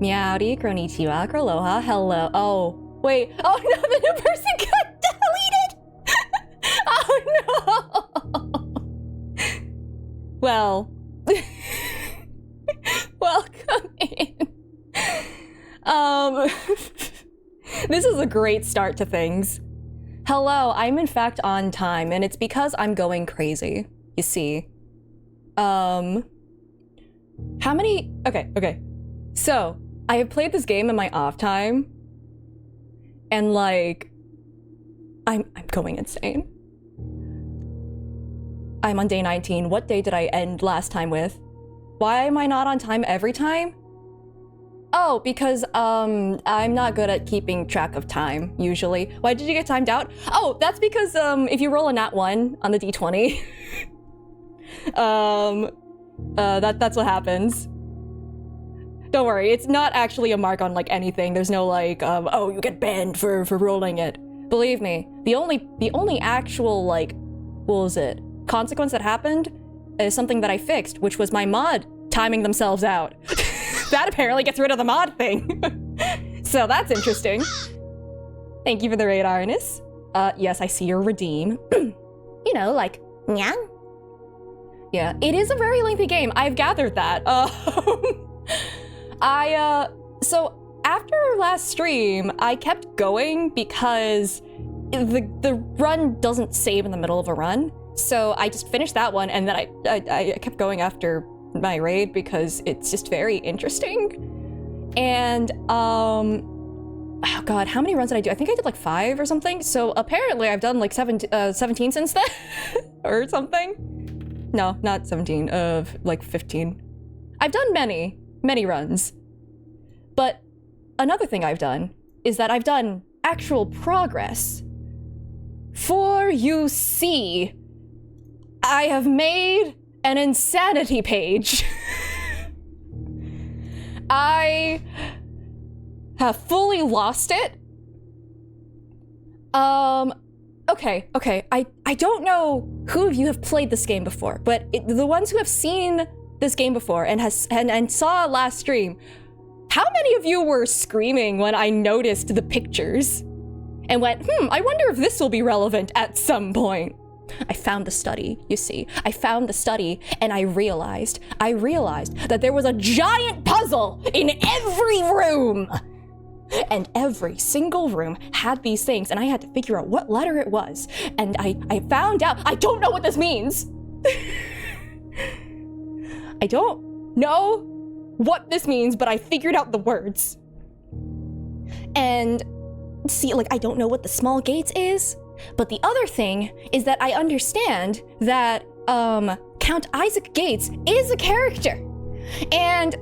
Meowdy, konnichiwa, aloha, hello. Oh, wait. Oh no, the new person got deleted! Oh no! Well. Welcome in. This is a great start to things. Hello, I'm in fact on time, and it's because I'm going crazy, you see. How many... Okay. So, I have played this game in my off time, and like, I'm going insane. I'm on day 19. What day did I end last time with? Why am I not on time every time? Oh, because, I'm not good at keeping track of time, usually. Why did you get timed out? Oh, that's because, if you roll a nat 1 on the d20, that's what happens. Don't worry, it's not actually a mark on, like, anything. There's no, like, oh, you get banned for rolling it. Believe me, the only actual, like, what was it? Consequence that happened is something that I fixed, which was my mod timing themselves out. That apparently gets rid of the mod thing. So that's interesting. Thank you for the raid, Arnis. Yes, I see your redeem. You know, like, nyang. Yeah, it is a very lengthy game. I've gathered that. So after our last stream, I kept going because the run doesn't save in the middle of a run. So I just finished that one, and then I kept going after my raid because it's just very interesting. And oh god, how many runs did I do? I think I did like 5 or something. So apparently I've done like 17 since then or something. No, not 17, like 15. I've done many runs. But another thing I've done is that I've done actual progress. For you see, I have made an insanity page. I have fully lost it. Okay. I don't know who of you have played this game before, but the ones who have seen this game before and saw last stream, how many of you were screaming when I noticed the pictures and went, I wonder if this will be relevant at some point? I found the study, you see. I found the study, and I realized that there was a giant puzzle in every room. And every single room had these things, and I had to figure out what letter it was. And I found out, I don't know what this means. I don't know what this means, but I figured out the words. And see, like, I don't know what the small gates is. But the other thing is that I understand that Count Isaac Gates is a character. And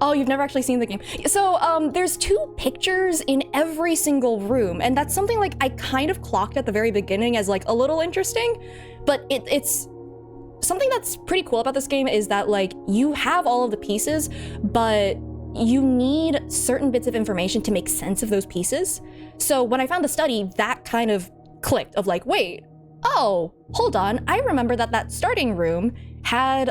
oh, you've never actually seen the game. So there's 2 pictures in every single room, and that's something like I kind of clocked at the very beginning as like a little interesting, but it's something that's pretty cool about this game is that like you have all of the pieces, but you need certain bits of information to make sense of those pieces. So when I found the study, that kind of clicked of like, wait, oh, hold on. I remember that starting room had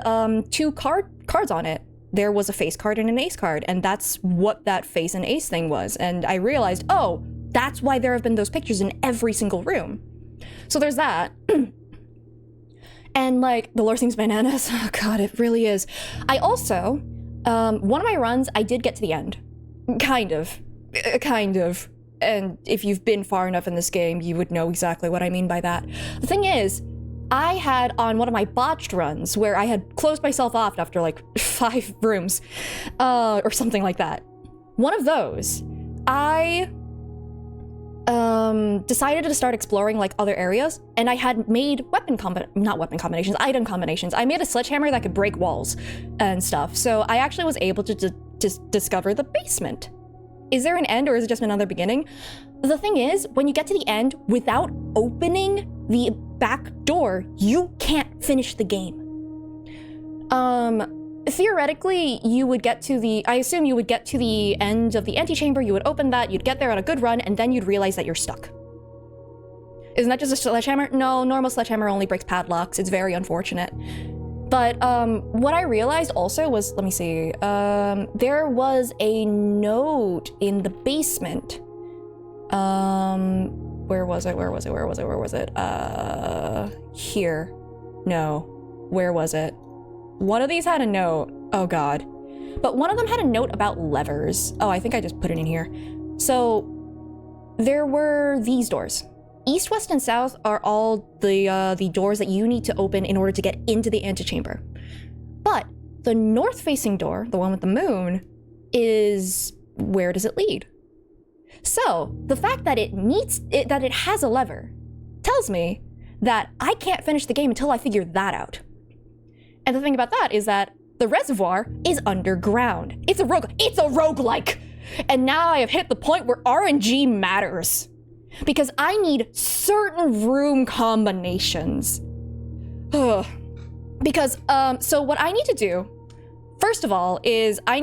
2 cards on it. There was a face card and an ace card, and that's what that face and ace thing was. And I realized, oh, that's why there have been those pictures in every single room. So there's that. And like, the lore seems bananas. Oh god, it really is. I also, one of my runs, I did get to the end. Kind of. And if you've been far enough in this game, you would know exactly what I mean by that. The thing is, I had on one of my botched runs where I had closed myself off after like 5 rooms, or something like that. One of those, I decided to start exploring like other areas, and I had made item combinations. I made a sledgehammer that could break walls and stuff. So I actually was able to just discover the basement. Is there an end, or is it just another beginning? The thing is, when you get to the end, without opening the back door, you can't finish the game. Theoretically, you would get to the, I assume you would get to the end of the antechamber, you would open that, you'd get there on a good run, and then you'd realize that you're stuck. Isn't that just a sledgehammer? No, normal sledgehammer only breaks padlocks. It's very unfortunate. But what I realized also was, let me see, there was a note in the basement. Where was it? Here. No. Where was it? One of these had a note. Oh God. But one of them had a note about levers. Oh, I think I just put it in here. So there were these doors. East, west, and south are all the doors that you need to open in order to get into the antechamber. But the north-facing door, the one with the moon, is, where does it lead? So the fact that that it has a lever tells me that I can't finish the game until I figure that out. And the thing about that is that the reservoir is underground. It's a roguelike. And now I have hit the point where RNG matters. Because I need certain room combinations. Because, so what I need to do, first of all, is I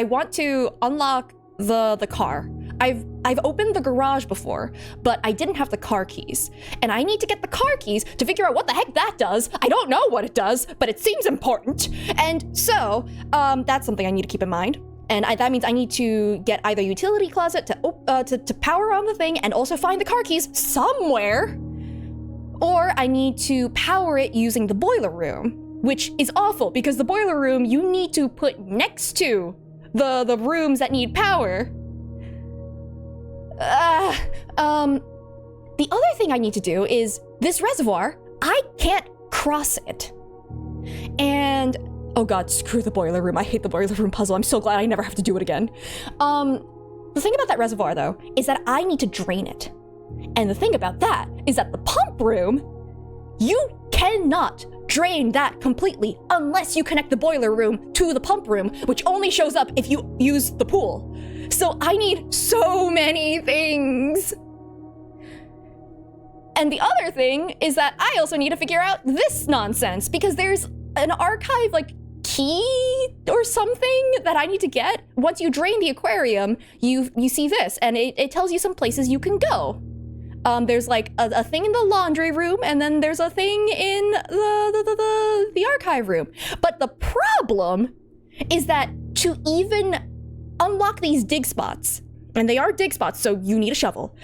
want to unlock the car. I've opened the garage before, but I didn't have the car keys. And I need to get the car keys to figure out what the heck that does. I don't know what it does, but it seems important. And so, that's something I need to keep in mind. And that means I need to get either utility closet to power on the thing and also find the car keys somewhere, or I need to power it using the boiler room, which is awful because the boiler room you need to put next to the rooms that need power. The other thing I need to do is this reservoir, I can't cross it. And oh God, screw the boiler room. I hate the boiler room puzzle. I'm so glad I never have to do it again. The thing about that reservoir, though, is that I need to drain it. And the thing about that is that the pump room, you cannot drain that completely unless you connect the boiler room to the pump room, which only shows up if you use the pool. So I need so many things. And the other thing is that I also need to figure out this nonsense because there's an archive, like, key or something that I need to get. Once you drain the aquarium, you see this, and it tells you some places you can go. There's like a thing in the laundry room, and then there's a thing in the archive room. But the problem is that to even unlock these dig spots, and they are dig spots, so you need a shovel.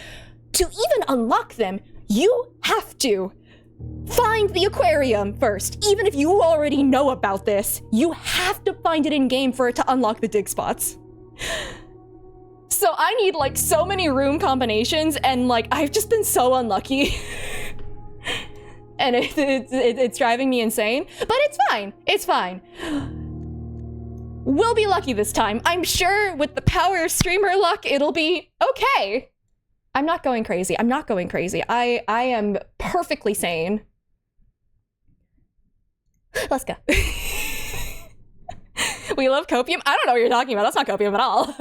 To even unlock them, you have to find the aquarium first. Even if you already know about this, you have to find it in game for it to unlock the dig spots. So I need like so many room combinations, and like I've just been so unlucky. And it's driving me insane, but it's fine. We'll be lucky this time. I'm sure with the power of streamer luck, it'll be okay. I'm not going crazy. I am perfectly sane. Let's go. We love copium? I don't know what you're talking about. That's not copium at all.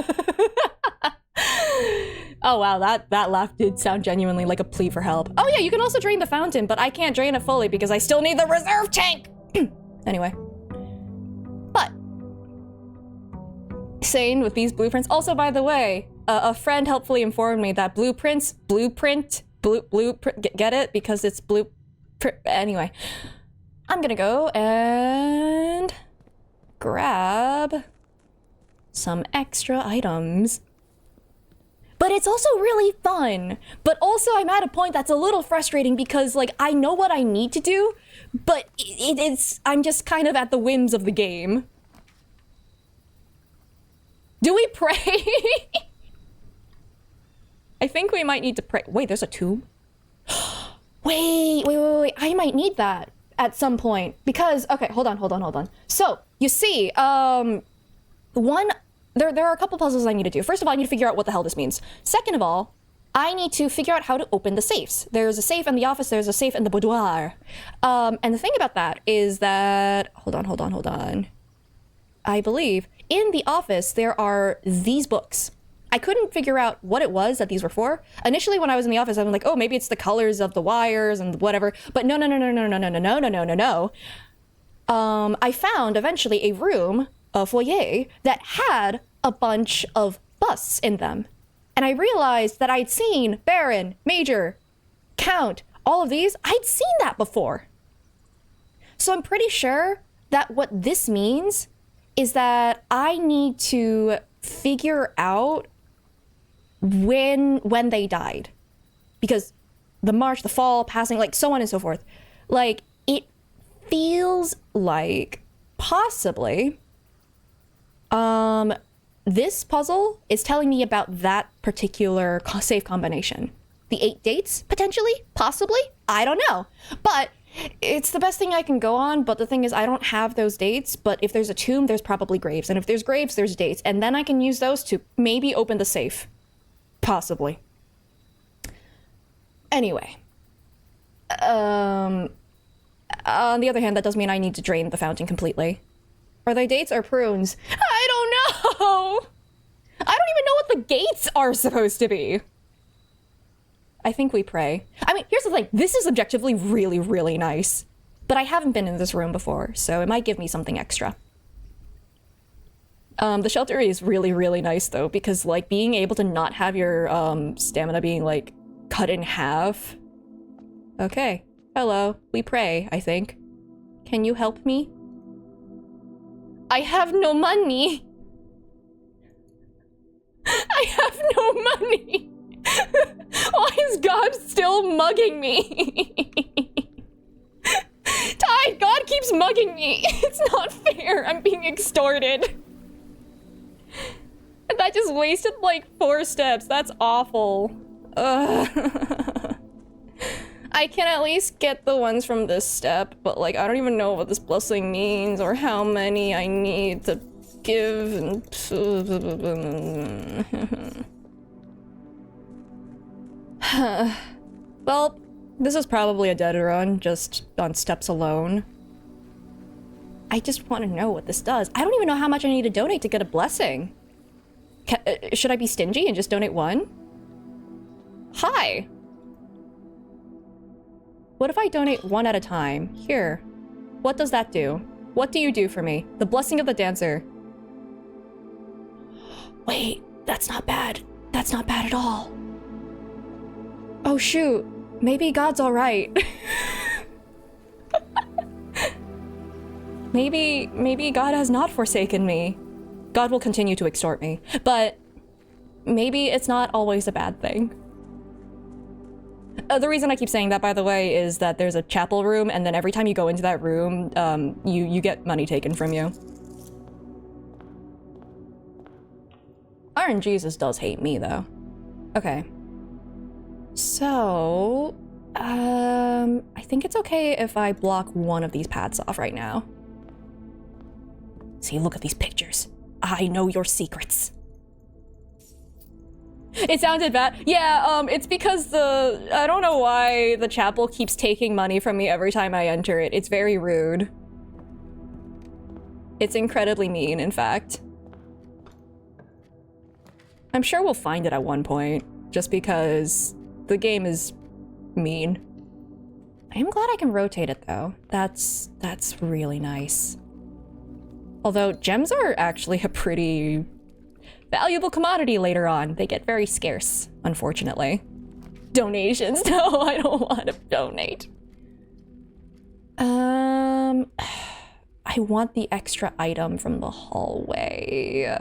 Oh wow, that laugh did sound genuinely like a plea for help. Oh yeah, you can also drain the fountain, but I can't drain it fully because I still need the reserve tank. Anyway. But sane with these blueprints. Also, by the way, a friend helpfully informed me that blueprint, get it? Because it's blueprint. Anyway, I'm gonna go and grab some extra items. But it's also really fun. But also I'm at a point that's a little frustrating because like I know what I need to do, but I'm just kind of at the whims of the game. Do we pray? I think we might need to pray. Wait, there's a tomb? Wait. I might need that at some point because, okay, hold on. So, you see, there are a couple puzzles I need to do. First of all, I need to figure out what the hell this means. Second of all, I need to figure out how to open the safes. There's a safe in the office, there's a safe in the boudoir. And the thing about that is that, hold on. I believe in the office, there are these books. I couldn't figure out what it was that these were for. Initially, when I was in the office, I was like, oh, maybe it's the colors of the wires and whatever. But no. I found eventually a room, a foyer, that had a bunch of busts in them. And I realized that I'd seen Baron, Major, Count, all of these. I'd seen that before. So I'm pretty sure that what this means is that I need to figure out when they died. Because the March, the fall, passing, like so on and so forth. Like, it feels like possibly this puzzle is telling me about that particular safe combination. The 8 dates, potentially, possibly, I don't know. But it's the best thing I can go on, but the thing is I don't have those dates, but if there's a tomb, there's probably graves. And if there's graves, there's dates. And then I can use those to maybe open the safe. Possibly. Anyway. On the other hand, that does mean I need to drain the fountain completely. Are they dates or prunes? I don't know! I don't even know what the gates are supposed to be. I think we pray. I mean, here's the thing. This is objectively really, really nice. But I haven't been in this room before, so it might give me something extra. The shelter is really, really nice, though, because, like, being able to not have your stamina being, like, cut in half. Okay. Hello. We pray, I think. Can you help me? I have no money. I have no money. Why is God still mugging me? Ty, God keeps mugging me. It's not fair. I'm being extorted. That just wasted like 4 steps. That's awful. I can at least get the ones from this step, but like I don't even know what this blessing means or how many I need to give and well, this is probably a dead run, just on steps alone. I just want to know what this does. I don't even know how much I need to donate to get a blessing. Should I be stingy and just donate 1? Hi! What if I donate 1 at a time? Here. What does that do? What do you do for me? The blessing of the dancer. Wait, that's not bad. That's not bad at all. Oh shoot, maybe God's alright. Maybe God has not forsaken me. God will continue to extort me, but maybe it's not always a bad thing. The reason I keep saying that, by the way, is that there's a chapel room, and then every time you go into that room, you get money taken from you. Iron Jesus does hate me, though. Okay. So, I think it's okay if I block one of these paths off right now. See, look at these pictures. I know your secrets. It sounded bad. Yeah, it's because I don't know why the chapel keeps taking money from me every time I enter it. It's very rude. It's incredibly mean, in fact. I'm sure we'll find it at one point, just because the game is mean. I am glad I can rotate it, though. That's really nice. Although, gems are actually a pretty valuable commodity later on. They get very scarce, unfortunately. Donations. No, I don't want to donate. I want the extra item from the hallway.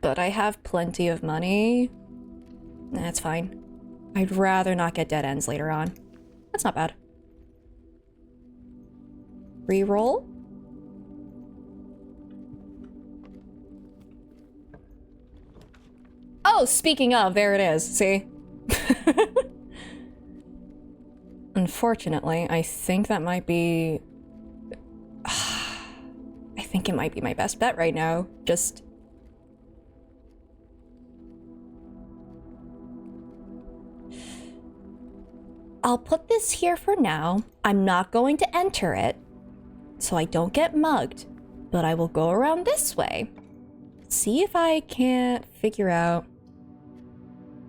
But I have plenty of money. That's fine. I'd rather not get dead ends later on. That's not bad. Reroll? Oh, speaking of, there it is. See? Unfortunately, I think that might be... I think it might be my best bet right now. Just... I'll put this here for now. I'm not going to enter it, so I don't get mugged. But I will go around this way. See if I can't figure out...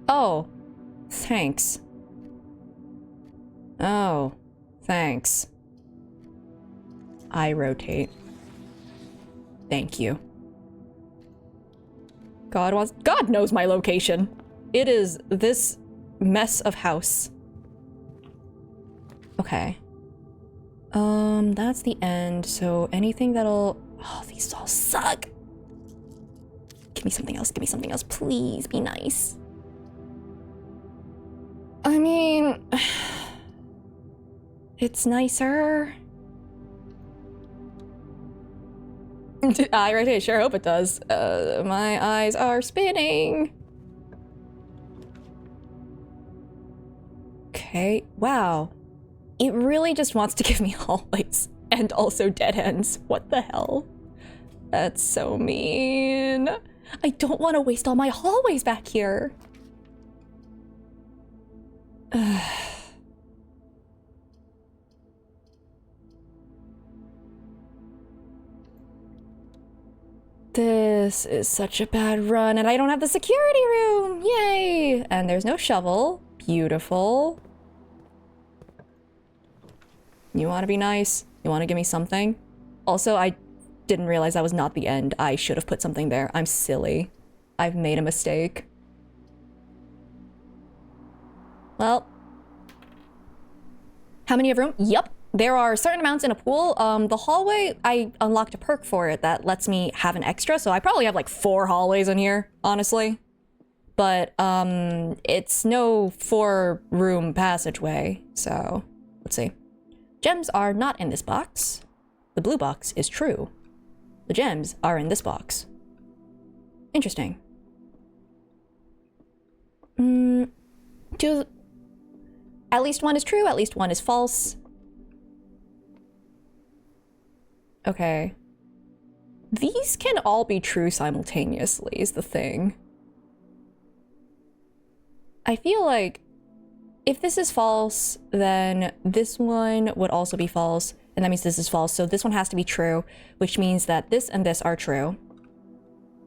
Oh, thanks. Oh, thanks. I rotate. Thank you. God knows my location. It is this mess of house. Okay. That's the end, so anything that'll... Oh, these all suck! Give me something else, please, be nice. I mean... It's nicer. I right here, sure hope it does. My eyes are spinning. Okay, wow. It really just wants to give me hallways and also dead ends. What the hell? That's so mean. I don't want to waste all my hallways back here. This is such a bad run, and I don't have the security room! Yay! And there's no shovel. Beautiful. You want to be nice? You want to give me something? Also, I didn't realize that was not the end. I should have put something there. I'm silly. I've made a mistake. Well. How many have room? Yup. There are certain amounts in a pool. The hallway, I unlocked a perk for it that lets me have an extra, so I probably have like 4 hallways in here, honestly. But, it's no 4-room passageway, so let's see. Gems are not in this box. The blue box is true. The gems are in this box. Interesting. At least one is true, at least one is false. Okay. These can all be true simultaneously, is the thing. I feel like if this is false, then this one would also be false, and that means this is false, so this one has to be true, which means that this and this are true.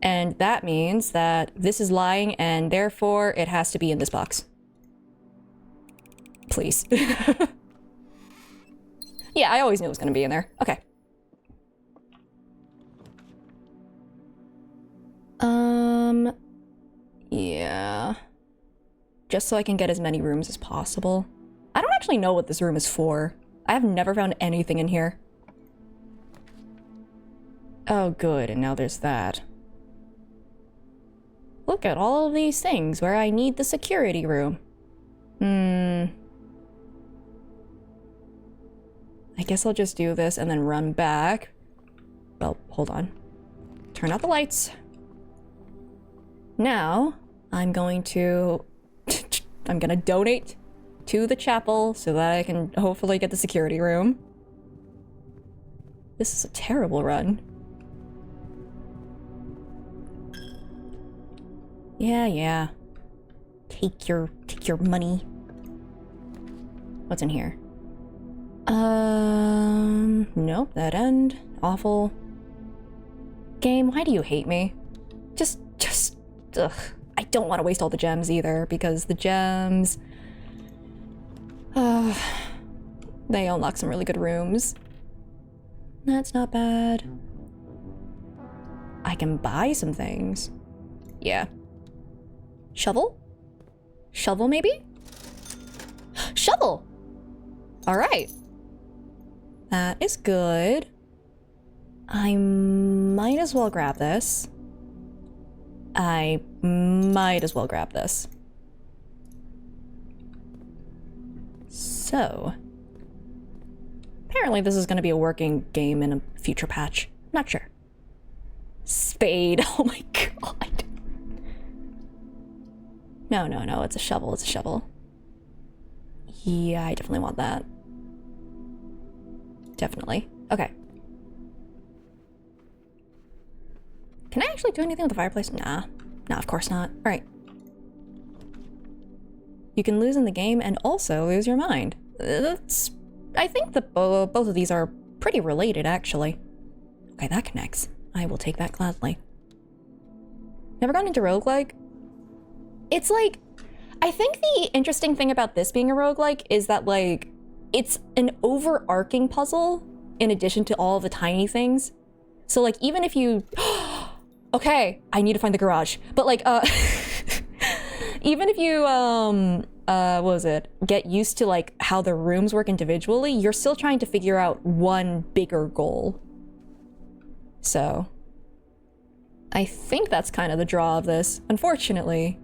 And that means that this is lying, and therefore it has to be in this box. Please. Yeah, I always knew it was gonna be in there. Okay. Yeah. Just so I can get as many rooms as possible. I don't actually know what this room is for. I have never found anything in here. Oh, good, and now there's that. Look at all of these things where I need the security room. I guess I'll just do this and then run back. Well, hold on. Turn out the lights. Now, I'm going to donate to the chapel so that I can hopefully get the security room. This is a terrible run. Yeah. Take your money. What's in here? Nope, that end. Awful. Game, why do you hate me? Just, ugh. I don't want to waste all the gems either, because the gems... they unlock some really good rooms. That's not bad. I can buy some things. Yeah. Shovel? Shovel, maybe? Shovel! Alright. That is good. I might as well grab this. So, apparently this is going to be a working game in a future patch. Not sure. Spade. Oh my god. No, it's a shovel. Yeah, I definitely want that. Definitely. Okay. Can I actually do anything with the fireplace? Nah, of course not. All right. You can lose in the game and also lose your mind. I think that both of these are pretty related, actually. Okay, that connects. I will take that gladly. Never gone into roguelike? It's like, I think the interesting thing about this being a roguelike is that, like, it's an overarching puzzle in addition to all the tiny things. So, like, even if you... Okay, I need to find the garage. But, like, even if you what was it? Get used to like how the rooms work individually, you're still trying to figure out one bigger goal. So I think that's kind of the draw of this. Unfortunately,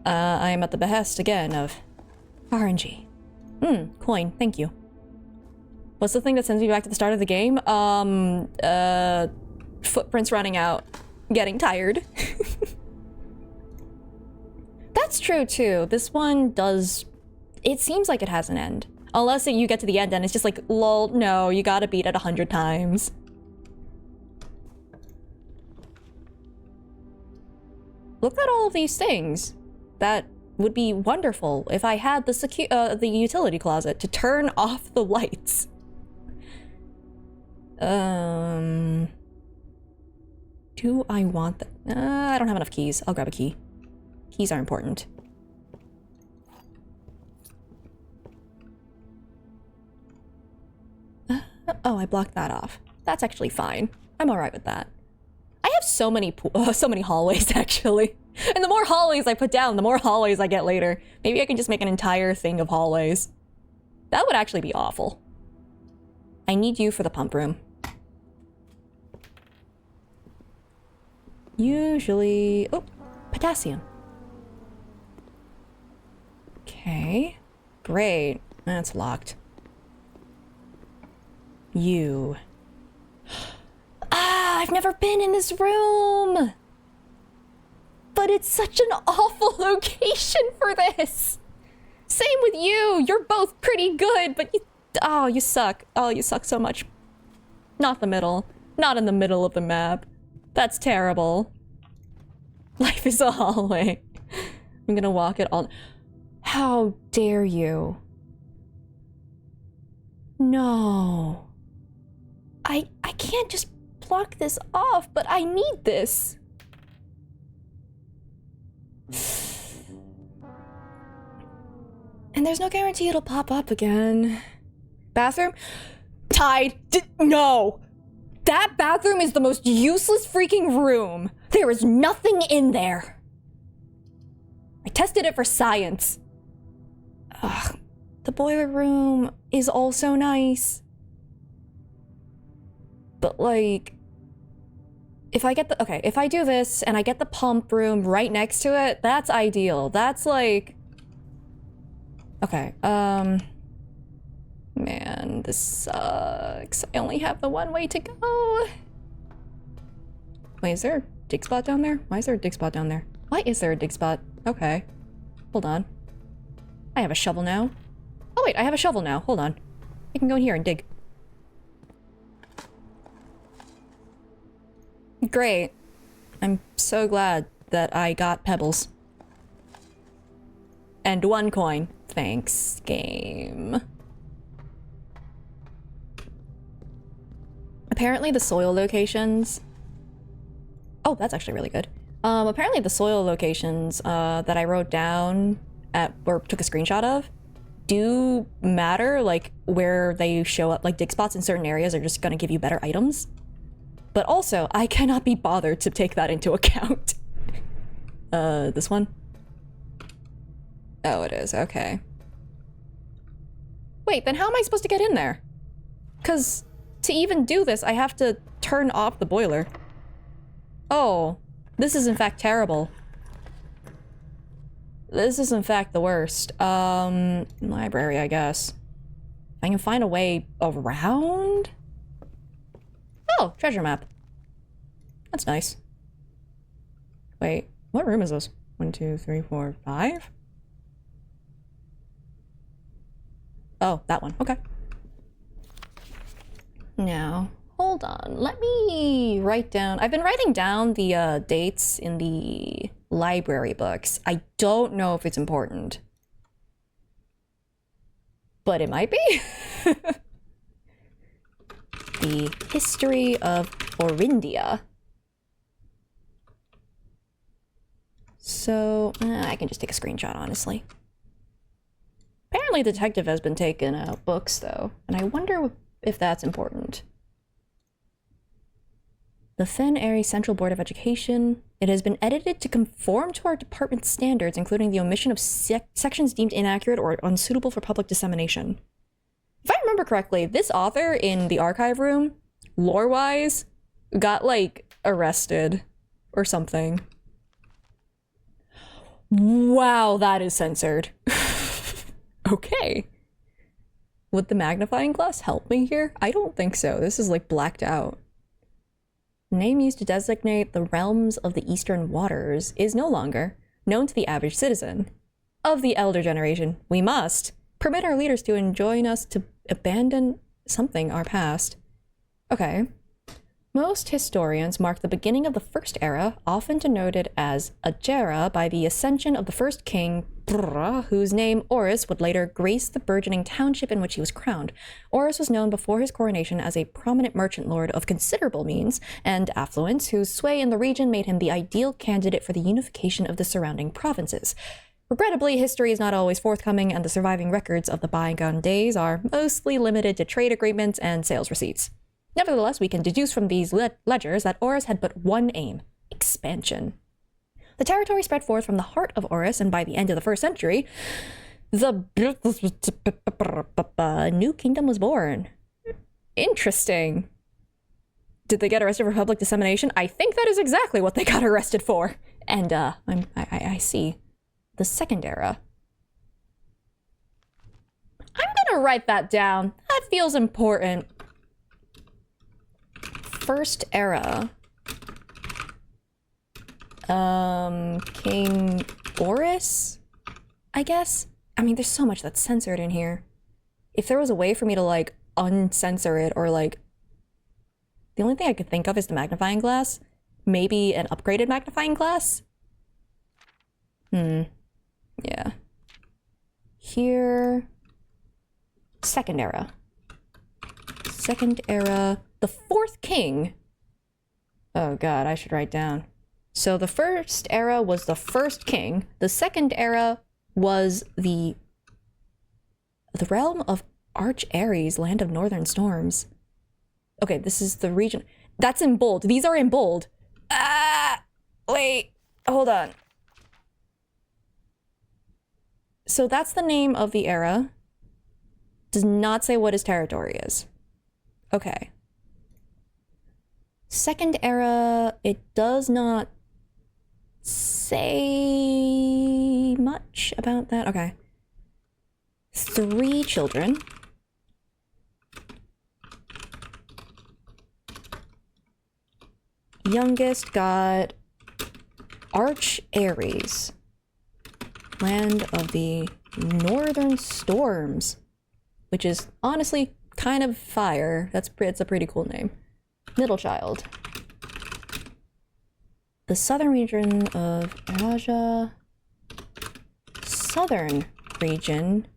I am at the behest again of RNG. Coin, thank you. What's the thing that sends me back to the start of the game? Footprints running out, getting tired. That's true too. This one does, it seems like it has an end. Unless you get to the end and it's just like, lol, no, you gotta beat it 100 times. Look at all of these things. That would be wonderful if I had the utility closet to turn off the lights. Do I want that? I don't have enough keys. I'll grab a key. Keys are important. Oh, I blocked that off. That's actually fine. I'm all right with that. I have so many hallways, actually. And the more hallways I put down, the more hallways I get later. Maybe I can just make an entire thing of hallways. That would actually be awful. I need you for the pump room. Usually... Oh, potassium. Okay. Great. That's locked. You. Ah, I've never been in this room! But it's such an awful location for this! Same with you! You're both pretty good, but you... Oh, you suck. Oh, you suck so much. Not the middle. Not in the middle of the map. That's terrible. Life is a hallway. I'm gonna walk it all... How dare you? No. I can't just block this off, but I need this. And there's no guarantee it'll pop up again. Bathroom? Tied. No! That bathroom is the most useless freaking room. There is nothing in there. I tested it for science. Ugh. The boiler room is also nice. But like... If I get the... Okay, if I do this and I get the pump room right next to it, that's ideal. That's like... Okay, man, this sucks. I only have the one way to go. Wait, is there a dig spot down there? Why is there a dig spot down there? Why is there a dig spot? Okay. Hold on. I have a shovel now. Oh wait, I have a shovel now. Hold on. I can go in here and dig. Great. I'm so glad that I got pebbles. And 1 coin. Thanks, game. Apparently the soil locations... Oh, that's actually really good. Apparently the soil locations that I wrote down or took a screenshot of do matter, like where they show up, like dig spots in certain areas are just gonna give you better items. But also, I cannot be bothered to take that into account. This one? Oh, it is, okay. Wait, then how am I supposed to get in there? 'Cause to even do this, I have to turn off the boiler. Oh, this is in fact terrible. This is in fact the worst. Library, I guess. If I can find a way around? Oh, treasure map. That's nice. Wait, what room is this? 1, 2, 3, 4, 5? Oh, that one. Okay. Now, hold on. Let me write down... I've been writing down the dates in the library books. I don't know if it's important. But it might be. The history of Orindia. So, I can just take a screenshot, honestly. Apparently the detective has been taking out books, though, and I wonder if that's important. The Fen Area Central Board of Education. It has been edited to conform to our department's standards, including the omission of sections deemed inaccurate or unsuitable for public dissemination. If I remember correctly, this author in the archive room, lore-wise, got, like, arrested or something. Wow, that is censored. Okay. Would the magnifying glass help me here? I don't think so. This is, like, blacked out. The name used to designate the realms of the Eastern Waters is no longer known to the average citizen. Of the elder generation, we must permit our leaders to enjoin us to abandon something our past. Okay. Most historians mark the beginning of the First Era, often denoted as Agera, by the ascension of the first king, whose name, Horus, would later grace the burgeoning township in which he was crowned. Horus was known before his coronation as a prominent merchant lord of considerable means and affluence, whose sway in the region made him the ideal candidate for the unification of the surrounding provinces. Regrettably, history is not always forthcoming, and the surviving records of the bygone days are mostly limited to trade agreements and sales receipts. Nevertheless, we can deduce from these ledgers that Horus had but one aim: expansion. The territory spread forth from the heart of Horus, and by the end of the first century, the new kingdom was born. Interesting. Did they get arrested for public dissemination? I think that is exactly what they got arrested for. And I see. The Second Era. I'm gonna write that down. That feels important. First Era. King Horus, I guess? I mean, there's so much that's censored in here. If there was a way for me to, like, uncensor it, or, like... The only thing I could think of is the magnifying glass. Maybe an upgraded magnifying glass? Yeah. Here... Second Era. Second Era... The fourth king. Oh god, I should write down. So the First Era was the first king. The Second Era was the realm of Arch Ares, land of northern storms. Okay, this is the region. That's in bold. These are in bold. Wait, hold on. So that's the name of the era. Does not say what his territory is. Okay. Second Era, it does not say much about that. Okay. 3 children. Youngest got Arch Ares, land of the northern storms, which is honestly kind of fire. It's a pretty cool name. Middle child. The southern region of Raja. Southern region.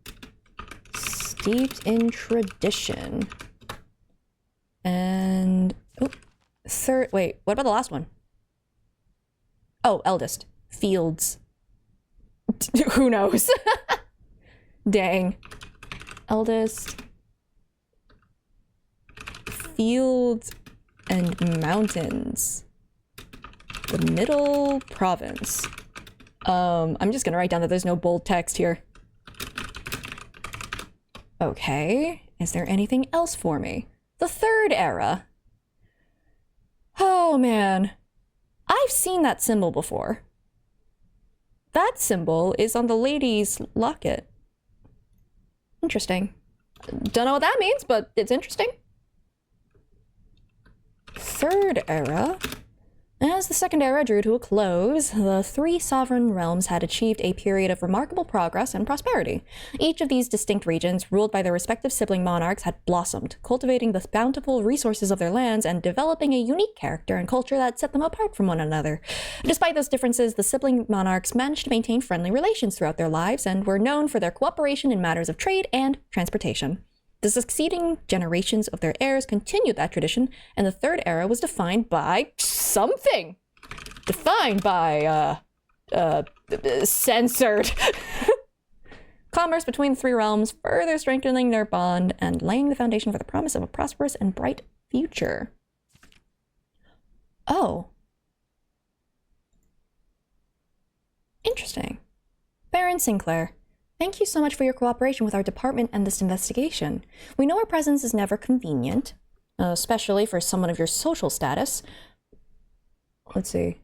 Steeped in tradition. And... Oh, third... Wait, what about the last one? Oh, eldest. Fields. Who knows? Dang. Eldest. Fields and mountains. The middle province. I'm just gonna write down that there's no bold text here. Okay, is there anything else for me? The Third Era. Oh man, I've seen that symbol before. That symbol is on the lady's locket. Interesting. Don't know what that means, but it's interesting. Third Era. As the Second Era drew to a close, the 3 sovereign realms had achieved a period of remarkable progress and prosperity. Each of these distinct regions, ruled by their respective sibling monarchs, had blossomed, cultivating the bountiful resources of their lands and developing a unique character and culture that set them apart from one another. Despite those differences, the sibling monarchs managed to maintain friendly relations throughout their lives and were known for their cooperation in matters of trade and transportation. The succeeding generations of their heirs continued that tradition, and the Third Era was defined by something. Defined by, censored. Commerce between the 3 realms, further strengthening their bond and laying the foundation for the promise of a prosperous and bright future. Oh. Interesting. Baron Sinclair, thank you so much for your cooperation with our department and this investigation. We know our presence is never convenient, especially for someone of your social status. Let's see.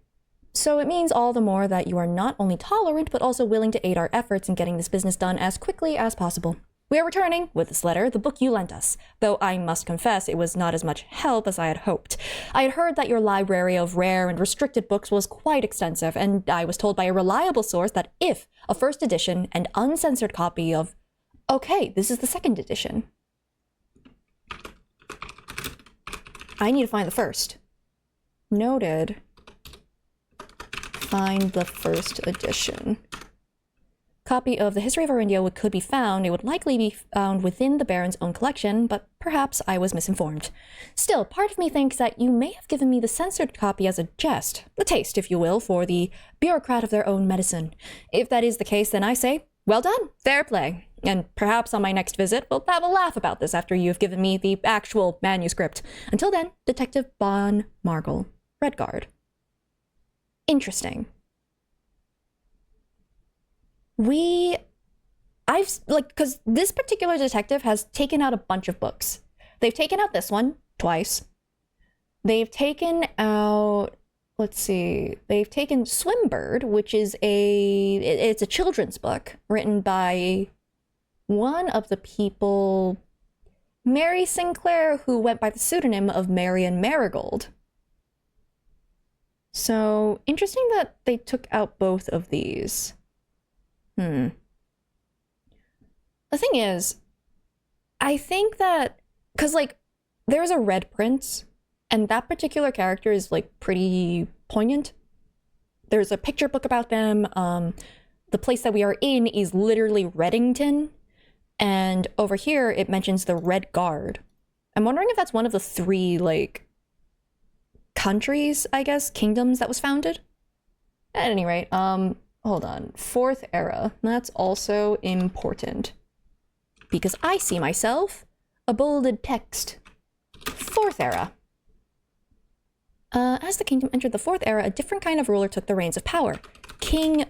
So it means all the more that you are not only tolerant, but also willing to aid our efforts in getting this business done as quickly as possible. We are returning, with this letter, the book you lent us, though I must confess it was not as much help as I had hoped. I had heard that your library of rare and restricted books was quite extensive, and I was told by a reliable source that if a first edition and uncensored copy of... Okay, this is the second edition. I need to find the first. Noted. Find the first edition. Copy of the History of Our India could be found. It would likely be found within the Baron's own collection, but perhaps I was misinformed. Still, part of me thinks that you may have given me the censored copy as a jest, a taste, if you will, for the bureaucrat of their own medicine. If that is the case, then I say, well done, fair play. And perhaps on my next visit, we'll have a laugh about this after you've given me the actual manuscript. Until then, Detective Bon Margle, Redguard. Interesting. Because this particular detective has taken out a bunch of books. They've taken out this one twice. They've taken out, let's see, they've taken Swimbird, which is it's a children's book written by one of the people, Mary Sinclair, who went by the pseudonym of Marion Marigold. So, interesting that they took out both of these. The thing is, I think that, because, like, there's a Red Prince, and that particular character is, like, pretty poignant. There's a picture book about them. The place that we are in is literally Reddington, and over here it mentions the Red Guard. I'm wondering if that's one of the 3, like, countries, I guess, kingdoms that was founded. At any rate, hold on. 4th era. That's also important. Because I see myself a bolded text. 4th era. As the kingdom entered the 4th era, a different kind of ruler took the reins of power. King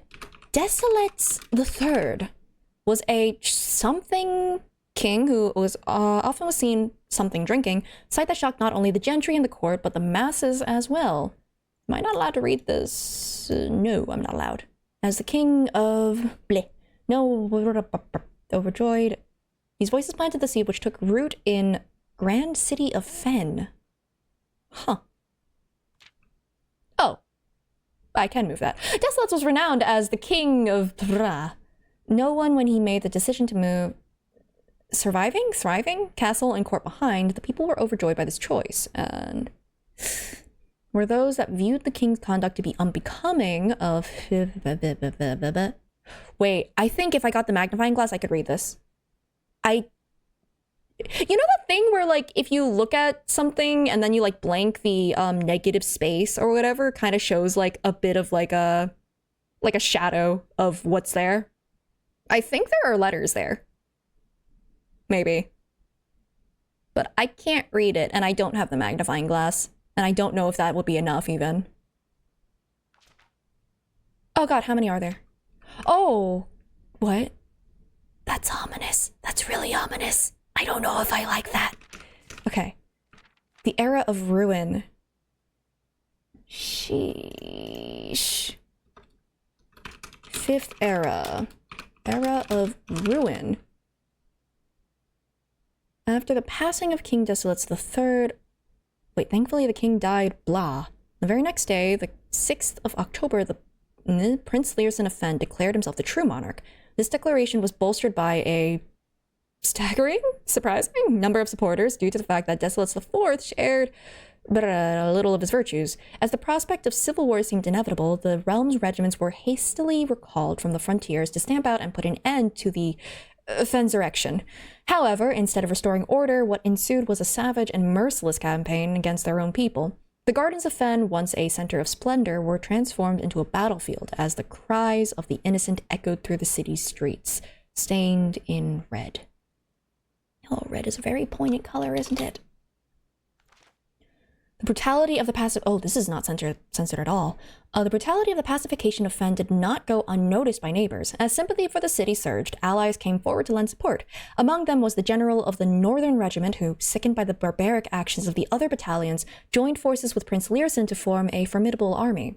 Desolates III was a something king who was often was seen something drinking, sight that shocked not only the gentry in the court, but the masses as well. Am I not allowed to read this? No, I'm not allowed. As the king of... Bleh. No, overjoyed. These voices planted the seed which took root in grand city of Fen. Huh. Oh. I can move that. Desolates was renowned as the king of... No one, when he made the decision to move... Thriving, castle and court behind, the people were overjoyed by this choice, and were those that viewed the king's conduct to be unbecoming of... Wait, I think if I got the magnifying glass, I could read this. You know that thing where, like, if you look at something and then you, like, blank the negative space or whatever, kind of shows, like, a bit of, like a shadow of what's there? I think there are letters there. Maybe. But I can't read it, and I don't have the magnifying glass. And I don't know if that would be enough, even. Oh god, how many are there? Oh! What? That's ominous. That's really ominous. I don't know if I like that. Okay. The era of ruin. Sheesh. 5th era. Era of ruin. After the passing of King Desolates III... Wait, thankfully the king died, blah. The very next day, the 6th of October, the Prince Learson of Fen declared himself the true monarch. This declaration was bolstered by a surprising number of supporters due to the fact that Desolates IV shared a little of his virtues. As the prospect of civil war seemed inevitable, the realm's regiments were hastily recalled from the frontiers to stamp out and put an end to the Fensurrection. However, instead of restoring order, what ensued was a savage and merciless campaign against their own people. The gardens of Fen, once a center of splendor, were transformed into a battlefield as the cries of the innocent echoed through the city's streets, stained in red. Oh, red is a very poignant color, isn't it? The brutality of the oh, this is not censored at all. The brutality of the pacification of Fen did not go unnoticed by neighbors. As sympathy for the city surged, allies came forward to lend support. Among them was the general of the Northern Regiment who, sickened by the barbaric actions of the other battalions, joined forces with Prince Learson to form a formidable army.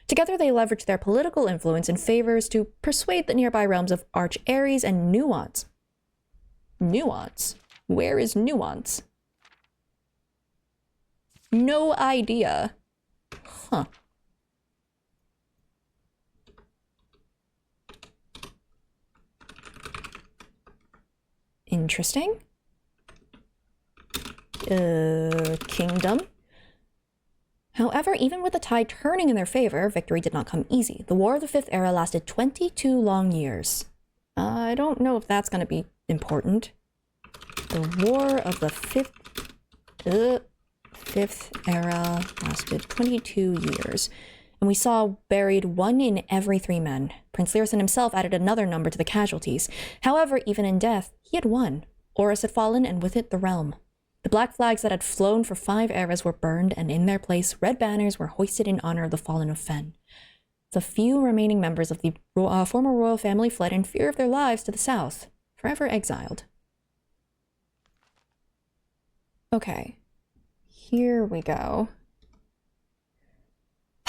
Together they leveraged their political influence and favors to persuade the nearby realms of Arch Ares and Nuance. Nuance? Where is Nuance? No idea. Huh. Interesting. Kingdom. However, even with the tide turning in their favor, victory did not come easy. The War of the Fifth Era lasted 22 long years. I don't know if that's going to be important. The War of the Fifth Era lasted 22 years. And we saw buried 1 in every 3 men. Prince Learson himself added another number to the casualties. However, even in death, he had won. Horus had fallen, and with it, the realm. The black flags that had flown for 5 eras were burned, and in their place, red banners were hoisted in honor of the fallen of Fen. The few remaining members of the former royal family fled in fear of their lives to the south, forever exiled. Okay, here we go.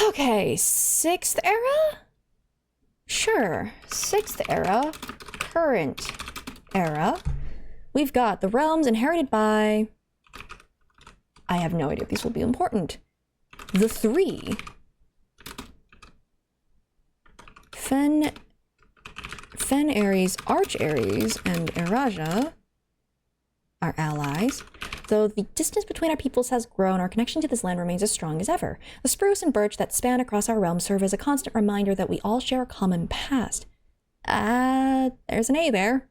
Okay, 6th era? Sure, 6th era, current era. We've got the realms inherited by... I have no idea if these will be important. The 3. Fen Ares, Arch Ares, and Eraja are allies. Though the distance between our peoples has grown, our connection to this land remains as strong as ever. The spruce and birch that span across our realm serve as a constant reminder that we all share a common past. There's an A there.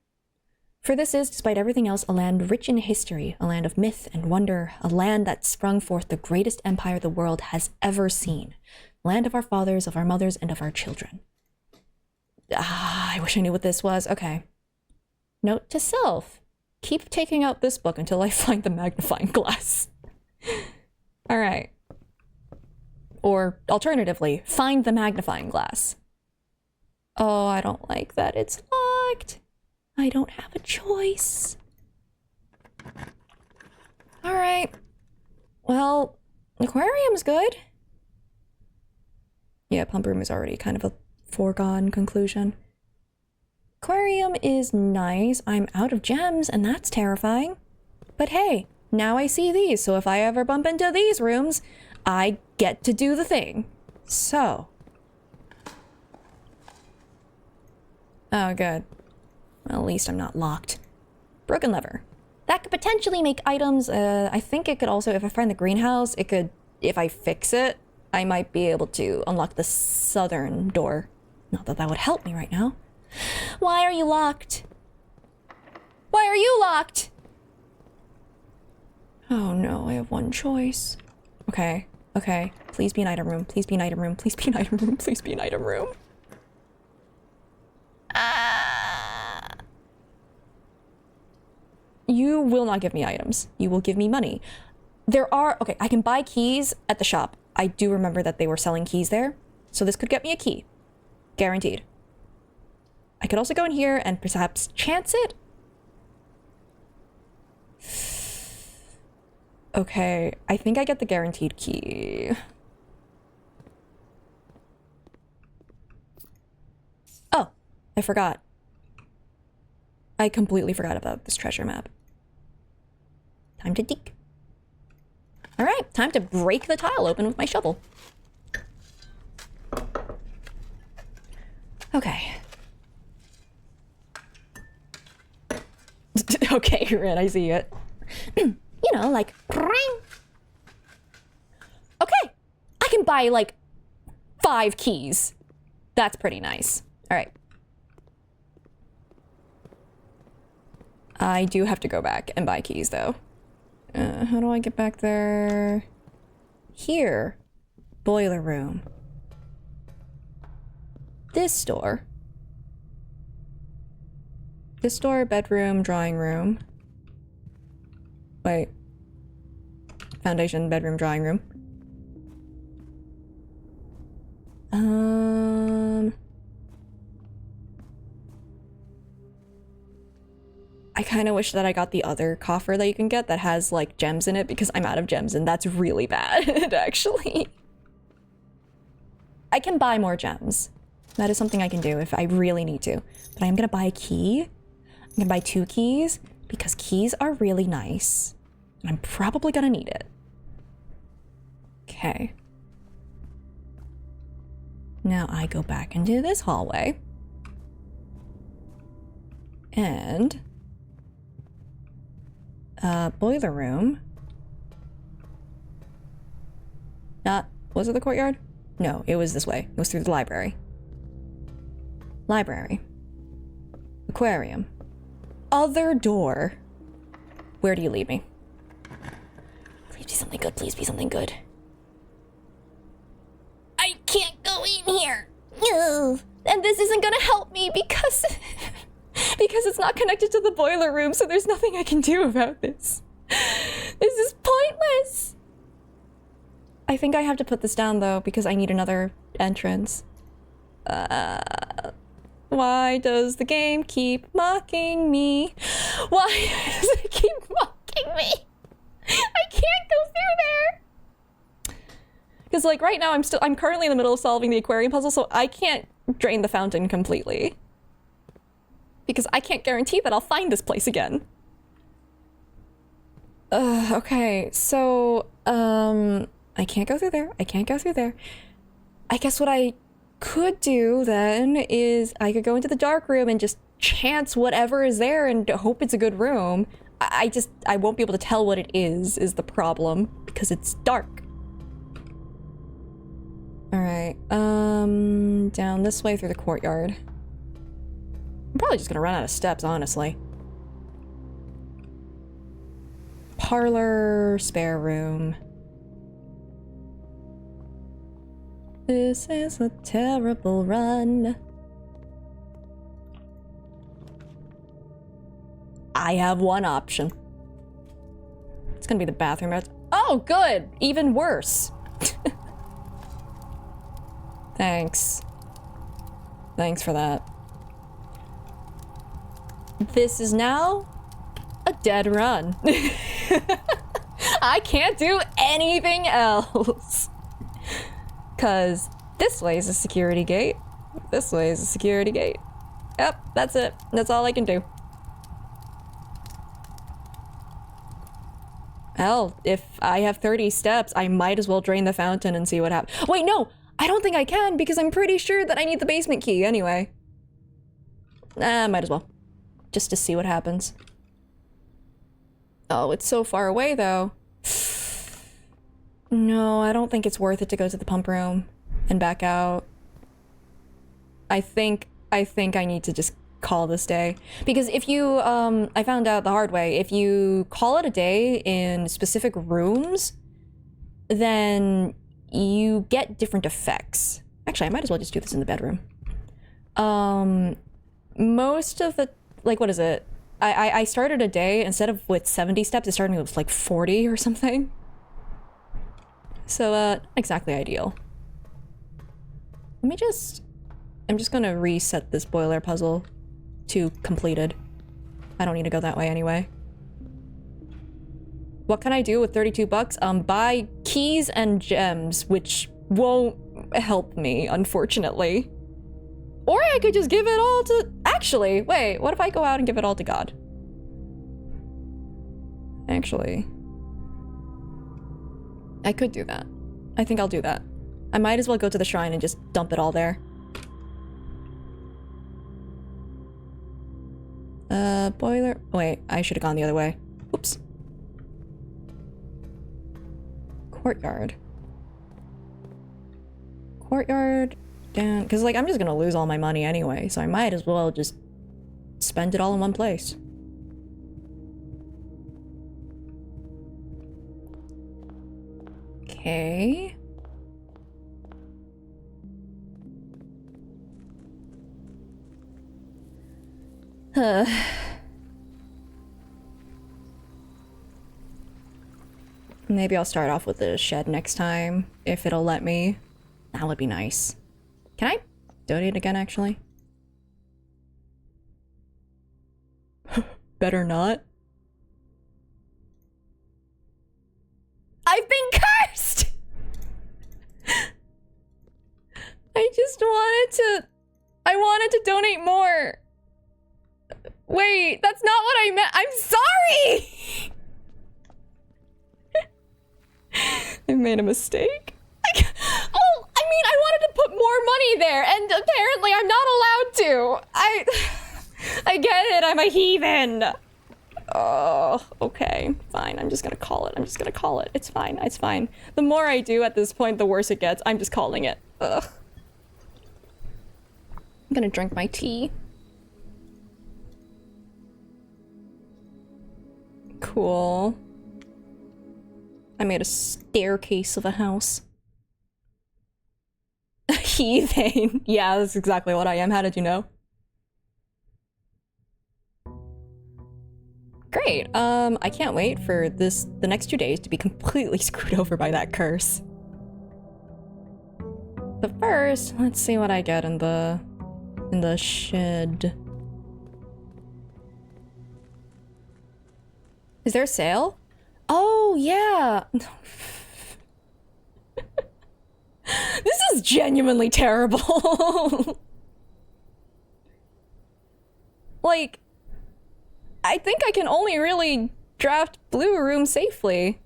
For this is, despite everything else, a land rich in history, a land of myth and wonder, a land that sprung forth the greatest empire the world has ever seen. Land of our fathers, of our mothers, and of our children. I wish I knew what this was. Okay. Note to self. Keep taking out this book until I find the magnifying glass. All right. Or alternatively, find the magnifying glass. Oh, I don't like that it's locked. I don't have a choice. All right. Well, aquarium's good. Yeah, pump room is already kind of a foregone conclusion. Aquarium is nice. I'm out of gems, and that's terrifying. But hey, now I see these, so if I ever bump into these rooms, I get to do the thing. So. Oh, good. Well, at least I'm not locked. Broken lever. That could potentially make items, I think it could also, if I find the greenhouse, it could, if I fix it, I might be able to unlock the southern door. Not that that would help me right now. Why are you locked? Why are you locked? Oh no, I have one choice. Okay, okay. Please be an item room. Please be an item room. Please be an item room. Please be an item room. You will not give me items. You will give me money. There are... Okay, I can buy keys at the shop. I do remember that they were selling keys there. So this could get me a key. Guaranteed. I could also go in here and perhaps chance it. Okay, I think I get the guaranteed key. Oh, I forgot. I completely forgot about this treasure map. Time to dig. All right, time to break the tile open with my shovel. Okay. Okay, Red, I see it. You know, like... Okay, I can buy, like, 5 keys. That's pretty nice. All right. I do have to go back and buy keys, though. How do I get back there? Here. Boiler room. This door. This door, bedroom, drawing room. Wait. Foundation, bedroom, drawing room. I kind of wish that I got the other coffer that you can get that has like gems in it because I'm out of gems and that's really bad, actually. I can buy more gems. That is something I can do if I really need to. But I'm gonna buy a key. I'm gonna buy 2 keys because keys are really nice. And I'm probably gonna need it. Okay. Now I go back into this hallway. And boiler room. Was it the courtyard? No, it was this way. It was through the library. Library. Aquarium. Other door. Where do you lead me? Please be something good. Please be something good. I can't go in here. And this isn't gonna help me because because it's not connected to the boiler room, so there's nothing I can do about this. This is pointless. I think I have to put this down though because I need another entrance. Why does the game keep mocking me? Why does it keep mocking me? I can't go through there. Because like right now I'm currently in the middle of solving the aquarium puzzle, so I can't drain the fountain completely. Because I can't guarantee that I'll find this place again. Okay, so I can't go through there. I can't go through there. I guess what I could do then is I could go into the dark room and just chance whatever is there and hope it's a good room. I won't be able to tell what it is the problem because it's dark. All right, down this way through the courtyard. I'm probably just gonna run out of steps, honestly. Parlor, spare room. This is a terrible run. I have one option. It's gonna be the bathroom. Oh, good! Even worse. Thanks. Thanks for that. This is now a dead run. I can't do anything else. Cause this way is a security gate. This way is a security gate. Yep, that's it. That's all I can do. Hell, if I have 30 steps, I might as well drain the fountain and see what happens. Wait, no! I don't think I can because I'm pretty sure that I need the basement key anyway. Might as well. Just to see what happens. Oh, it's so far away though. No, I don't think it's worth it to go to the pump room and back out. I think I need to just call this day. Because if you, I found out the hard way, if you call it a day in specific rooms, then you get different effects. Actually, I might as well just do this in the bedroom. Most of the, like, what is it? I started a day, instead of with 70 steps, it started with like 40 or something. So, not exactly ideal. I'm just gonna reset this boiler puzzle to completed. I don't need to go that way anyway. What can I do with 32 bucks? Buy keys and gems, which won't help me, unfortunately. Or I could just give it all to... Actually, wait, what if I go out and give it all to God? Actually... I could do that. I think I'll do that. I might as well go to the shrine and just dump it all there. Boiler... Wait, I should have gone the other way. Oops. Courtyard. Courtyard... down... Because, like, I'm just gonna lose all my money anyway, so I might as well just spend it all in one place. Okay... Maybe I'll start off with the shed next time, if it'll let me. That would be nice. Can I donate again, actually? Better not. I've been cursed! I wanted to donate more. Wait, that's not what I meant. I'm sorry! I made a mistake. Oh, I mean, I wanted to put more money there, and apparently I'm not allowed to. I get it, I'm a heathen. Oh, okay, fine. I'm just gonna call it. It's fine, it's fine. The more I do at this point, the worse it gets. I'm just calling it. Ugh. I'm gonna drink my tea. Cool. I made a staircase of a house. Heathen. Yeah, that's exactly what I am. How did you know? Great. I can't wait for the next 2 days to be completely screwed over by that curse. But first, let's see what I get in the shed. Is there a sale? Oh, yeah. This is genuinely terrible. Like, I think I can only really draft blue room safely.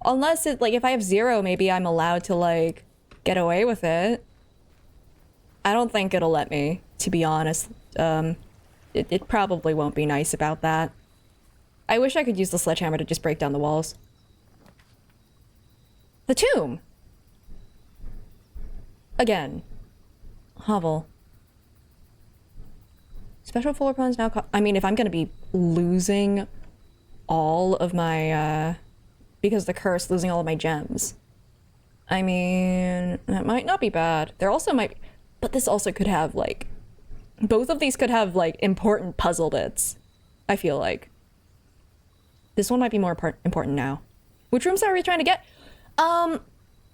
Unless it, like, if I have 0, maybe I'm allowed to, like, get away with it. I don't think it'll let me, to be honest. It probably won't be nice about that. I wish I could use the sledgehammer to just break down the walls. The tomb! Again. Hovel. Special floor plans now. I mean, if I'm gonna be losing all of my, because the curse, losing all of my gems. I mean, that might not be bad. There also might, but this also could have, like, both of these could have, like, important puzzle bits. I feel like. This one might be more important now. Which rooms are we trying to get?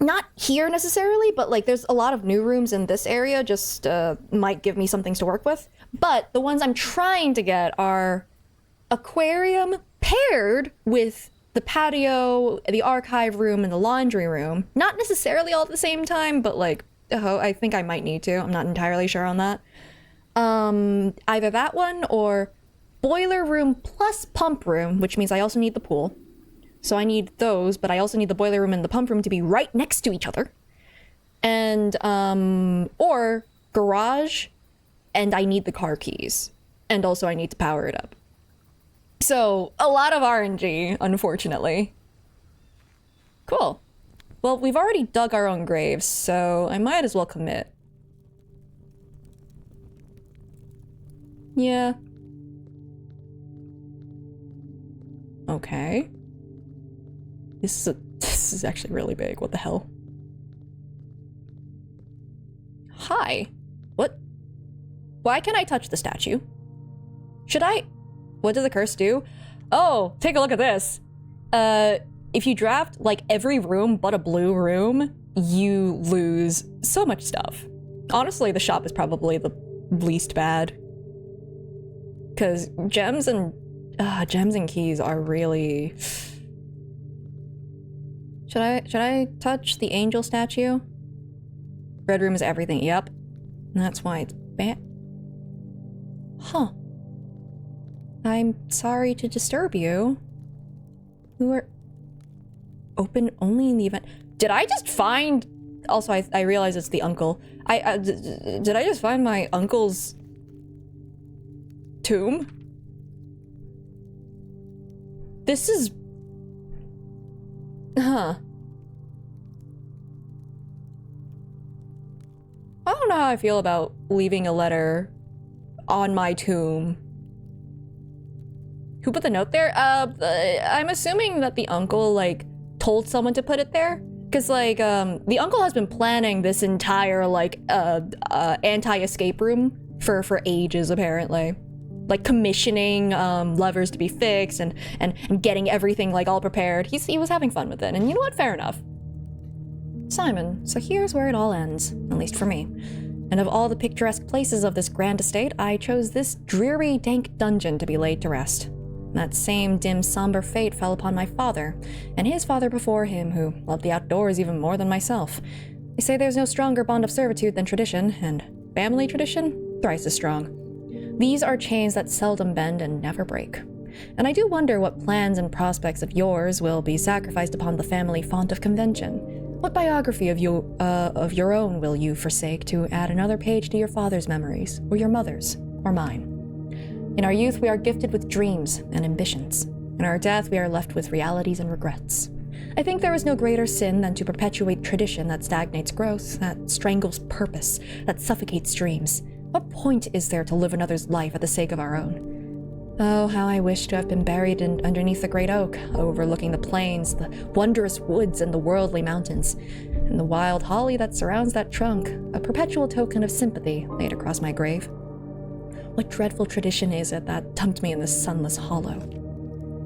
Not here necessarily, but like there's a lot of new rooms in this area, just might give me some things to work with. But the ones I'm trying to get are aquarium paired with the patio, the archive room, and the laundry room. Not necessarily all at the same time, but like, I think I might need to. I'm not entirely sure on that. Either that one or boiler room plus pump room, which means I also need the pool. So I need those, but I also need the boiler room and the pump room to be right next to each other. And, or garage, and I need the car keys. And also I need to power it up. So, a lot of RNG, unfortunately. Cool. Well, we've already dug our own graves, so I might as well commit. Yeah. Okay. This is actually really big. What the hell? Hi. What? Why can't I touch the statue? Should I? What does the curse do? Oh, take a look at this. If you draft, like, every room but a blue room, you lose so much stuff. Honestly, the shop is probably the least bad. Because gems and keys are really... Should I touch the angel statue? Red room is everything. Yep. That's why it's bad. Huh. I'm sorry to disturb you. You are open only in the event. Did I just find... Also, I realize it's the uncle. Did I just find my uncle's tomb? This is... Huh. I don't know how I feel about leaving a letter on my tomb. Who put the note there? I'm assuming that the uncle, like, told someone to put it there. Because, like, the uncle has been planning this entire, like, anti-escape room for ages, apparently. like commissioning levers to be fixed and getting everything like all prepared. He was having fun with it, and you know what? Fair enough. Simon, so here's where it all ends, at least for me. And of all the picturesque places of this grand estate, I chose this dreary, dank dungeon to be laid to rest. That same dim, somber fate fell upon my father, and his father before him, who loved the outdoors even more than myself. They say there's no stronger bond of servitude than tradition, and family tradition, thrice as strong. These are chains that seldom bend and never break. And I do wonder what plans and prospects of yours will be sacrificed upon the family font of convention. What biography of your own will you forsake to add another page to your father's memories, or your mother's, or mine? In our youth, we are gifted with dreams and ambitions. In our death, we are left with realities and regrets. I think there is no greater sin than to perpetuate tradition that stagnates growth, that strangles purpose, that suffocates dreams. What point is there to live another's life at the sake of our own? Oh, how I wish to have been buried underneath the great oak, overlooking the plains, the wondrous woods, and the worldly mountains, and the wild holly that surrounds that trunk, a perpetual token of sympathy laid across my grave. What dreadful tradition is it that dumped me in this sunless hollow?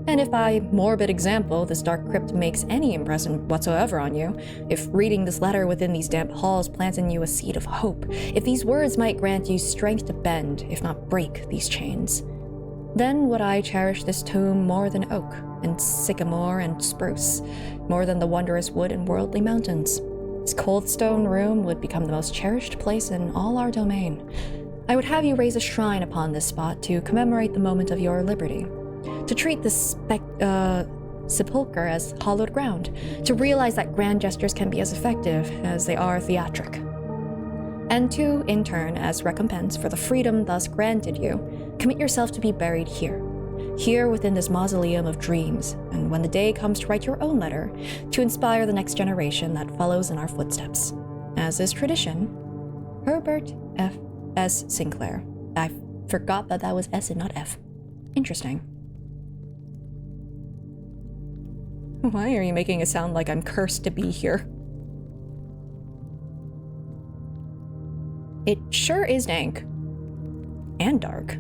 And if by morbid example this dark crypt makes any impression whatsoever on you, if reading this letter within these damp halls plants in you a seed of hope, if these words might grant you strength to bend, if not break, these chains, then would I cherish this tomb more than oak, and sycamore, and spruce, more than the wondrous wood and worldly mountains. This cold stone room would become the most cherished place in all our domain. I would have you raise a shrine upon this spot to commemorate the moment of your liberty, to treat this sepulchre as hallowed ground, to realize that grand gestures can be as effective as they are theatric. And to, in turn, as recompense for the freedom thus granted you, commit yourself to be buried here within this mausoleum of dreams, and when the day comes to write your own letter, to inspire the next generation that follows in our footsteps. As is tradition, Herbert F. S. Sinclair. I forgot that was S and not F. Interesting. Why are you making it sound like I'm cursed to be here? It sure is dank. And dark.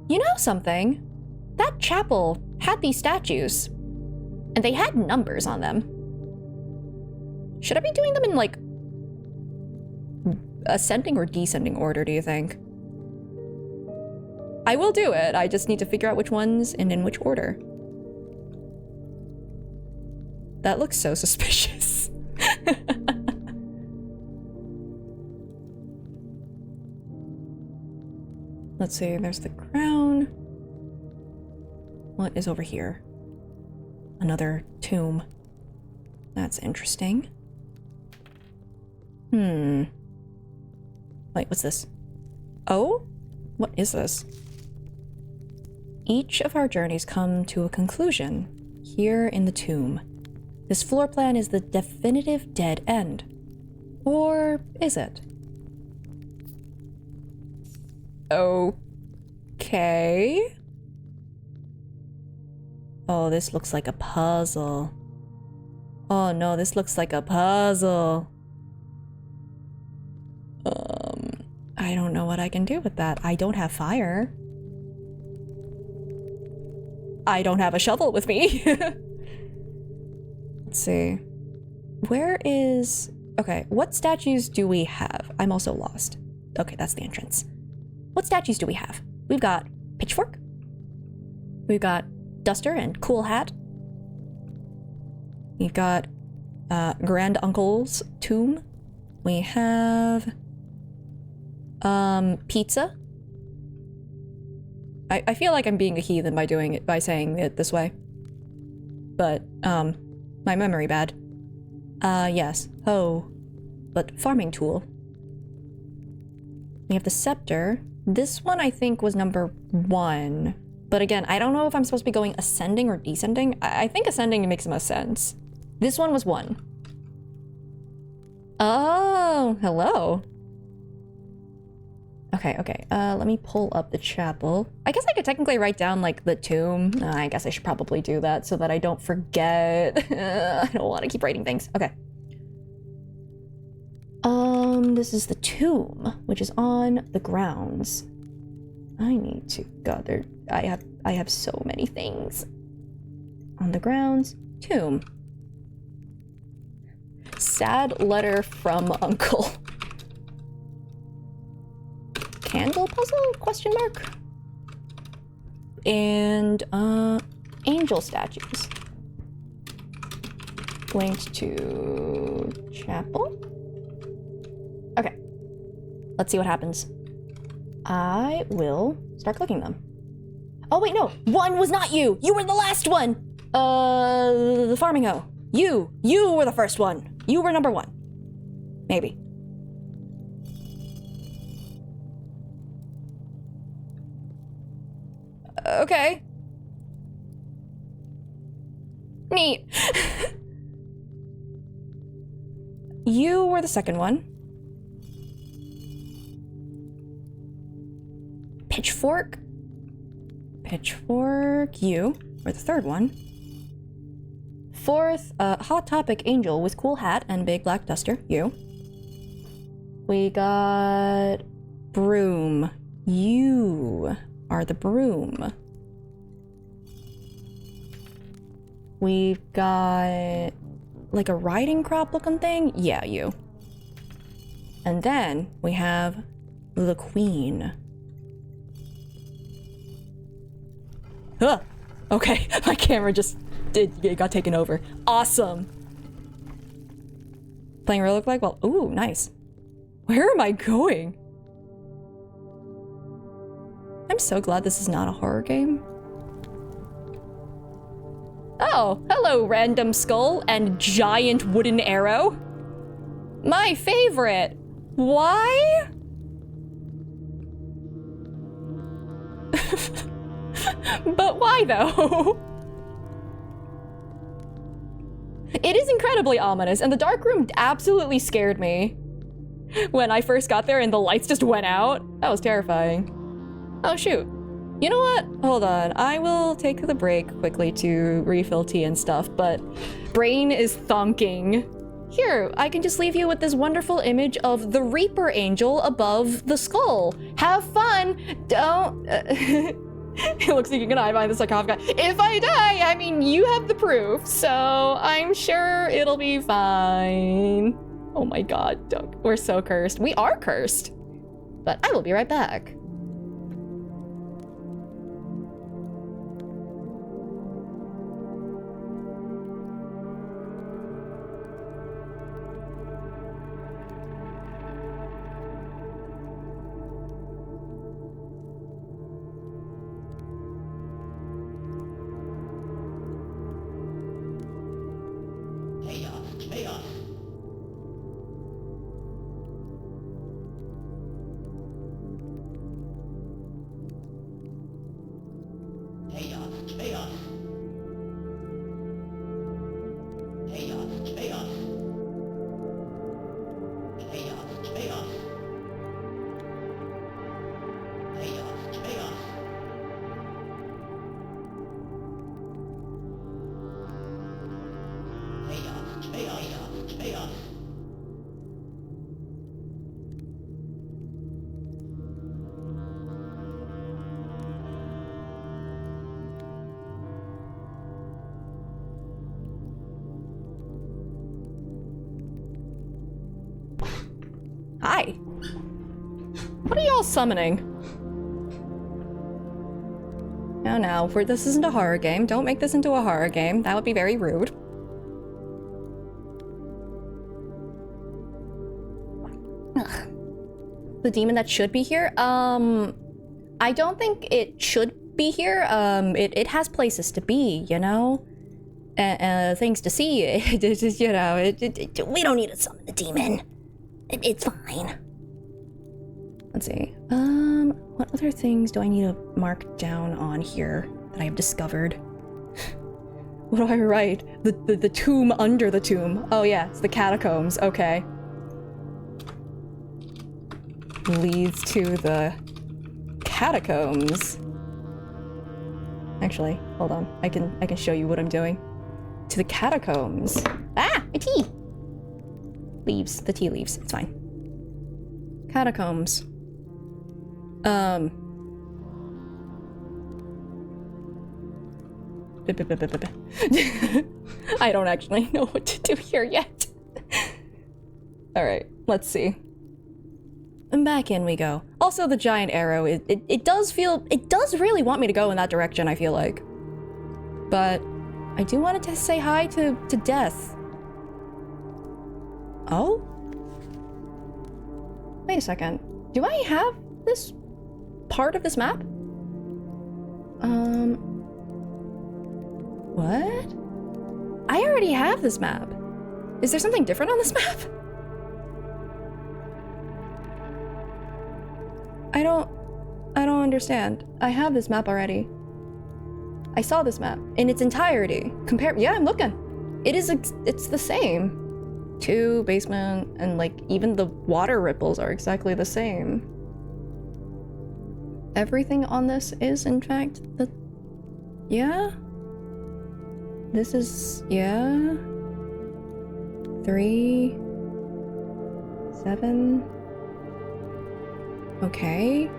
You know something? That chapel had these statues, and they had numbers on them. Should I be doing them in, like, ascending or descending order, do you think? I will do it. I just need to figure out which ones and in which order. That looks so suspicious. Let's see, there's the crown. What is over here? Another tomb. That's interesting. Wait, what's this? Oh? What is this? Each of our journeys come to a conclusion here in the tomb. This floor plan is the definitive dead end. Or is it? Okay. Oh, this looks like a puzzle. Oh no, this looks like a puzzle. I don't know what I can do with that. I don't have fire. I don't have a shovel with me. Let's see. Where is... Okay, what statues do we have? I'm also lost. Okay, that's the entrance. What statues do we have? We've got Pitchfork. We've got Duster and Cool Hat. We've got Grand Uncle's tomb. We have Pizza. I feel like I'm being a heathen by saying it this way. But my memory bad. Yes. Oh. But farming tool. We have the scepter. This one I think was number 1. But again, I don't know if I'm supposed to be going ascending or descending. I think ascending makes the most sense. This one was 1. Oh, hello. Okay. Let me pull up the chapel. I guess I could technically write down, like, the tomb. I guess I should probably do that so that I don't forget. I don't want to keep writing things. Okay. This is the tomb, which is on the grounds. I need to gather. I have so many things. On the grounds, tomb. Sad letter from uncle. Candle puzzle? Question mark. And angel statues. Linked to chapel. Okay. Let's see what happens. I will start clicking them. Oh wait, no. One was not you. You were the last one. The farming hoe. You were the first one. You were number 1. Maybe. Okay. Neat. You were the second one. Pitchfork. Pitchfork, you were the third one. Fourth, Hot Topic Angel with cool hat and big black duster, you. We got Broom. You are the broom. We've got like a riding crop looking thing. Yeah, you. And then we have the queen. Huh. Okay, my camera just it got taken over. Awesome. Playing real look like? Well, ooh, nice. Where am I going? I'm so glad this is not a horror game. Oh, hello, random skull and giant wooden arrow. My favorite. Why? But why though? It is incredibly ominous, and the dark room absolutely scared me. When I first got there and the lights just went out, that was terrifying. Oh shoot. You know what? Hold on. I will take the break quickly to refill tea and stuff, but brain is thunking. Here, I can just leave you with this wonderful image of the Reaper Angel above the skull. Have fun. Don't... It looks like you can hide behind the sarcophagus. If I die, I mean, you have the proof, so I'm sure it'll be fine. Oh my god, don't. We're so cursed. We are cursed. But I will be right back. Hi. What are y'all summoning? Oh no, this isn't a horror game. Don't make this into a horror game. That would be very rude. Ugh. The demon that should be here? I don't think it should be here. It has places to be, you know? Things to see. You know, we don't need to summon the demon. It's fine. Let's see. What other things do I need to mark down on here that I have discovered? What do I write? The tomb under the tomb. Oh yeah, it's the catacombs. Okay. Leads to the catacombs. Actually, hold on. I can show you what I'm doing. To the catacombs. Ah, my tea. Leaves. The tea leaves. It's fine. Catacombs. I don't actually know what to do here yet. Alright, let's see. And back in we go. Also, the giant arrow, it does really want me to go in that direction, I feel like. But I do want to say hi to Death. Oh? Wait a second. Do I have this part of this map? What? I already have this map. Is there something different on this map? I don't understand. I have this map already. I saw this map in its entirety. Yeah, I'm looking. It's the same. 2, basement, and like even the water ripples are exactly the same. Everything on this is in fact yeah? This is, yeah? 3, 7. Okay.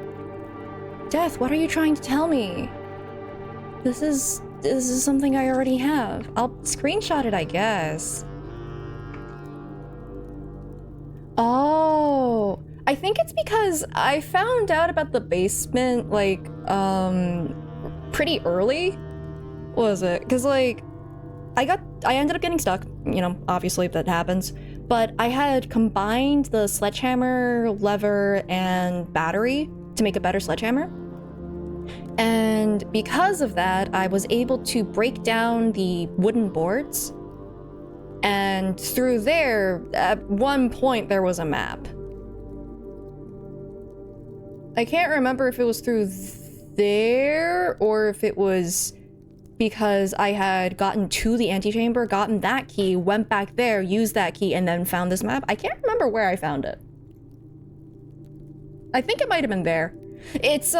Death, what are you trying to tell me? This is something I already have. I'll screenshot it, I guess. Oh, I think it's because I found out about the basement, like, pretty early. What was it? Because, like, I ended up getting stuck, you know, obviously that happens, but I had combined the sledgehammer, lever, and battery to make a better sledgehammer. And because of that, I was able to break down the wooden boards. And through there, at one point, there was a map. I can't remember if it was through there or if it was because I had gotten to the antechamber, gotten that key, went back there, used that key, and then found this map. I can't remember where I found it. I think it might have been there. It's,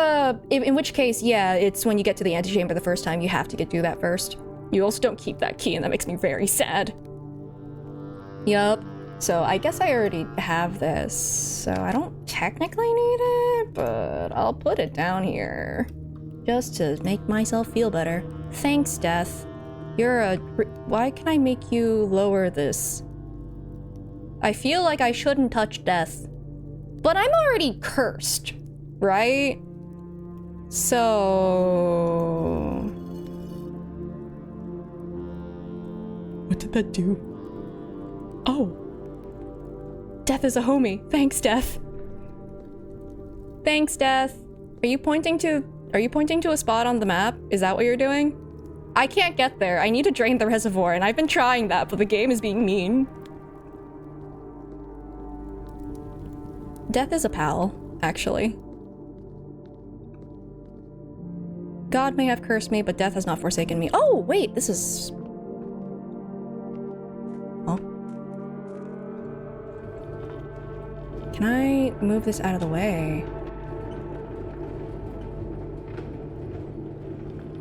in which case, yeah, it's when you get to the antechamber the first time, you have to do that first. You also don't keep that key, and that makes me very sad. Yup. So I guess I already have this, so I don't technically need it, but I'll put it down here. Just to make myself feel better. Thanks, Death. Why can I make you lower this? I feel like I shouldn't touch Death. But I'm already cursed, right? So... What did that do? Oh. Death is a homie. Thanks, Death. Thanks, Death. Are you pointing to a spot on the map? Is that what you're doing? I can't get there. I need to drain the reservoir, and I've been trying that, but the game is being mean. Death is a pal, actually. God may have cursed me, but Death has not forsaken me. Oh, wait, this is... Oh. Can I move this out of the way?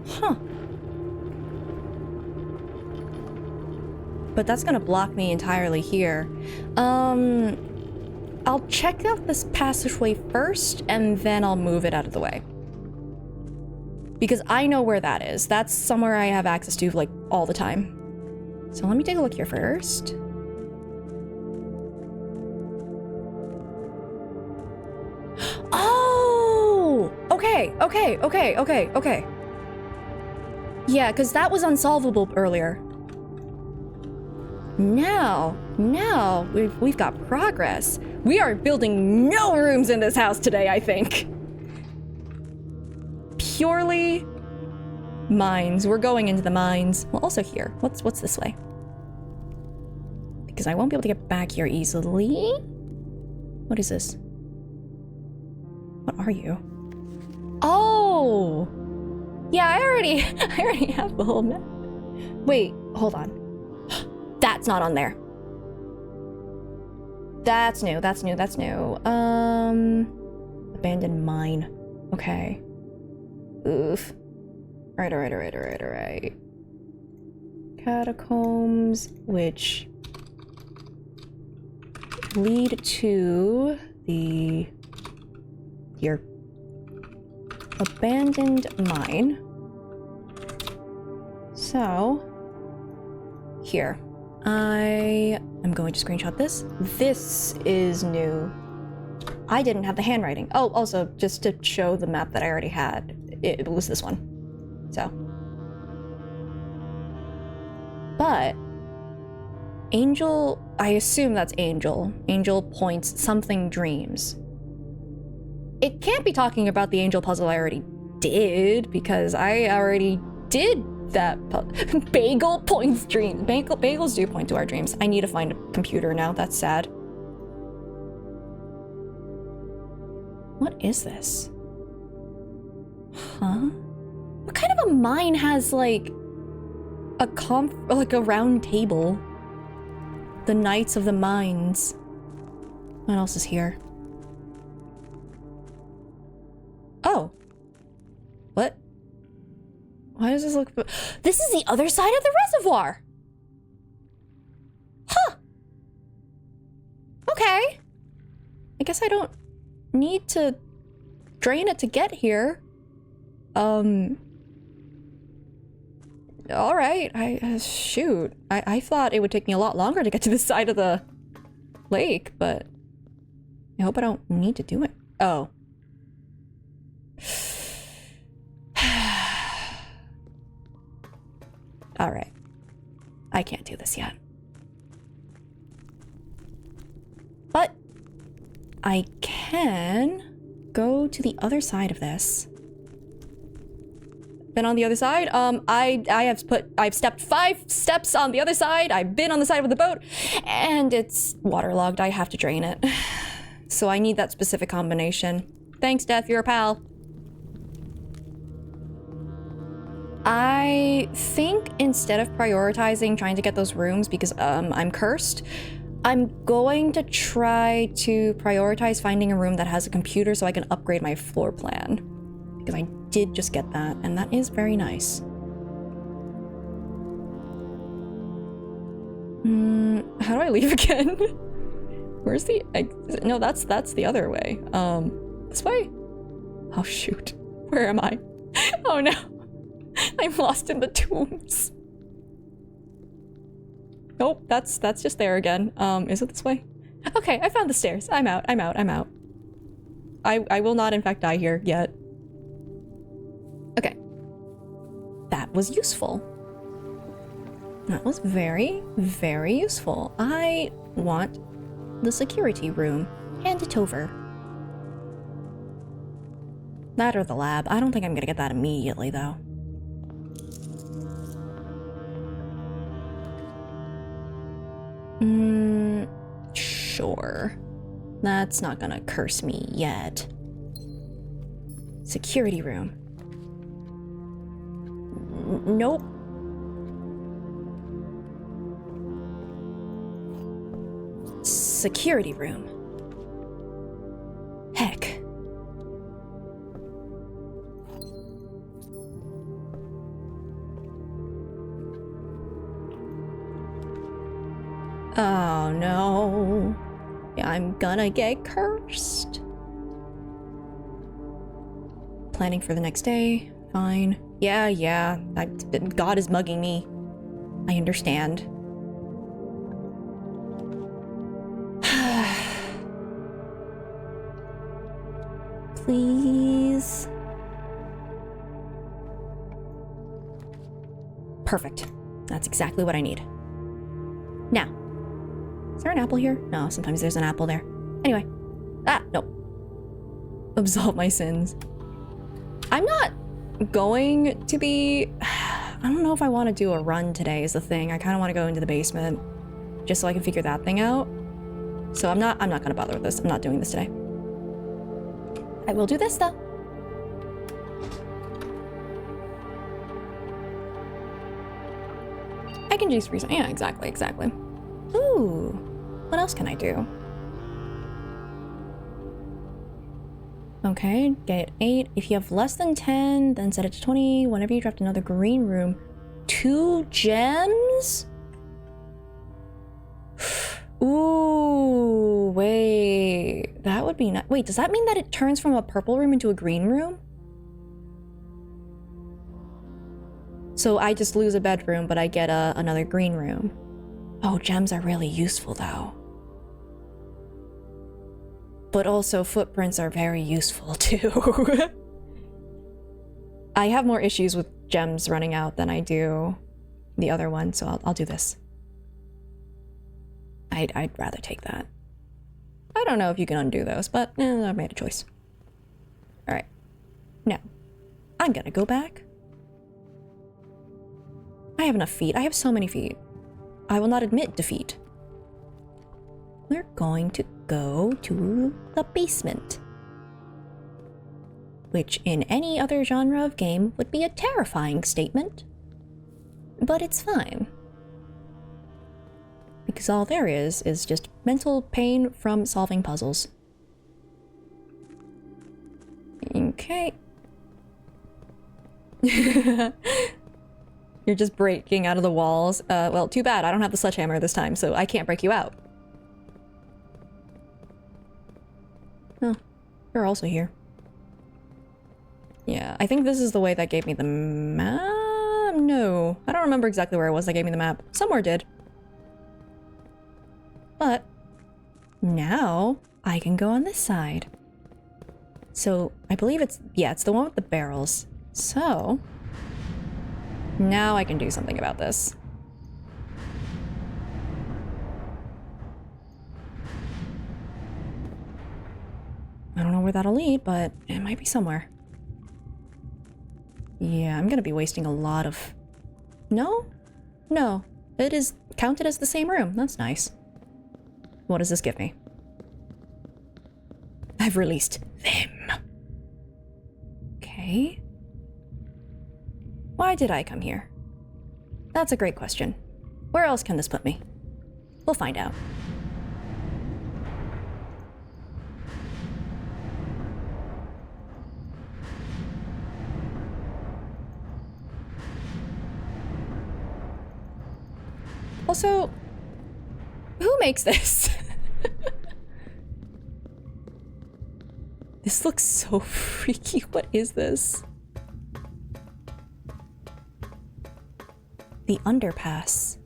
Huh. But that's gonna block me entirely here. I'll check out this passageway first, and then I'll move it out of the way. Because I know where that is. That's somewhere I have access to, like, all the time. So let me take a look here first. Oh! Okay. Yeah, because that was unsolvable earlier. Now, we've got progress. We are building no rooms in this house today, I think. Purely mines. We're going into the mines. Well, also here. What's this way? Because I won't be able to get back here easily. What is this? What are you? Oh! Yeah, I already have the whole map. Wait, hold on. That's not on there. That's new. Abandoned mine. Okay. Oof. Alright. Catacombs, which lead to the... here. Abandoned mine. So, here. I am going to screenshot this. This is new. I didn't have the handwriting. Oh, also, just to show the map that I already had, it was this one. So. But, Angel, I assume that's Angel. Angel points something dreams. It can't be talking about the Angel puzzle I already did, because I already did that. Bagel points dreams. Bagels do point to our dreams. I need to find a computer now. That's sad. What is this? Huh? What kind of a mine has like a round table? The Knights of the Mines. What else is here? Oh. What? Why does this look... This is the other side of the reservoir! Huh! Okay. I guess I don't need to drain it to get here. Alright, shoot. I thought it would take me a lot longer to get to the side of the lake, but I hope I don't need to do it. Oh. Alright. I can't do this yet. But I can go to the other side of this. Been on the other side. I've stepped 5 steps on the other side. I've been on the side of the boat, and it's waterlogged. I have to drain it. So I need that specific combination. Thanks, Death, you're a pal. I think instead of prioritizing trying to get those rooms because I'm cursed, I'm going to try to prioritize finding a room that has a computer so I can upgrade my floor plan. Because I did just get that, and that is very nice. How do I leave again? Where's the exit? No, that's the other way. This way? Oh shoot. Where am I? Oh no. I'm lost in the tombs. Nope, that's just there again. Is it this way? Okay, I found the stairs. I'm out. I will not in fact die here yet. Okay. That was useful. That was very, very useful. I want the security room. Hand it over. That or the lab. I don't think I'm gonna get that immediately, though. Sure. That's not gonna curse me yet. Security room. Nope. Security room. Heck. Oh no. I'm gonna get cursed. Planning for the next day. Fine. Yeah. God is mugging me. I understand. Please. Perfect. That's exactly what I need. Now. Is there an apple here? No, sometimes there's an apple there. Anyway. Nope. Absolve my sins. I'm not going to be... I don't know if I want to do a run today is the thing. I kind of want to go into the basement just so I can figure that thing out. So I'm not going to bother with this. I'm not doing this today. I will do this though. I can juice reason. Yeah, exactly. Ooh. What else can I do? Okay, get 8. If you have less than 10, then set it to 20. Whenever you draft another green room, 2 gems? Ooh, wait. That would be nice. Wait, does that mean that it turns from a purple room into a green room? So I just lose a bedroom, but I get another green room. Oh, gems are really useful though. But also footprints are very useful too. I have more issues with gems running out than I do the other one, so I'll do this. I'd rather take that. I don't know if you can undo those, but I made a choice. Alright. Now, I'm gonna go back. I have enough feet. I have so many feet. I will not admit defeat. We're going to go to the basement. Which in any other genre of game would be a terrifying statement. But it's fine. Because all there is just mental pain from solving puzzles. Okay. You're just breaking out of the walls. Well, too bad. I don't have the sledgehammer this time, so I can't break you out. Oh, you're also here. Yeah, I think this is the way that gave me the map? No, I don't remember exactly where it was that gave me the map. Somewhere did. But now I can go on this side. So I believe it's the one with the barrels. So now I can do something about this. I don't know where that'll lead, but it might be somewhere. Yeah, I'm gonna be wasting a lot of... No? No. It is counted as the same room. That's nice. What does this give me? I've released them. Okay. Why did I come here? That's a great question. Where else can this put me? We'll find out. Also, who makes this? This looks so freaky. What is this? The underpass.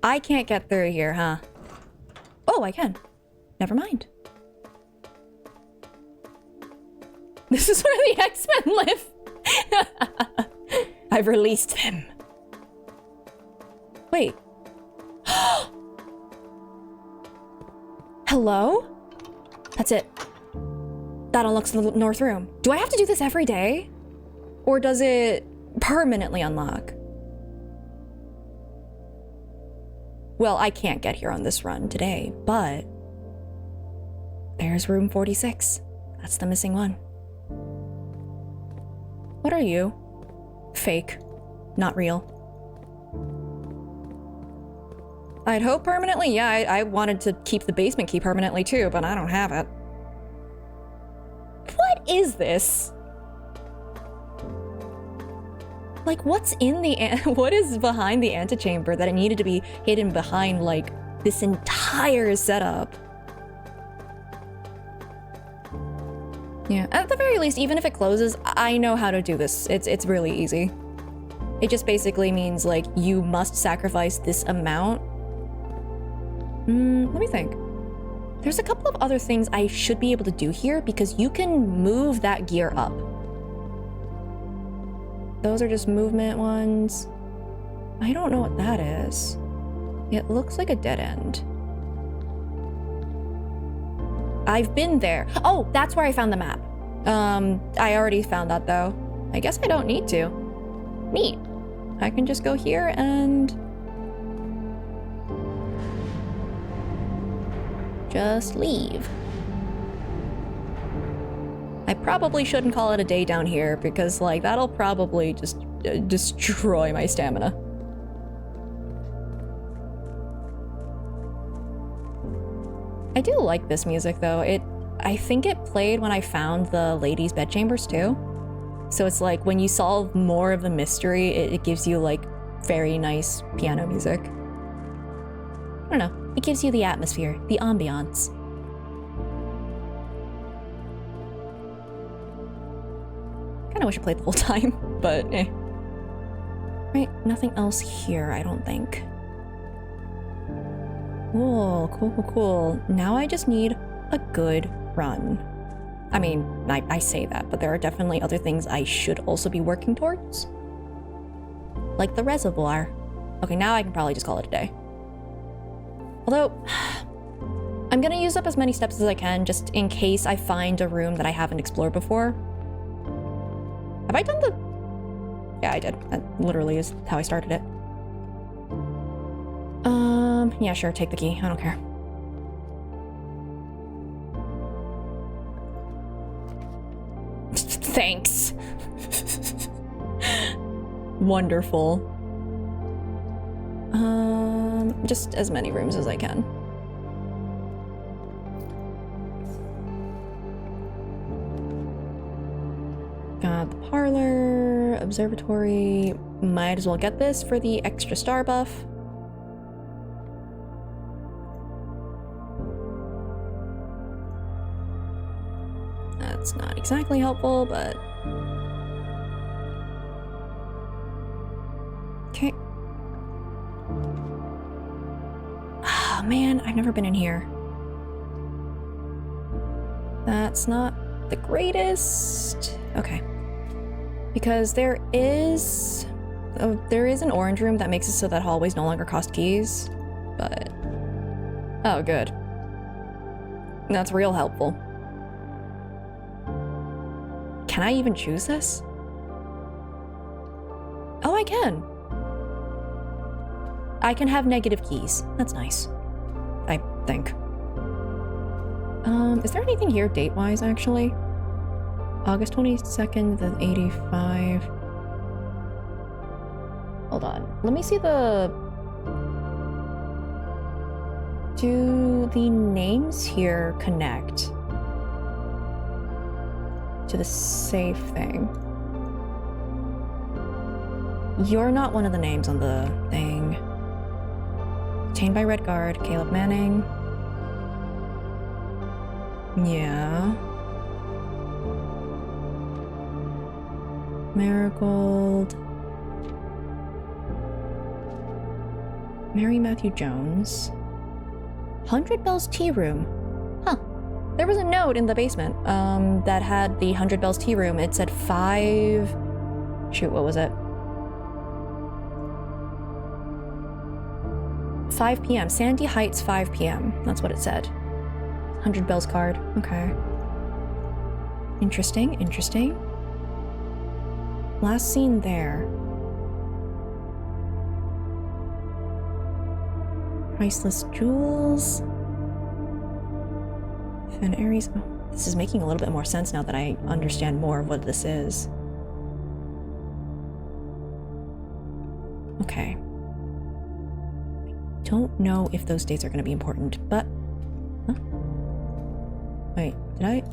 I can't get through here, huh? Oh, I can. Never mind. This is where the X-Men live. I've released them. Wait. Hello? That's it. That unlocks the north room. Do I have to do this every day? Or does it permanently unlock? Well, I can't get here on this run today, but there's room 46. That's the missing one. What are you? Fake. Not real. I'd hope permanently. Yeah, I wanted to keep the basement key permanently too, but I don't have it. What is this? Like, what's in the what is behind the antechamber that it needed to be hidden behind, like, this entire setup? Yeah, at the very least, even if it closes, I know how to do this. It's really easy. It just basically means, like, you must sacrifice this amount. Let me think. There's a couple of other things I should be able to do here because you can move that gear up. Those are just movement ones. I don't know what that is. It looks like a dead end. I've been there. Oh, that's where I found the map. I already found that though. I guess I don't need to. Neat. I can just go here and just leave. I probably shouldn't call it a day down here because, like, that'll probably just destroy my stamina. I do like this music though. I think it played when I found the ladies' bedchambers too. So it's like when you solve more of the mystery, it gives you like very nice piano music. I don't know. It gives you the atmosphere, the ambiance. Kinda wish I played the whole time, but eh. Right, nothing else here, I don't think. Cool, cool, cool, cool. Now I just need a good run. I mean, I say that, but there are definitely other things I should also be working towards. Like the reservoir. Okay, now I can probably just call it a day. Although, I'm gonna use up as many steps as I can just in case I find a room that I haven't explored before. Have I done the... Yeah, I did. That literally is how I started it. Yeah, sure, take the key. I don't care. Thanks. Wonderful. Just as many rooms as I can. Got the parlor, observatory. Might as well get this for the extra star buff. That's not exactly helpful, but... Okay. Oh man, I've never been in here. That's not the greatest. Okay. Because there is an orange room that makes it so that hallways no longer cost keys, but... Oh, good. That's real helpful. Can I even choose this? Oh, I can. I can have negative keys. That's nice. I think. Is there anything here date-wise, actually? August 22nd, the 85. Hold on. Let me see the... Do the names here connect to the safe thing? You're not one of the names on the thing. Chained by Red Guard, Caleb Manning. Yeah. Marigold. Mary Matthew Jones. 100 Bells Tea Room. Huh. There was a note in the basement that had the 100 Bells Tea Room. It said 5... Shoot, what was it? 5 p.m. Sandy Heights, 5 p.m. That's what it said. 100 Bells card. Okay. Interesting, interesting. Last seen there. Priceless jewels. Fan Aries. Oh, this is making a little bit more sense now that I understand more of what this is. Okay. Don't know if those dates are going to be important, but... Huh? Wait, did I...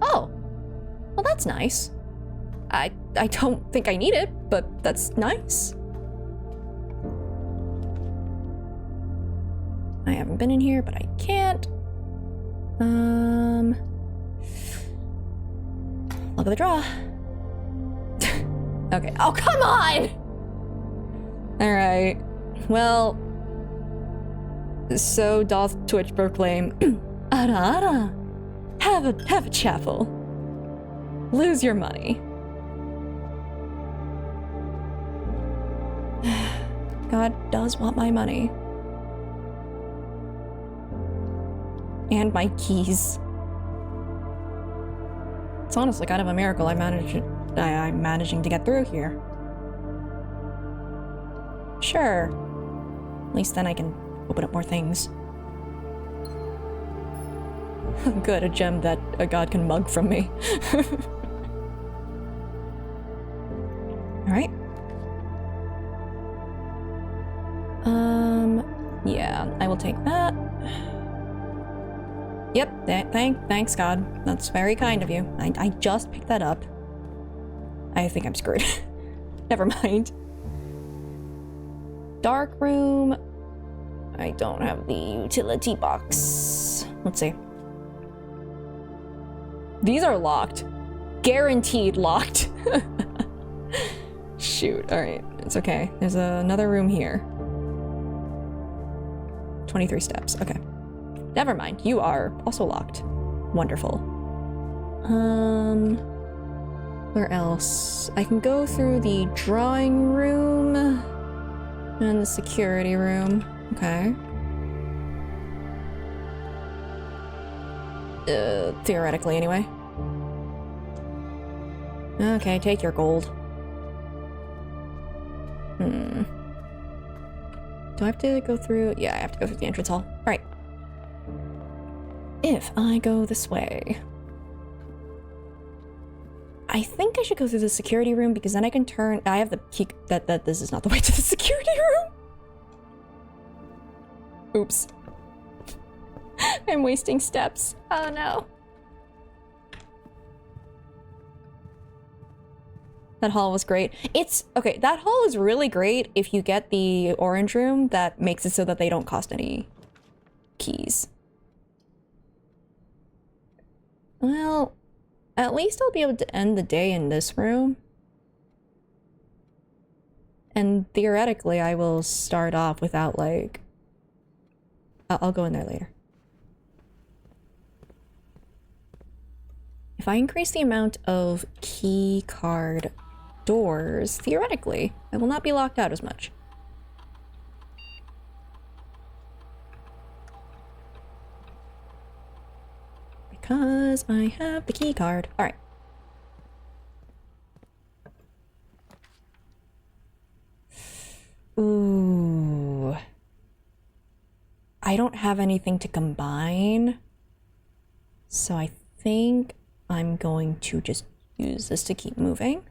Oh! Well, that's nice. I don't think I need it, but that's nice. I haven't been in here, but I can't. Look at the draw. Okay. Oh, come on! Alright. Well, so doth Twitch proclaim, Ara ara, have a chapel. Lose your money. God does want my money. And my keys. It's honestly kind of a miracle I'm managing to get through here. Sure. At least then I can open up more things. Good, a gem that a god can mug from me. Alright. Yeah, I will take that. Yep, thanks God. That's very kind of you. I just picked that up. I think I'm screwed. Never mind. Dark room. I don't have the utility box. Let's see. These are locked. Guaranteed locked. Shoot. Alright, it's okay. There's another room here. 23 steps. Okay. Never mind. You are also locked. Wonderful. Where else? I can go through the drawing room and the security room. Okay. Theoretically, anyway. Okay, take your gold. Do I have to go through? Yeah, I have to go through the entrance hall. Alright. If I go this way... I think I should go through the security room because then I can turn... I have the key... That this is not the way to the security room. Oops. I'm wasting steps. Oh no. That hall was great. It's... Okay, that hall is really great if you get the orange room that makes it so that they don't cost any keys. Well... At least I'll be able to end the day in this room. And theoretically, I will start off without, like... I'll go in there later. If I increase the amount of key card doors, theoretically, I will not be locked out as much. Because I have the key card. Alright. Ooh. I don't have anything to combine. So I think I'm going to just use this to keep moving.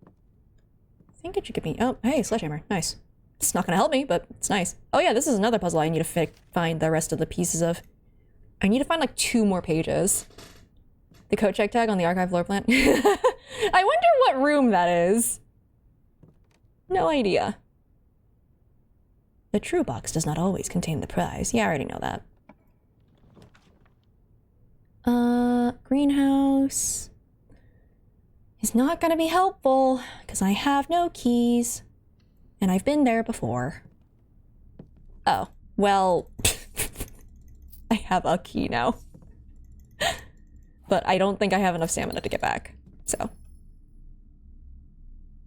I think it should give me... Oh, hey, sledgehammer. Nice. It's not gonna help me, but it's nice. Oh yeah, this is another puzzle I need to find the rest of the pieces of. I need to find like 2 more pages. The code check tag on the archive floor plan. I wonder what room that is. No idea. The true box does not always contain the prize. Yeah, I already know that. Greenhouse is not gonna be helpful because I have no keys. And I've been there before. Oh, well, I have a key now. But I don't think I have enough stamina to get back, so.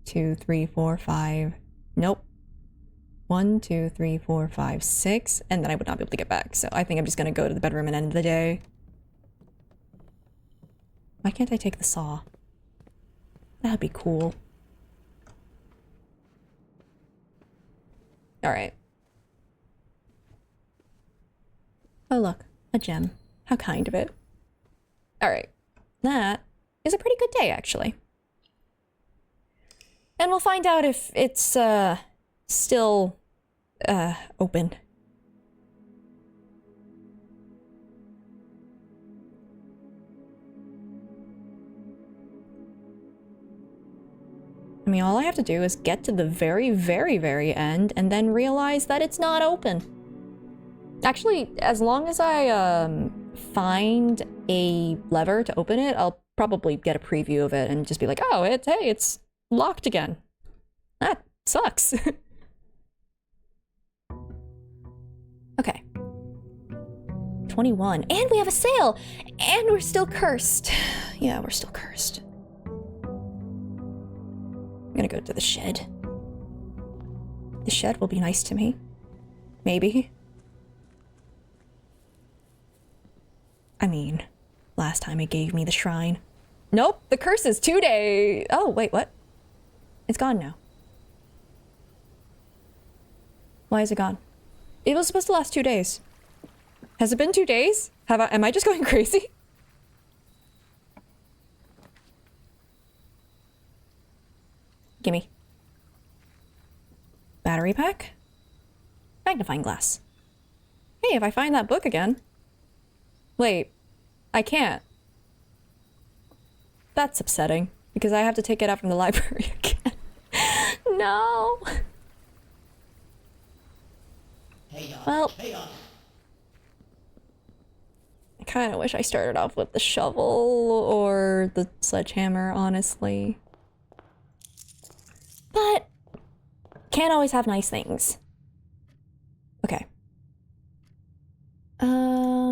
2, 3, 4, 5. Nope. 1, 2, 3, 4, 5, 6. And then I would not be able to get back, so I think I'm just gonna go to the bedroom and end the day. Why can't I take the saw? That'd be cool. Alright. Oh look, a gem. How kind of it. Alright. That is a pretty good day, actually. And we'll find out if it's, still, open. I mean, all I have to do is get to the very, very, very end and then realize that it's not open. Actually, as long as I, find a lever to open it, I'll probably get a preview of it and just be like, oh, hey, it's locked again. That sucks. Okay. 21. And we have a sale! And we're still cursed. Yeah, we're still cursed. I'm gonna go to the shed. The shed will be nice to me. Maybe. I mean, last time it gave me the shrine. Nope, the curse is 2 days. Oh, wait, what? It's gone now. Why is it gone? It was supposed to last 2 days. Has it been 2 days? Am I just going crazy? Gimme. Battery pack? Magnifying glass. Hey, if I find that book again. Wait, I can't. That's upsetting, because I have to take it out from the library again. No. Well, I kind of wish I started off with the shovel or the sledgehammer, honestly. But can't always have nice things. Okay.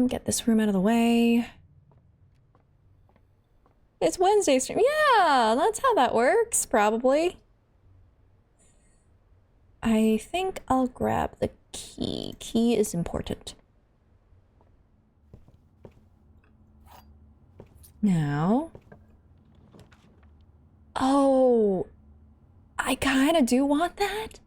Get this room out of the way. It's Wednesday stream. Yeah, that's how that works, probably. I think I'll grab the key. Key is important. Now. Oh, I kind of do want that.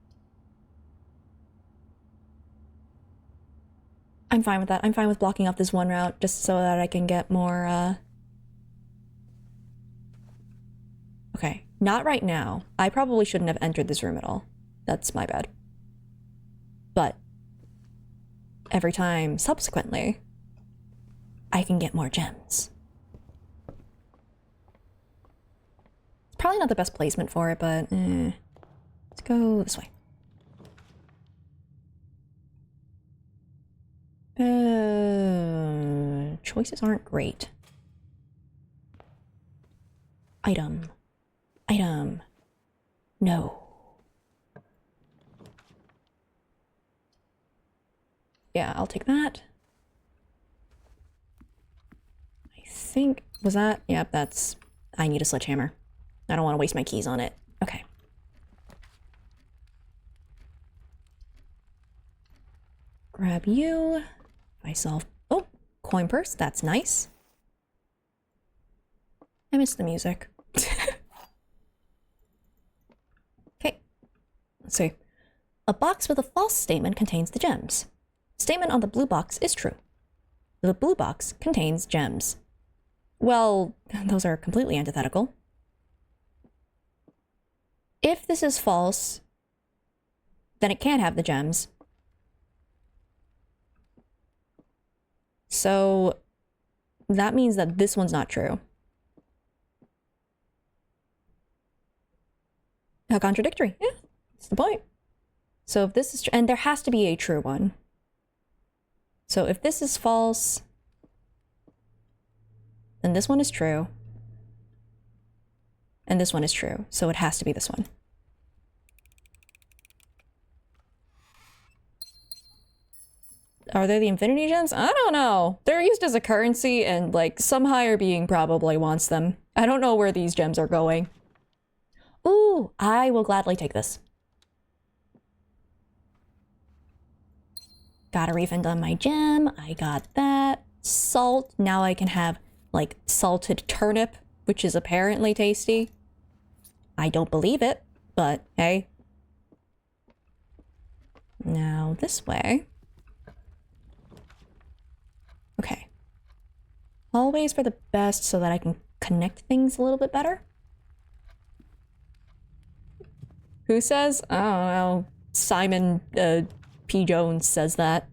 I'm fine with that. I'm fine with blocking off this one route just so that I can get more, Okay, not right now. I probably shouldn't have entered this room at all. That's my bad. But every time subsequently, I can get more gems. It's probably not the best placement for it, but let's go this way. Choices aren't great. Item. Item. No. Yeah, I'll take that. I think, was that? Yep, that's, I need a sledgehammer. I don't want to waste my keys on it. Okay. Grab you. Myself. Oh, coin purse. That's nice. I miss the music. Okay. Let's see. A box with a false statement contains the gems. Statement on the blue box is true. The blue box contains gems. Well, those are completely antithetical. If this is false, then it can't have the gems. So that means that this one's not true. How contradictory. Yeah, that's the point. So if this is true, and there has to be a true one. So if this is false, then this one is true. And this one is true. So it has to be this one. Are they the infinity gems? I don't know. They're used as a currency and like some higher being probably wants them. I don't know where these gems are going. Ooh, I will gladly take this. Got a refund on my gem. I got that. Salt. Now I can have like salted turnip, which is apparently tasty. I don't believe it, but hey. Now this way. Okay. Always for the best so that I can connect things a little bit better. Who says? I don't know. Simon P. Jones says that.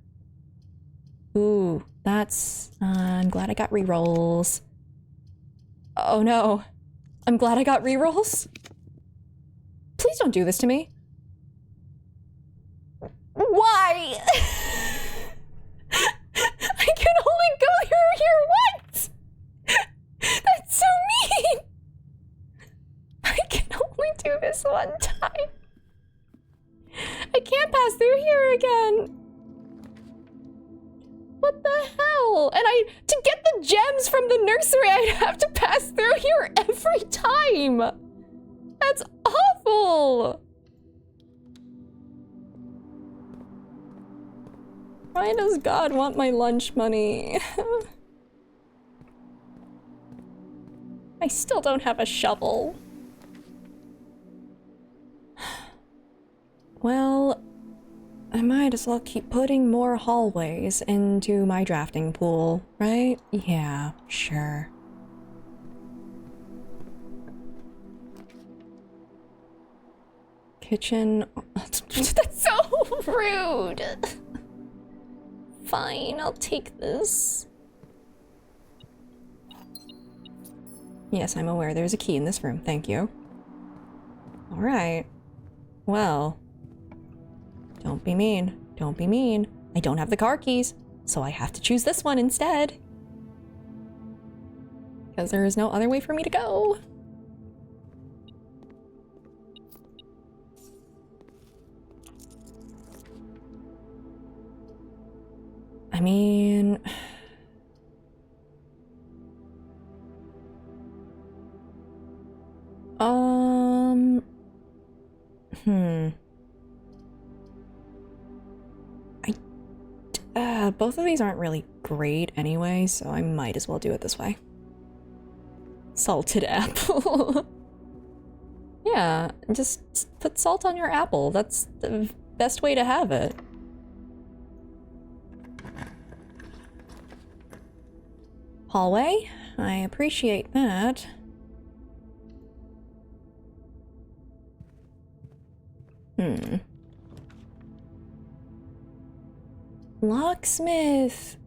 Ooh, that's... I'm glad I got rerolls. Oh no. I'm glad I got rerolls. Please don't do this to me. Why? I can only go here once! That's so mean! I can only do this one time. I can't pass through here again. What the hell? And to get the gems from the nursery, I'd have to pass through here every time. That's awful. Why does God want my lunch money? I still don't have a shovel. Well, I might as well keep putting more hallways into my drafting pool, right? Yeah, sure. Kitchen. That's so rude. Fine, I'll take this. Yes, I'm aware there's a key in this room. Thank you. All right. Well, don't be mean. Don't be mean. I don't have the car keys, so I have to choose this one instead. Because there is no other way for me to go. mean... Both of these aren't really great anyway, so I might as well do it this way. Salted apple. Yeah, just put salt on your apple. That's the best way to have it. Hallway? I appreciate that. Locksmith.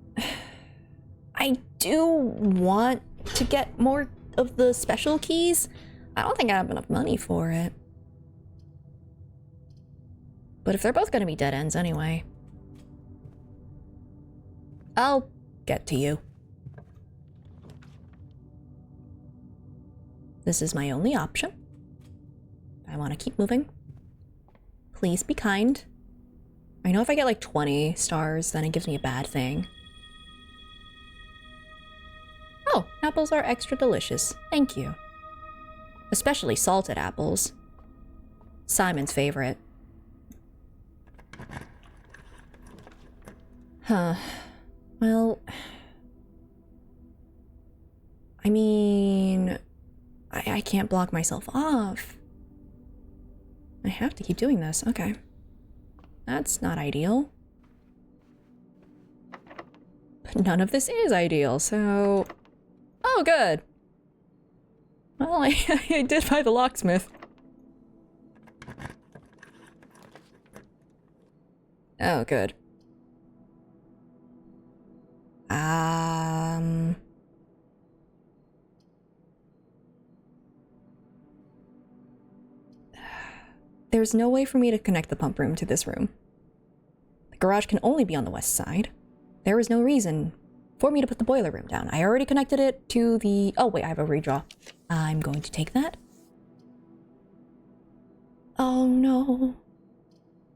I do want to get more of the special keys. I don't think I have enough money for it. But if they're both gonna be dead ends anyway, I'll get to you. This is my only option. I want to keep moving. Please be kind. I know if I get like 20 stars, then it gives me a bad thing. Oh, apples are extra delicious. Thank you. Especially salted apples. Simon's favorite. Huh. Well... I mean... I can't block myself off. I have to keep doing this. Okay. That's not ideal. But none of this is ideal, so... Oh, good. Well, I did find the locksmith. Oh, good. There's no way for me to connect the pump room to this room. The garage can only be on the west side. There is no reason for me to put the boiler room down. I already connected it to the... Oh, wait, I have a redraw. I'm going to take that. Oh, no.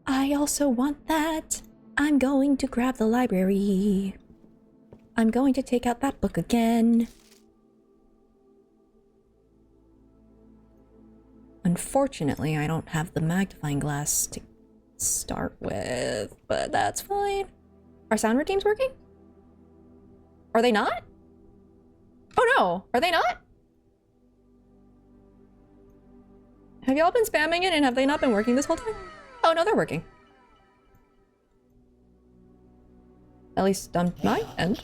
I also want that. I'm going to grab the library. I'm going to take out that book again. Unfortunately, I don't have the magnifying glass to start with, but that's fine. Are sound routines working? Are they not? Oh no, are they not? Have y'all been spamming it and have they not been working this whole time? Oh no, they're working. At least on my end.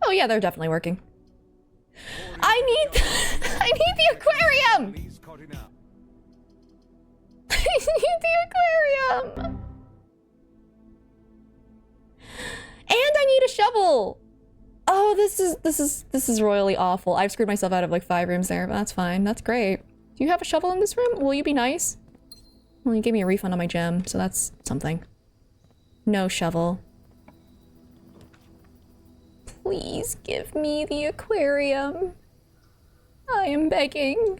Oh yeah, they're definitely working. I need the aquarium! I need the aquarium! And I need a shovel! Oh, this is royally awful. I've screwed myself out of like 5 rooms there, but that's fine. That's great. Do you have a shovel in this room? Will you be nice? Well, you gave me a refund on my gem, so that's something. No shovel. Please give me the aquarium. I am begging.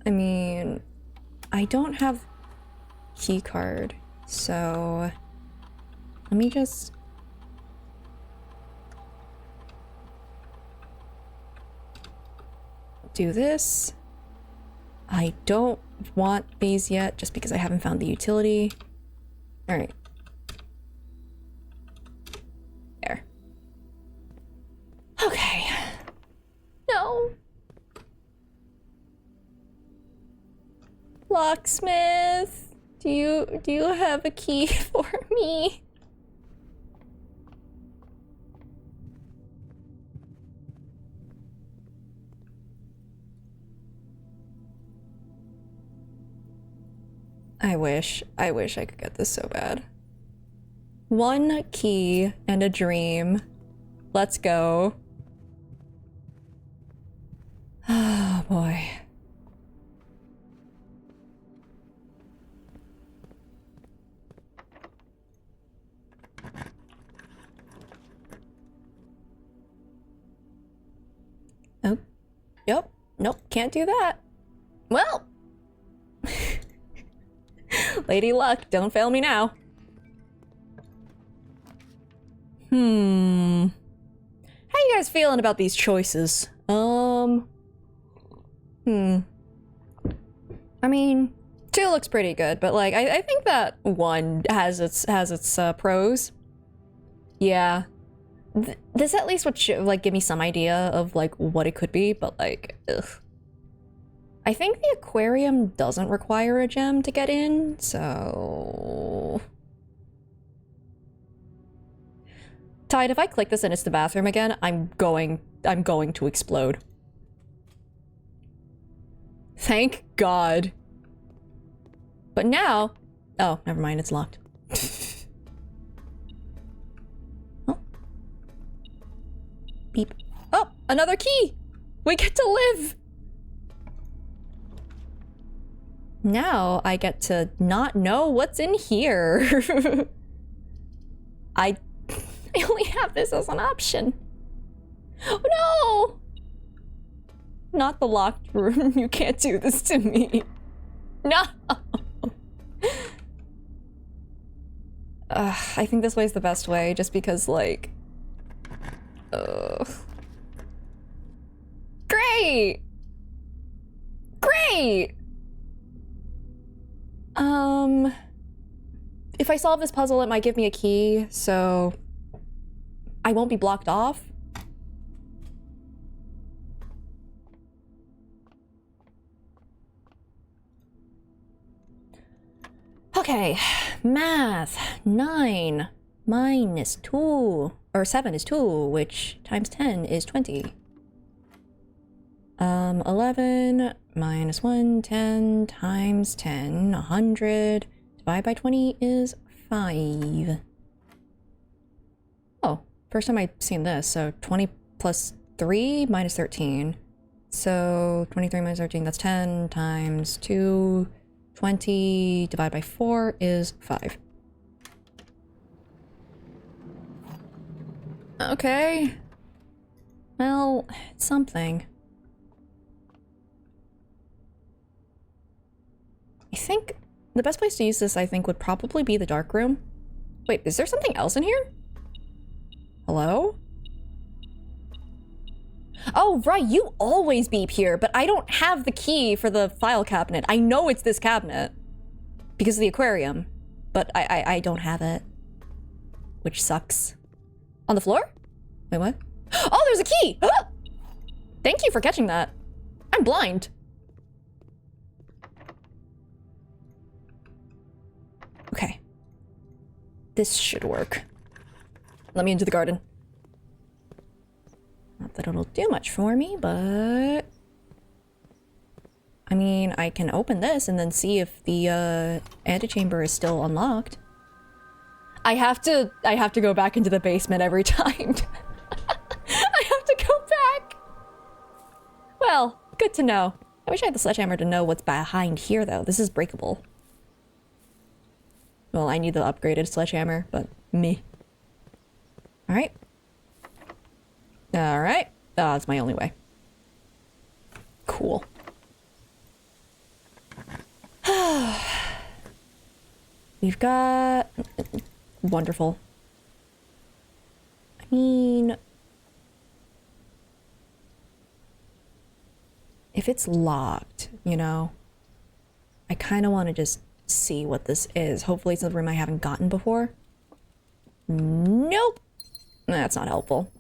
I mean, I don't have key card, so let me just do this. I don't want these yet, just because I haven't found the utility. All right. There. Okay. No. Locksmith, do you have a key for me? I wish I could get this so bad. 1 key and a dream. Let's go. Oh boy. Oh, yep. Nope, can't do that. Well. Lady Luck, don't fail me now. How you guys feeling about these choices? I mean, 2 looks pretty good, but like, I think that 1 has its pros. Yeah. This at least would like give me some idea of like what it could be, but like, ugh. I think the aquarium doesn't require a gem to get in, so... Tide, if I click this and it's the bathroom again, I'm going to explode. Thank God. But now... Oh, never mind, it's locked. Oh. Beep. Oh, another key! We get to live! Now I get to not know what's in here. I only have this as an option. Oh, no! Not the locked room. You can't do this to me. No! I think this way's the best way, just because, like... Great! Great! If I solve this puzzle, it might give me a key, so... I won't be blocked off. Okay, math. 9 minus 2, or 7 is 2, which times 10 is 20. 11 minus 1, 10 times 10, 100. Divided by 20 is 5. Oh, first time I've seen this, so 20 plus 3 minus 13. So 23 minus 13, that's 10 times 2, 20 divided by 4 is 5. Okay. Well, it's something. I think the best place to use this, I think, would probably be the dark room. Wait, is there something else in here? Hello? Oh, right, you always beep here, but I don't have the key for the file cabinet. I know it's this cabinet because of the aquarium, but I don't have it, which sucks. On the floor? Wait, what? Oh, there's a key! Ah! Thank you for catching that. I'm blind. Okay. This should work. Let me into the garden. Not that it'll do much for me, but... I mean, I can open this and then see if the antechamber is still unlocked. I have to go back into the basement every time. I have to go back. Well, good to know. I wish I had the sledgehammer to know what's behind here, though. This is breakable. Well, I need the upgraded sledgehammer, but me. Alright. Alright. Oh, that's my only way. Cool. We've got... Wonderful. I mean... If it's locked, you know, I kind of want to just see what this is. Hopefully it's a room I haven't gotten before. Nope. That's not helpful.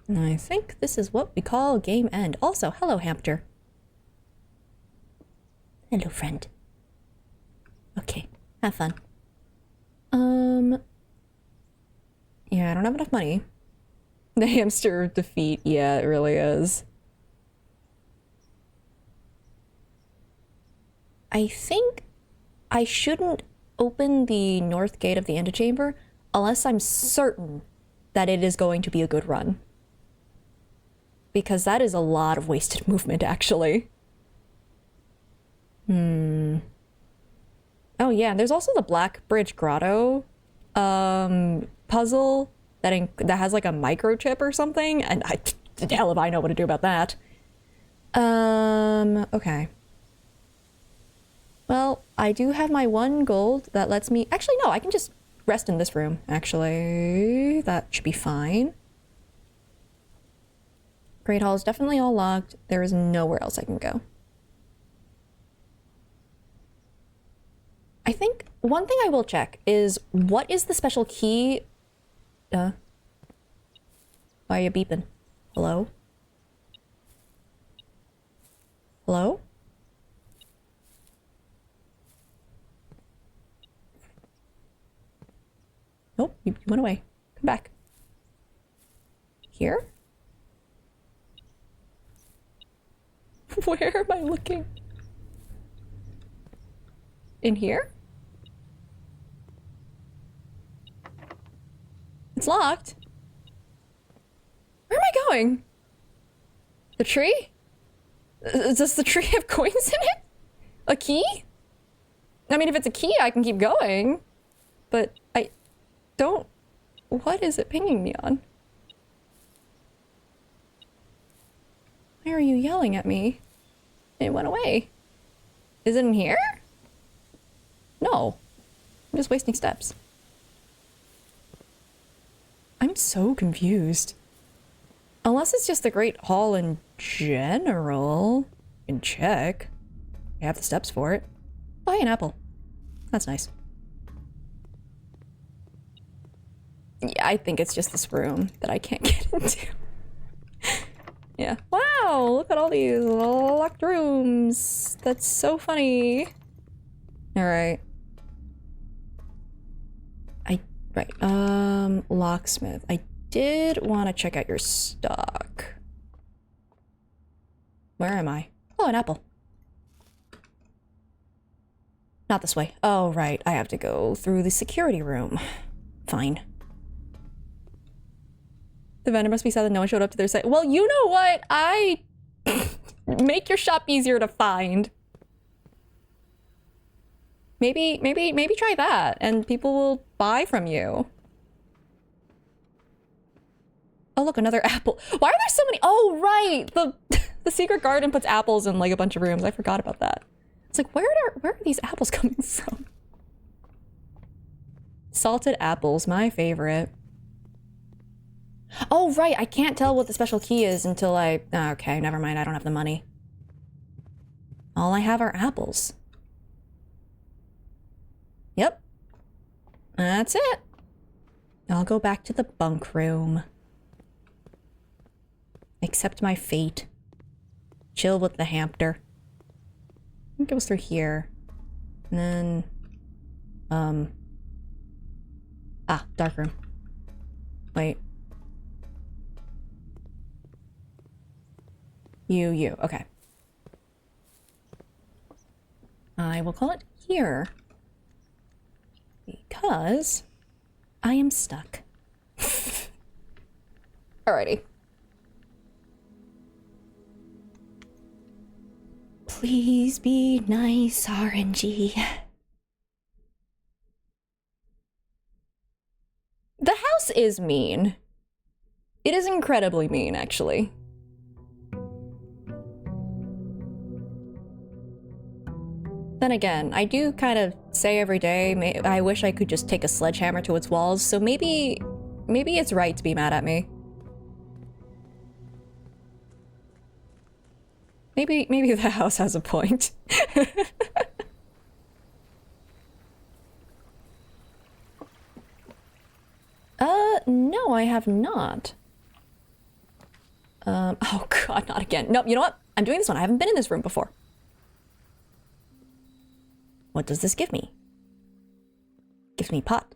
I think this is what we call game end. Also, hello, hamster. Hello, friend. Okay, have fun. Yeah, I don't have enough money. The hamster defeat, yeah, it really is. I think I shouldn't open the north gate of the antechamber unless I'm certain that it is going to be a good run. Because that is a lot of wasted movement, actually. Oh yeah, and there's also the Black Bridge Grotto puzzle that has like a microchip or something, and hell if I know what to do about that. Okay. Well, I do have my 1 gold that lets me... Actually, no, I can just rest in this room, actually. That should be fine. Great Hall is definitely all locked. There is nowhere else I can go. I think one thing I will check is what is the special key? Why are you beeping? Hello? Hello? Nope, you went away. Come back. Here? Where am I looking? In here? It's locked. Where am I going? The tree? Does the tree have coins in it? A key? I mean, if it's a key, I can keep going. But I don't... What is it pinging me on? Why are you yelling at me? It went away. Is it in here? No. I'm just wasting steps. I'm so confused. Unless it's just the Great Hall in general. You can check. I have the steps for it. Oh, hey, an apple. That's nice. Yeah, I think it's just this room that I can't get into. Yeah. Wow, look at all these locked rooms. That's so funny. Alright. Locksmith. I did want to check out your stock. Where am I? Oh, an apple. Not this way. Oh, right. I have to go through the security room. Fine. The vendor must be sad that no one showed up to their site. Well, you know what? I make your shop easier to find. Maybe try that, and people will buy from you. Oh, look, another apple. Why are there so many? Oh, right. The secret garden puts apples in like a bunch of rooms. I forgot about that. It's like, where are these apples coming from? Salted apples, my favorite. Oh, right. I can't tell what the special key is until I... Okay, never mind. I don't have the money. All I have are apples. Yep. That's it. I'll go back to the bunk room. Accept my fate. Chill with the hamster. It goes through here. And then... dark room. Wait. You. Okay. I will call it here. Because I am stuck. Alrighty. Please be nice, RNG. The house is mean. It is incredibly mean, actually. Then again, I do kind of say every day, I wish I could just take a sledgehammer to its walls, so maybe it's right to be mad at me. Maybe the house has a point. No, I have not. Oh god, not again. Nope, you know what? I'm doing this one. I haven't been in this room before. What does this give me? Gives me pot.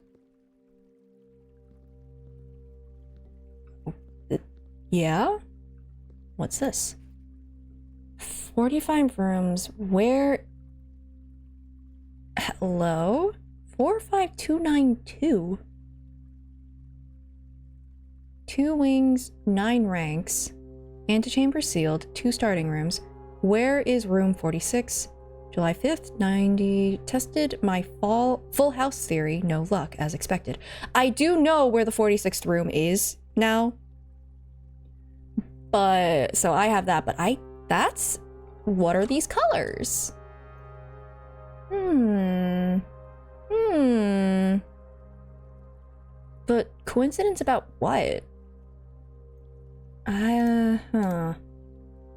Yeah? What's this? 45 rooms. Where? Hello? 45292. 2 wings, 9 ranks. Antechamber sealed, 2 starting rooms. Where is room 46? July 5th, 90. Tested my full house theory. No luck, as expected. I do know where the 46th room is now. But, so I have that, but I that's... What are these colors? But coincidence about what? I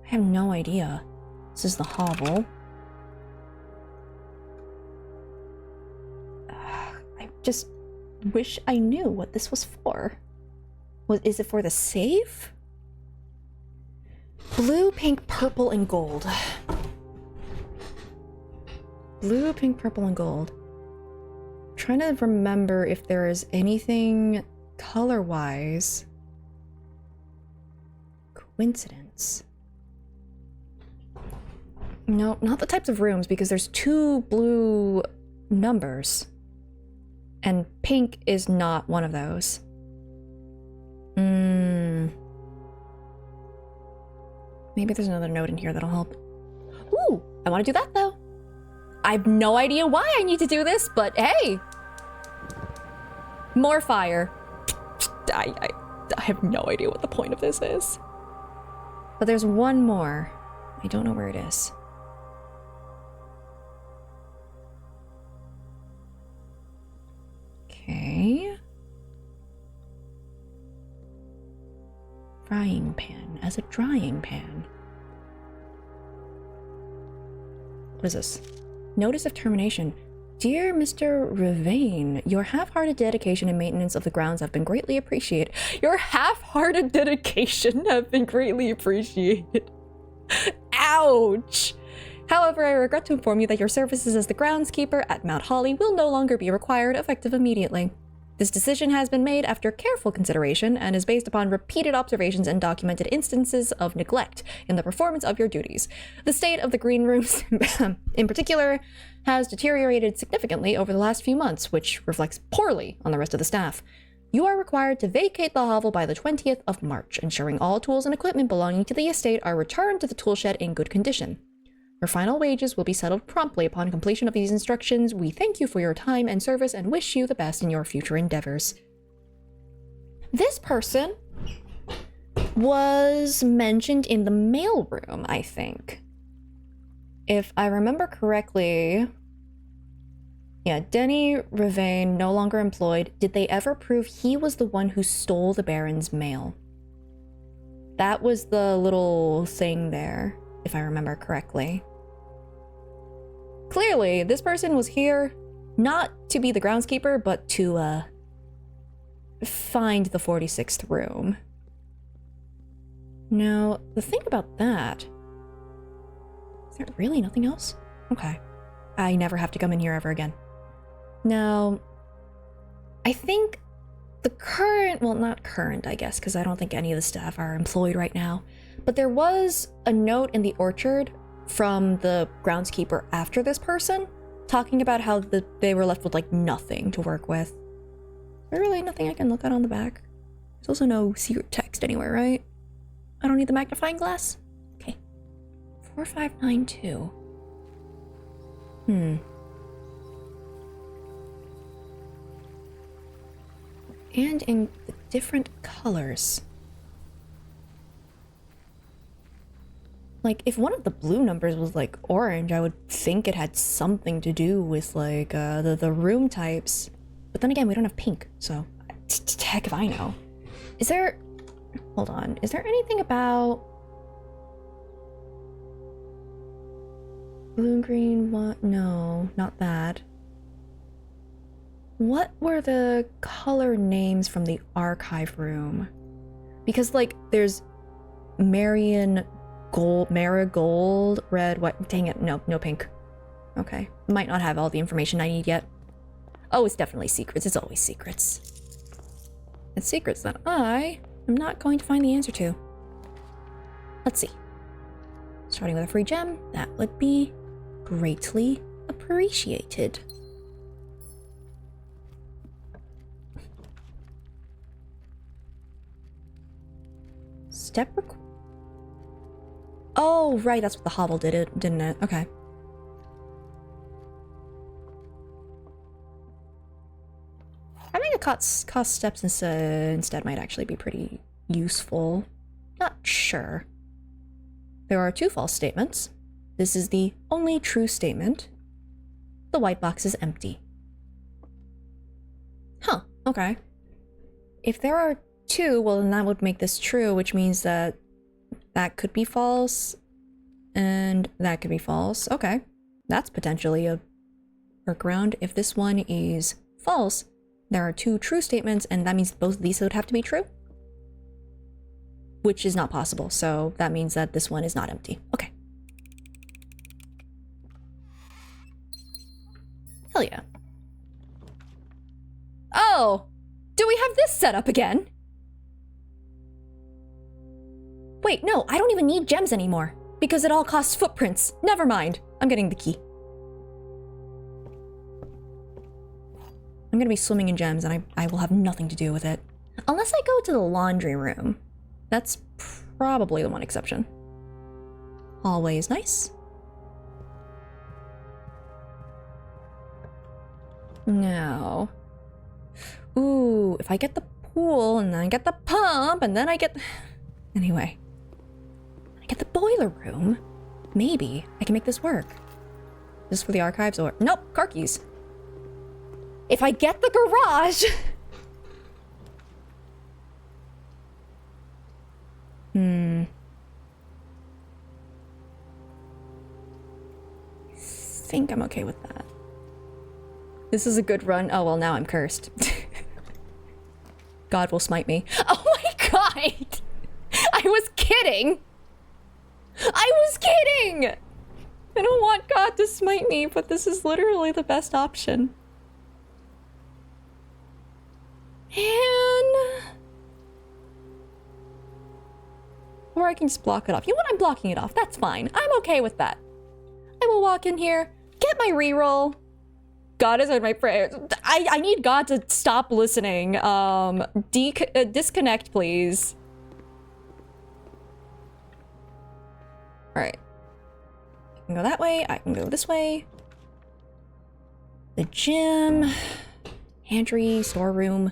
have no idea. This is the hovel. I just wish I knew what this was for. Is it for the safe? Blue, pink, purple, and gold. Blue, pink, purple, and gold. I'm trying to remember if there is anything color-wise. Coincidence. No, not the types of rooms, because there's 2 blue numbers. And pink is not one of those. Maybe there's another note in here that'll help. Ooh, I want to do that though. I have no idea why I need to do this, but hey! More fire. I have no idea what the point of this is. But there's one more. I don't know where it is. Okay. Frying pan as a drying pan. What is this? Notice of termination. Dear Mr. Ravain, your half-hearted dedication and maintenance of the grounds have been greatly appreciated. Your half-hearted dedication have been greatly appreciated. Ouch! However, I regret to inform you that your services as the groundskeeper at Mount Holly will no longer be required, effective immediately. This decision has been made after careful consideration and is based upon repeated observations and documented instances of neglect in the performance of your duties. The state of the green rooms, in particular, has deteriorated significantly over the last few months, which reflects poorly on the rest of the staff. You are required to vacate the hovel by the 20th of March, ensuring all tools and equipment belonging to the estate are returned to the toolshed in good condition. Your final wages will be settled promptly upon completion of these instructions. We thank you for your time and service and wish you the best in your future endeavors. This person was mentioned in the mailroom, I think. If I remember correctly... Yeah, Denny Ravain, no longer employed. Did they ever prove he was the one who stole the Baron's mail? That was the little thing there, if I remember correctly. Clearly, this person was here not to be the groundskeeper, but to, find the 46th room. Now, the thing about that... Is there really nothing else? Okay. I never have to come in here ever again. Now, I think the current... Well, not current, I guess, because I don't think any of the staff are employed right now. But there was a note in the orchard from the groundskeeper after this person, talking about how they were left with, like, nothing to work with. Is there really nothing I can look at on the back? There's also no secret text anywhere, right? I don't need the magnifying glass? Okay. 4592. And in the different colors. Like, if one of the blue numbers was, like, orange, I would think it had something to do with, like, the room types. But then again, we don't have pink, so... Heck if I know. Is there... Hold on. Is there anything about... Blue and green, what? No, not that. What were the color names from the archive room? Because, like, there's Marigold, red, white. Dang it, no pink. Okay, might not have all the information I need yet. Oh, it's definitely secrets. It's always secrets. It's secrets that I am not going to find the answer to. Let's see. Starting with a free gem, that would be greatly appreciated. Step Oh, right, that's what the hovel did, didn't it? Okay. Having a cost steps instead might actually be pretty useful. Not sure. There are 2 false statements. This is the only true statement. The white box is empty. Huh, okay. If there are 2, well then that would make this true, which means that that could be false, and that could be false. Okay, that's potentially a workaround. If this one is false, there are 2 true statements, and that means both of these would have to be true. Which is not possible, so that means that this one is not empty. Okay. Hell yeah. Oh! Do we have this set up again? Wait, no, I don't even need gems anymore. Because it all costs footprints. Never mind. I'm getting the key. I'm gonna be swimming in gems and I will have nothing to do with it. Unless I go to the laundry room. That's probably the one exception. Hallway is nice. Now. Ooh, if I get the pool and then I get the pump and then I get... Anyway. I get the boiler room. Maybe I can make this work. Just for the archives or... Nope, car keys. If I get the garage... I think I'm okay with that. This is a good run. Oh, well, now I'm cursed. God will smite me. Oh my god! I was kidding! I was kidding! I don't want God to smite me, but this is literally the best option. And... Or I can just block it off. You know what? I'm blocking it off. That's fine. I'm okay with that. I will walk in here, get my reroll. God is in my prayers. I need God to stop listening. Disconnect, please. Alright. I can go that way. I can go this way. The gym. Pantry, storeroom.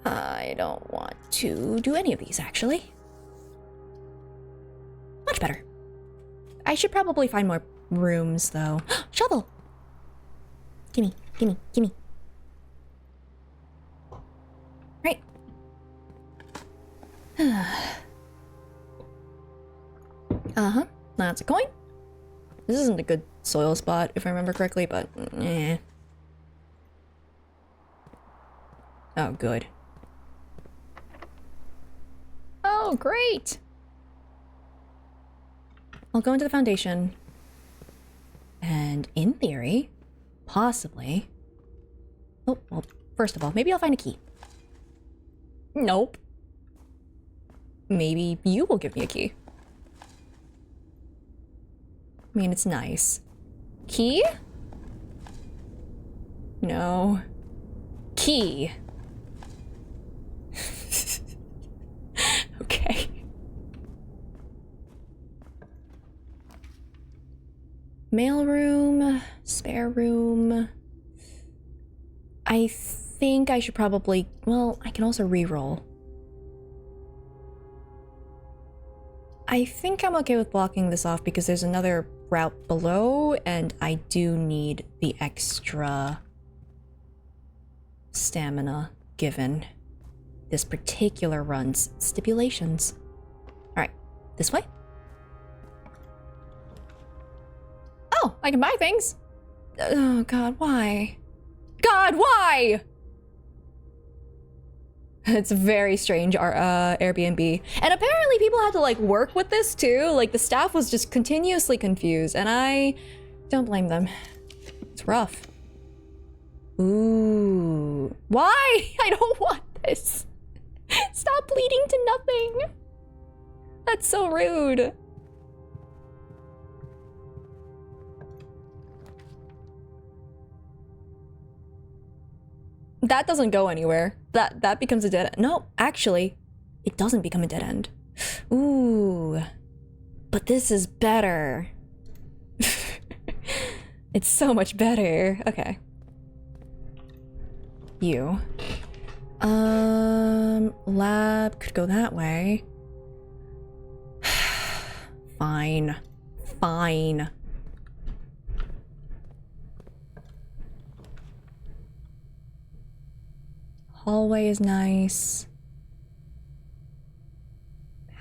I don't want to do any of these, actually. Much better. I should probably find more rooms, though. Shovel! Gimme, gimme, gimme. Right. Uh-huh. That's a coin. This isn't a good soil spot, if I remember correctly, but... eh. Oh, good. Oh, great! I'll go into the foundation. And in theory, possibly... Oh, well, first of all, maybe I'll find a key. Nope. Maybe you will give me a key. I mean, it's nice. Key? No. Key. Okay. Mailroom, spare room. I think I should probably, well, I can also re-roll. I think I'm okay with blocking this off because there's another route below and I do need the extra stamina given this particular run's stipulations. All right, this way. Oh, I can buy things. Oh God, why? God, why? It's a very strange Airbnb. And apparently people had to like work with this too. Like the staff was just continuously confused and I don't blame them. It's rough. Ooh. Why? I don't want this. Stop bleeding to nothing. That's so rude. That doesn't go anywhere. That becomes a dead end. No, actually, it doesn't become a dead end. Ooh. But this is better. It's so much better. Okay. You. Lab could go that way. Fine. Fine. Hallway is nice.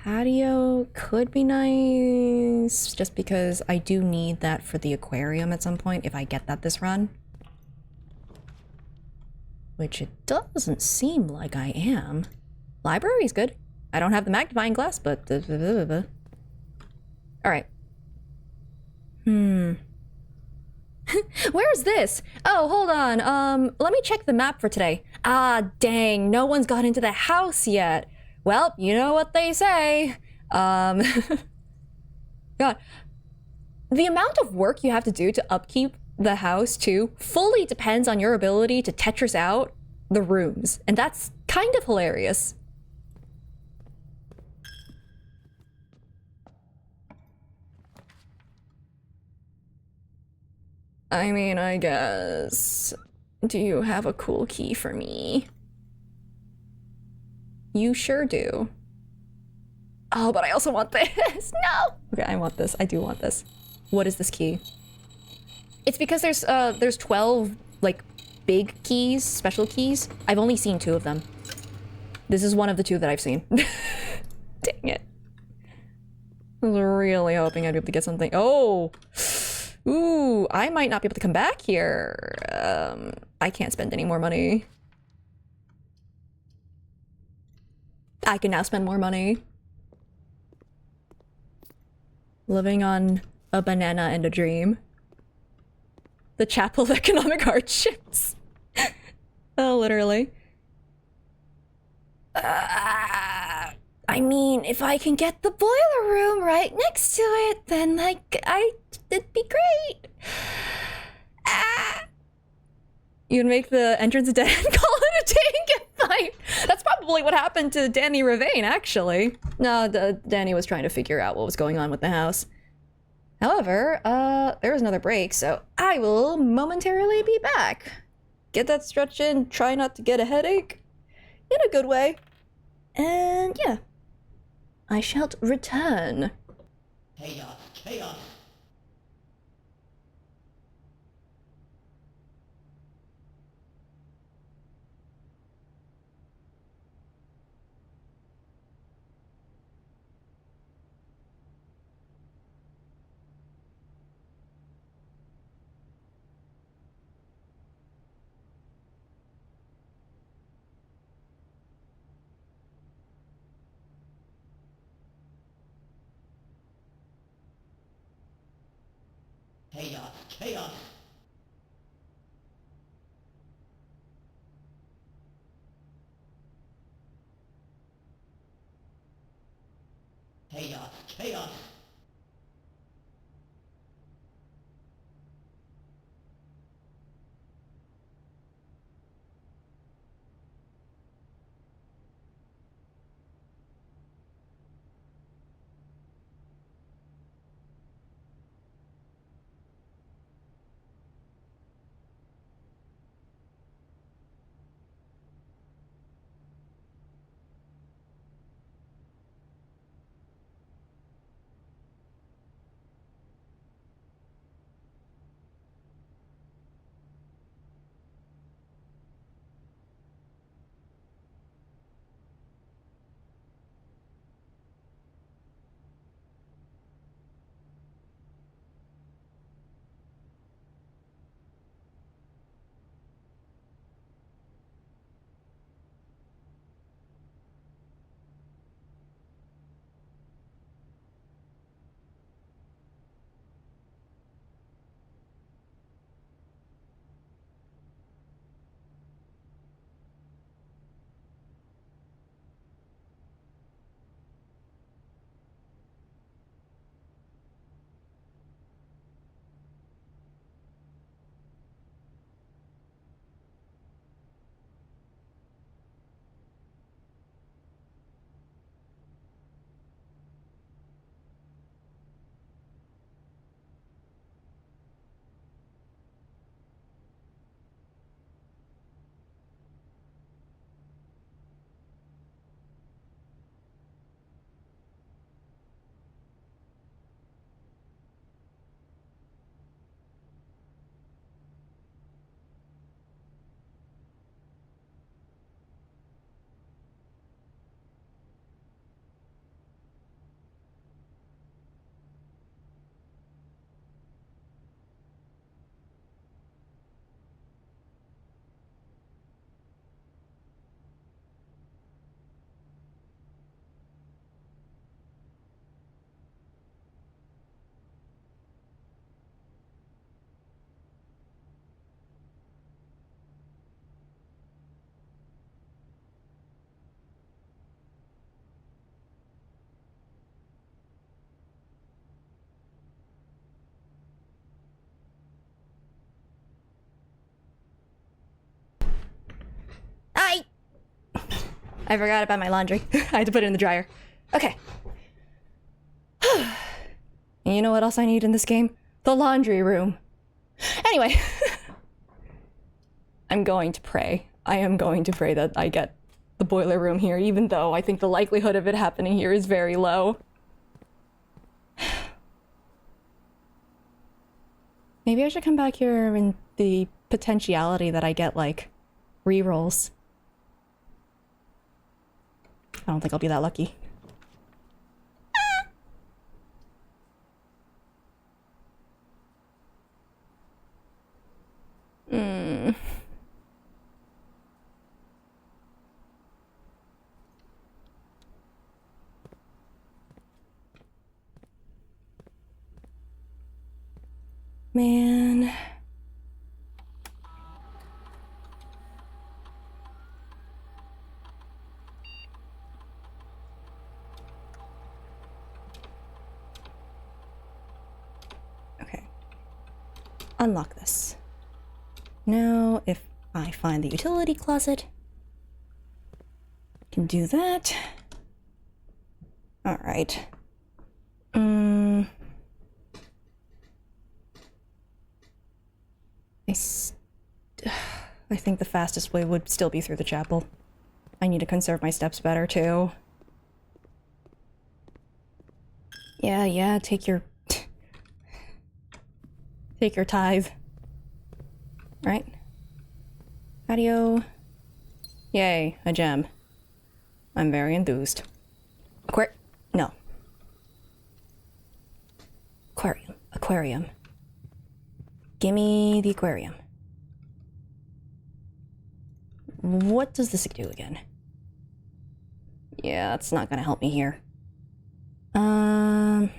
Patio could be nice, just because I do need that for the aquarium at some point if I get that this run. Which it doesn't seem like I am. Library's good. I don't have the magnifying glass, but... Alright. Where's this? Oh, hold on. Let me check the map for today. Ah, dang, no one's got into the house yet. Well, you know what they say. God. The amount of work you have to do to upkeep the house, too, fully depends on your ability to Tetris out the rooms. And that's kind of hilarious. I mean, I guess... Do you have a cool key for me? You sure do. Oh, but I also want this. No! Okay, I want this. I do want this. What is this key? It's because there's 12, like, big keys, special keys. I've only seen 2 of them. This is one of the 2 that I've seen. Dang it. I was really hoping I'd be able to get something. Oh! Ooh, I might not be able to come back here. I can't spend any more money. I can now spend more money. Living on a banana and a dream. The Chapel of Economic Hardships. Oh, literally. I mean, if I can get the boiler room right next to it, then, like, it'd be great. You'd make the entrance dead and call it a day and get fine. That's probably what happened to Danny Ravane, actually. No, Danny was trying to figure out what was going on with the house. However, there was another break, so I will momentarily be back. Get that stretch in, try not to get a headache. In a good way. And yeah. I shall return. Chaos, chaos. Chaos, chaos. Chaos, chaos. I forgot about my laundry. I had to put it in the dryer. Okay. And you know what else I need in this game? The laundry room. Anyway. I'm going to pray. I am going to pray that I get the boiler room here, even though I think the likelihood of it happening here is very low. Maybe I should come back here in the potentiality that I get, like, rerolls. I don't think I'll be that lucky. Man. Okay. Unlock this. Now, if I find the utility closet, can do that. All right. I think the fastest way would still be through the chapel. I need to conserve my steps better, too. Yeah, take your... take your tithe. Right? Patio. Yay, a gem. I'm very enthused. No. Aquarium. Gimme the aquarium. What does this do again? Yeah, that's not gonna help me here. Well,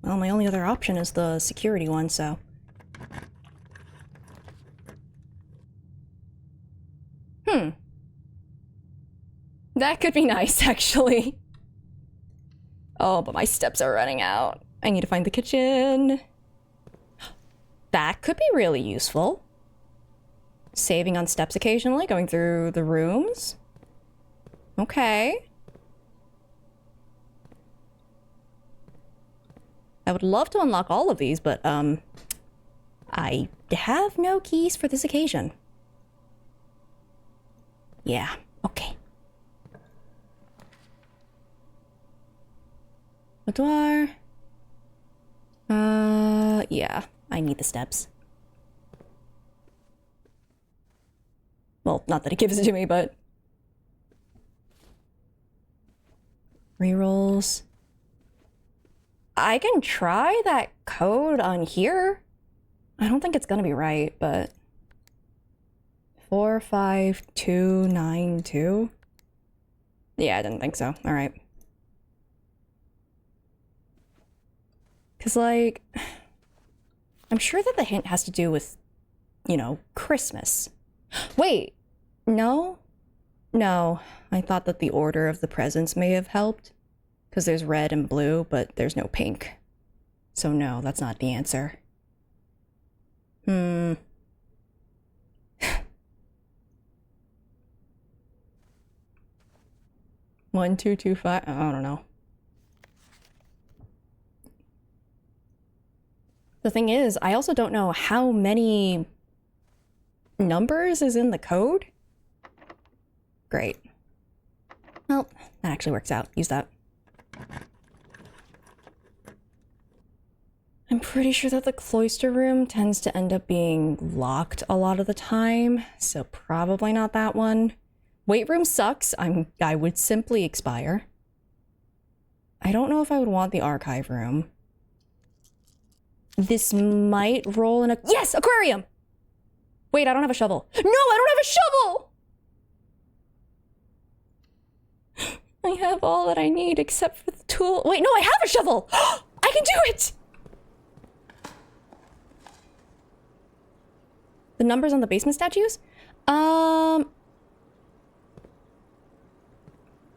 my only other option is the security one, so... That could be nice, actually. Oh, but my steps are running out. I need to find the kitchen. That could be really useful. Saving on steps occasionally, going through the rooms. Okay. I would love to unlock all of these, but, I have no keys for this occasion. Yeah, okay. Boudoir. Yeah, I need the steps. Well, not that it gives it to me, but... Rerolls. I can try that code on here. I don't think it's gonna be right, but... 45292? Yeah, I didn't think so. Alright. Because, like... I'm sure that the hint has to do with, you know, Christmas. Wait! No? No. I thought that the order of the presents may have helped. Because there's red and blue, but there's no pink. So no, that's not the answer. 1225? I don't know. The thing is, I also don't know how many numbers is in the code. Great. Well, that actually works out. Use that. I'm pretty sure that the cloister room tends to end up being locked a lot of the time, so probably not that one. Weight room sucks. I would simply expire. I don't know if I would want the archive room. This might roll in a... Yes! Aquarium! Wait, I don't have a shovel. No, I don't have a shovel! I have all that I need except for the tool. Wait, no, I have a shovel! I can do it! The numbers on the basement statues?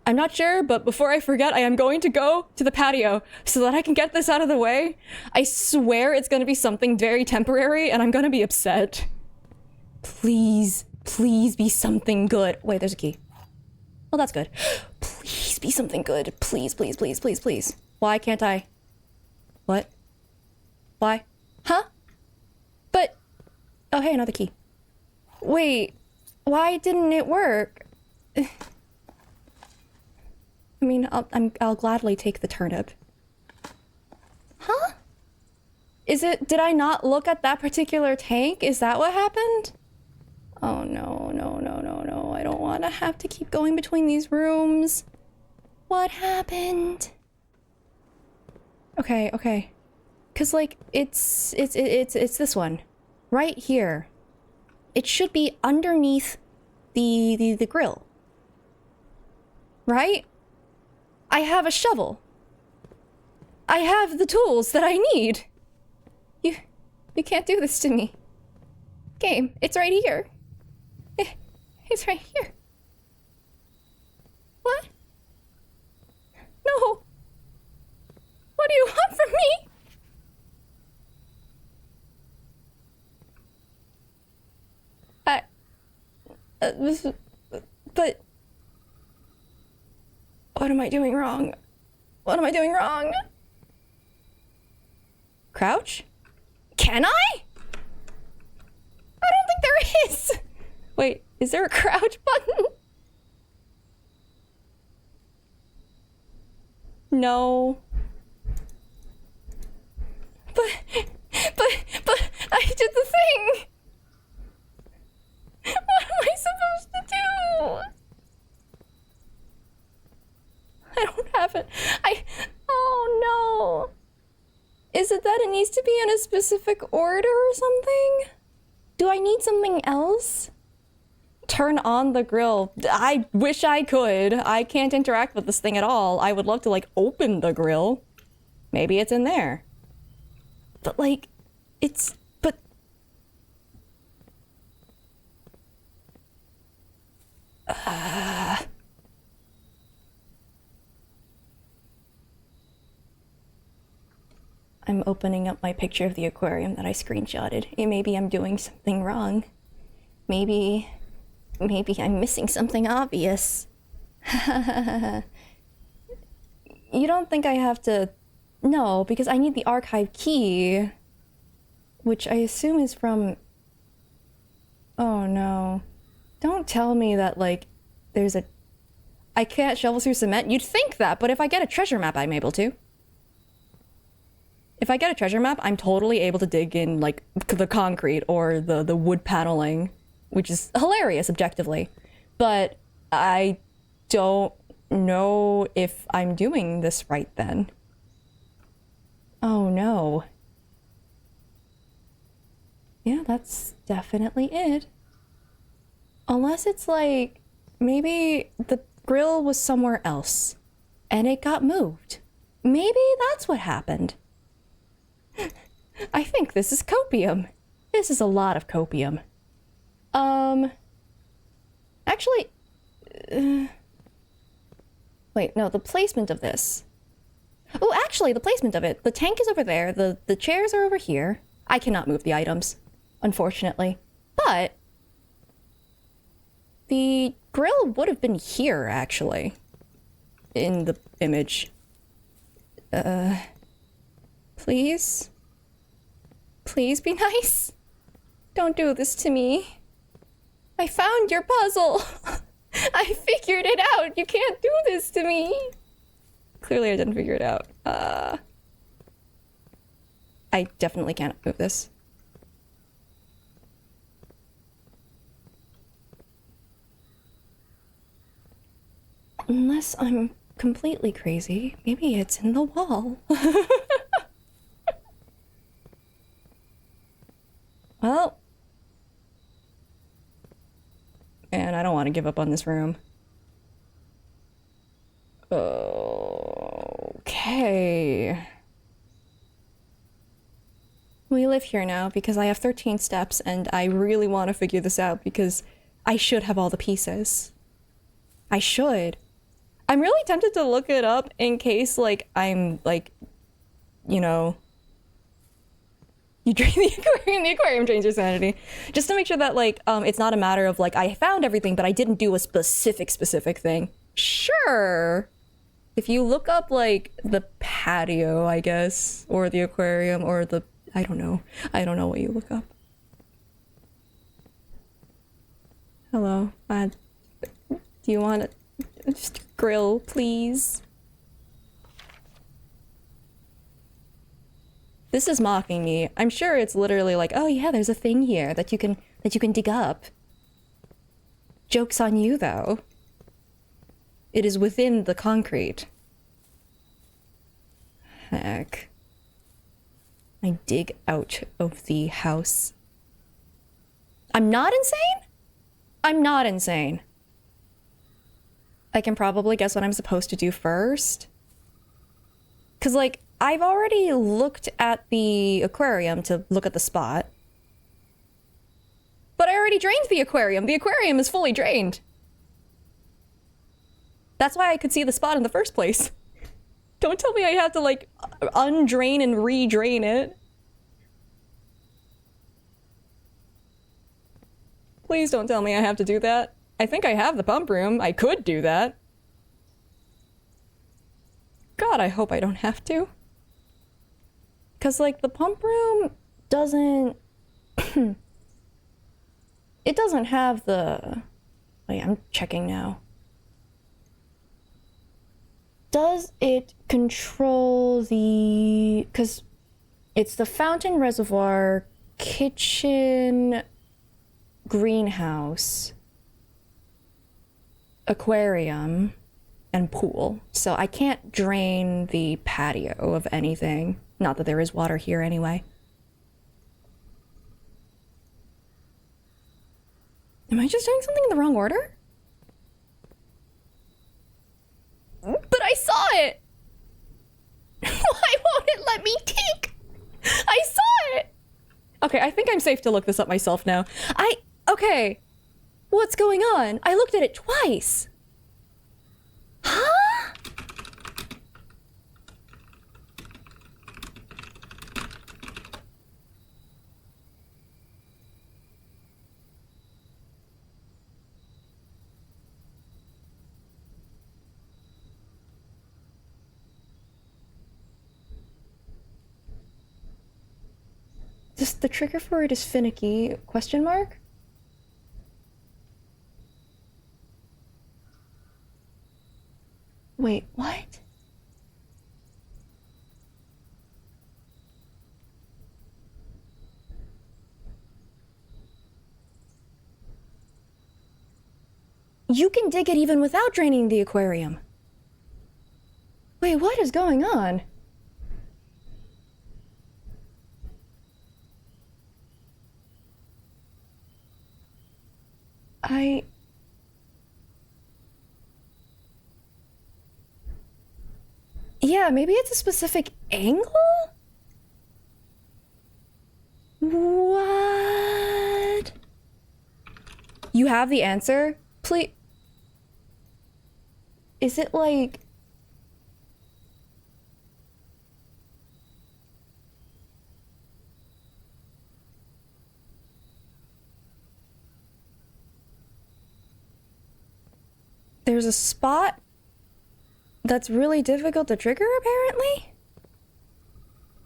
I'm not sure, but before I forget, I am going to go to the patio so that I can get this out of the way. I swear it's gonna be something very temporary and I'm gonna be upset. Please, please be something good. Wait, there's a key. Well, that's good. Please be something good. Please, please, please, please, please. Why can't I? What? Why? Huh? But... Oh, hey, another key. Wait, why didn't it work? I mean, I'll gladly take the turnip. Huh? Did I not look at that particular tank? Is that what happened? Oh no, no, no, no, no. I don't want to have to keep going between these rooms. What happened? Okay, okay. Cause like, it's this one. Right here. It should be underneath the grill. Right? I have a shovel. I have the tools that I need. You can't do this to me. Game, it's right here. It's right here. What? No. What do you want from me? But... What am I doing wrong? What am I doing wrong? Crouch? Can I? I don't think there is. Wait, is there a crouch button? No. But I did the thing. What am I supposed to do? I don't have it. Oh no. Is it that it needs to be in a specific order or something? Do I need something else? Turn on the grill. I wish I could. I can't interact with this thing at all. I would love to like open the grill. Maybe it's in there. But like, but... I'm opening up my picture of the aquarium that I screenshotted. Maybe I'm doing something wrong. Maybe I'm missing something obvious. You don't think I have to... No, because I need the archive key. Which I assume is from... Oh no. Don't tell me that, like, there's a... I can't shovel through cement? You'd think that, but if I get a treasure map, I'm able to. If I get a treasure map, I'm totally able to dig in, like, the concrete or the wood paneling, which is hilarious, objectively. But I don't know if I'm doing this right then. Oh, no. Yeah, that's definitely it. Unless it's like, maybe the grill was somewhere else, and it got moved. Maybe that's what happened. I think this is copium. This is a lot of copium. Actually... wait, no, the placement of this. Oh, actually, the placement of it. The tank is over there, the chairs are over here. I cannot move the items, unfortunately. But... the grill would have been here, actually. In the image. Please? Please be nice? Don't do this to me. I found your puzzle! I figured it out! You can't do this to me! Clearly I didn't figure it out. I definitely can't move this. Unless I'm completely crazy, maybe it's in the wall. Well. Man, I don't want to give up on this room. Okay. We live here now because I have 13 steps and I really want to figure this out because I should have all the pieces. I should. I'm really tempted to look it up in case, like, I'm, like, you know, you drain the aquarium drains your sanity. Just to make sure that, like, it's not a matter of, like, I found everything, but I didn't do a specific thing. Sure. If you look up, like, the patio, I guess, or the aquarium, or the, I don't know. I don't know what you look up. Hello. Do you want to just grill, please? This is mocking me. I'm sure it's literally like, oh yeah, there's a thing here that you can dig up. Joke's on you, though. It is within the concrete. Heck. I dig out of the house. I'm not insane? I'm not insane. I can probably guess what I'm supposed to do first. 'Cause, like, I've already looked at the aquarium to look at the spot. But I already drained the aquarium. The aquarium is fully drained. That's why I could see the spot in the first place. Don't tell me I have to, like, undrain and redrain it. Please don't tell me I have to do that. I think I have the pump room. I could do that. God, I hope I don't have to. Because, like, the pump room doesn't... it doesn't have the... Wait, I'm checking now. Does it control the... Because it's the fountain, reservoir, kitchen, greenhouse, aquarium, and pool. So I can't drain the patio of anything. Not that there is water here anyway. Am I just doing something in the wrong order? But I saw it! Why won't it let me think? I saw it! Okay, I think I'm safe to look this up myself now. Okay. What's going on? I looked at it twice. Huh? Just the trigger for it is finicky, question mark? Wait, what? You can dig it even without draining the aquarium. Wait, what is going on? Yeah, maybe it's a specific angle? What? You have the answer? Please. Is it like... There's a spot that's really difficult to trigger, apparently?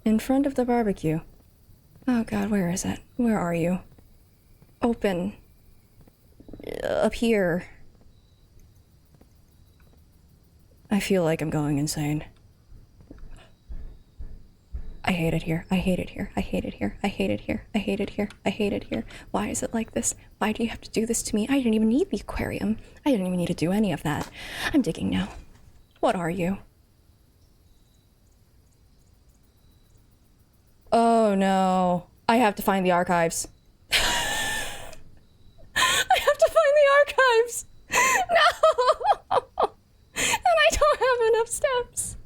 In front of the barbecue. Oh god, where is it? Where are you? Open. Up here. I feel like I'm going insane. I hate it here. I hate it here. I hate it here. I hate it here. I hate it here. I hate it here. Why is it like this? Why do you have to do this to me? I didn't even need the aquarium. I didn't even need to do any of that. I'm digging now. What are you? Oh no. I have to find the archives. I have to find the archives. No! And I don't have enough steps.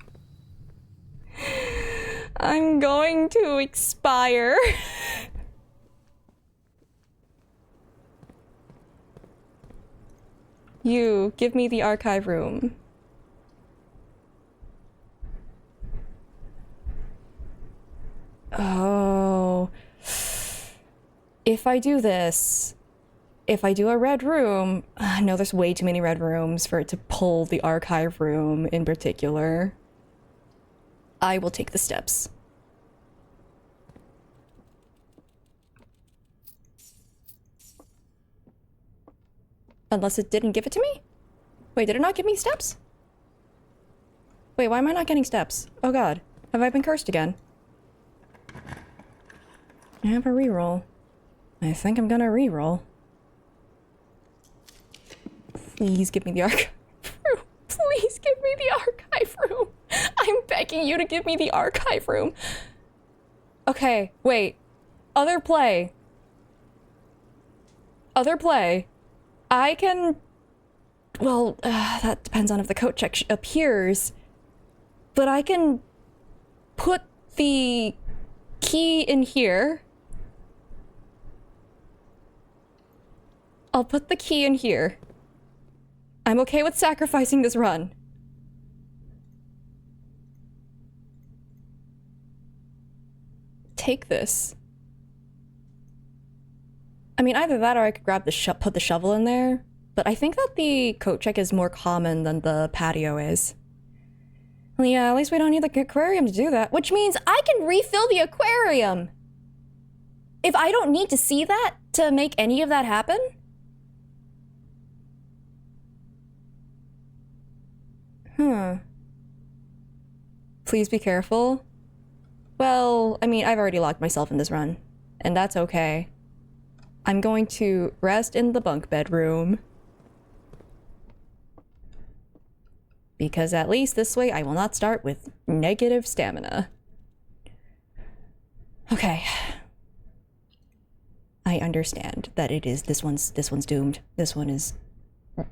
I'm going to expire. You, give me the archive room. Oh. If I do this, if I do a red room, no, there's way too many red rooms for it to pull the archive room in particular. I will take the steps. Unless it didn't give it to me? Wait, did it not give me steps? Wait, why am I not getting steps? Oh god. Have I been cursed again? I have a reroll. I think I'm gonna reroll. Please give me the archive room. Please give me the archive room. I'm begging you to give me the archive room. Okay, wait. Other play. Other play. I can... Well, that depends on if the code check appears. But I can put the key in here. I'll put the key in here. I'm okay with sacrificing this run. Take this. I mean, either that or I could grab the put the shovel in there. But I think that the coat check is more common than the patio is. Well, yeah, at least we don't need the aquarium to do that. Which means I can refill the aquarium! If I don't need to see that to make any of that happen? Please be careful. Well, I mean, I've already locked myself in this run. And that's okay. I'm going to rest in the bunk bedroom. Because at least this way I will not start with negative stamina. Okay. I understand that it is this one's doomed. This one is all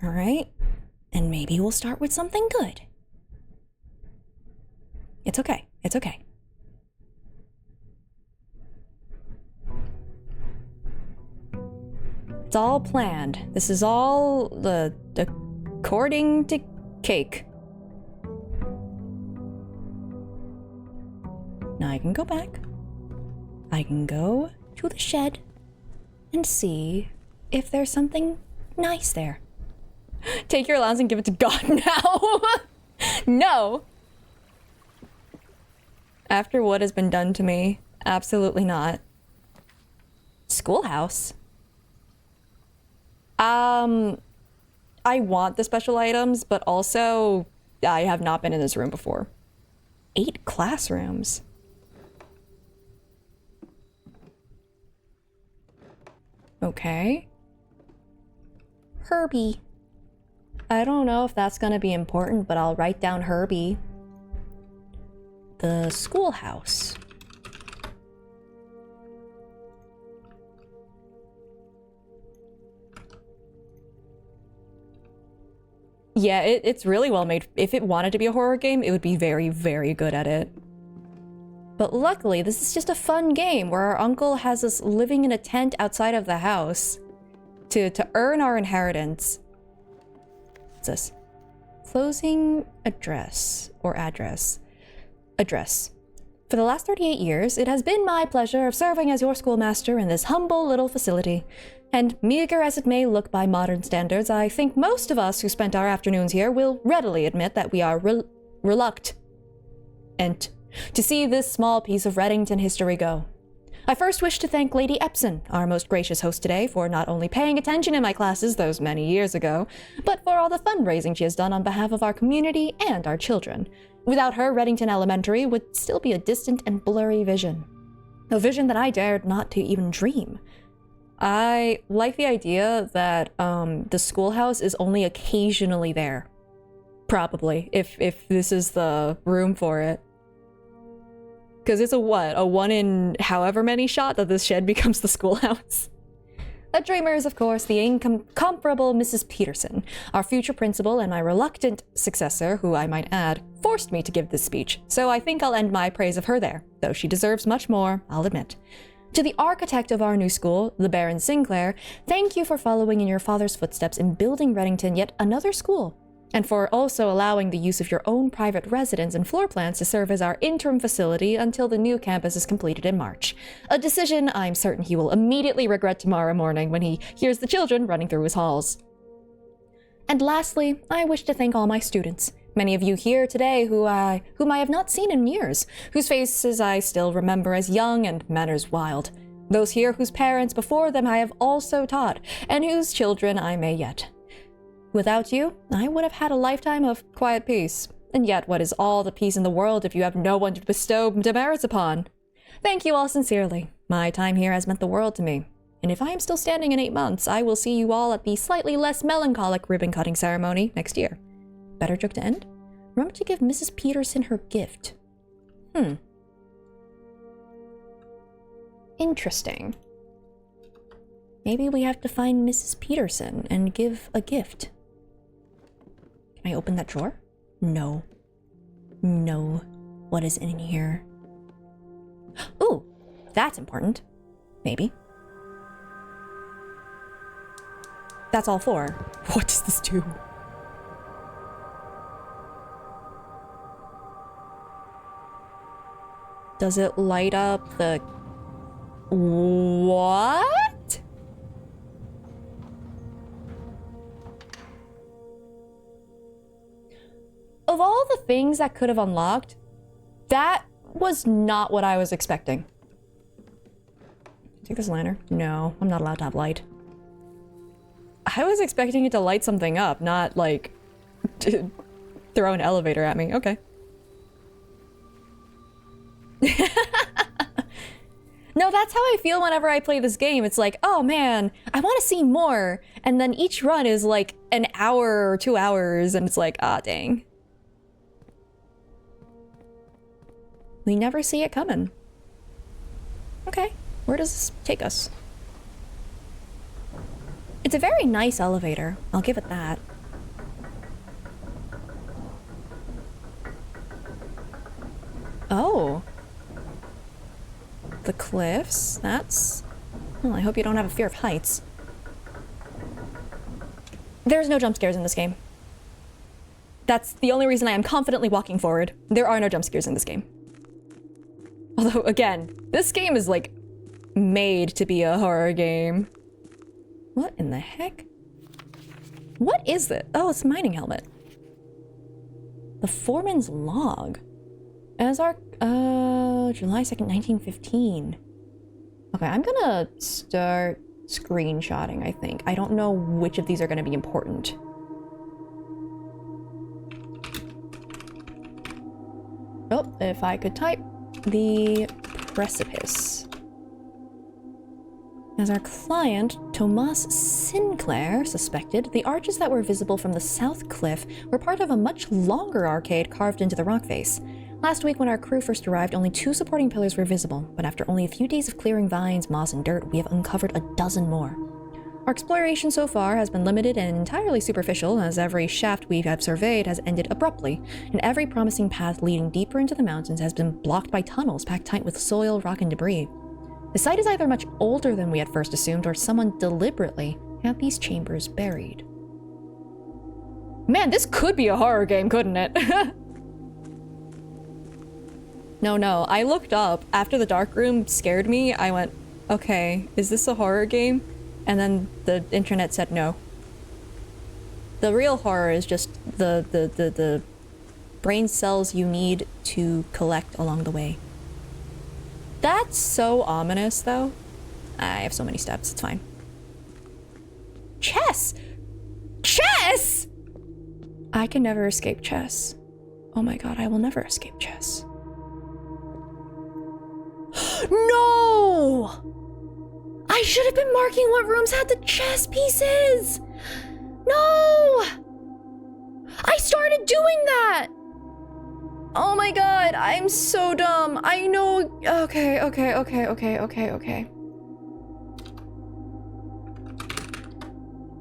right. And maybe we'll start with something good. It's okay. It's okay. It's all planned. This is all according to cake. Now I can go back. I can go to the shed and see if there's something nice there. Take your allowance and give it to God now. No. After what has been done to me, absolutely not. Schoolhouse. I want the special items, but also I have not been in this room before. 8 classrooms. Okay. Herbie. I don't know if that's gonna be important, but I'll write down Herbie. The schoolhouse. Yeah, it's really well made. If it wanted to be a horror game, it would be very, very good at it. But luckily, this is just a fun game where our uncle has us living in a tent outside of the house to earn our inheritance. What's this? Closing address or address. Address. For the last 38 years, it has been my pleasure of serving as your schoolmaster in this humble little facility. And meager as it may look by modern standards, I think most of us who spent our afternoons here will readily admit that we are reluctant to see this small piece of Reddington history go. I first wish to thank Lady Epson, our most gracious host today, for not only paying attention in my classes those many years ago, but for all the fundraising she has done on behalf of our community and our children. Without her, Reddington Elementary would still be a distant and blurry vision. A vision that I dared not to even dream. I like the idea that the schoolhouse is only occasionally there. Probably, if this is the room for it. Because it's a 1 in however many shot that this shed becomes the schoolhouse. That dreamer is, of course, the incomparable Mrs. Peterson, our future principal and my reluctant successor, who I might add, forced me to give this speech, so I think I'll end my praise of her there, though she deserves much more, I'll admit. To the architect of our new school, the Baron Sinclair, thank you for following in your father's footsteps in building Reddington yet another school, and for also allowing the use of your own private residence and floor plans to serve as our interim facility until the new campus is completed in March. A decision I'm certain he will immediately regret tomorrow morning when he hears the children running through his halls. And lastly, I wish to thank all my students. Many of you here today whom I have not seen in years, whose faces I still remember as young and manners wild. Those here whose parents before them I have also taught, and whose children I may yet. Without you, I would have had a lifetime of quiet peace. And yet, what is all the peace in the world if you have no one to bestow demerits upon? Thank you all sincerely. My time here has meant the world to me. And if I am still standing in 8 months, I will see you all at the slightly less melancholic ribbon-cutting ceremony next year. Better joke to end? Remember to give Mrs. Peterson her gift. Interesting. Maybe we have to find Mrs. Peterson and give a gift. Can I open that drawer? No. No. What is in here? Ooh, that's important. Maybe. That's all 4. What does this do? Does it light up the... What? Of all the things that could have unlocked, that was not what I was expecting. Take this lantern. No, I'm not allowed to have light. I was expecting it to light something up, not like to throw an elevator at me. Okay. No, that's how I feel whenever I play this game. It's like, oh man, I want to see more. And then each run is like an hour or 2 hours, and it's like, ah, dang. We never see it coming. Okay, where does this take us? It's a very nice elevator. I'll give it that. Oh. The cliffs, that's... Well, I hope you don't have a fear of heights. There's no jump scares in this game. That's the only reason I am confidently walking forward. There are no jump scares in this game. Although, again, this game is, like, made to be a horror game. What in the heck? What is this? Oh, it's a mining helmet. The foreman's log. As our... July 2nd, 1915. Okay, I'm gonna start screenshotting, I think. I don't know which of these are gonna be important. Oh, if I could type. The precipice. As our client, Thomas Sinclair, suspected, the arches that were visible from the south cliff were part of a much longer arcade carved into the rock face. Last week when our crew first arrived, only 2 supporting pillars were visible, but after only a few days of clearing vines, moss, and dirt, we have uncovered a dozen more. Our exploration so far has been limited and entirely superficial, as every shaft we have surveyed has ended abruptly, and every promising path leading deeper into the mountains has been blocked by tunnels packed tight with soil, rock, and debris. The site is either much older than we had first assumed, or someone deliberately had these chambers buried. Man, this could be a horror game, couldn't it? No, I looked up. After the dark room scared me, I went, okay, is this a horror game? And then the internet said no. The real horror is just the brain cells you need to collect along the way. That's so ominous, though. I have so many steps, it's fine. Chess! Chess! I can never escape chess. Oh my god, I will never escape chess. No! I should have been marking what rooms had the chess pieces! No! I started doing that! Oh my god, I'm so dumb. I know... Okay.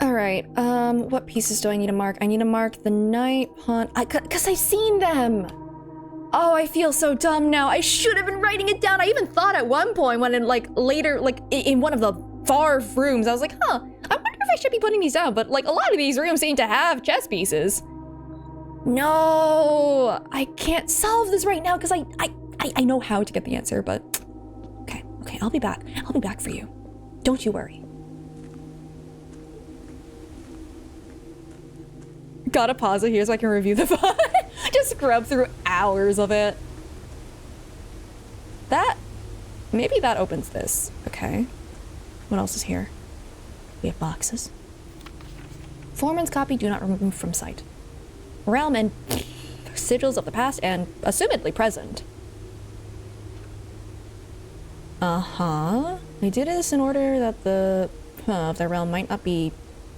Alright, what pieces do I need to mark? I need to mark the knight, pawn... Cause I've seen them! Oh, I feel so dumb now. I should have been writing it down. I even thought at one point when in like later, like in one of the far rooms, I was like, huh, I wonder if I should be putting these down. But like a lot of these rooms seem to have chess pieces. No, I can't solve this right now because I know how to get the answer, but okay, I'll be back. I'll be back for you. Don't you worry. Gotta pause it here so I can review the VOD. Just scrub through hours of it. Maybe that opens this. Okay. What else is here? We have boxes. Foreman's copy, do not remove from sight. Realm and sigils of the past and assumedly present. Uh-huh. They did this in order that the of their realm might not be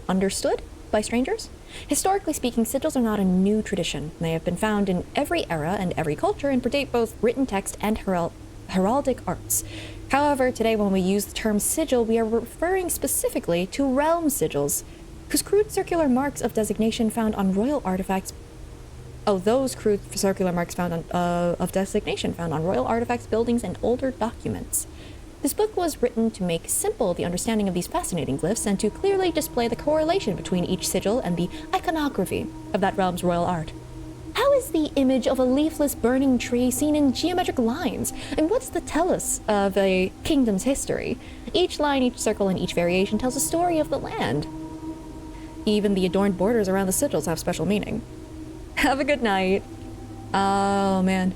understood by strangers. Historically speaking, sigils are not a new tradition. They have been found in every era and every culture and predate both written text and heraldic arts. However, today when we use the term sigil, we are referring specifically to realm sigils, whose crude circular marks of designation found on royal artifacts. Oh, those crude circular marks found on, of designation found on royal artifacts, buildings, and older documents. This book was written to make simple the understanding of these fascinating glyphs and to clearly display the correlation between each sigil and the iconography of that realm's royal art. How is the image of a leafless burning tree seen in geometric lines? And what's the tellus of a kingdom's history? Each line, each circle, and each variation tells a story of the land. Even the adorned borders around the sigils have special meaning. Have a good night. Oh, man.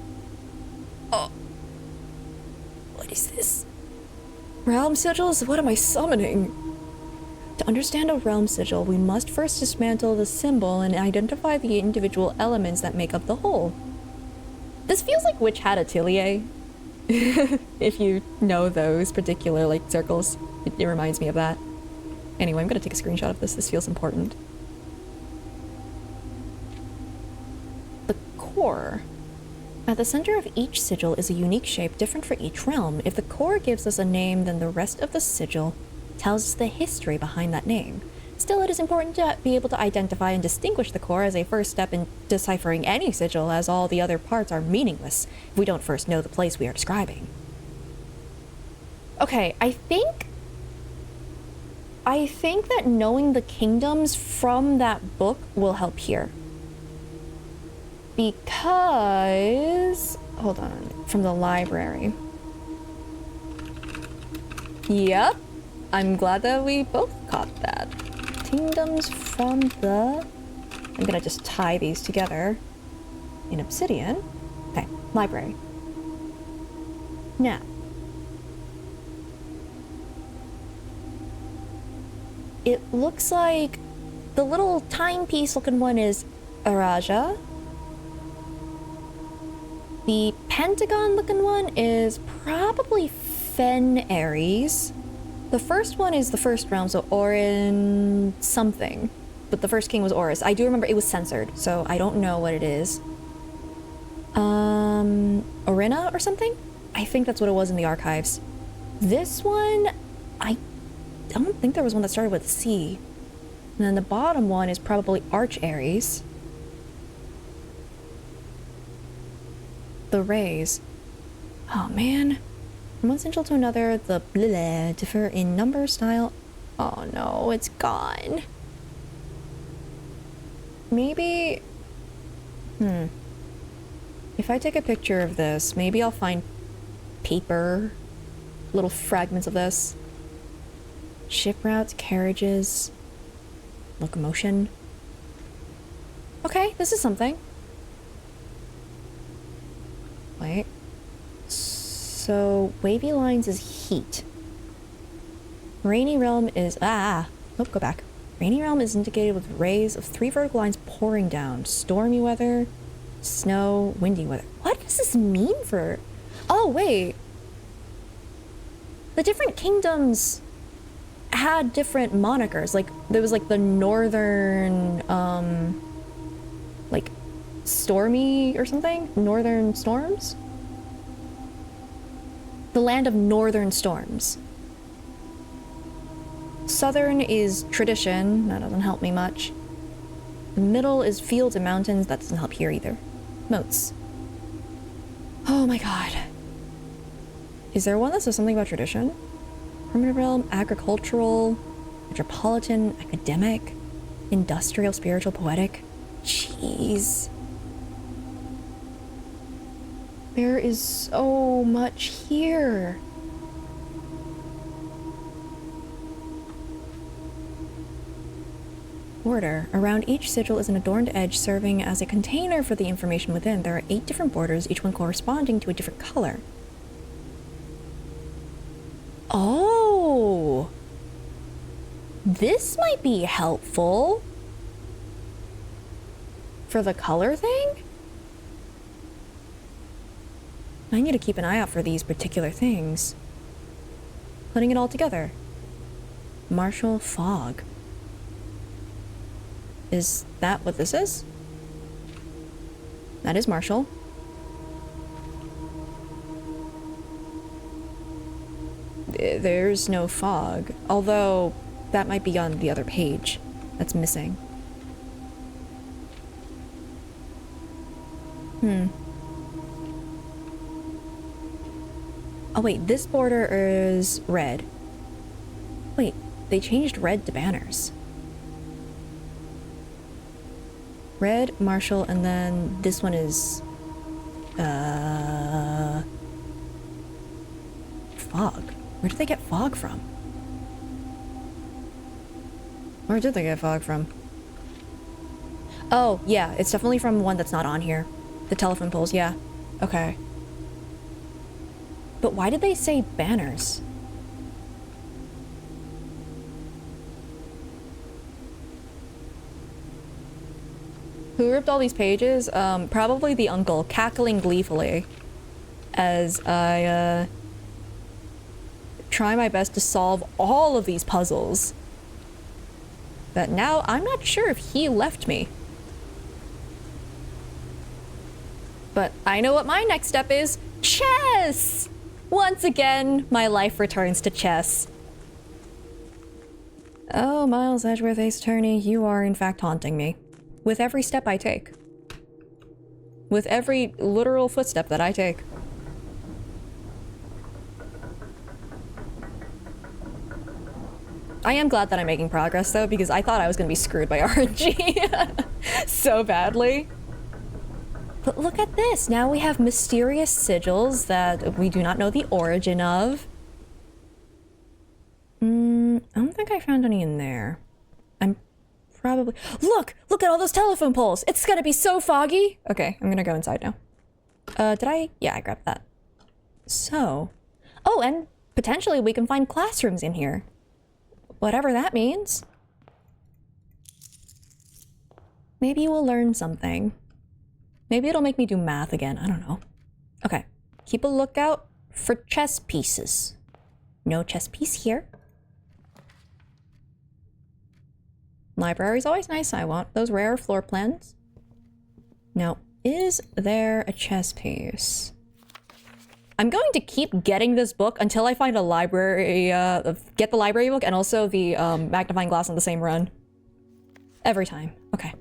Oh. What is this? Realm sigils? What am I summoning? To understand a realm sigil, we must first dismantle the symbol and identify the individual elements that make up the whole. This feels like Witch Hat Atelier. If you know those particular like circles, it reminds me of that. Anyway, I'm gonna take a screenshot of this. This feels important. The core. At the center of each sigil is a unique shape different for each realm. If the core gives us a name, then the rest of the sigil tells us the history behind that name. Still, it is important to be able to identify and distinguish the core as a first step in deciphering any sigil, as all the other parts are meaningless if we don't first know the place we are describing. Okay, I think that knowing the kingdoms from that book will help here. Because, hold on, from the library. Yep, I'm glad that we both caught that. Kingdoms from the... I'm gonna just tie these together in obsidian. Okay, library. Now. It looks like the little timepiece looking one is Araja. The pentagon-looking one is probably Fen Ares. The first one is the first realm, so Orin something. But the first king was Horus. I do remember it was censored, so I don't know what it is. Orina or something? I think that's what it was in the archives. This one, I don't think there was one that started with C. And then the bottom one is probably Arch Ares. The rays. Oh man. From one sigil to another, the bleh differ in number, style. Oh no, it's gone. Maybe... If I take a picture of this, maybe I'll find paper, little fragments of this. Ship routes, carriages, locomotion. Okay, this is something. Wait. So, wavy lines is heat. Rainy realm is... Oh, go back. Rainy realm is indicated with rays of 3 vertical lines pouring down. Stormy weather, snow, windy weather. What does this mean for... Oh, wait. The different kingdoms had different monikers. Like, there was like the northern, like, stormy or something? Northern storms? The land of northern storms. Southern is tradition. That doesn't help me much. The middle is fields and mountains. That doesn't help here either. Moats. Oh my god. Is there one that says something about tradition? Primitive realm, agricultural, metropolitan, academic, industrial, spiritual, poetic. Jeez. There is so much here. Border. Around each sigil is an adorned edge serving as a container for the information within. There are 8 different borders, each one corresponding to a different color. Oh! This might be helpful. For the color thing? I need to keep an eye out for these particular things. Putting it all together. Martial fog. Is that what this is? That is Marshall. There's no fog. Although, that might be on the other page. That's missing. Oh wait, this border is red. Wait, they changed red to banners. Red, Marshall, and then this one is... fog. Where did they get fog from? Where did they get fog from? Oh, yeah, it's definitely from one that's not on here. The telephone poles, yeah. Okay. But why did they say banners? Who ripped all these pages? Probably the uncle, cackling gleefully as I, try my best to solve all of these puzzles. But now I'm not sure if he left me. But I know what my next step is. Chess! Once again, my life returns to chess. Oh, Miles Edgeworth, Ace Attorney, you are in fact haunting me. With every step I take. With every literal footstep that I take. I am glad that I'm making progress though, because I thought I was gonna be screwed by RNG so badly. But look at this, now we have mysterious sigils that we do not know the origin of. I don't think I found any in there. I'm probably... Look! Look at all those telephone poles! It's gonna be so foggy! Okay, I'm gonna go inside now. Did I? Yeah, I grabbed that. So... Oh, and potentially we can find classrooms in here. Whatever that means. Maybe we'll learn something. Maybe it'll make me do math again, I don't know. Okay, keep a lookout for chess pieces. No chess piece here. Library's always nice, I want those rare floor plans. Now, is there a chess piece? I'm going to keep getting this book until I find a library, get the library book and also the magnifying glass on the same run. Every time. Okay.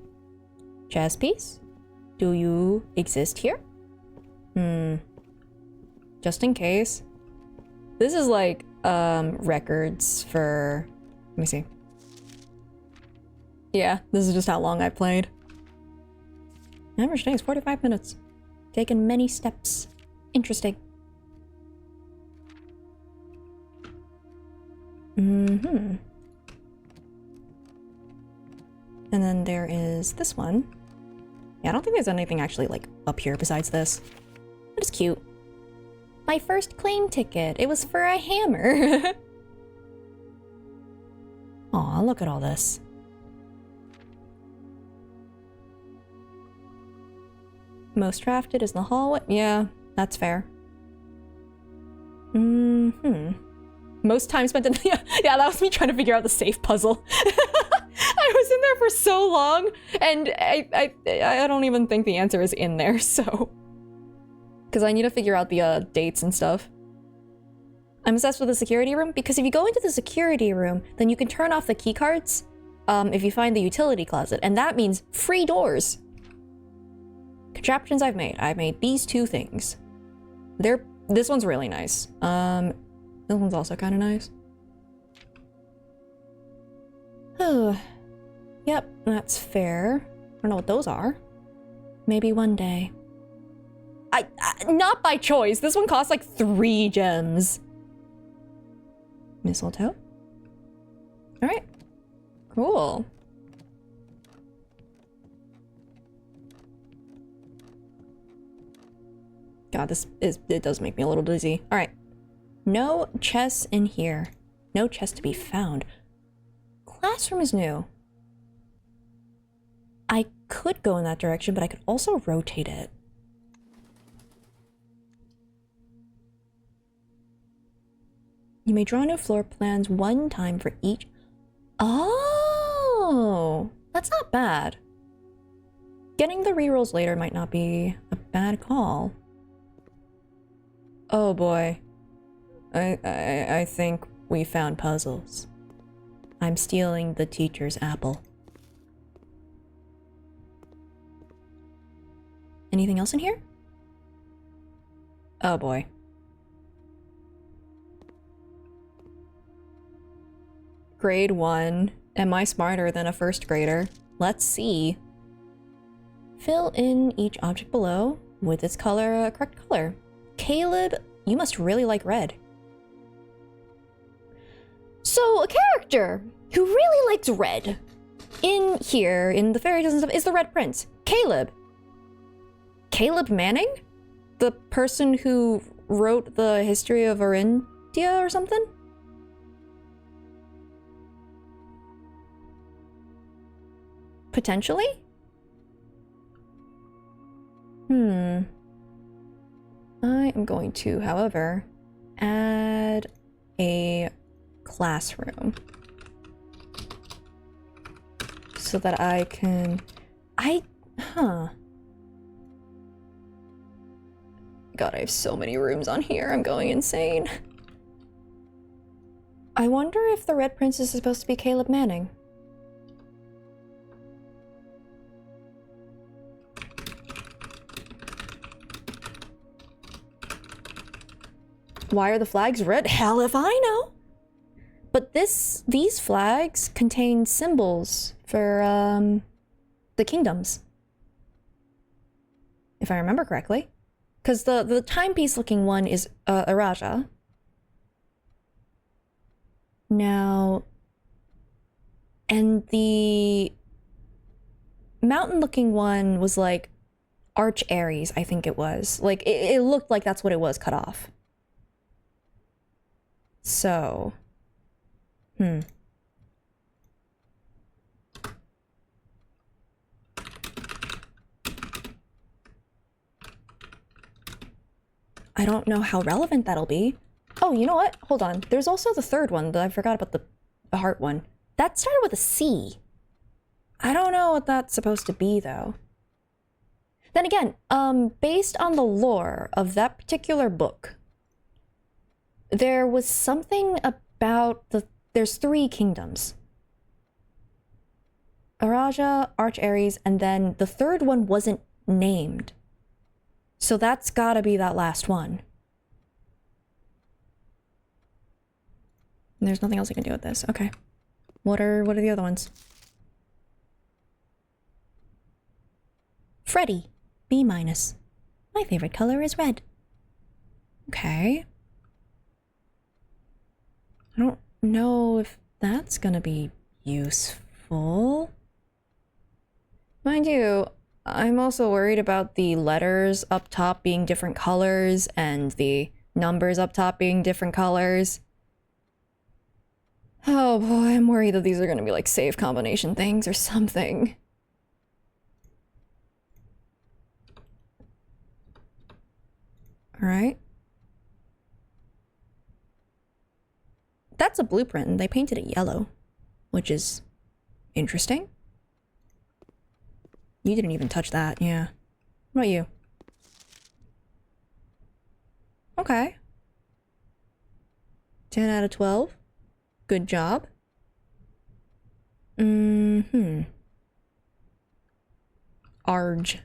Chess piece? Do you exist here? Just in case. This is like, records for... Let me see. Yeah, this is just how long I've played. Average day is 45 minutes. Taken many steps. Interesting. And then there is this one. Yeah, I don't think there's anything actually like up here besides this. That is cute. My first claim ticket. It was for a hammer. Aw, look at all this. Most drafted is in the hallway. Yeah, that's fair. Most time spent in yeah, that was me trying to figure out the safe puzzle. I was in there for so long, and I don't even think the answer is in there, so. Because I need to figure out the dates and stuff. I'm obsessed with the security room, because if you go into the security room, then you can turn off the key cards if you find the utility closet, and that means free doors. Contraptions I've made these two things. This one's really nice. This one's also kind of nice. Oh, yep, that's fair. I don't know what those are. Maybe one day. I not by choice. This one costs like 3 gems. Mistletoe. All right, cool. God, it does make me a little dizzy. All right, no chests in here. No chest to be found. Classroom is new. I could go in that direction, but I could also rotate it. You may draw new floor plans 1 time for each. Oh, that's not bad. Getting the rerolls later might not be a bad call. Oh boy. I think we found puzzles. I'm stealing the teacher's apple. Anything else in here? Oh boy. Grade 1. Am I smarter than a first grader? Let's see. Fill in each object below with its correct color. Caleb, you must really like red. So, a character who really likes red in here, in the fairy tales and stuff, is the Red Prince, Caleb. Caleb Manning? The person who wrote the history of Arindia or something? Potentially? I am going to, however, add a classroom so that I can... God, I have so many rooms on here. I'm going insane. I wonder if the Red Prince is supposed to be Caleb Manning. Why are the flags red? Hell if I know. But these flags contain symbols for the kingdoms, if I remember correctly. Because the timepiece looking one is Araja. Now, and the mountain looking one was like Arch Aries, I think it was. Like it looked like that's what it was cut off. So, I don't know how relevant that'll be. Oh, you know what? Hold on. There's also the third one that I forgot about, the heart one. That started with a C. I don't know what that's supposed to be, though. Then again, based on the lore of that particular book, there was something about there's 3 kingdoms. Araja, Arch Aries, and then the third one wasn't named. So that's gotta be that last one. And there's nothing else I can do with this. Okay. What are the other ones? Freddy, B-. My favorite color is red. Okay. I don't know if that's gonna be useful. Mind you, I'm also worried about the letters up top being different colors and the numbers up top being different colors. Oh boy, I'm worried that these are gonna be like save combination things or something. All right. That's a blueprint, and they painted it yellow, which is interesting. You didn't even touch that, yeah. What about you? Okay. 10 out of 12. Good job. Arg.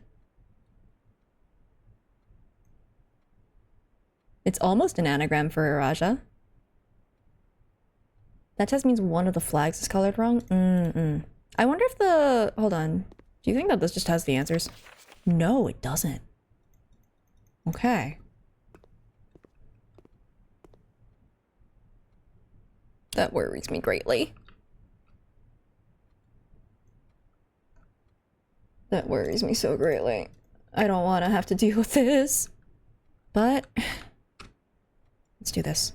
It's almost an anagram for Iraja. That just means one of the flags is colored wrong. I wonder if the... Hold on. Do you think that this just has the answers? No, it doesn't. Okay. That worries me greatly. That worries me so greatly. I don't want to have to deal with this. But... let's do this.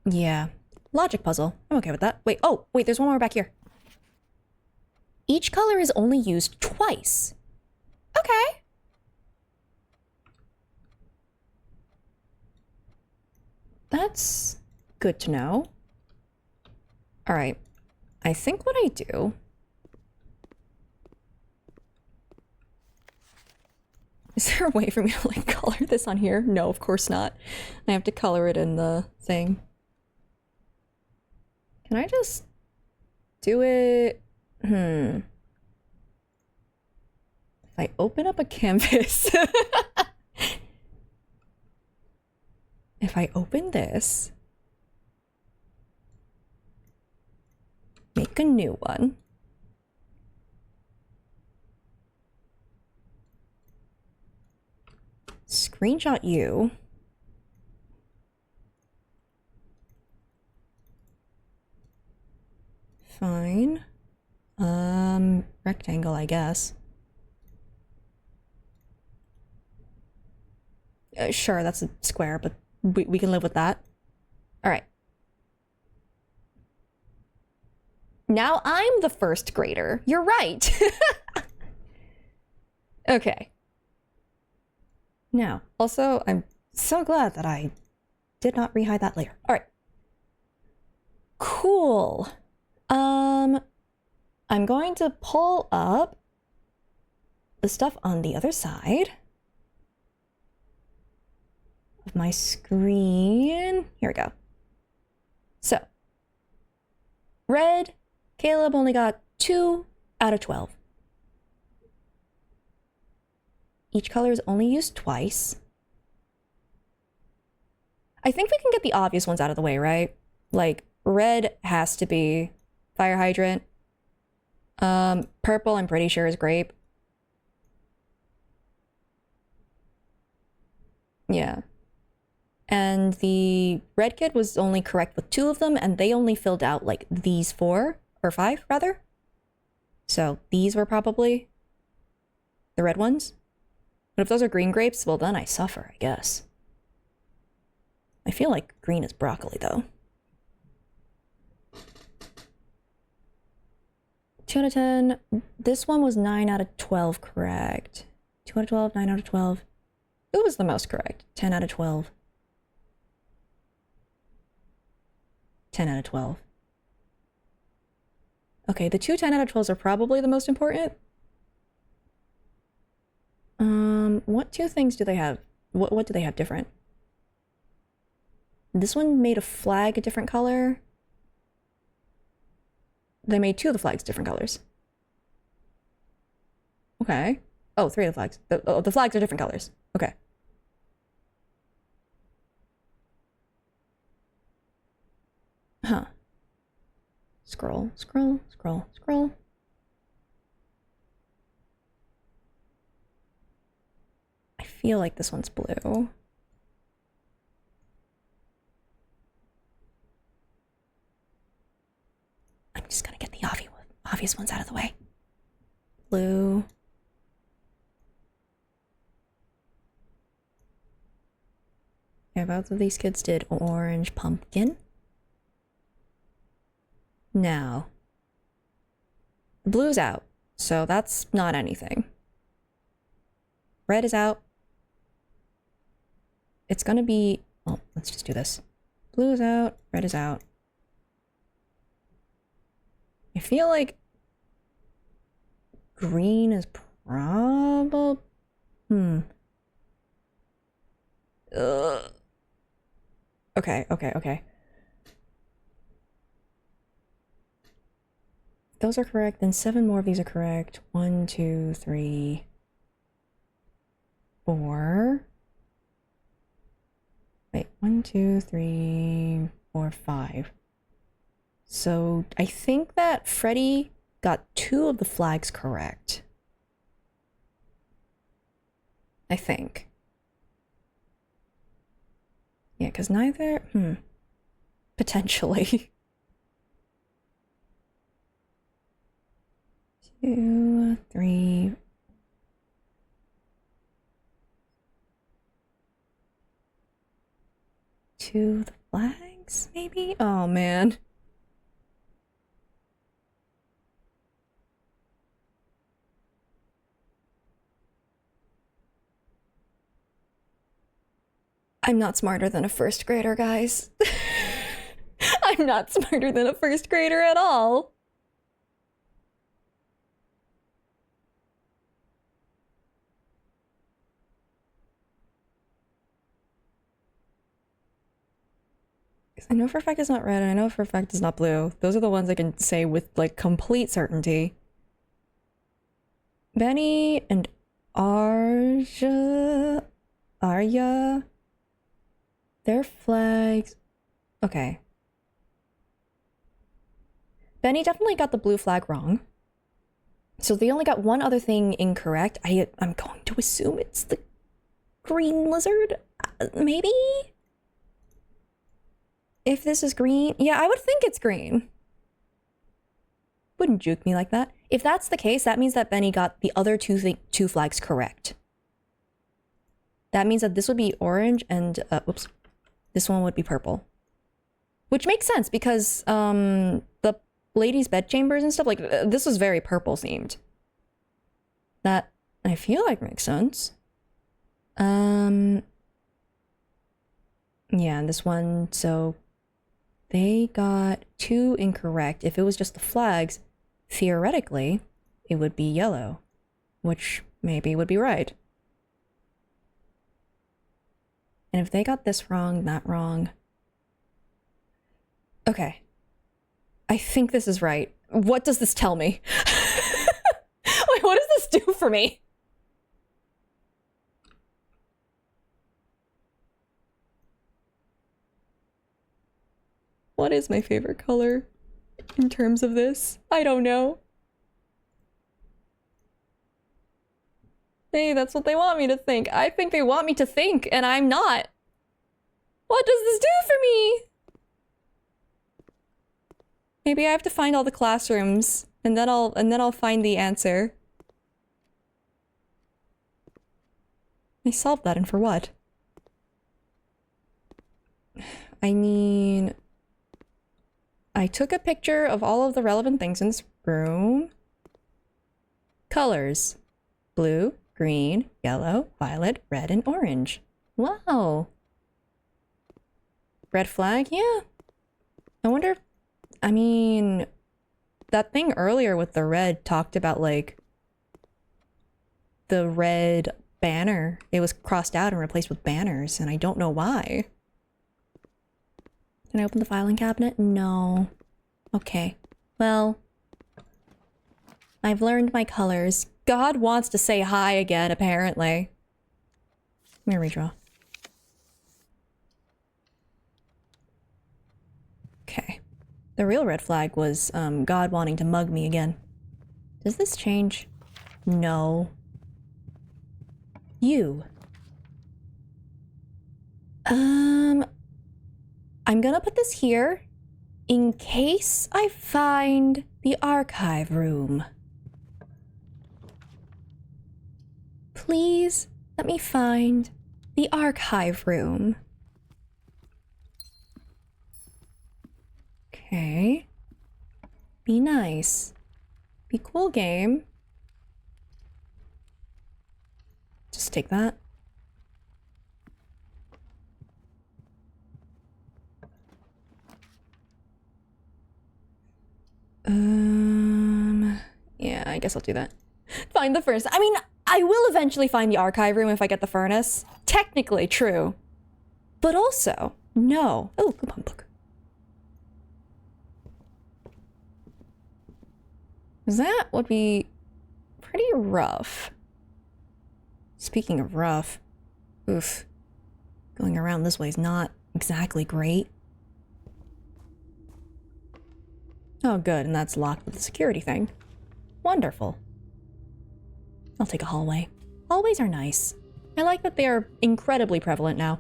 Yeah. Logic puzzle. I'm okay with that. Wait, oh, wait, there's one more back here. Each color is only used twice. Okay. That's good to know. All right. I think what I do... Is there a way for me to, like, color this on here? No, of course not. I have to color it in the thing. Can I just do it? If I open up a canvas... If I open this... Make a new one. Screenshot you. Fine. Rectangle, I guess. Sure, that's a square, but we can live with that. All right. Now I'm the first grader. You're right. Okay. Now, also, I'm so glad that I did not rehide that later. All right. Cool. I'm going to pull up the stuff on the other side of my screen. Here we go. So, red, Caleb only got 2 out of 12. Each color is only used twice. I think we can get the obvious ones out of the way, right? Like, red has to be fire hydrant. Purple, I'm pretty sure, is grape. Yeah. And the red kid was only correct with 2 of them, and they only filled out, like, these 4, or 5, rather. So these were probably the red ones. But if those are green grapes, well, then I suffer, I guess. I feel like green is broccoli, though. 2 out of 10. This one was 9 out of 12 correct. 2 out of 12, 9 out of 12. Who was the most correct? 10 out of 12. 10 out of 12. Okay, the 2 10 out of 12s are probably the most important. What 2 things do they have? What do they have different? This one made a flag a different color. They made 2 of the flags different colors. Okay. Oh, 3 of the flags. The flags are different colors. Okay. Huh. Scroll, scroll, scroll, scroll. I feel like this one's blue. I'm just gonna get the obvious ones out of the way. Blue. Yeah, both of these kids did orange pumpkin. Now, the blue's out, so that's not anything. Red is out. It's gonna be... well, let's just do this. Blue is out, red is out. I feel like green is probably... Okay. Those are correct, then 7 more of these are correct. 1, 2, 3... 4. Wait, 1, 2, 3, 4, 5. So I think that Freddy got 2 of the flags correct. I think. Yeah, because neither... Potentially. 2, 3... 2 of the flags, maybe? Oh, man. I'm not smarter than a first grader, guys. I'm not smarter than a first grader at all. I know for a fact it's not red, and I know for a fact it's not blue. Those are the ones I can say with, like, complete certainty. Benny and Arya, their flags. Okay. Benny definitely got the blue flag wrong. So they only got one other thing incorrect. I'm going to assume it's the green lizard? Maybe? If this is green? Yeah, I would think it's green. Wouldn't juke me like that. If that's the case, that means that Benny got the other two flags correct. That means that this would be orange and, whoops, this one would be purple. Which makes sense because, the ladies' bedchambers and stuff, like, this was very purple themed. That, I feel like makes sense. Yeah, and this one, so they got 2 incorrect. If it was just the flags, theoretically, it would be yellow, which maybe would be right. And if they got this wrong, that wrong... Okay. I think this is right. What does this tell me? Wait, what does this do for me? What is my favorite color in terms of this? I don't know. Hey, that's what they want me to think. I think they want me to think, and I'm not. What does this do for me? Maybe I have to find all the classrooms, and then I'll find the answer. I solved that, and for what? I mean... I took a picture of all of the relevant things in this room. Colors. Blue, green, yellow, violet, red, and orange. Wow. Red flag? Yeah. I wonder... I mean... That thing earlier with the red talked about, like... the red banner. It was crossed out and replaced with banners, and I don't know why. Can I open the filing cabinet? No. Okay. Well... I've learned my colors. God wants to say hi again, apparently. Let me redraw. Okay. The real red flag was, God wanting to mug me again. Does this change? No. You. I'm gonna put this here in case I find the archive room. Please let me find the archive room. Okay. Be nice. Be cool, game. Just take that. Yeah, I guess I'll do that. Find the furnace. I mean, I will eventually find the archive room if I get the furnace. Technically true. But also, no. Oh, coupon book. That would be pretty rough. Speaking of rough, oof. Going around this way is not exactly great. Oh, good, and that's locked with the security thing. Wonderful. I'll take a hallway. Hallways are nice. I like that they are incredibly prevalent now.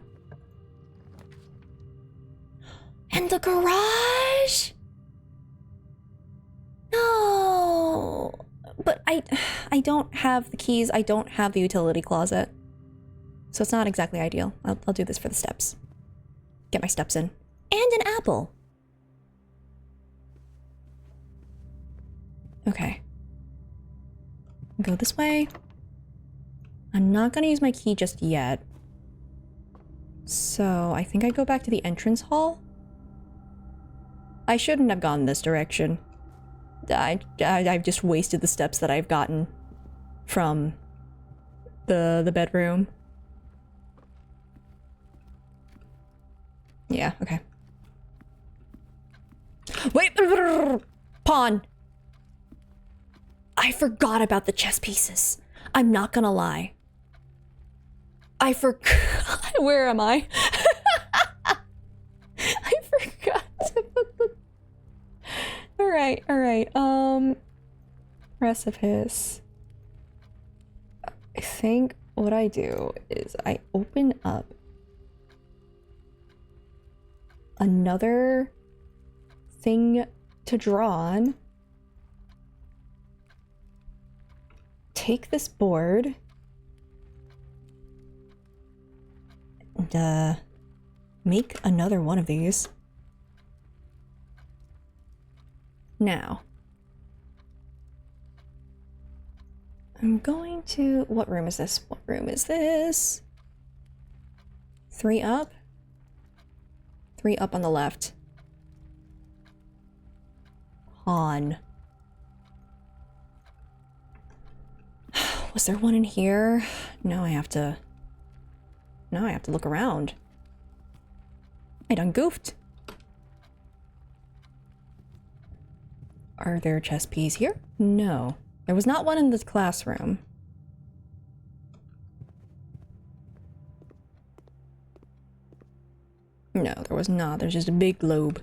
And the garage? No. But I don't have the keys. I don't have the utility closet. So it's not exactly ideal. I'll do this for the steps. Get my steps in. And an apple. Okay. Go this way. I'm not gonna use my key just yet. So I think I go back to the entrance hall. I shouldn't have gone this direction. I've just wasted the steps that I've gotten from the bedroom. Yeah, okay. Wait! Pawn! I forgot about the chess pieces. I'm not gonna lie. I forgot. Where am I? I forgot to put the... Alright, alright. Precipice. I think what I do is I open up another thing to draw on. Take this board and make another one of these. Now, I'm going to... What room is this? What room is this? 3 up? 3 up on the left. Pawn. Was there one in here? Now I have to look around. I done goofed. Are there chess pieces here? No. There was not one in this classroom. No, there was not. There's just a big globe.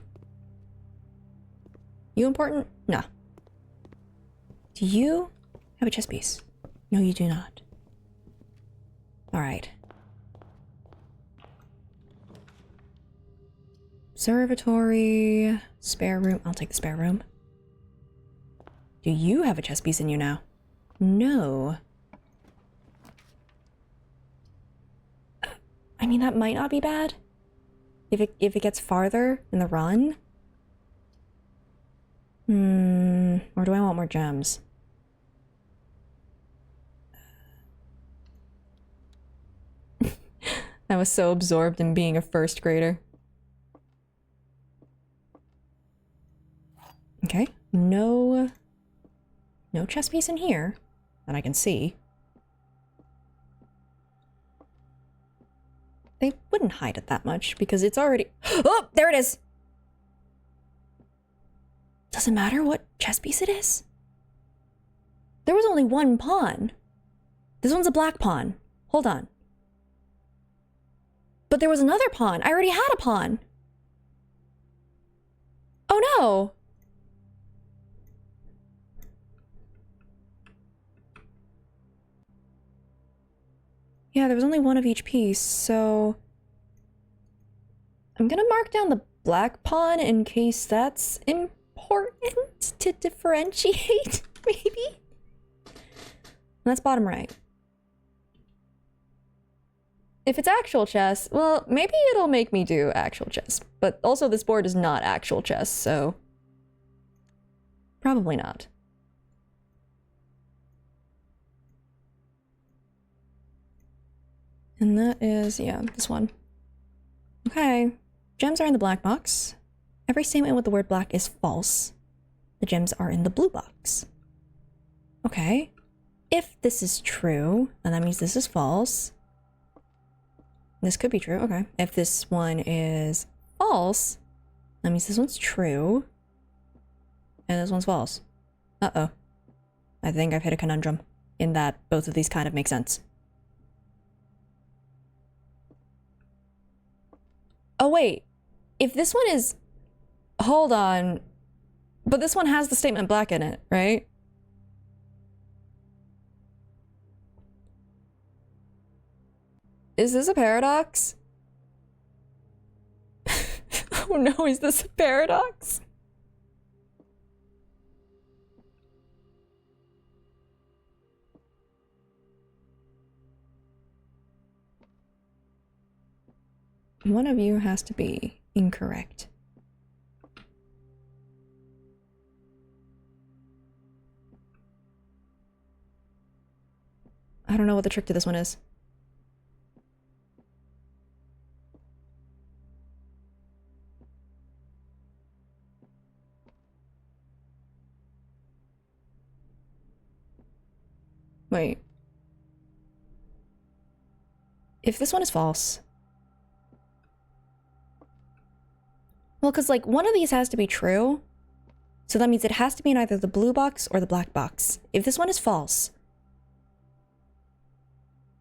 You important? No. Do you have a chess piece? No, you do not. Alright. Observatory. Spare room. I'll take the spare room. Do you have a chess piece in you now? No. I mean, that might not be bad. If it gets farther in the run. Or do I want more gems? I was so absorbed in being a first grader. Okay, no chess piece in here that I can see. They wouldn't hide it that much because it's already... Oh, there it is! Doesn't matter what chess piece it is. There was only one pawn. This one's a black pawn. Hold on. But there was another pawn. I already had a pawn. Oh no! Yeah, there was only one of each piece, so... I'm gonna mark down the black pawn in case that's important to differentiate, maybe? And that's bottom right. If it's actual chess, well, maybe it'll make me do actual chess. But also this board is not actual chess, so... Probably not. And that is, yeah, this one. Okay. Gems are in the black box. Every statement with the word black is false. The gems are in the blue box. Okay. If this is true, then that means this is false. This could be true, okay. If this one is false, that means this one's true. And this one's false. Uh-oh. I think I've hit a conundrum in that both of these kind of make sense. Oh, wait. If this one is... Hold on. But this one has the statement black in it, right? Is this a paradox? Oh no, is this a paradox? One of you has to be incorrect. I don't know what the trick to this one is. Wait. If this one is false... Well, because, like, one of these has to be true. So that means it has to be in either the blue box or the black box. If this one is false,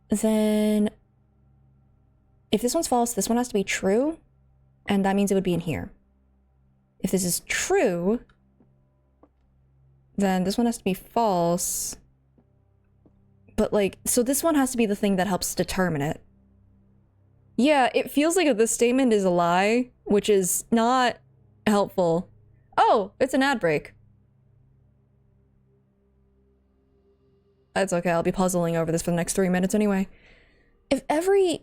then... If this one's false, this one has to be true. And that means it would be in here. If this is true, then this one has to be false. But, like, so this one has to be the thing that helps determine it. Yeah, it feels like this statement is a lie, which is not helpful. Oh, it's an ad break. That's okay, I'll be puzzling over this for the next 3 minutes anyway. If every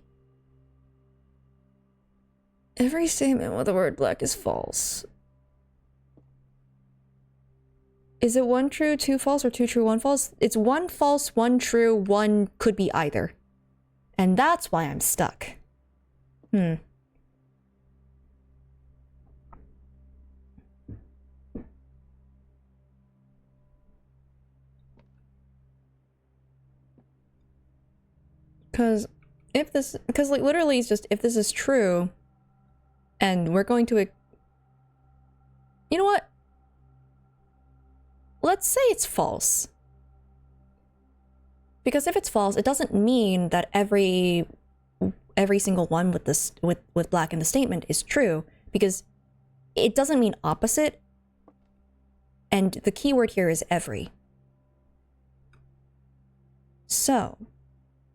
statement with the word black is false, is it 1 true, 2 false, or 2 true, 1 false? It's 1 false, 1 true, 1 could be either. And that's why I'm stuck. Because like literally it's just, if this is true, and we're going to, you know what? Let's say it's false. Because if it's false, it doesn't mean that every single one with this with black in the statement is true, because it doesn't mean opposite. And the key word here is every. So,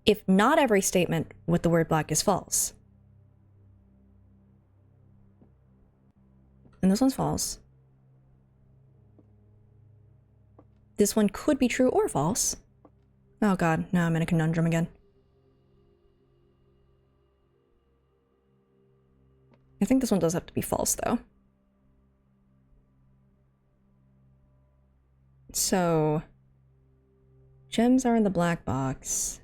if not every statement with the word black is false, and this one's false, this one could be true or false. Oh god, now I'm in a conundrum again. I think this one does have to be false, though. So, gems are in the black box.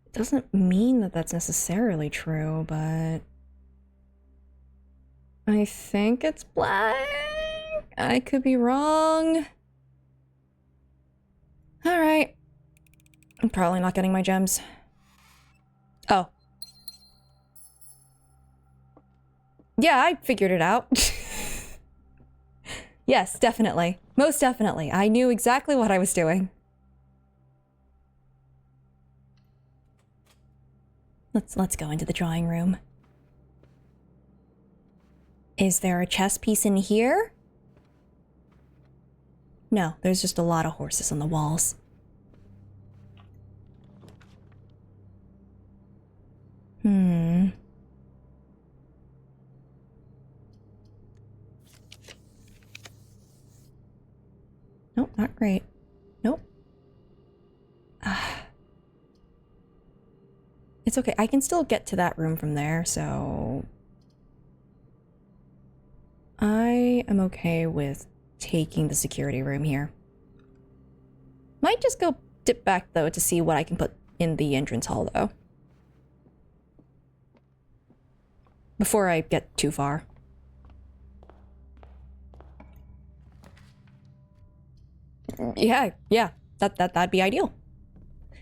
It doesn't mean that that's necessarily true, but... I think it's black. I could be wrong. Alright. I'm probably not getting my gems. Oh. Yeah, I figured it out. Yes, definitely. Most definitely. I knew exactly what I was doing. Let's go into the drawing room. Is there a chess piece in here? No, there's just a lot of horses on the walls. Nope, not great. Nope. It's okay, I can still get to that room from there, so... I am okay with taking the security room here. Might just go dip back, though, to see what I can put in the entrance hall, though. Before I get too far. Yeah, that'd be ideal.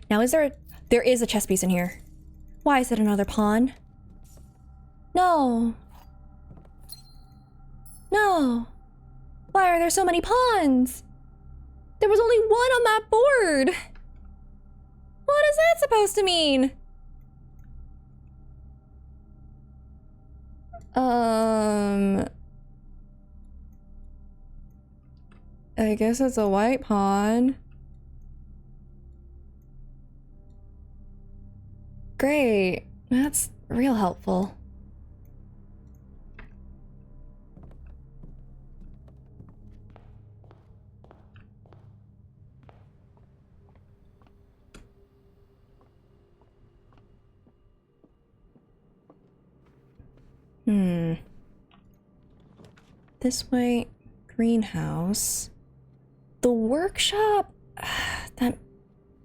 Now, there is a chess piece in here. Why is it another pawn? No. No. Why are there so many pawns? There was only one on that board. What is that supposed to mean? I guess it's a white pawn. Great. That's real helpful. This way, greenhouse. The workshop? That...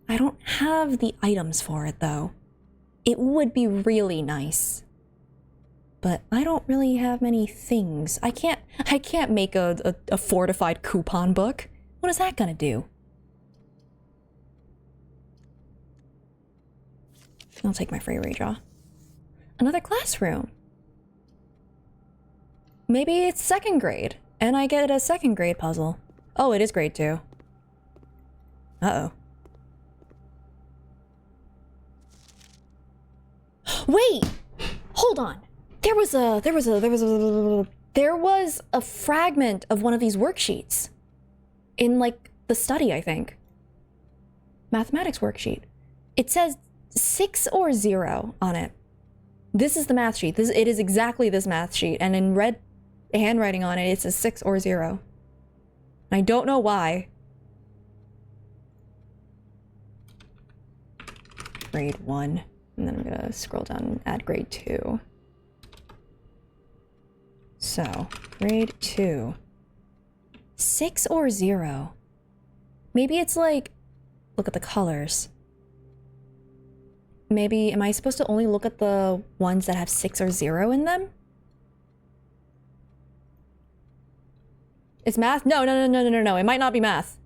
I don't have the items for it, though. It would be really nice. But I don't really have many things. I can't make a fortified coupon book. What is that gonna do? I'll take my free redraw. Another classroom. Maybe it's second grade, and I get a second grade puzzle. Oh, it is grade 2. Uh-oh. Wait! Hold on. There was a fragment of one of these worksheets. In, like, the study, I think. Mathematics worksheet. It says 6 or 0 on it. This is the math sheet. It is exactly this math sheet, and in red handwriting on it, it says 6 or 0. I don't know why. Grade 1. And then I'm gonna scroll down and add grade 2. So, grade 2. 6 or 0. Maybe it's like... Look at the colors. Maybe, am I supposed to only look at the ones that have 6 or 0 in them? It's math? No. It might not be math.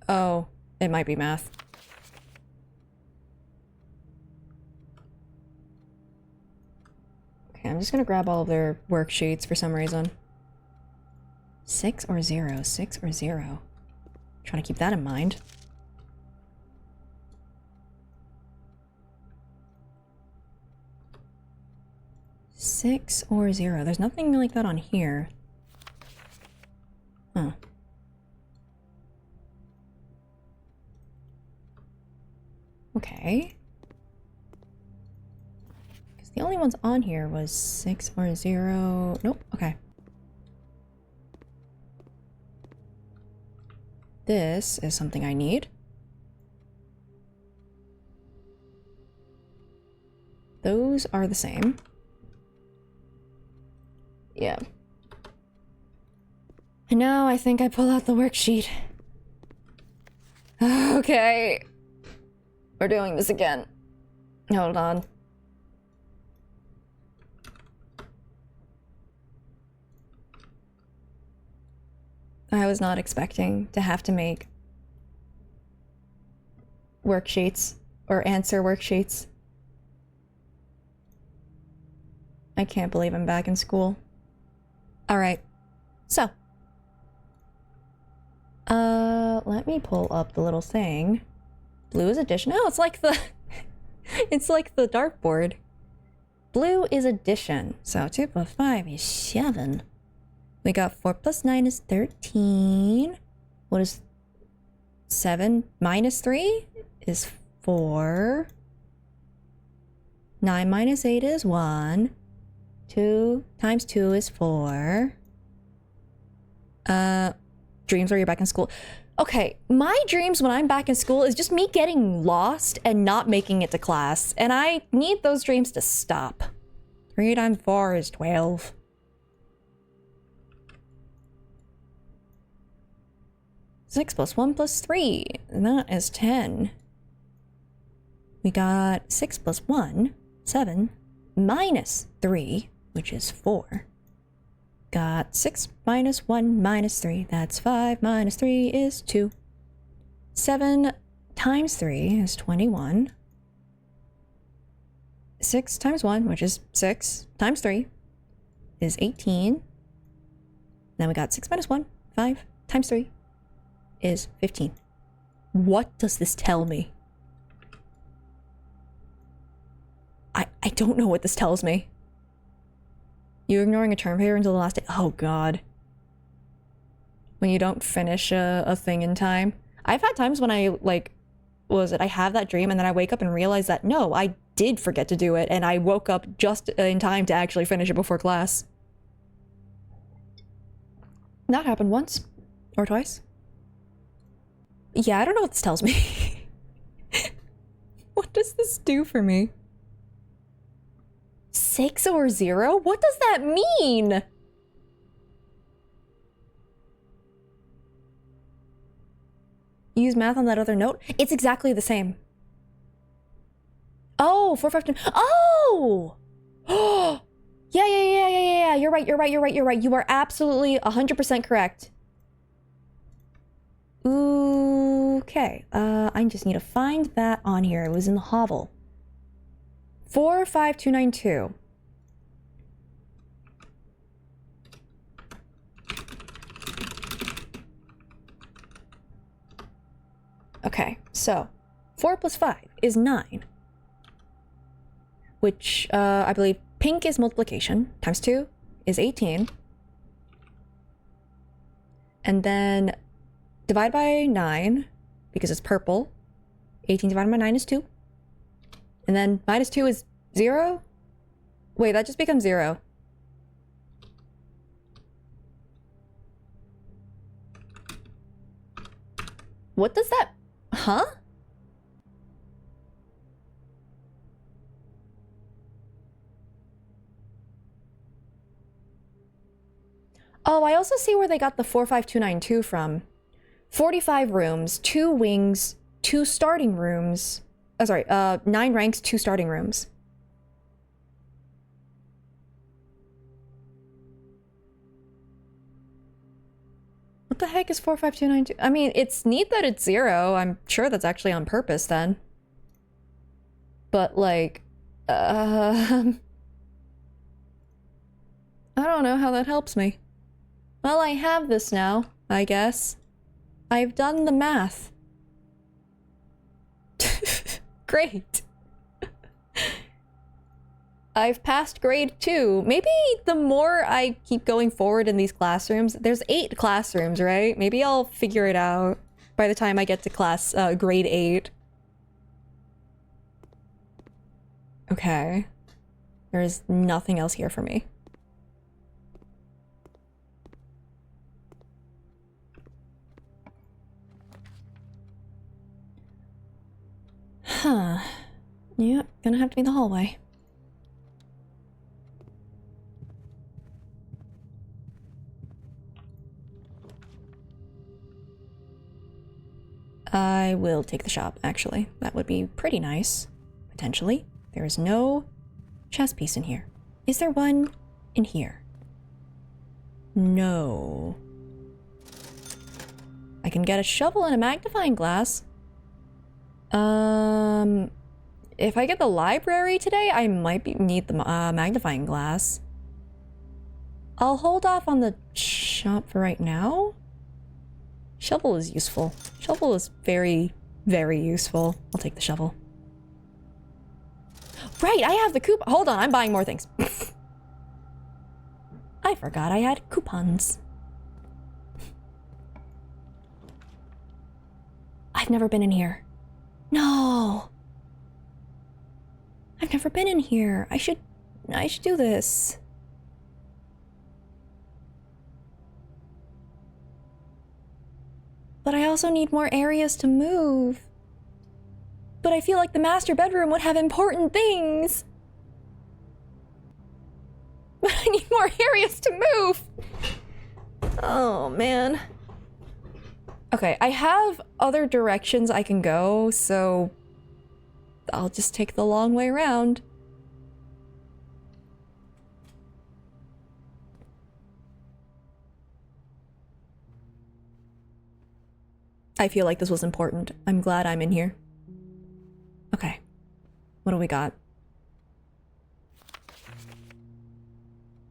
Oh, it might be math. Okay, I'm just gonna grab all of their worksheets for some reason. 6 or 0, 6 or 0. Trying to keep that in mind. Six or 0. There's nothing like that on here. Huh. Okay. Because the only ones on here was 6 or 0. Nope. Okay. This is something I need. Those are the same. Yeah. And now I think I pull out the worksheet. Okay. We're doing this again. Hold on. I was not expecting to have to make worksheets or answer worksheets. I can't believe I'm back in school. All right. So, let me pull up the little thing. Blue is addition. Oh, it's like the it's like the dartboard. Blue is addition. So 2 plus 5 is 7. We got 4 plus 9 is 13. What is 7 minus 3 is 4. 9 minus 8 is 1. 2 times 2 is 4. Dreams where you're back in school. Okay, my dreams when I'm back in school is just me getting lost and not making it to class. And I need those dreams to stop. 3 times 4 is 12. Six plus 1 plus 3, and that is 10. We got 6 plus 1, 7, minus 3, which is 4. Got 6 minus 1 minus 3, that's 5, minus 3 is 2. 7 times 3 is 21. 6 times 1, which is 6, times 3 is 18. Then we got 6 minus 1, 5, times 3 is 15. What does this tell me? I don't know what this tells me. You ignoring a term paper until the last day? Oh god. When you don't finish a thing in time. I've had times when I, like, what was it? I have that dream and then I wake up and realize that, no, I did forget to do it and I woke up just in time to actually finish it before class. That happened once. Or twice. Yeah, I don't know what this tells me. What does this do for me? 6 or 0? What does that mean? Use math on that other note? It's exactly the same. Oh, 4, 5, 10. Oh! Yeah. You're right. You are absolutely 100% correct. Okay. I just need to find that on here. It was in the hovel. 45292. Okay, so 4 plus 5 is 9. Which, I believe pink is multiplication, times 2 is 18. And then divide by 9, because it's purple. 18 divided by 9 is 2. And then minus 2 is 0? Wait, that just becomes 0. What does that... Huh? Oh, I also see where they got the 45292 from. 45 rooms, 2 wings, 2 starting rooms. Oh, sorry, 9 ranks, 2 starting rooms. What the heck is 45292? I mean, it's neat that it's 0. I'm sure that's actually on purpose then. But like, I don't know how that helps me. Well, I have this now, I guess. I've done the math. Great. I've passed grade 2. Maybe the more I keep going forward in these classrooms, there's 8 classrooms, right? Maybe I'll figure it out by the time I get to class, grade 8. Okay. There's nothing else here for me. Huh. Yep, gonna have to be the hallway. I will take the shop, actually. That would be pretty nice. Potentially. There is no chess piece in here. Is there one in here? No. I can get a shovel and a magnifying glass. If I get the library today, I might need the magnifying glass. I'll hold off on the shop for right now. Shovel is useful. Shovel is very, very useful. I'll take the shovel. Right, I have the coupon. Hold on, I'm buying more things. I forgot I had coupons. I've never been in here. No. I've never been in here. I should do this. But I also need more areas to move. But I feel like the master bedroom would have important things. But I need more areas to move. Oh, man. Okay, I have other directions I can go, so I'll just take the long way around. I feel like this was important. I'm glad I'm in here. Okay. What do we got?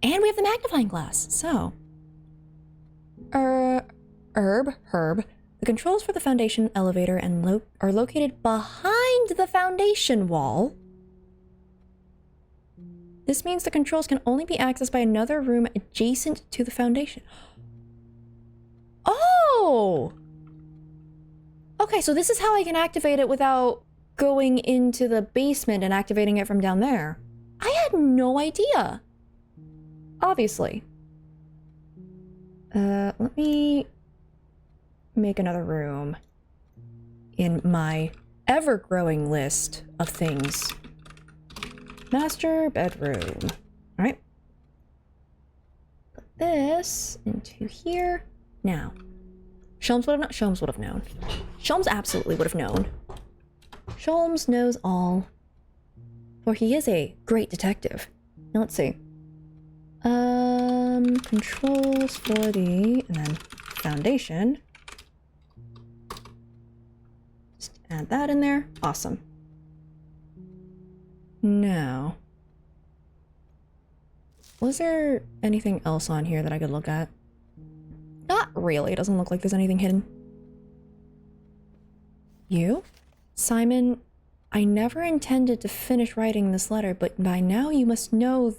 And we have the magnifying glass, so. Herb. The controls for the foundation elevator are located behind the foundation wall. This means the controls can only be accessed by another room adjacent to the foundation. Oh! Okay, so this is how I can activate it without going into the basement and activating it from down there. I had no idea. Obviously. Let me make another room in my ever-growing list of things. Master bedroom. All right. Put this into here. Now, Sholmes would have known. Sholmes absolutely would have known. Sholmes knows all. For he is a great detective. Now let's see. Controls for the, and then foundation. Just add that in there. Awesome. Now, was there anything else on here that I could look at? Not really. It doesn't look like there's anything hidden. You? Simon, I never intended to finish writing this letter, but by now you must know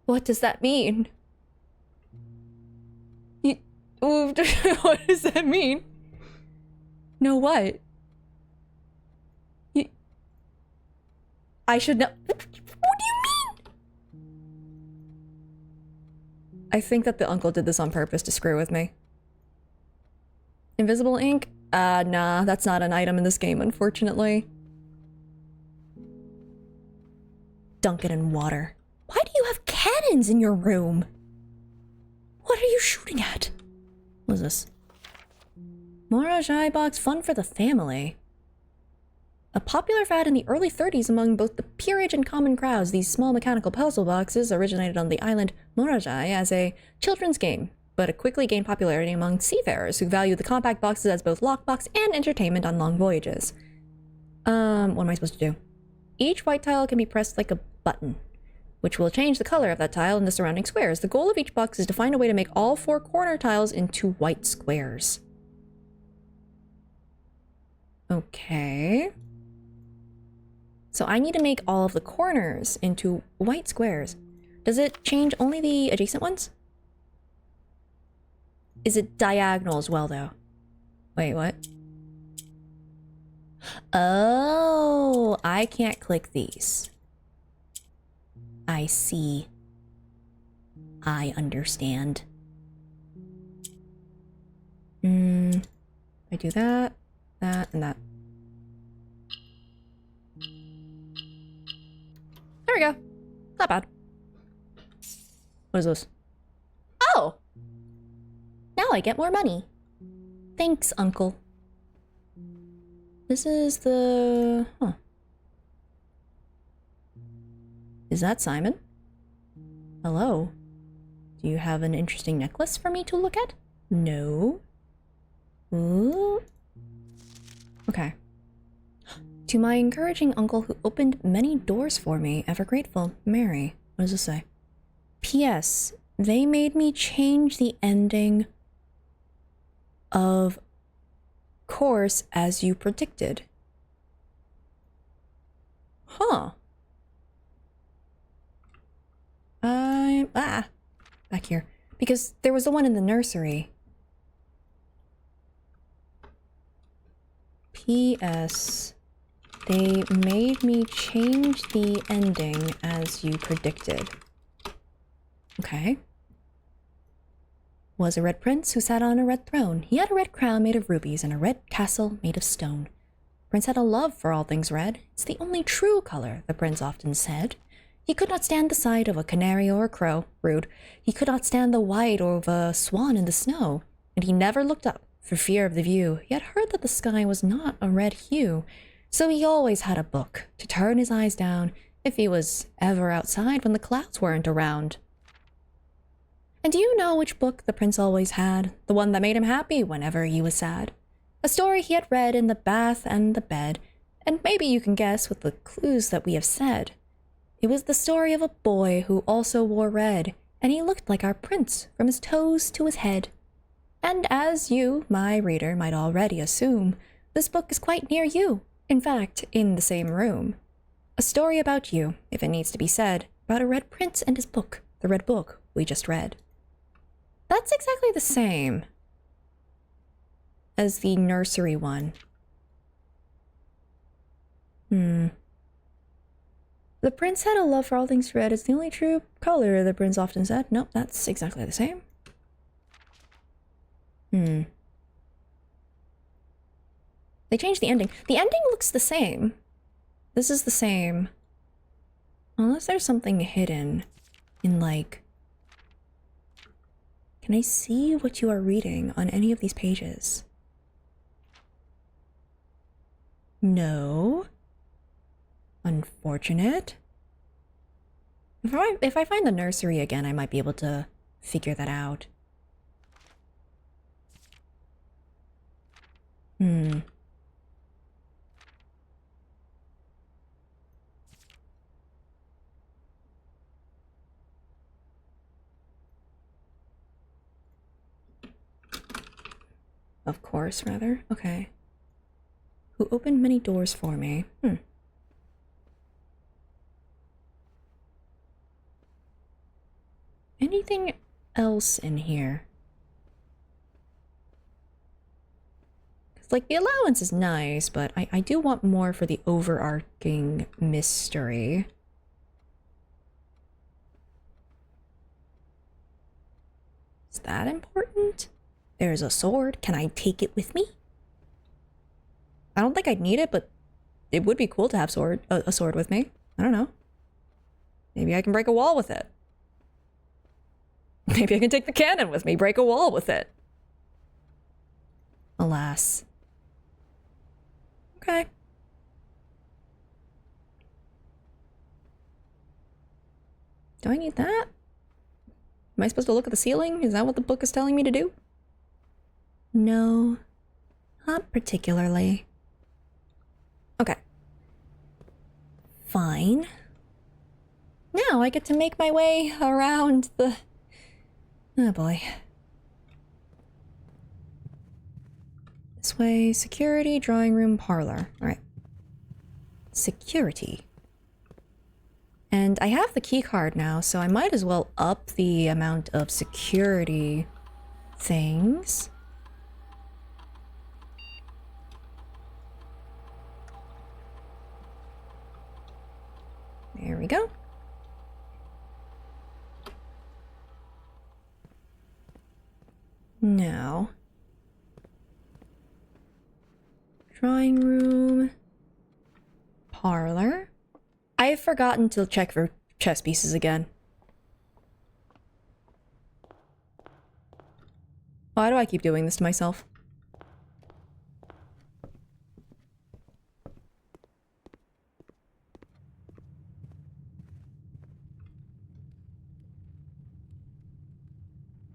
What does that mean? What does that mean? No what? I should know. What do you mean? I think that the uncle did this on purpose to screw with me. Invisible ink? Nah, that's not an item in this game, unfortunately. Dunk it in water. Why do you have cannons in your room? What are you shooting at? What is this? Mirage Eye box, fun for the family. A popular fad in the early 30s among both the peerage and common crowds, these small mechanical puzzle boxes originated on the island Mirage Eye as a children's game, but it quickly gained popularity among seafarers who value the compact boxes as both lockbox and entertainment on long voyages. What am I supposed to do? Each white tile can be pressed like a button, which will change the color of that tile in the surrounding squares. The goal of each box is to find a way to make all 4 corner tiles into white squares. Okay. So I need to make all of the corners into white squares. Does it change only the adjacent ones? Is it diagonal as well, though? Wait, what? Oh, I can't click these. I see. I understand. I do that, that, and that. There we go. Not bad. What is this? Oh! Now I get more money. Thanks, Uncle. This is the... Huh. Is that Simon? Hello. Do you have an interesting necklace for me to look at? No. Ooh. Okay. To my encouraging uncle who opened many doors for me, ever grateful, Mary. What does this say? P.S. They made me change the ending of course as you predicted. Huh. Back here. Because there was the one in the nursery. P.S. They made me change the ending as you predicted. Okay. Was a red prince who sat on a red throne. He had a red crown made of rubies and a red castle made of stone. Prince had a love for all things red. It's the only true color, the prince often said. He could not stand the sight of a canary or a crow. Rude. He could not stand the white of a swan in the snow. And he never looked up for fear of the view. He had heard that the sky was not a red hue. So he always had a book to turn his eyes down if he was ever outside when the clouds weren't around. And do you know which book the prince always had? The one that made him happy whenever he was sad. A story he had read in the bath and the bed, and maybe you can guess with the clues that we have said. It was the story of a boy who also wore red. and he looked like our prince from his toes to his head. And as you, my reader, might already assume, this book is quite near you, in fact, in the same room. A story about you, if it needs to be said, about a red prince and his book, the red book we just read. That's exactly the same as the nursery one. The prince had a love for all things red. It's the only true color, the prince often said. Nope, that's exactly the same. They changed the ending. The ending looks the same. This is the same. Unless there's something hidden in, like... Can I see what you are reading on any of these pages? No. Unfortunate. If I find the nursery again, I might be able to figure that out. Of course, rather. Okay. Who opened many doors for me. Anything else in here? Like, the allowance is nice, but I do want more for the overarching mystery. Is that important? There's a sword. Can I take it with me? I don't think I'd need it, but it would be cool to have a sword with me. I don't know. Maybe I can break a wall with it. Maybe I can take the cannon with me, break a wall with it. Alas. Okay. Do I need that? Am I supposed to look at the ceiling? Is that what the book is telling me to do? No, not particularly. Okay. Fine. Now I get to make my way around the... Oh boy. This way, security, drawing room, parlor. Alright. Security. And I have the key card now, so I might as well up the amount of security things. There we go. Now, drawing room, parlor. I've forgotten to check for chess pieces again. Why do I keep doing this to myself?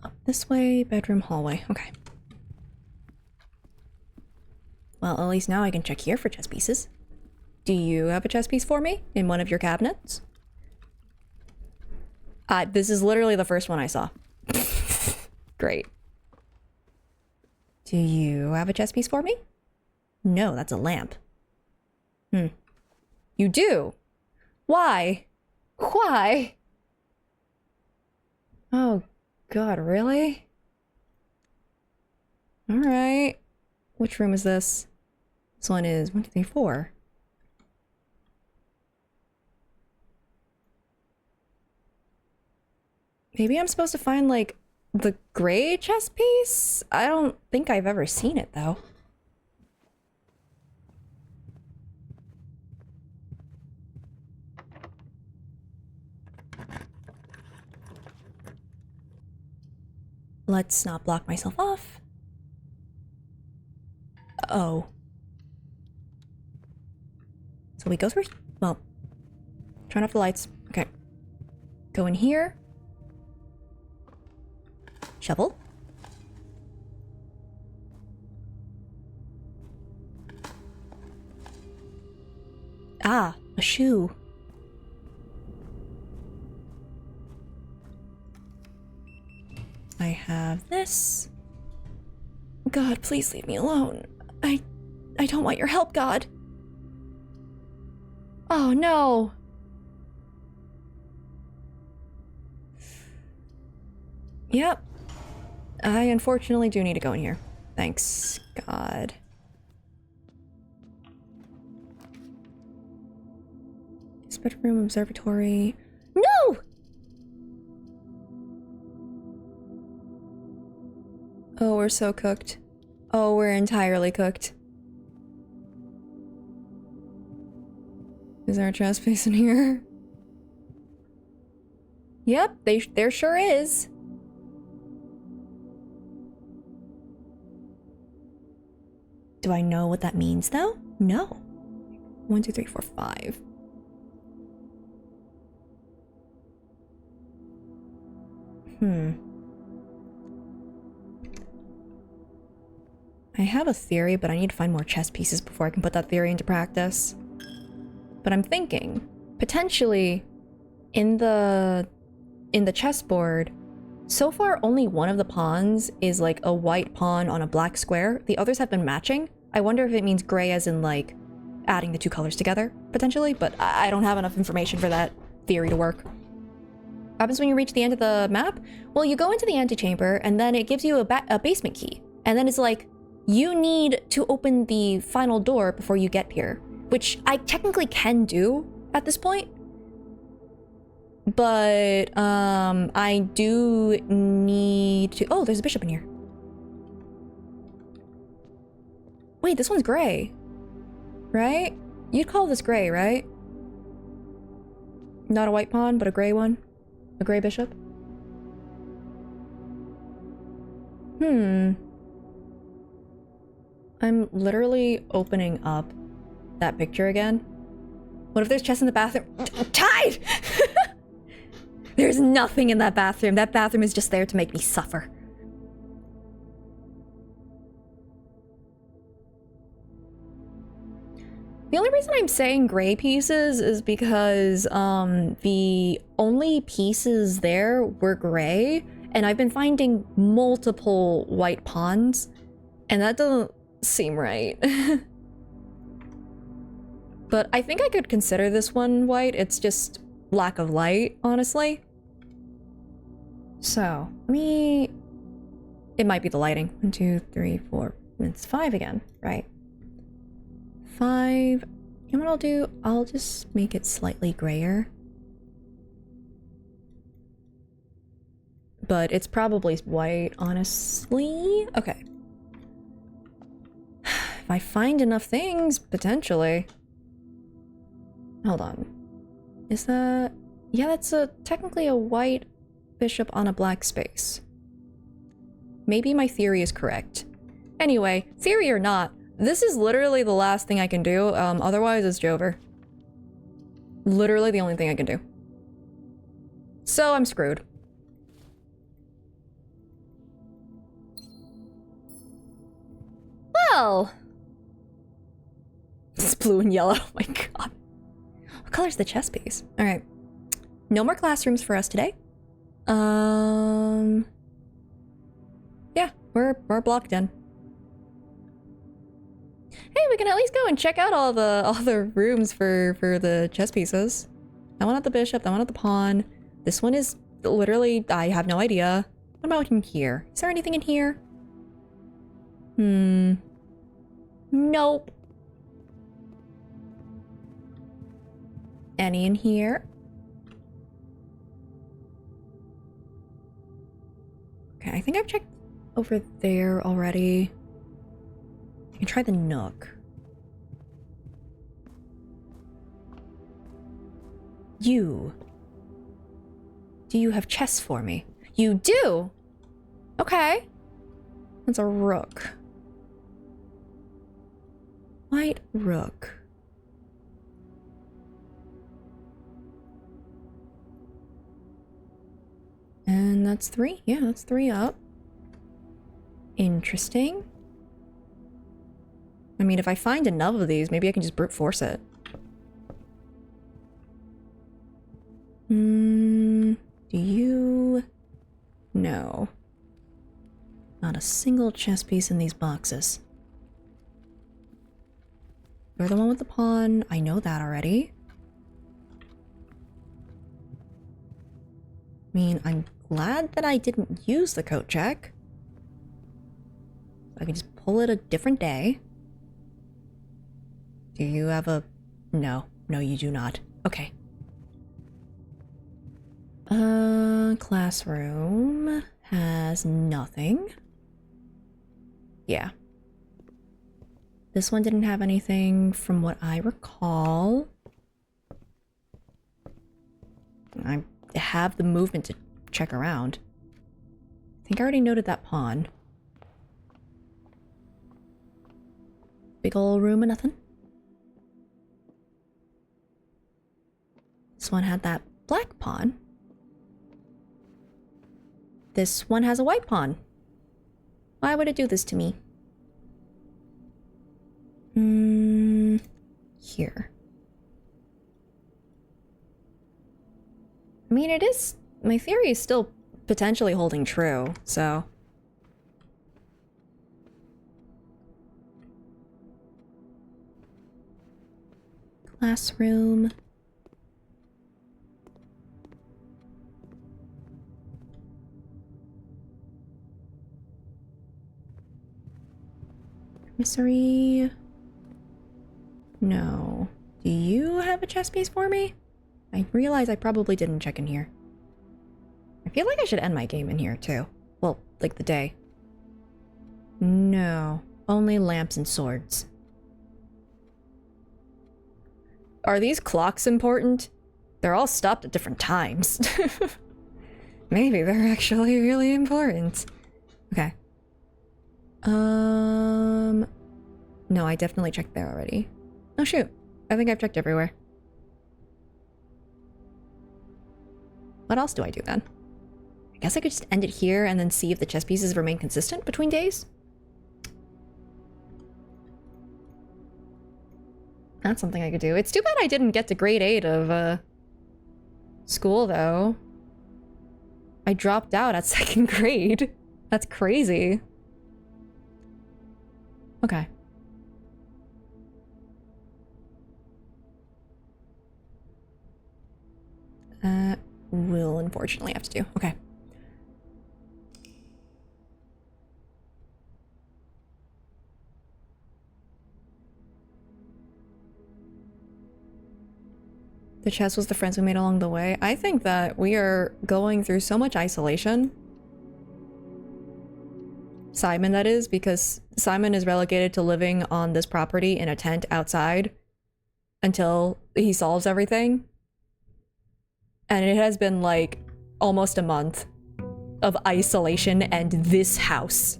Up this way, bedroom, hallway. Okay. Well, at least now I can check here for chess pieces. Do you have a chess piece for me in one of your cabinets? This is literally the first one I saw. Great. Do you have a chess piece for me? No, that's a lamp. You do? Why? Why? Oh, God, really? Alright. Which room is this? This one is 1, 2, 3, 4. Maybe I'm supposed to find, like, the gray chess piece? I don't think I've ever seen it, though. Let's not block myself off. Oh. So we go through... Well, turn off the lights. Okay. Go in here. Shovel. Ah, a shoe. have this. God, please leave me alone. I don't want your help, God. Oh, no. Yep. I unfortunately do need to go in here. Thanks, God. Bedroom, observatory. No! Oh, we're so cooked. Oh, we're entirely cooked. Is there a chest space in here? Yep, there sure is. Do I know what that means, though? No. 1, 2, 3, 4, 5. I have a theory, but I need to find more chess pieces before I can put that theory into practice. But I'm thinking, potentially, in the chessboard, so far only one of the pawns is like a white pawn on a black square. The others have been matching. I wonder if it means gray as in like adding the two colors together, potentially, but I don't have enough information for that theory to work. What happens when you reach the end of the map? Well, you go into the antechamber, and then it gives you a basement key. And then it's like, you need to open the final door before you get here. Which I technically can do at this point. But, I do need to... Oh, there's a bishop in here. Wait, this one's gray. Right? You'd call this gray, right? Not a white pawn, but a gray one? A gray bishop? I'm literally opening up that picture again. What if there's chess in the bathroom? Tide! There's nothing in that bathroom. That bathroom is just there to make me suffer. The only reason I'm saying gray pieces is because the only pieces there were gray, and I've been finding multiple white pawns, and that doesn't seem right. But I think I could consider this one white. It's just lack of light, honestly. So, it might be the lighting. 1, 2, 3, 4. It's 5 again, right? 5. You know what I'll do? I'll just make it slightly grayer. But it's probably white, honestly. Okay. If I find enough things, potentially. Hold on. Is that... Yeah, that's technically a white bishop on a black space. Maybe my theory is correct. Anyway, theory or not, this is literally the last thing I can do, otherwise it's over. Literally the only thing I can do. So I'm screwed. Well... It's blue and yellow, oh my god. What color's the chess piece? Alright. No more classrooms for us today. Yeah, we're blocked in. Hey, we can at least go and check out all the rooms for the chess pieces. That one at the bishop, that one at the pawn. This one is literally, I have no idea. What about in here? Is there anything in here? Nope. Any in here? Okay, I think I've checked over there already. I can try the nook. You. Do you have chess for me? You do? Okay. That's a rook. White rook. And that's 3. Yeah, that's 3 up. Interesting. I mean, if I find enough of these, maybe I can just brute force it. Do you... No. Not a single chess piece in these boxes. You're the one with the pawn. I know that already. I mean, I'm glad that I didn't use the coat check. I can just pull it a different day. Do you have a... No. No, you do not. Okay. Classroom has nothing. Yeah. This one didn't have anything from what I recall. I have the movement to check around. I think I already noted that pawn. Big ol' room of nothing. This one had that black pawn. This one has a white pawn. Why would it do this to me? Here. I mean, it is... My theory is still potentially holding true, so... Classroom... Commissary... No. Do you have a chess piece for me? I realize I probably didn't check in here. I feel like I should end my game in here, too. Well, like the day. No. Only lamps and swords. Are these clocks important? They're all stopped at different times. Maybe they're actually really important. Okay. No, I definitely checked there already. Oh shoot, I think I've checked everywhere. What else do I do then? I guess I could just end it here and then see if the chess pieces remain consistent between days? That's something I could do. It's too bad I didn't get to grade 8 of, school, though. I dropped out at 2nd grade. That's crazy. Okay. Will unfortunately have to do. Okay. The chess was the friends we made along the way. I think that we are going through so much isolation. Simon, that is, because Simon is relegated to living on this property in a tent outside until he solves everything. And it has been like almost a month of isolation and this house.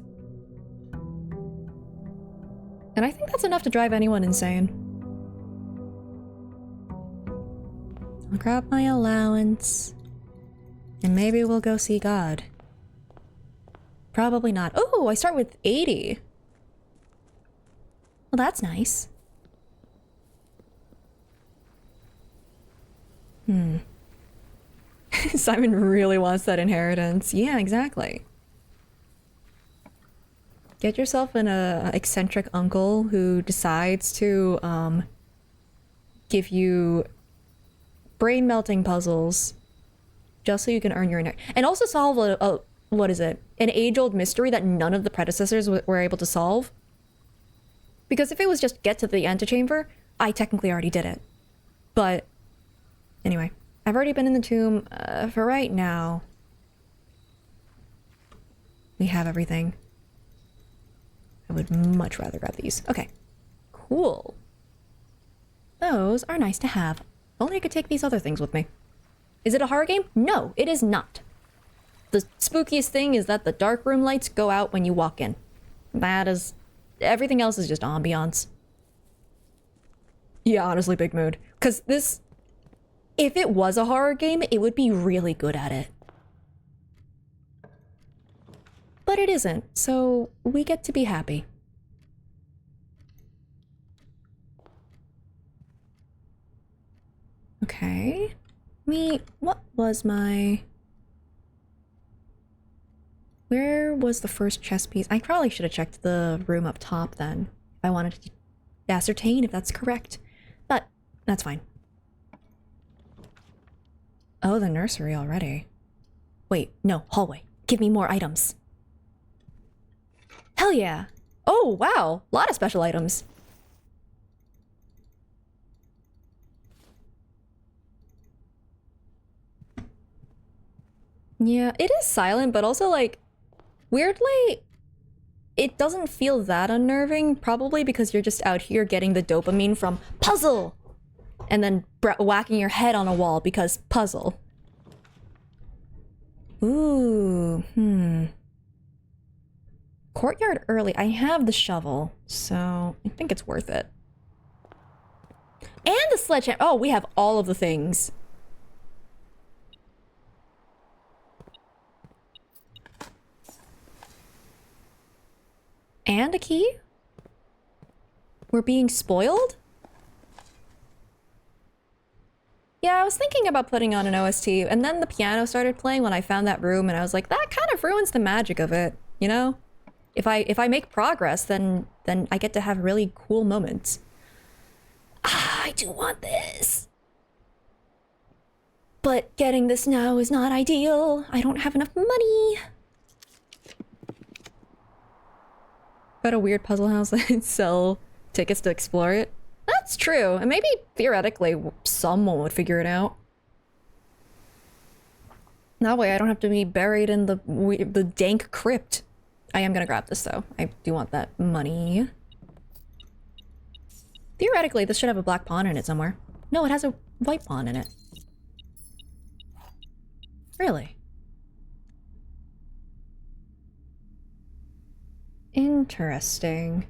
And I think that's enough to drive anyone insane. I'll grab my allowance. And maybe we'll go see God. Probably not. Oh, I start with 80. Well, that's nice. Simon really wants that inheritance. Yeah, exactly. Get yourself an eccentric uncle who decides to give you brain-melting puzzles just so you can earn your inheritance. And also solve a what is it? An age-old mystery that none of the predecessors were able to solve. Because if it was just get to the antechamber, I technically already did it. But anyway, I've already been in the tomb. For right now, we have everything. I would much rather grab these. Okay, cool. Those are nice to have. If only I could take these other things with me. Is it a horror game? No, it is not. The spookiest thing is that the dark room lights go out when you walk in. That is... Everything else is just ambiance. Yeah, honestly, big mood. Because this... If it was a horror game, it would be really good at it. But it isn't, so we get to be happy. Okay. What was my... Where was the first chess piece? I probably should have checked the room up top then. If I wanted to ascertain if that's correct. But that's fine. Oh, the nursery already. Wait, no, hallway. Give me more items. Hell yeah. Oh, wow. A lot of special items. Yeah, it is silent, but also, like, weirdly, it doesn't feel that unnerving, probably because you're just out here getting the dopamine from puzzle! And then whacking your head on a wall because puzzle. Ooh, Courtyard early. I have the shovel, so I think it's worth it. And the sledgehammer. Oh, we have all of the things. And a key? We're being spoiled? Yeah, I was thinking about putting on an OST, and then the piano started playing when I found that room, and I was like, that kind of ruins the magic of it, you know? If I make progress, then I get to have really cool moments. Ah, I do want this. But getting this now is not ideal. I don't have enough money. But a weird puzzle house that sell tickets to explore it. That's true, and maybe theoretically someone would figure it out. That way I don't have to be buried in the dank crypt. I am gonna grab this though. I do want that money. Theoretically, this should have a black pawn in it somewhere. No, it has a white pawn in it. Really? Interesting.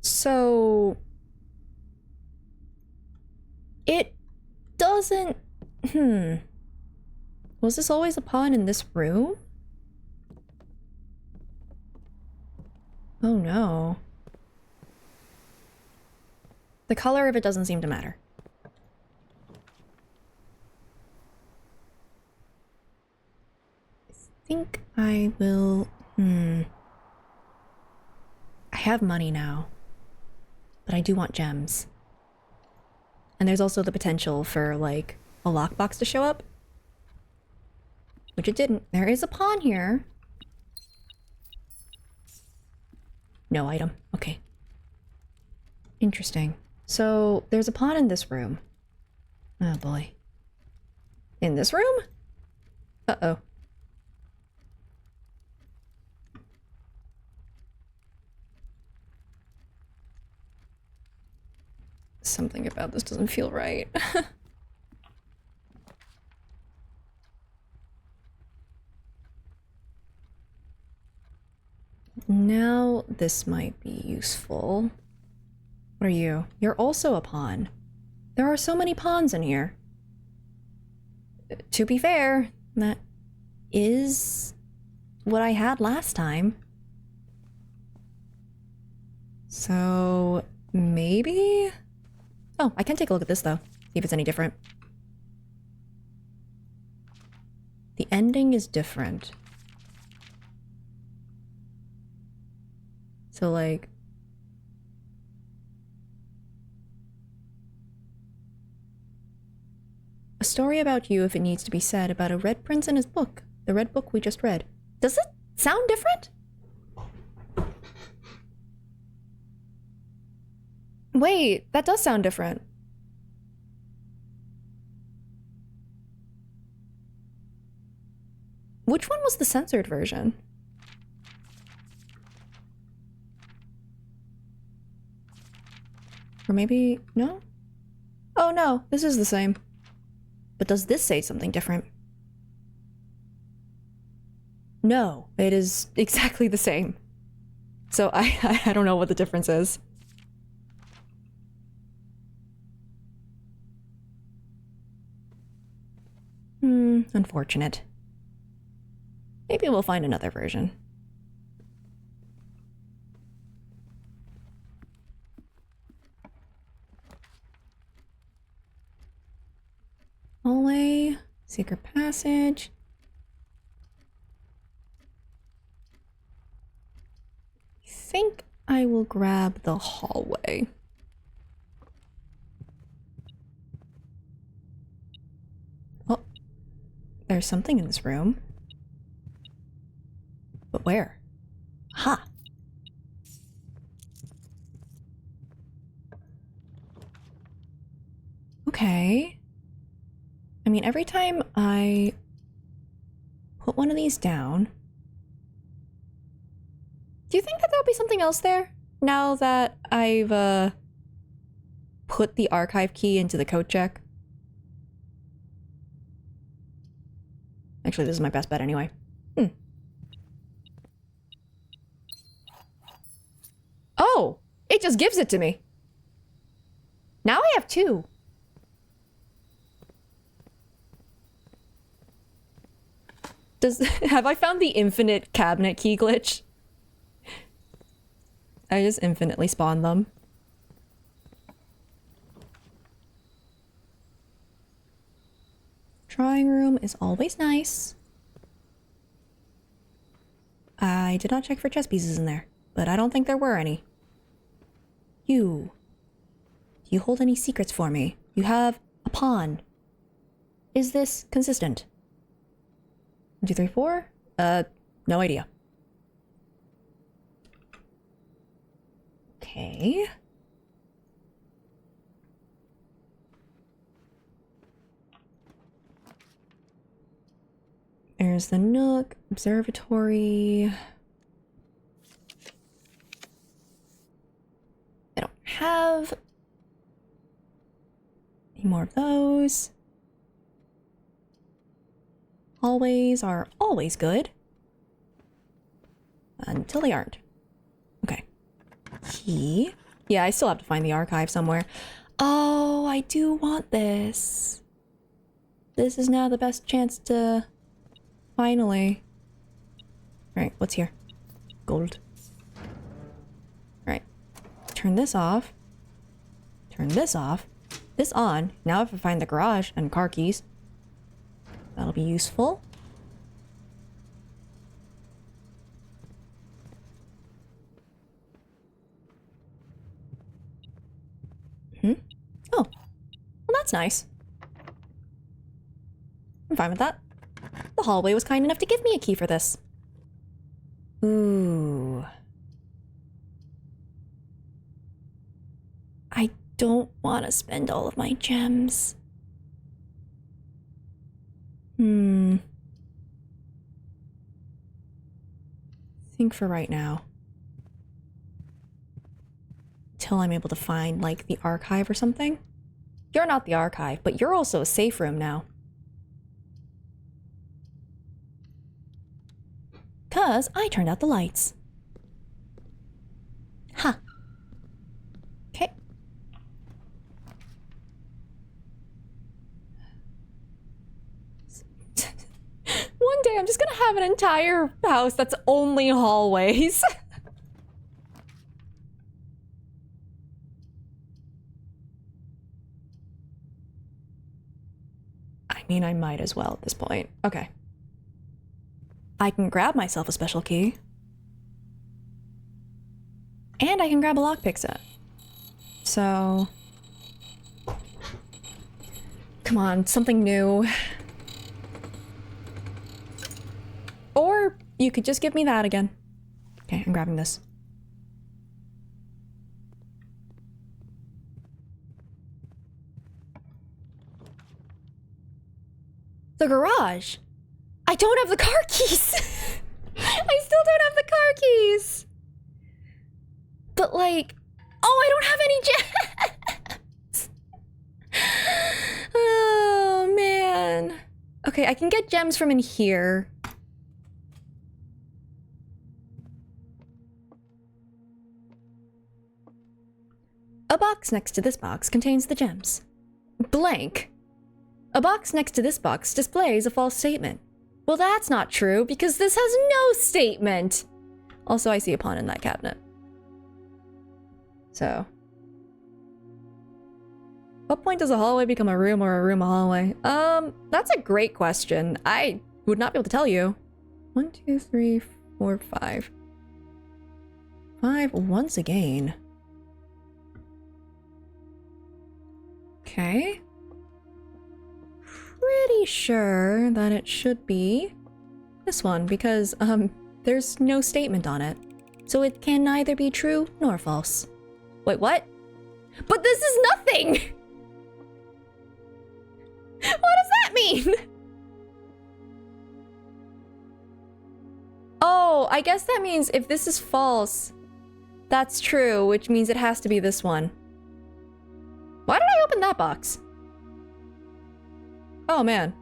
So... it doesn't... Was this always a pawn in this room? Oh no. The color of it doesn't seem to matter. I think I will... I have money now. But I do want gems. And there's also the potential for, like, a lockbox to show up. Which it didn't. There is a pawn here. No item. Okay. Interesting. So, there's a pawn in this room. Oh boy. In this room? Uh-oh. Something about this doesn't feel right. Now this might be useful. What are you? You're also a pawn. There are so many pawns in here. To be fair, that is what I had last time. So maybe? Oh, I can take a look at this though, see if it's any different. The ending is different. So like... a story about you, if it needs to be said, about a red prince and his book. The red book we just read. Does it sound different? Wait, that does sound different. Which one was the censored version? Or maybe... no? Oh no, this is the same. But does this say something different? No, it is exactly the same. So I don't know what the difference is. Unfortunate. Maybe we'll find another version. Hallway, secret passage. think I will grab the hallway. Oh, there's something in this room. But where? Ha! Okay. I mean, every time I put one of these down... Do you think that there'll be something else there? Now that I've, put the archive key into the code check? Actually, this is my best bet anyway. Oh! It just gives it to me! Now I have two! Have I found the infinite cabinet key glitch? I just infinitely spawned them. Drawing room is always nice. I did not check for chess pieces in there, but I don't think there were any. Do you hold any secrets for me? You have a pawn. Is this consistent? 1, 2, 3, 4? No idea. Okay. There's the Nook, observatory. I don't have any more of those. Hallways are always good. Until they aren't. Okay. Key. Yeah, I still have to find the archive somewhere. Oh, I do want this. This is now the best chance to... Finally. Alright, what's here? Gold. Alright. Turn this off. Turn this off. This on. Now if I find the garage and car keys. That'll be useful. Oh. Well, that's nice. I'm fine with that. The hallway was kind enough to give me a key for this. Ooh. I don't want to spend all of my gems. I think for right now. Till I'm able to find, like, the archive or something. You're not the archive, but you're also a safe room now. 'Cause I turned out the lights. Huh. Okay. One day I'm just gonna have an entire house that's only hallways. I mean, I might as well at this point. Okay. I can grab myself a special key. And I can grab a lockpick set. So... Come on, something new. Or you could just give me that again. Okay, I'm grabbing this. The garage! I don't have the car keys! I still don't have the car keys! But like... Oh, I don't have any gems! Oh, man. Okay, I can get gems from in here. A box next to this box contains the gems. Blank. A box next to this box displays a false statement. Well, that's not true, because this has no statement! Also, I see a pawn in that cabinet. So... What point does a hallway become a room or a room a hallway? That's a great question. I would not be able to tell you. 1, 2, 3, 4, 5. 5 once again. Okay. Pretty sure that it should be this one because, there's no statement on it. So it can neither be true nor false. Wait, what? But this is nothing! What does that mean? Oh, I guess that means if this is false, that's true, which means it has to be this one. Why did I open that box? Oh man.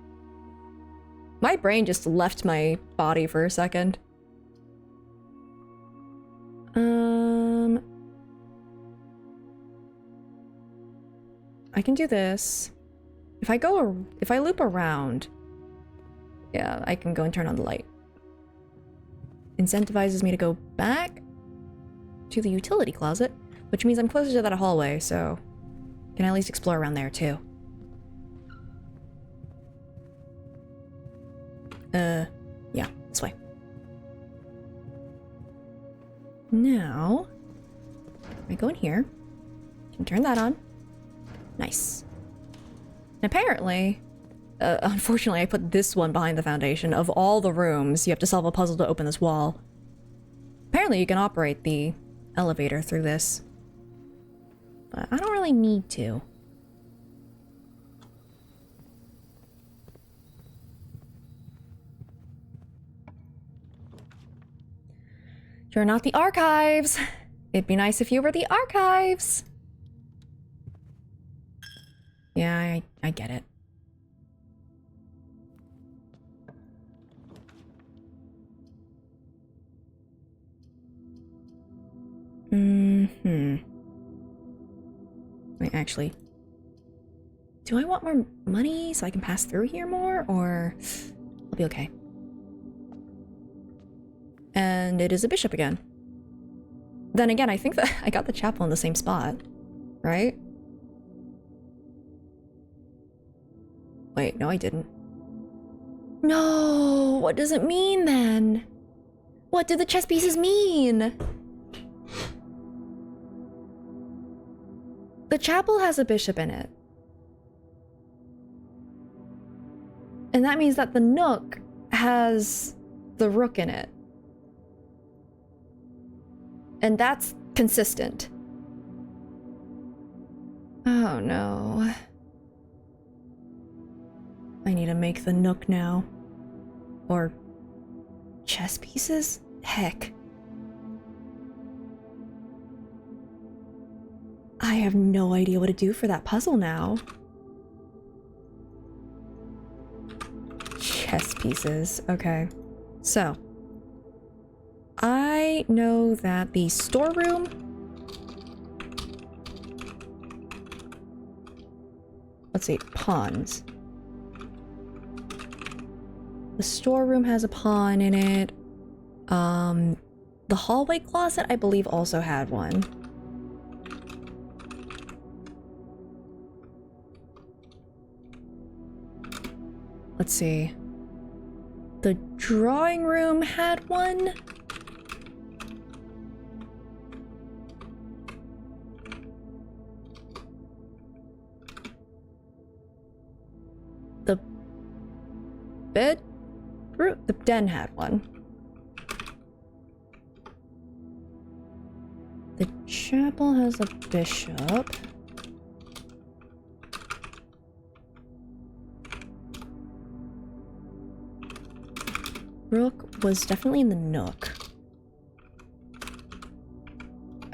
My brain just left my body for a second. I can do this. If I loop around, yeah, I can go and turn on the light. Incentivizes me to go back to the utility closet, which means I'm closer to that hallway, so I can at least explore around there too. Yeah, this way. Now, I go in here, can turn that on. Nice. And apparently, unfortunately I put this one behind the foundation. Of all the rooms, you have to solve a puzzle to open this wall. Apparently you can operate the elevator through this. But I don't really need to. You're not the archives. It'd be nice if you were the archives. Yeah, I get it. Wait, actually. Do I want more money so I can pass through here more, or I'll be okay? And it is a bishop again. Then again, I think that I got the chapel in the same spot, right? Wait, no, I didn't. No, what does it mean then? What do the chess pieces mean? The chapel has a bishop in it. And that means that the nook has the rook in it. And that's consistent. Oh no. I need to make the nook now. Or chess pieces? Heck. I have no idea what to do for that puzzle now. Chess pieces. Okay. So. I know that the storeroom... Let's see, pawns. The storeroom has a pawn in it. The hallway closet, I believe, also had one. Let's see. The drawing room had one. The the den had one. The chapel has a bishop. Rook was definitely in the nook.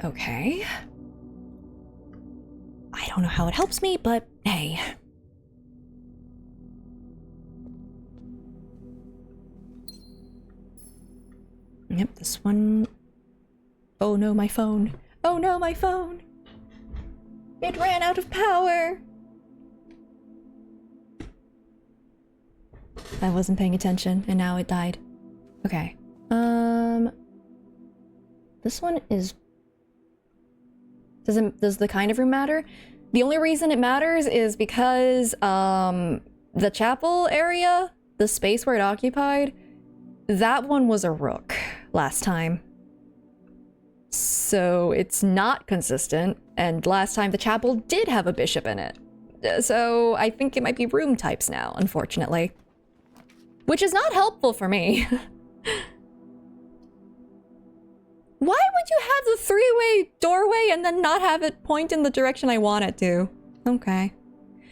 Okay. I don't know how it helps me, but hey. Yep, this one... Oh no, my phone. Oh no, my phone! It ran out of power! I wasn't paying attention, and now it died. Okay. This one is... Does the kind of room matter? The only reason it matters is because, the chapel area, the space where it occupied, that one was a rook last time. So it's not consistent, and last time the chapel did have a bishop in it. So I think it might be room types now, unfortunately. Which is not helpful for me. Why would you have the three-way doorway and then not have it point in the direction I want it to? Okay.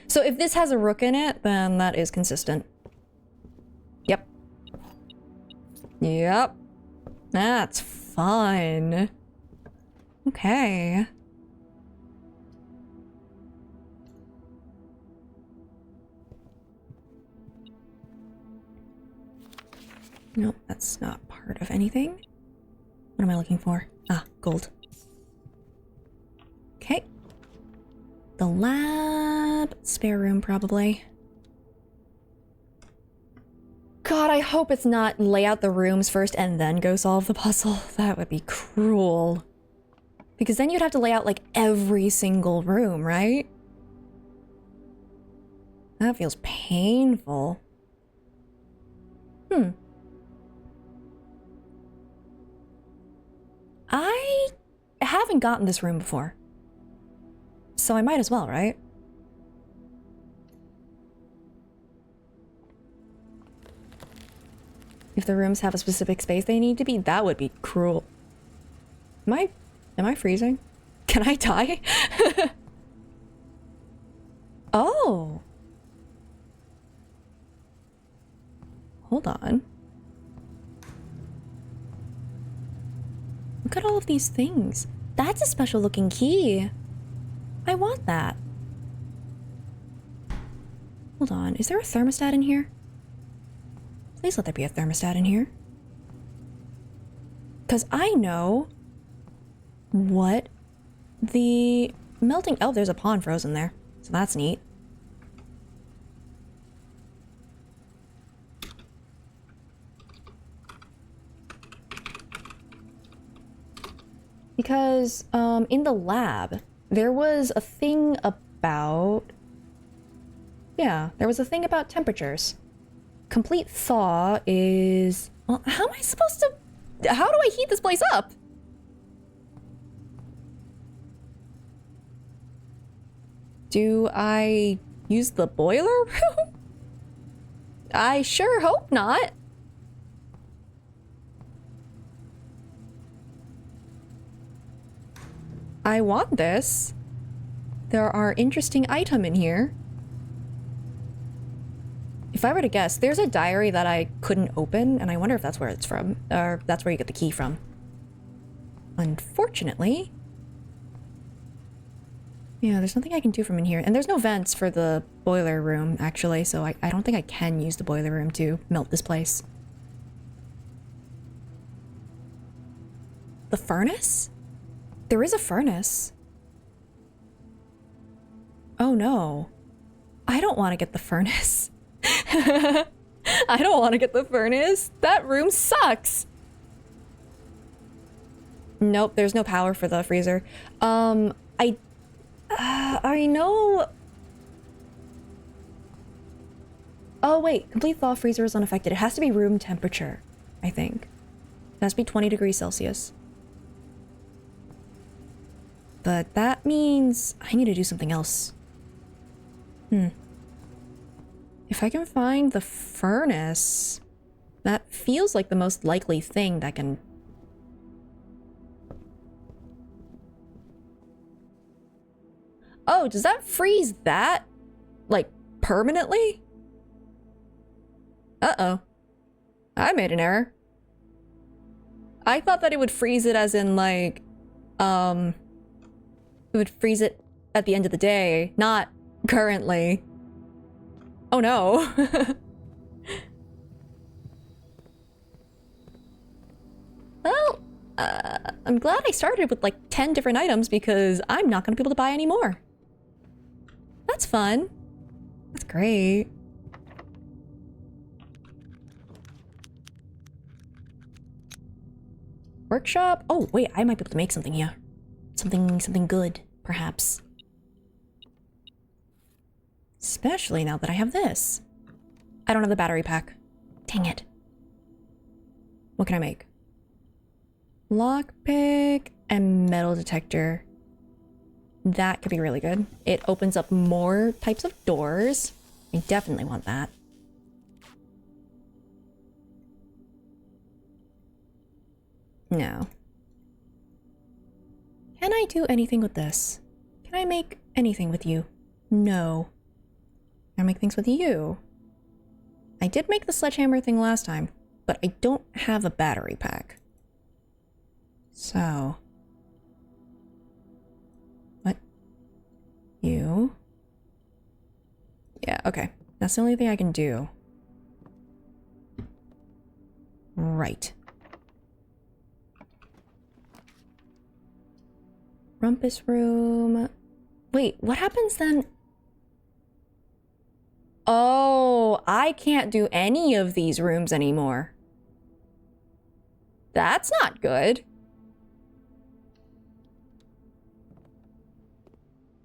So if this has a rook in it, then that is consistent. Yep. Yep. That's fun. Okay. Nope, that's not part of anything. What am I looking for? Ah, gold. Okay. The lab, spare room probably. God, I hope it's not lay out the rooms first and then go solve the puzzle. That would be cruel. Because then you'd have to lay out like every single room, right? That feels painful. I haven't gotten this room before. So I might as well, right? If the rooms have a specific space they need to be, that would be cruel. Am I freezing? Can I die? Oh. Hold on. Look at all of these things. That's a special looking key. I want that. Hold on, is there a thermostat in here? Please let there be a thermostat in here. Because I know what the melting... Oh, there's a pawn frozen there. So that's neat. Because in the lab, there was a thing about... Yeah, there was a thing about temperatures. Complete thaw is... Well, how am I supposed to... How do I heat this place up? Do I use the boiler room? I sure hope not. I want this. There are interesting items in here. If I were to guess, there's a diary that I couldn't open, and I wonder if that's where it's from, or that's where you get the key from. Unfortunately. Yeah, there's nothing I can do from in here. And there's no vents for the boiler room, actually, so I don't think I can use the boiler room to melt this place. The furnace? There is a furnace. Oh no. I don't want to get the furnace. I don't want to get the furnace. That room sucks. Nope, there's no power for the freezer. I know... Oh wait, complete thaw freezer is unaffected. It has to be room temperature, I think. It has to be 20 degrees Celsius. But that means I need to do something else. If I can find the furnace, that feels like the most likely thing that can... Oh, does that freeze that? Like, permanently? Uh-oh. I made an error. I thought that it would freeze it as in, like, it would freeze it at the end of the day, not currently. Oh no. Well, I'm glad I started with like 10 different items because I'm not gonna be able to buy any more. That's fun. That's great. Workshop? Oh, wait, I might be able to make something here. Something good, perhaps. Especially now that I have this. I don't have the battery pack. Dang it. What can I make? Lockpick and metal detector. That could be really good. It opens up more types of doors. I definitely want that. No. Can I do anything with this? Can I make anything with you? No. Can I make things with you? I did make the sledgehammer thing last time, but I don't have a battery pack. So. What? You? Yeah, okay. That's the only thing I can do. Right. Rumpus room. Wait, what happens then? Oh, I can't do any of these rooms anymore. That's not good.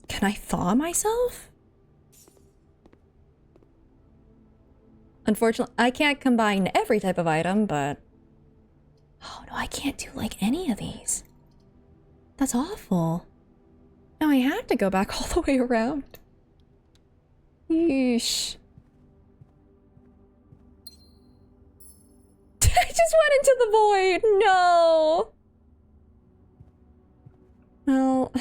Can I thaw myself? Unfortunately, I can't combine every type of item, but... Oh no, I can't do like any of these. That's awful. Now I have to go back all the way around. Yeesh. I just went into the void! No! Well...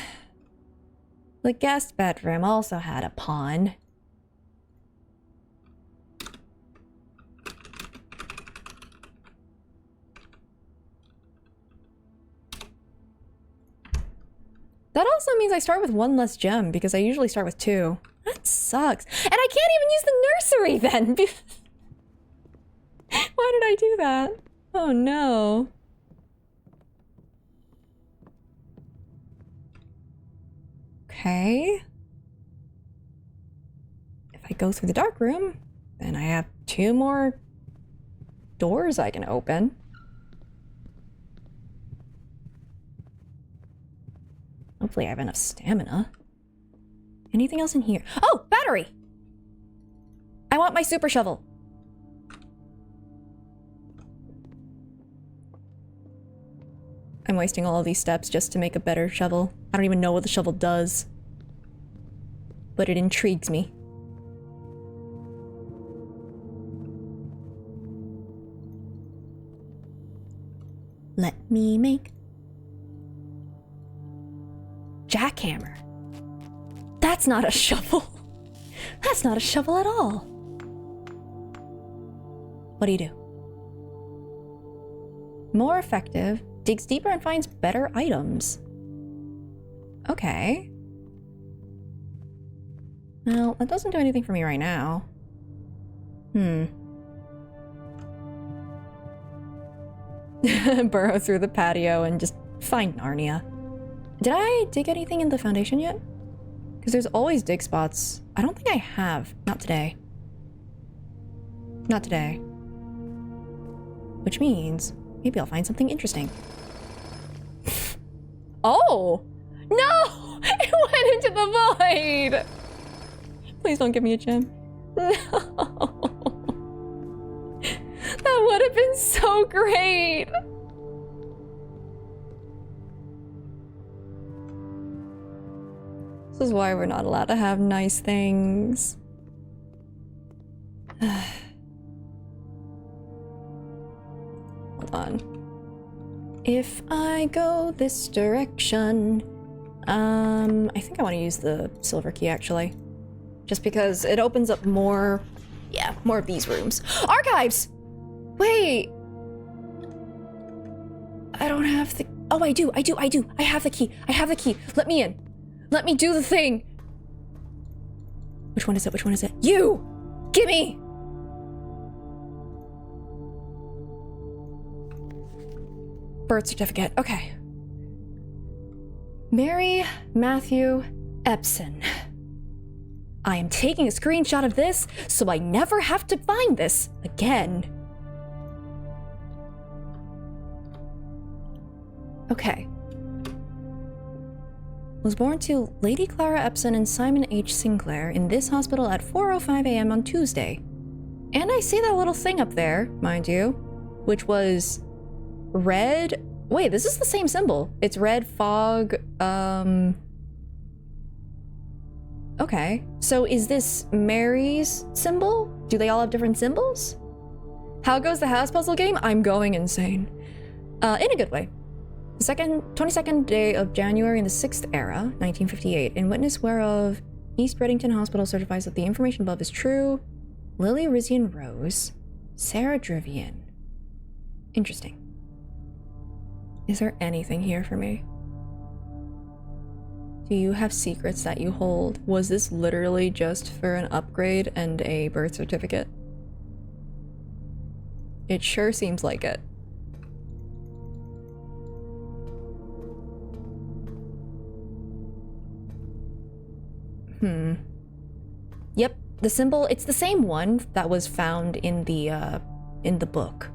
The guest bedroom also had a pawn. That also means I start with one less gem, because I usually start with 2. That sucks. And I can't even use the nursery then! Why did I do that? Oh no. Okay. If I go through the dark room, then I have 2 more doors I can open. Hopefully I have enough stamina. Anything else in here? Oh, battery! I want my super shovel. I'm wasting all of these steps just to make a better shovel. I don't even know what the shovel does. But it intrigues me. Let me make... jackhammer. That's not a shovel. That's not a shovel at all. What do you do? More effective. Digs deeper and finds better items. Okay. Well, that doesn't do anything for me right now. Burrow through the patio and just find Narnia. Did I dig anything in the foundation yet? Because there's always dig spots. I don't think I have. Not today. Not today. Which means maybe I'll find something interesting. Oh! No! It went into the void! Please don't give me a gem. No! That would have been so great! This is why we're not allowed to have nice things. Hold on. If I go this direction... I think I want to use the silver key, actually. Just because it opens up more... Yeah, more of these rooms. Archives! Wait! I don't have the... Oh, I do! I have the key! I have the key! Let me in! Let me do the thing! Which one is it? Which one is it? You! Gimme! Birth certificate. Okay. Mary Matthew Epson. I am taking a screenshot of this so I never have to find this again. Okay. Was born to Lady Clara Epson and Simon H. Sinclair in this hospital at 4:05 a.m. on Tuesday. And I see that little thing up there, mind you, which was red Wait, this is the same symbol. It's red fog, okay. So is this Mary's symbol? Do they all have different symbols? How goes the house puzzle game? I'm going insane. In a good way. The 22nd day of January in the 6th era, 1958, in witness whereof East Reddington Hospital certifies that the information above is true. Lily Rizian Rose, Sarah Drivian. Interesting. Is there anything here for me? Do you have secrets that you hold? Was this literally just for an upgrade and a birth certificate? It sure seems like it. Yep, the symbol, it's the same one that was found in the book.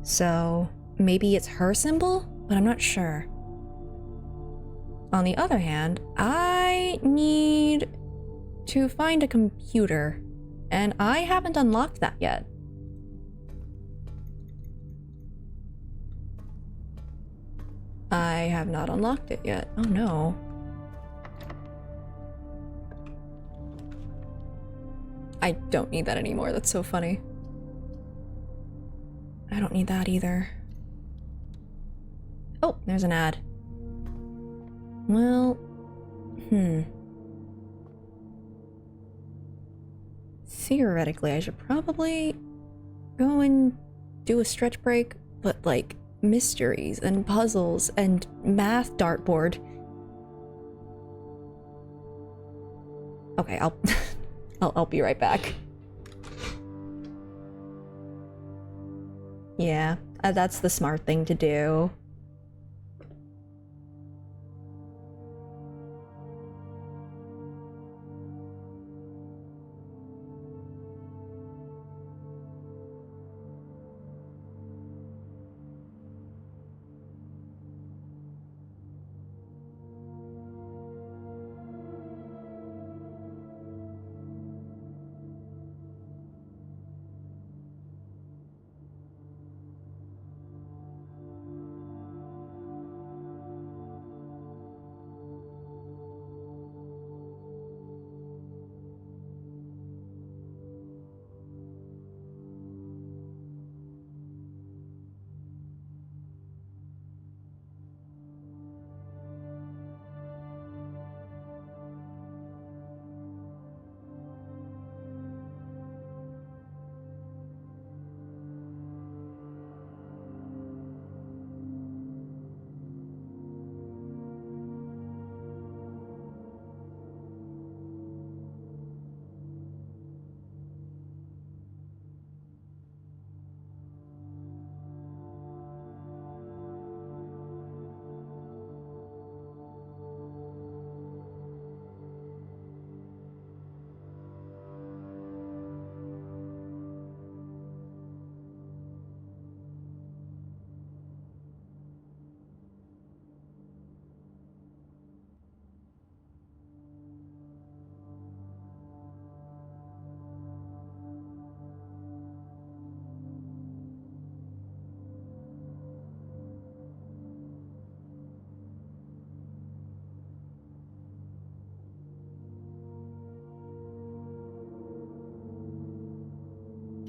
So maybe it's her symbol, but I'm not sure. On the other hand, I need to find a computer, and I haven't unlocked that yet. I have not unlocked it yet. Oh no. I don't need that anymore. That's so funny. I don't need that either. Oh, there's an ad. Well, theoretically, I should probably go and do a stretch break, but like mysteries and puzzles and math dartboard. Okay, I'll be right back. Yeah, that's the smart thing to do.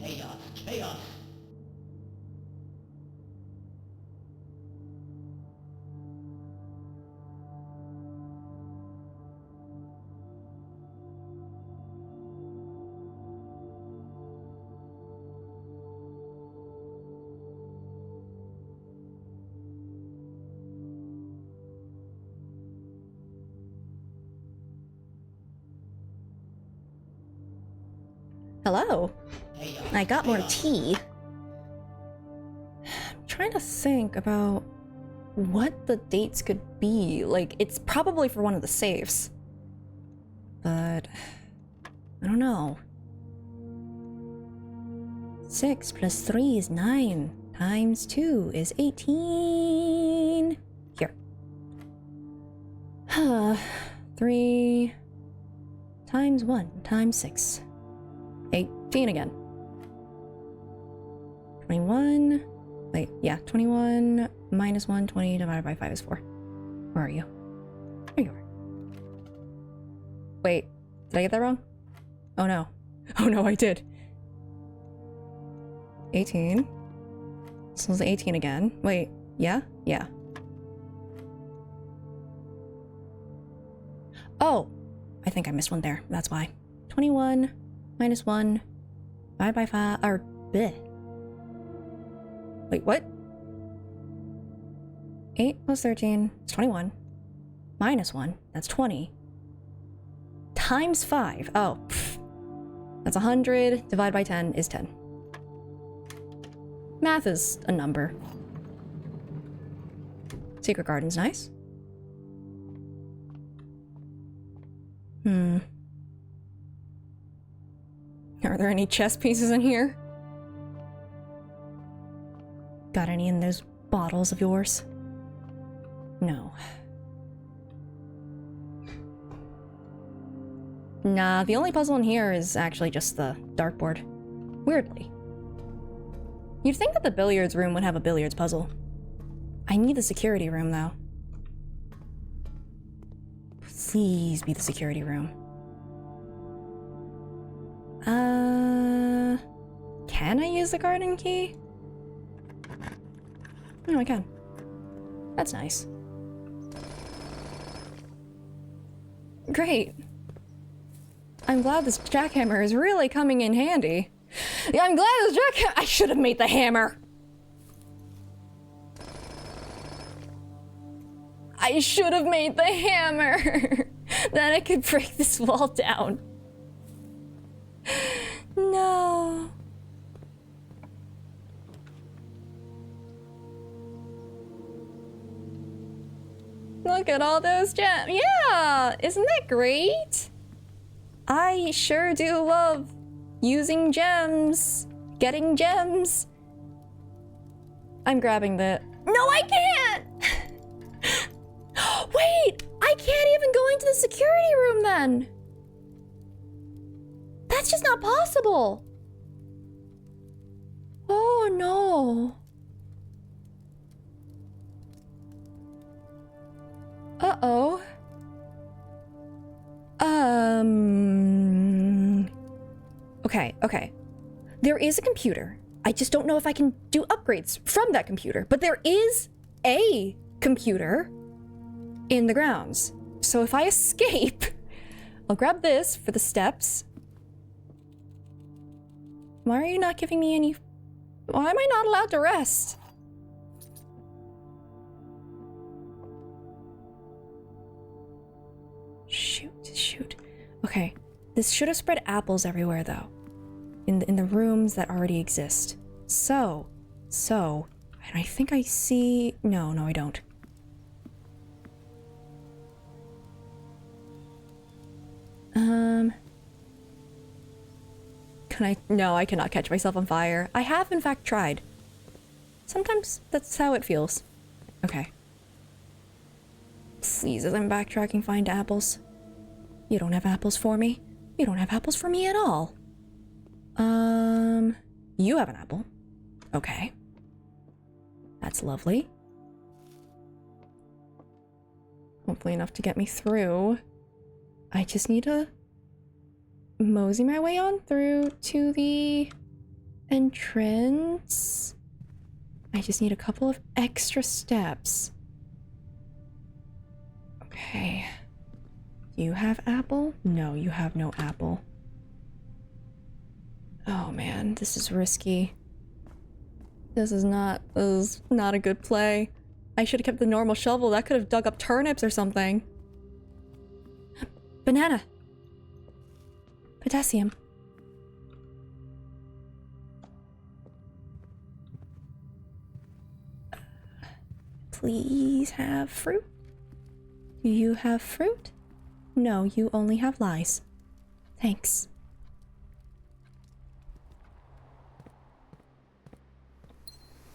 Chaos, chaos. Hello. Chaos, I got more chaos. tea. I'm trying to think about what the dates could be. Like, it's probably for one of the safes. But I don't know. 6 plus 3 is 9. Times 2 is 18. Here. 3 times 1 times 6. 18 again. 21 Wait, yeah, 21 minus 1, 20 divided by 5 is 4. Where are you? There you are. Wait, did I get that wrong? Oh no. Oh no, I did. 18. So it's 18 again. Wait, yeah? Yeah. Oh, I think I missed one there. That's why. 21 minus 1 divided by 5, or bleh. Wait, what? 8 plus 13 is 21. Minus 1, that's 20. Times 5, oh, pff. That's 100, divided by 10 is 10. Math is a number. Secret Garden's nice. Are there any chess pieces in here? Got any in those bottles of yours? No. Nah, the only puzzle in here is actually just the dartboard. Weirdly. You'd think that the billiards room would have a billiards puzzle. I need the security room, though. Please be the security room. Can I use the garden key? No, I can. That's nice. Great. I'm glad this jackhammer is really coming in handy. Yeah, I'm glad this jackhammer— I should have made the hammer. I should have made the hammer. Then I could break this wall down. No. Look at all those gems. Yeah, isn't that great? I sure do love using gems. Getting gems. I'm grabbing the— No, I can't! Wait! I can't even go into the security room then! That's just not possible! Oh no. Uh-oh. Okay. There is a computer. I just don't know if I can do upgrades from that computer. But there is a computer in the grounds. So if I escape, I'll grab this for the steps. Why are you not giving me any— Why am I not allowed to rest? Shoot. Okay, this should have spread apples everywhere though. In the rooms that already exist. So, and I think I see— No, I don't. Can I— No, I cannot catch myself on fire. I have in fact tried. Sometimes that's how it feels. Okay. Please, as I'm backtracking, find apples. You don't have apples for me. You don't have apples for me at all. You have an apple. Okay. That's lovely. Hopefully enough to get me through. I just need to mosey my way on through to the entrance. I just need a couple of extra steps. Okay. You have apple? No, you have no apple. Oh man, this is risky. This is not a good play. I should have kept the normal shovel. That could have dug up turnips or something. Banana. Potassium. Please have fruit. Do you have fruit? No, you only have lies. Thanks.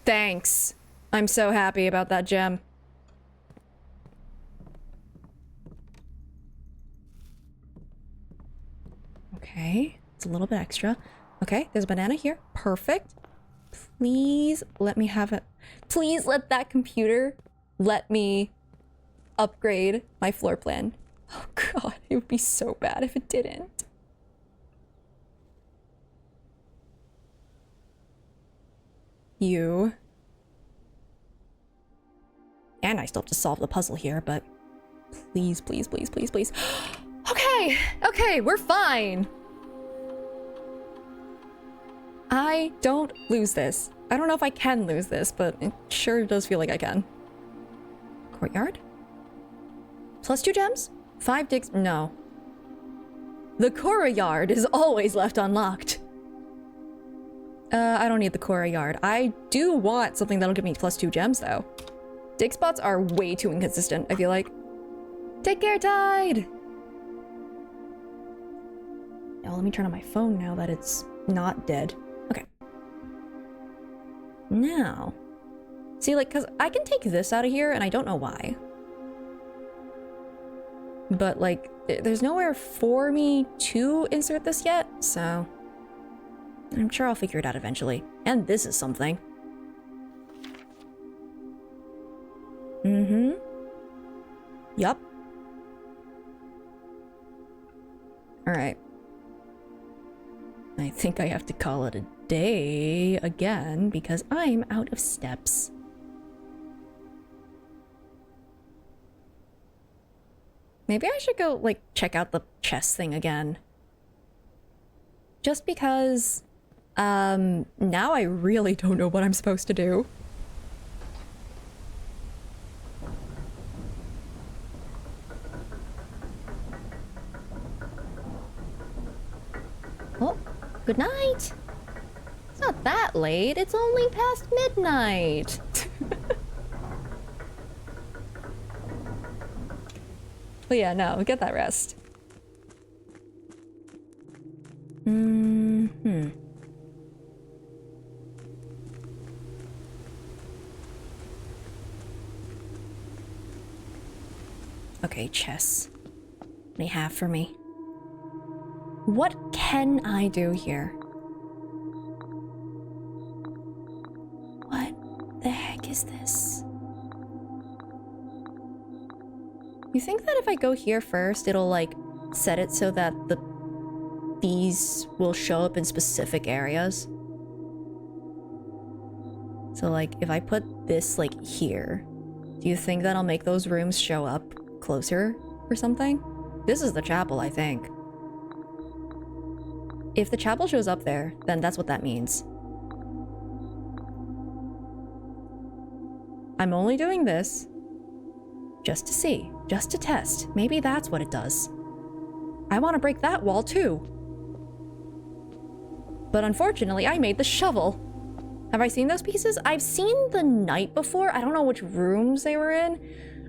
Thanks. I'm so happy about that gem. Okay, it's a little bit extra. Okay, there's a banana here. Perfect. Please let me have it. Please let that computer let me upgrade my floor plan. Oh god, it would be so bad if it didn't. You. And I still have to solve the puzzle here, but please, please, please, please, please. Okay, we're fine. I don't lose this. I don't know if I can lose this, but it sure does feel like I can. Courtyard? Plus 2 gems? 5 digs? No. The courtyard is always left unlocked. I don't need the courtyard. I do want something that'll give me plus 2 gems, though. Dig spots are way too inconsistent, I feel like. Take care, Tide! Now let me turn on my phone now that it's not dead. Okay. Now. See, like, because I can take this out of here, and I don't know why. But, like, there's nowhere for me to insert this yet, so... I'm sure I'll figure it out eventually. And this is something. Mm-hmm. Yup. Alright. I think I have to call it a day again because I'm out of steps. Maybe I should go, like, check out the chess thing again. Just because, now I really don't know what I'm supposed to do. Oh, good night. It's not that late. It's only past midnight. But yeah, no, get that rest. Mm-hmm. Okay, chess. What do you have for me? What can I do here? What the heck is this? You think that if I go here first, it'll like set it so that these will show up in specific areas? So like if I put this like here, do you think that'll make those rooms show up closer or something? This is the chapel, I think. If the chapel shows up there, then that's what that means. I'm only doing this just to see, just to test. Maybe that's what it does. I want to break that wall too. But unfortunately, I made the shovel. Have I seen those pieces? I've seen the knight before. I don't know which rooms they were in.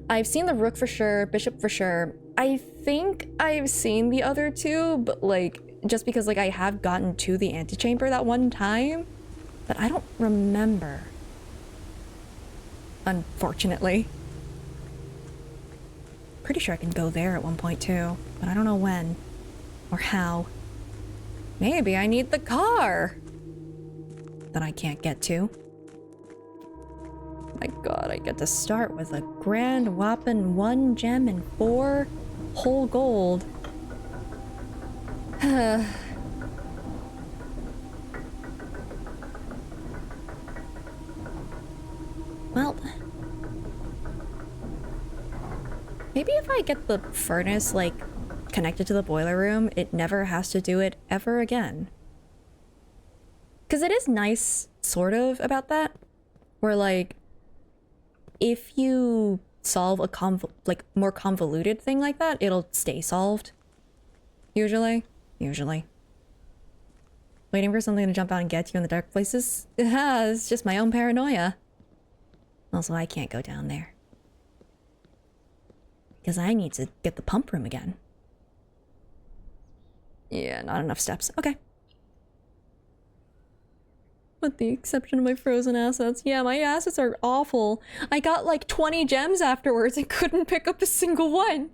I've seen the rook for sure, bishop for sure. I think I've seen the other two, but like, just because like I have gotten to the antechamber that one time, but I don't remember. Unfortunately. Pretty sure I can go there at one point too, but I don't know when or how. Maybe I need the car that I can't get to. My god, I get to start with a grand whopping 1 gem and 4 whole gold. Well, maybe if I get the furnace, like, connected to the boiler room, it never has to do it ever again. Because it is nice, sort of, about that. Where, like, if you solve a more convoluted thing like that, it'll stay solved. Usually. Waiting for something to jump out and get you in the dark places? It's just my own paranoia. Also, I can't go down there. Because I need to get the pump room again. Yeah, not enough steps. Okay. With the exception of my frozen assets. Yeah, my assets are awful. I got like 20 gems afterwards and couldn't pick up a single one.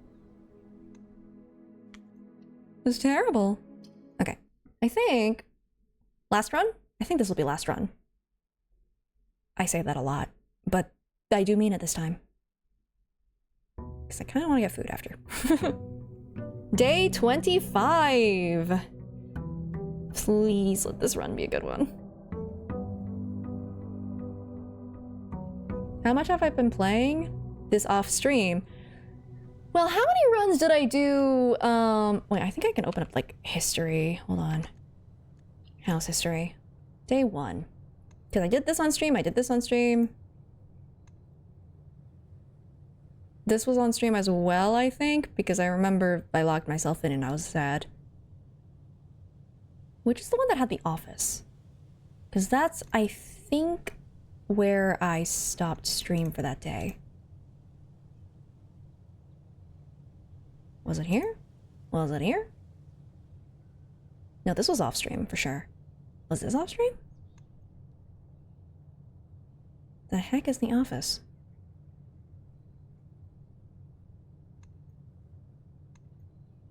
It was terrible. Okay. I think... Last run? I think this will be last run. I say that a lot, but I do mean it this time. Because I kind of want to get food after. Day 25. Please let this run be a good one. How much have I been playing this off stream? Well, how many runs did I do? Wait, I think I can open up like history. Hold on. House history. Day 1. Because I did this on stream, I did this on stream. This was on stream as well, I think, because I remember I locked myself in and I was sad. Which is the one that had the office? Because that's, I think, where I stopped stream for that day. Was it here? Was it here? No, this was off stream for sure. Was this off stream? The heck is the office?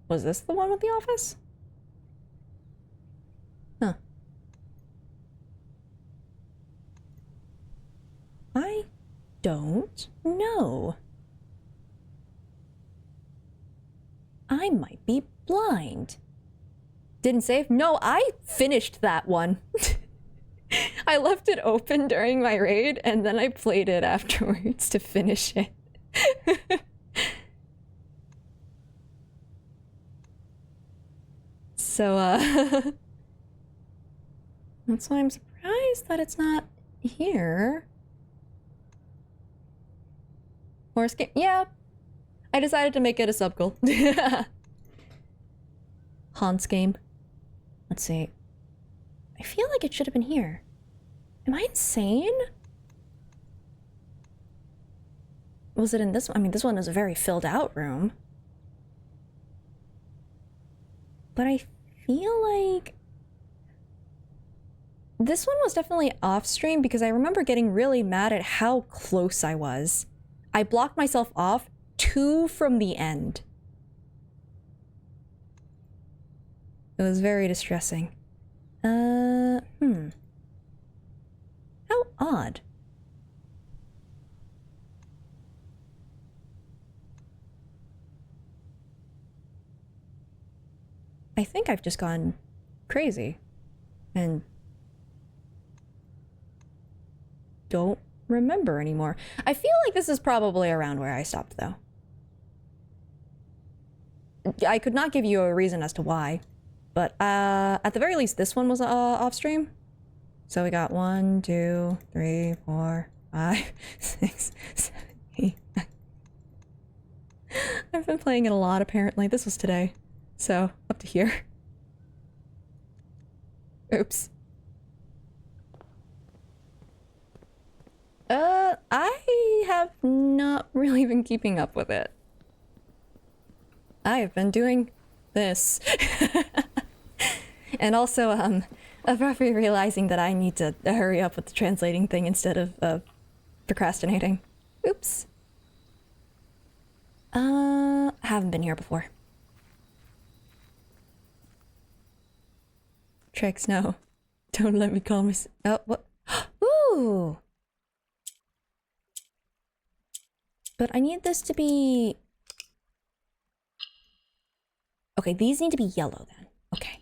Was this the one with the office? Huh. I don't know. I might be blind. Didn't save? No, I finished that one. I left it open during my raid and then I played it afterwards to finish it. So, that's why I'm surprised that it's not here. Or escape. Yeah. I decided to make it a sub-goal. Hans game. Let's see. I feel like it should have been here. Am I insane? Was it in this one? I mean, this one is a very filled out room. But I feel like this one was definitely off stream because I remember getting really mad at how close I was. I blocked myself off 2 from the end. It was very distressing. How odd. I think I've just gone crazy and don't remember anymore. I feel like this is probably around where I stopped though. I could not give you a reason as to why, but at the very least this one was off stream. So we got 1, 2, 3, 4, 5, 6, 7, 8, 9. I've been playing it a lot apparently. This was today. So, up to here. Oops. I have not really been keeping up with it. I have been doing this. And also, I'm probably realizing that I need to hurry up with the translating thing instead of procrastinating. Oops. Haven't been here before. Tricks, no. Don't let me call myself. Oh, what? Ooh! But I need this to be... Okay, these need to be yellow then. Okay.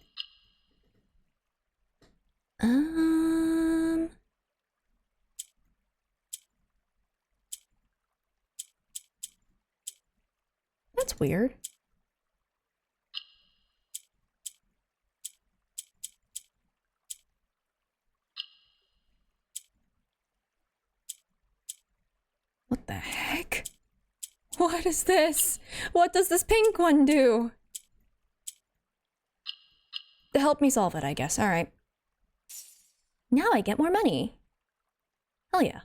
That's weird. What the heck? What is this? What does this pink one do? Help me solve it, I guess. All right. Now I get more money. Hell yeah.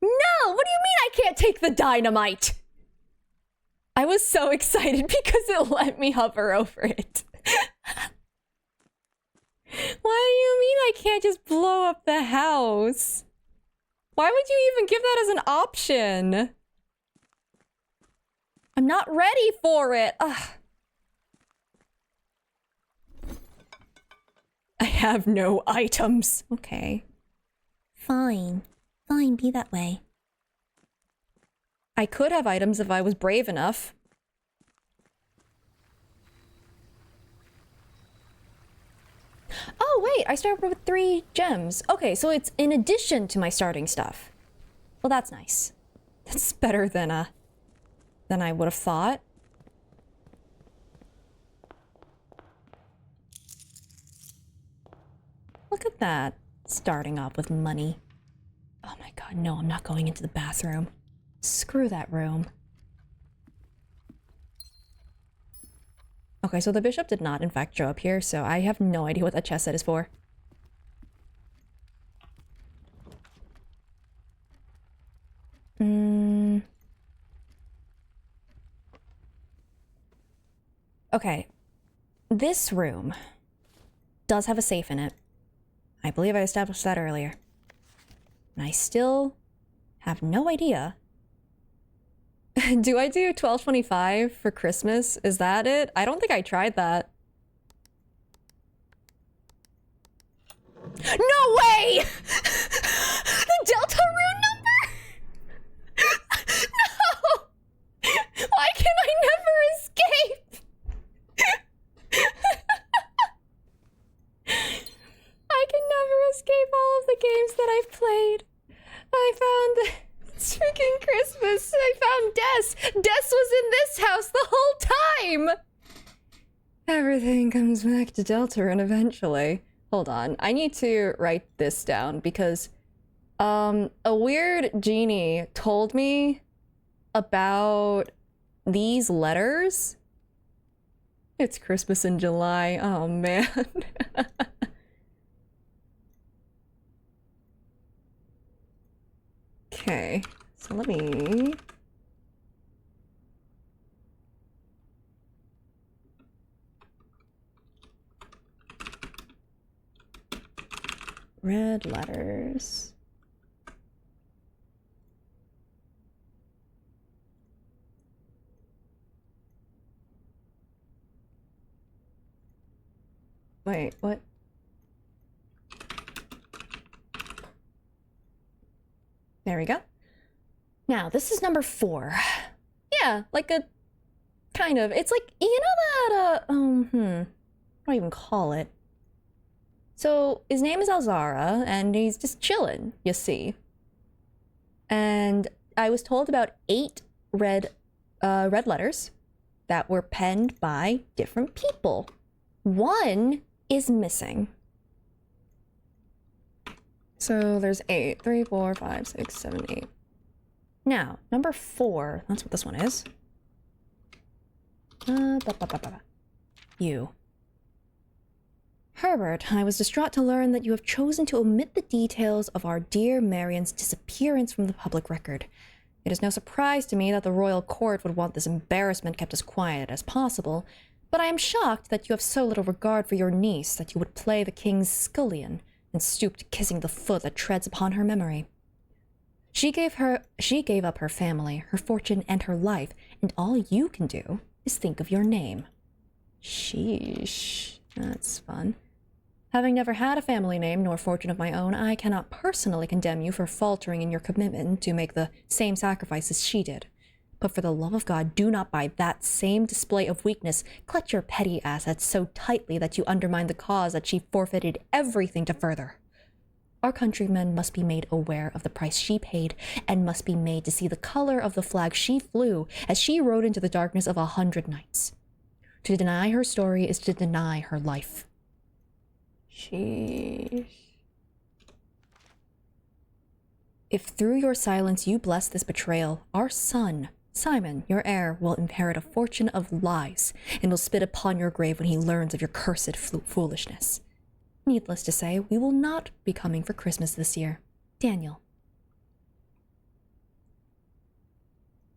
No! What do you mean I can't take the dynamite? I was so excited because it let me hover over it. Why do you mean I can't just blow up the house? Why would you even give that as an option? I'm not ready for it. Ugh. I have no items. Okay. Fine. Fine, be that way. I could have items if I was brave enough. Oh, wait, I started with 3 gems. Okay, so it's in addition to my starting stuff. Well, that's nice. That's better than I would have thought. Look at that. Starting off with money. Oh my god, no, I'm not going into the bathroom. Screw that room. Okay, so the bishop did not, in fact, show up here, so I have no idea what that chest set is for. Okay. This room does have a safe in it. I believe I established that earlier. And I still have no idea. Do I do 1225 for Christmas? Is that it? I don't think I tried that. No way! The Delta rune number? No! Why can I never escape? I can never escape all of the games that I've played. I found... It's freaking Christmas. I found Des. Des was in this house the whole time. Everything comes back to Deltarune eventually. Hold on. I need to write this down because a weird genie told me about these letters. It's Christmas in July. Oh man. Okay, so let me... Red letters. Wait, what? There we go. Now, this is number 4. Yeah, like a... Kind of. It's like, you know that, what do I even call it? So, his name is Alzara, and he's just chillin', you see. And I was told about 8 red letters that were penned by different people. 1 is missing. So there's 8. 3, 4, 5, 6, 7, 8. Now, number 4, that's what this one is. You. Herbert, I was distraught to learn that you have chosen to omit the details of our dear Marion's disappearance from the public record. It is no surprise to me that the royal court would want this embarrassment kept as quiet as possible, but I am shocked that you have so little regard for your niece that you would play the king's scullion and stoop to kissing the foot that treads upon her memory. She gave up her family, her fortune, and her life, and all you can do is think of your name. Sheesh, that's fun. Having never had a family name nor fortune of my own, I cannot personally condemn you for faltering in your commitment to make the same sacrifices she did. But for the love of God, do not by that same display of weakness clutch your petty assets so tightly that you undermine the cause that she forfeited everything to further. Our countrymen must be made aware of the price she paid, and must be made to see the color of the flag she flew as she rode into the darkness of 100 nights. To deny her story is to deny her life. Sheesh. If through your silence you bless this betrayal, our son, Simon, your heir, will inherit a fortune of lies, and will spit upon your grave when he learns of your cursed foolishness. Needless to say, we will not be coming for Christmas this year. Daniel.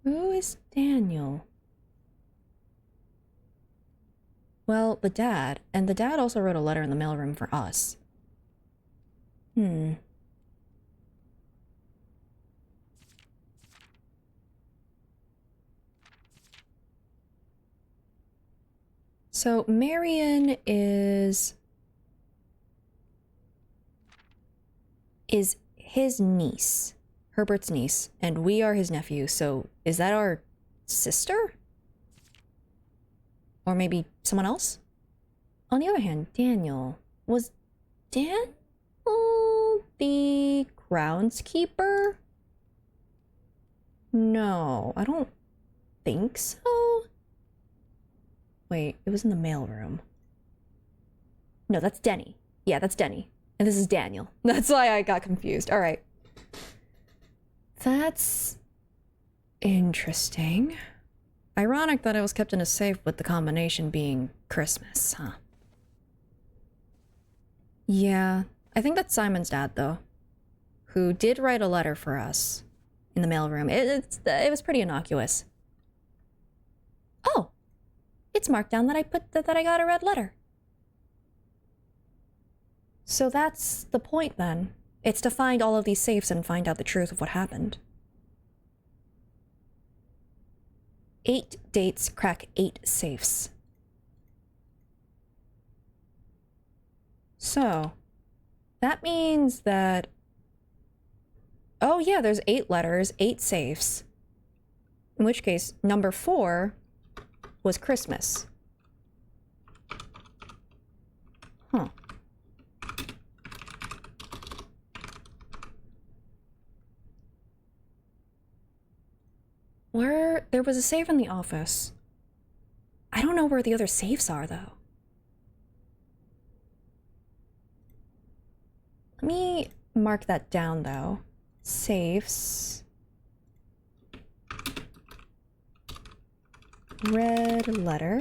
Who is Daniel? Well, the dad, and the dad also wrote a letter in the mailroom for us. So Marion is is his niece, Herbert's niece, and we are his nephew, so is that our sister? Or maybe someone else? On the other hand, Daniel. Was Daniel the groundskeeper? No, I don't think so. Wait, it was in the mailroom. No, that's Denny. Yeah, that's Denny. And this is Daniel. That's why I got confused. All right. That's interesting. Ironic that it was kept in a safe with the combination being Christmas, huh? Yeah, I think that's Simon's dad, though, who did write a letter for us in the mailroom. It was pretty innocuous. Oh, it's marked down that I got a red letter. So that's the point, then. It's to find all of these safes and find out the truth of what happened. 8 dates crack 8 safes. So, that means that... Oh yeah, there's 8 letters, 8 safes. In which case, number 4 was Christmas. Huh. There was a safe in the office. I don't know where the other safes are, though. Let me mark that down, though. Safes. Red letter.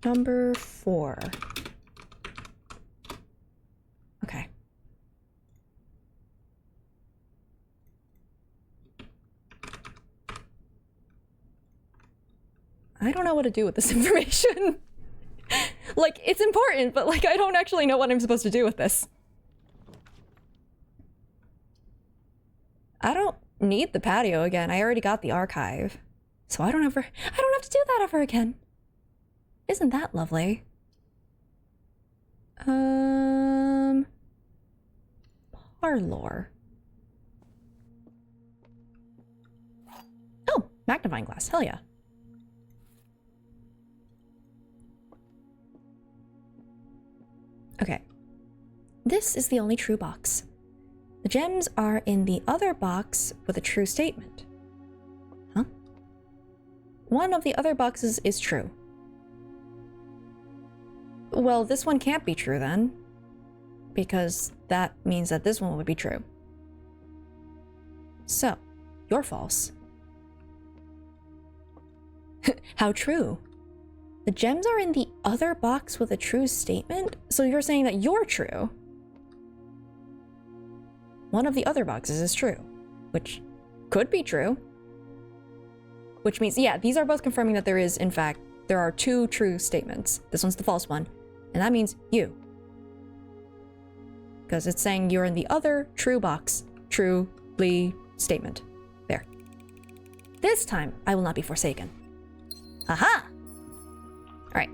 Number 4. Okay. I don't know what to do with this information. Like, it's important, but like, I don't actually know what I'm supposed to do with this. I don't need the patio again. I already got the archive. So I don't have to do that ever again. Isn't that lovely? Parlor. Oh, magnifying glass. Hell yeah. Okay. This is the only true box. The gems are in the other box with a true statement. Huh? One of the other boxes is true. Well, this one can't be true then, because that means that this one would be true. So, you're false. How true? The gems are in the other box with a true statement? So you're saying that you're true? One of the other boxes is true, which could be true. Which means, yeah, these are both confirming that there is, in fact, there are 2 true statements. This one's the false one, and that means you. Because it's saying you're in the other true box, truly statement. There. This time, I will not be forsaken. Aha! Alright.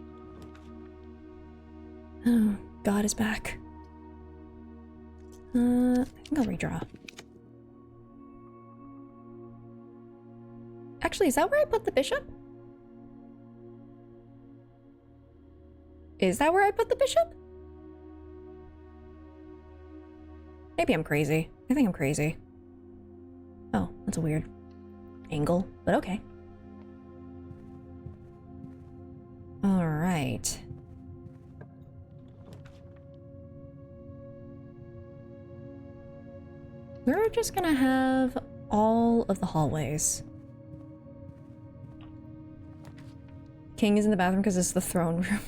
Oh, God is back. I think I'll redraw. Actually, is that where I put the bishop? Is that where I put the bishop? Maybe I'm crazy. I think I'm crazy. Oh, that's a weird angle, but okay. All right. We're just gonna have all of the hallways. King is in the bathroom because it's the throne room.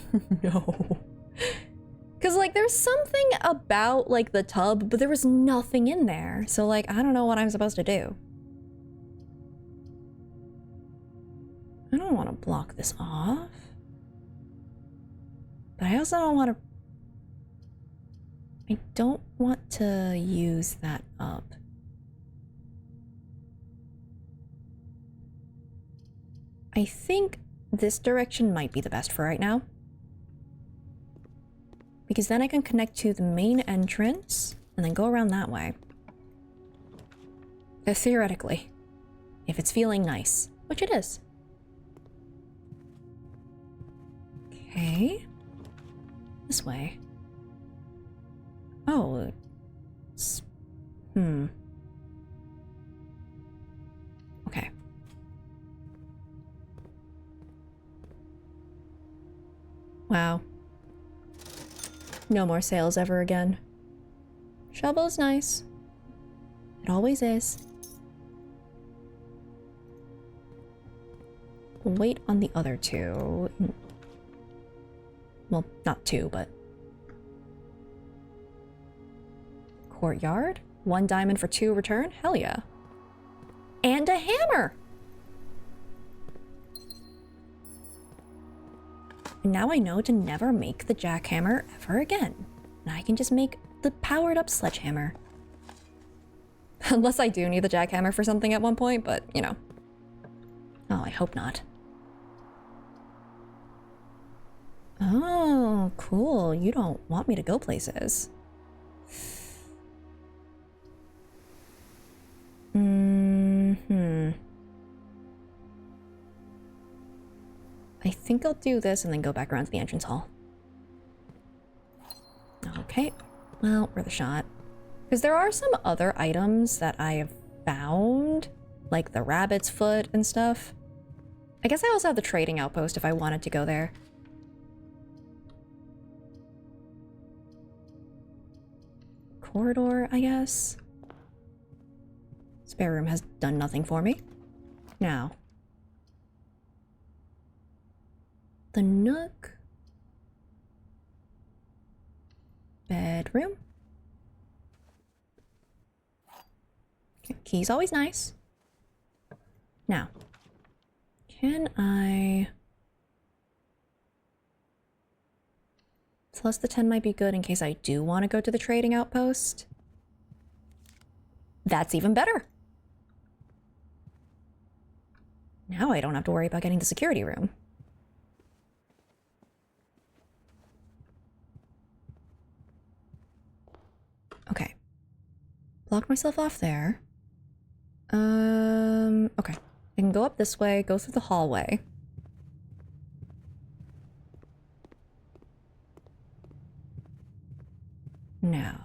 No. Because, like, there's something about, like, the tub, but there was nothing in there. So, like, I don't know what I'm supposed to do. I don't want to block this off. But I also don't want to... I don't want to use that up. I think this direction might be the best for right now. Because then I can connect to the main entrance and then go around that way. Theoretically. If it's feeling nice. Which it is. Okay. This way. Oh. Okay. Wow. No more sales ever again. Shovel's nice. It always is. We'll wait on the other two. Well, not two, but... Courtyard? 1 diamond for 2 return? Hell yeah. And a hammer! And now I know to never make the jackhammer ever again. And I can just make the powered up sledgehammer. Unless I do need the jackhammer for something at one point, but, you know. Oh, I hope not. Oh, cool. You don't want me to go places. I think I'll do this and then go back around to the entrance hall. Okay. Well, worth a shot. Because there are some other items that I have found, like the rabbit's foot and stuff. I guess I also have the trading outpost if I wanted to go there. Corridor, I guess. Spare room has done nothing for me. Now. The nook. Bedroom. Key's always nice. Now. Can I... Plus the 10 might be good in case I do want to go to the trading outpost. That's even better. Now I don't have to worry about getting the security room. Okay. Blocked myself off there. Okay. I can go up this way, go through the hallway. Now,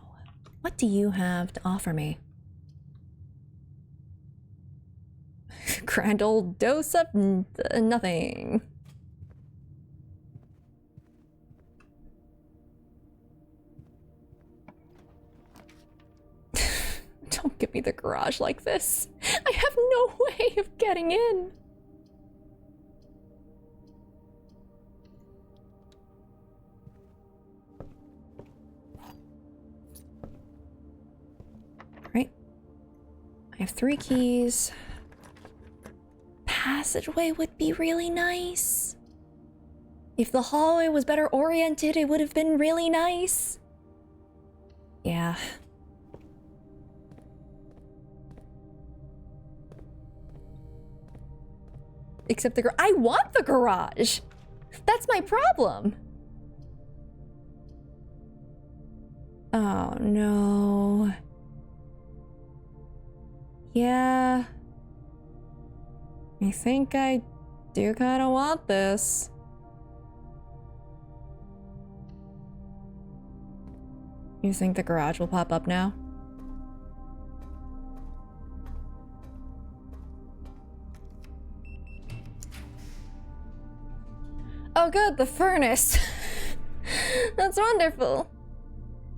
what do you have to offer me? Grand old dose of nothing. Don't give me the garage like this. I have no way of getting in. Right. I have 3 keys. Passageway would be really nice. If the hallway was better oriented, it would have been really nice. Yeah. Except I want the garage! That's my problem! Oh no. Yeah. I think I do kind of want this. You think the garage will pop up now? Oh good, the furnace. That's wonderful.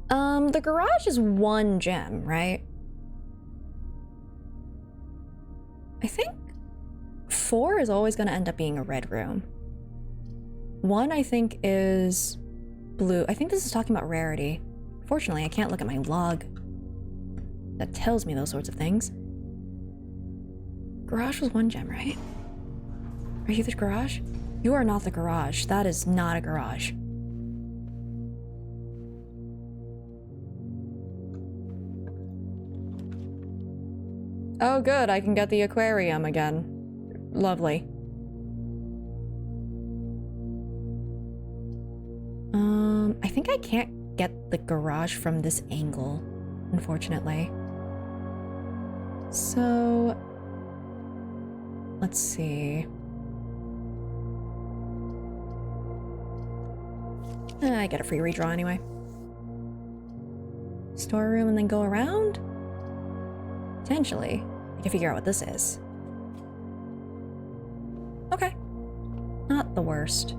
The garage is 1 gem, right? I think 4 is always going to end up being a red room. 1, I think, is blue. I think this is talking about rarity. Fortunately, I can't look at my log that tells me those sorts of things. Garage was 1 gem, right? Are you the garage? You are not the garage. That is not a garage. Oh good, I can get the aquarium again. Lovely. I think I can't get the garage from this angle, unfortunately. So, let's see. I get a free redraw anyway. Storeroom and then go around? Potentially. I can figure out what this is. Okay. Not the worst.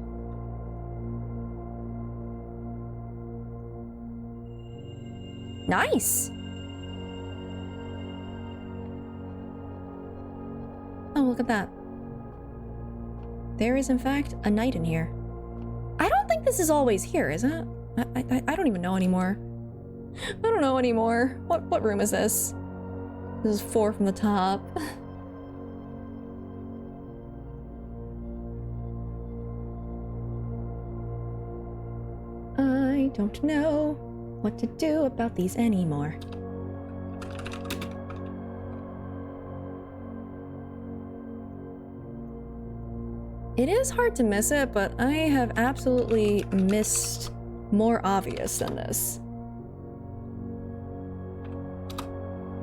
Nice! Oh, look at that. There is, in fact, a knight in here. I don't think this is always here, is it? I don't even know anymore. I don't know anymore. What room is this? This is 4 from the top. I don't know what to do about these anymore. It is hard to miss it, but I have absolutely missed more obvious than this.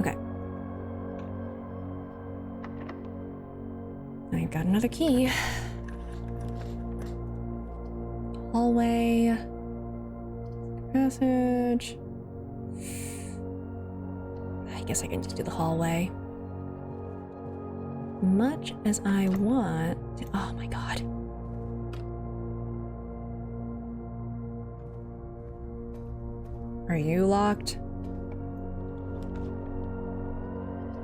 Okay. I've got another key. Hallway. Passage. I guess I can just do the hallway. Much as I want to, oh my god. Are you locked?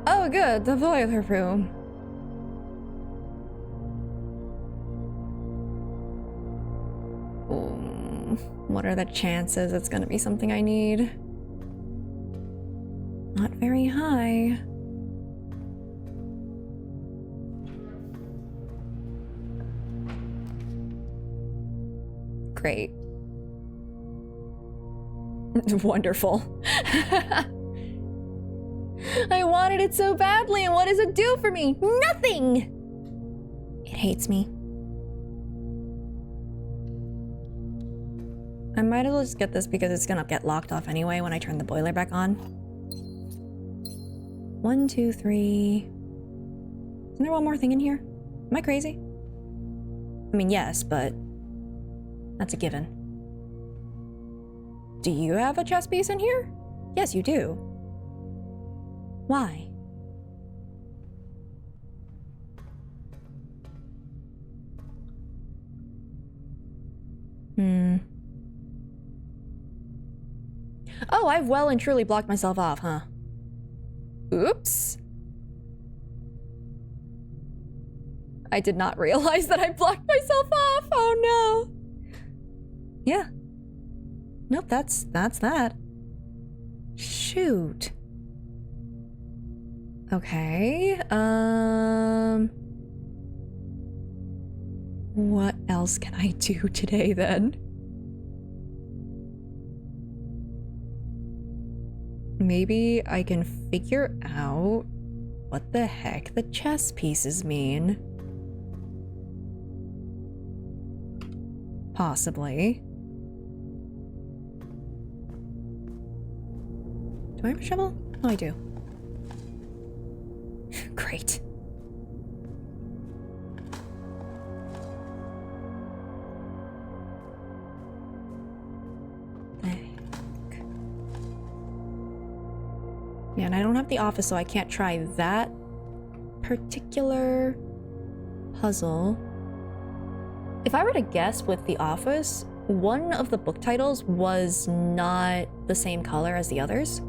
Oh good, the boiler room. What are the chances it's gonna be something I need? Not very high. Great. Wonderful. I wanted it so badly, and what does it do for me? Nothing! It hates me. I might as well just get this because it's gonna get locked off anyway when I turn the boiler back on. 1, 2, 3. Isn't there one more thing in here? Am I crazy? I mean, yes, but that's a given. Do you have a chess piece in here? Yes, you do. Why? Oh, I've well and truly blocked myself off, huh? Oops. I did not realize that I blocked myself off. Oh no. Yeah. Nope, that's that. Shoot. Okay. What else can I do today then? Maybe I can figure out what the heck the chess pieces mean. Possibly. Do I have a shovel? Oh, I do. Great. Yeah, and I don't have the office, so I can't try that particular puzzle. If I were to guess with the office, one of the book titles was not the same color as the others.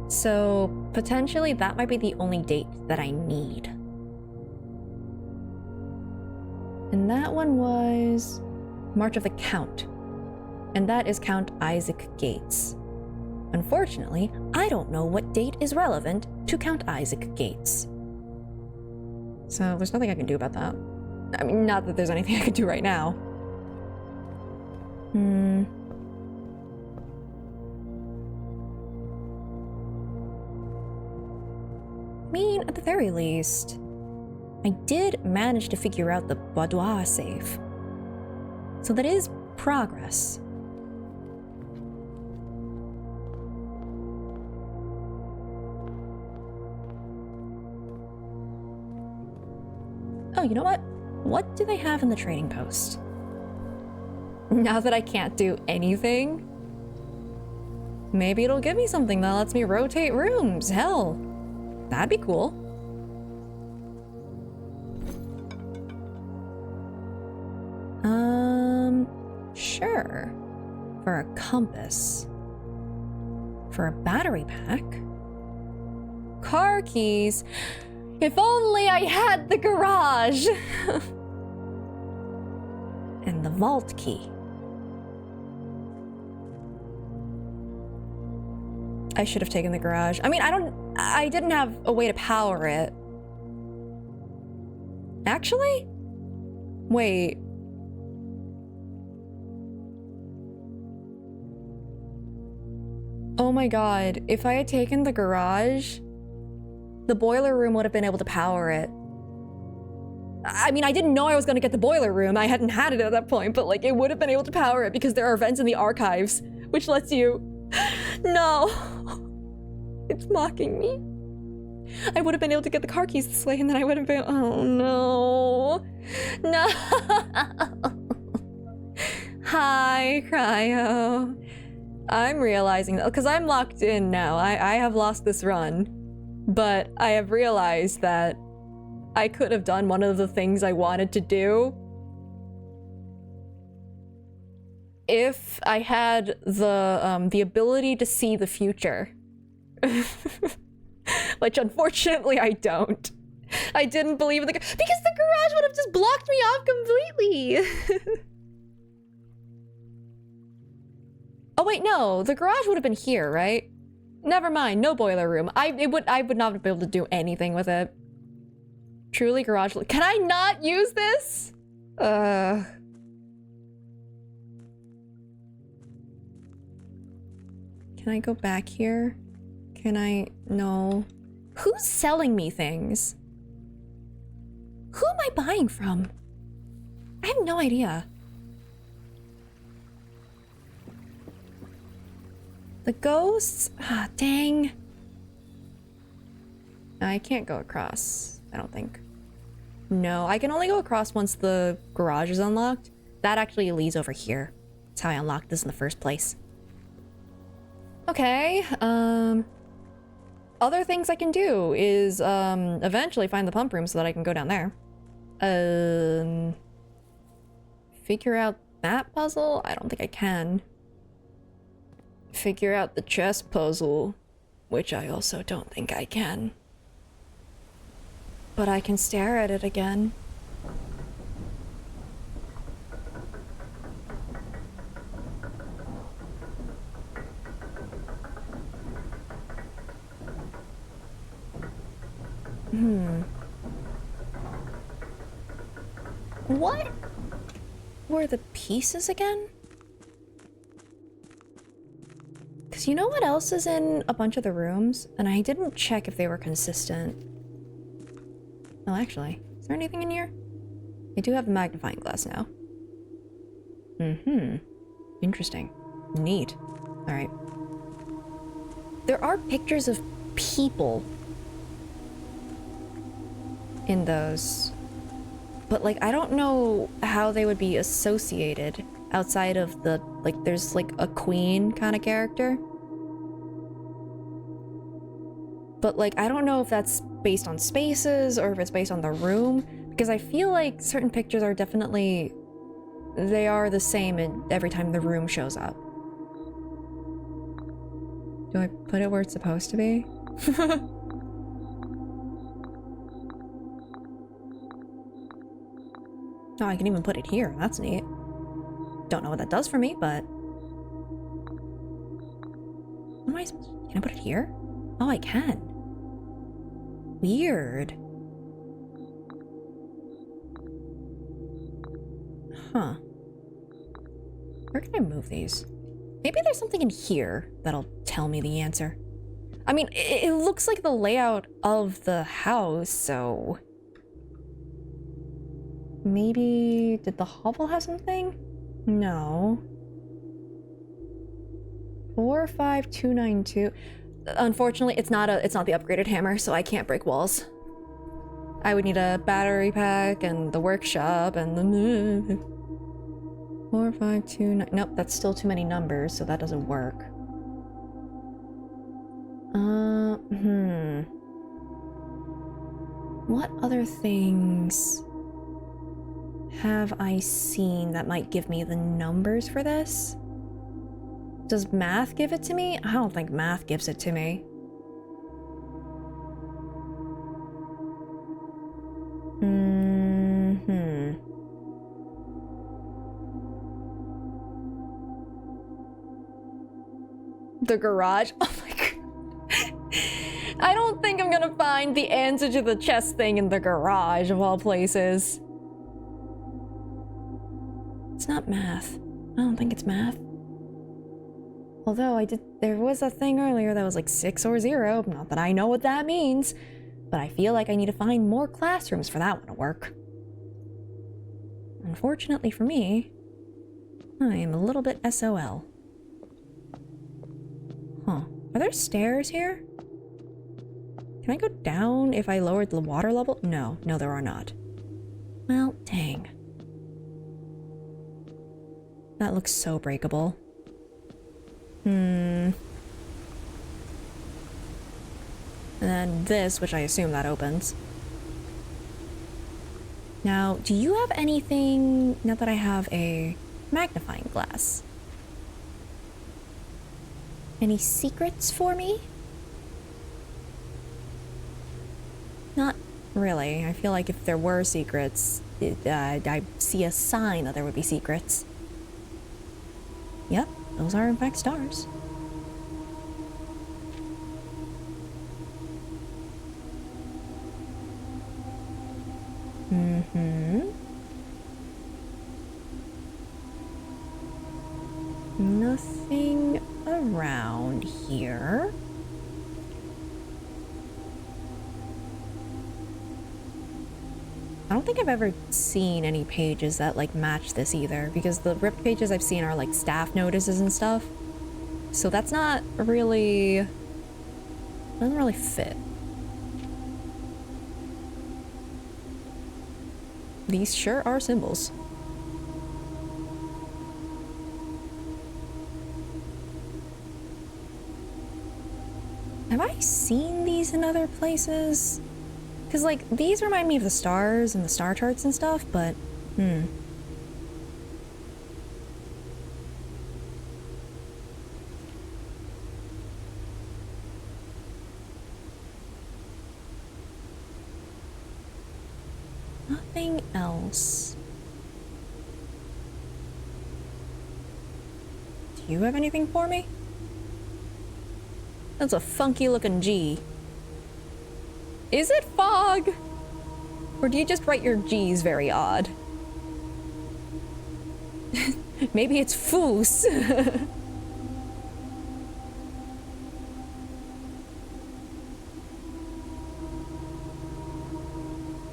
So potentially that might be the only date that I need. And that one was March of the Count. And that is Count Isaac Gates. Unfortunately, I don't know what date is relevant to Count Isaac Gates. So there's nothing I can do about that. I mean, not that there's anything I could do right now. I mean, at the very least, I did manage to figure out the boudoir safe. So that is progress. Oh, you know what? What do they have in the trading post? Now that I can't do anything, maybe it'll give me something that lets me rotate rooms. Hell, that'd be cool. Sure. For a compass. For a battery pack. Car keys. If only I had the garage. And the vault key. I should have taken the garage. I mean, I didn't have a way to power it. Actually? Wait. Oh my god, if I had taken the garage, the boiler room would have been able to power it. I mean, I didn't know I was gonna get the boiler room. I hadn't had it at that point, but like, it would have been able to power it because there are vents in the archives, which lets you... No. It's mocking me. I would have been able to get the car keys this way, and then I would have been... Oh no. No. Hi, Cryo. I'm realizing that, because I'm locked in now. I have lost this run, but I have realized that I could have done one of the things I wanted to do if I had the ability to see the future. Which unfortunately I don't. I didn't believe in the because the garage would have just blocked me off completely. Oh wait, no, the garage would have been here, right? Never mind, no boiler room. I would not be able to do anything with it. Truly garage. Can I not use this? Can I go back here? Can I? No. Who's selling me things? Who am I buying from? I have no idea. The ghosts? Ah, dang. I can't go across, I don't think. No, I can only go across once the garage is unlocked. That actually leads over here. That's how I unlocked this in the first place. Okay, other things I can do is, eventually find the pump room so that I can go down there. Figure out that puzzle? I don't think I can. Figure out the chess puzzle, which I also don't think I can. But I can stare at it again. What were the pieces again? Because you know what else is in a bunch of the rooms? And I didn't check if they were consistent. Oh, actually, is there anything in here? I do have a magnifying glass now. Interesting. Neat. Alright. There are pictures of people in those. But, like, I don't know how they would be associated outside of the, like, there's, like, a queen kind of character. But, like, I don't know if that's based on spaces or if it's based on the room. Because I feel like certain pictures are definitely... they are the same every time the room shows up. Do I put it where it's supposed to be? Oh, I can even put it here. That's neat. Don't know what that does for me, but... What am I supposed to... Can I put it here? Oh, I can. Weird. Huh. Where can I move these? Maybe there's something in here that'll tell me the answer. I mean, it looks like the layout of the house, so... Maybe... Did the hovel have something? No. 45292. Unfortunately, it's not the upgraded hammer, so I can't break walls. I would need a battery pack and the workshop and the 4, 5, 2, 9. Nope, that's still too many numbers, so that doesn't work. What other things have I seen that might give me the numbers for this? Does math give it to me? I don't think math gives it to me. The garage? Oh my god. I don't think I'm gonna find the answer to the chess thing in the garage of all places. It's not math. I don't think it's math. Although there was a thing earlier that was like 6 or 0. Not that I know what that means, but I feel like I need to find more classrooms for that one to work. Unfortunately for me, I am a little bit SOL. Huh. Are there stairs here? Can I go down if I lowered the water level? No, there are not. Well, dang. That looks so breakable. And then this, which I assume that opens. Now, do you have anything, now that I have a magnifying glass? Any secrets for me? Not really. I feel like if there were secrets, I see a sign that there would be secrets. Yep, those are in fact stars. Nothing around here. I don't think I've ever seen any pages that like match this either, because the ripped pages I've seen are like staff notices and stuff. So that's not really, doesn't really fit. These sure are symbols. Have I seen these in other places? Because, like, these remind me of the stars and the star charts and stuff, but, Nothing else. Do you have anything for me? That's a funky looking G. Is it fog? Or do you just write your G's very odd? Maybe it's foos.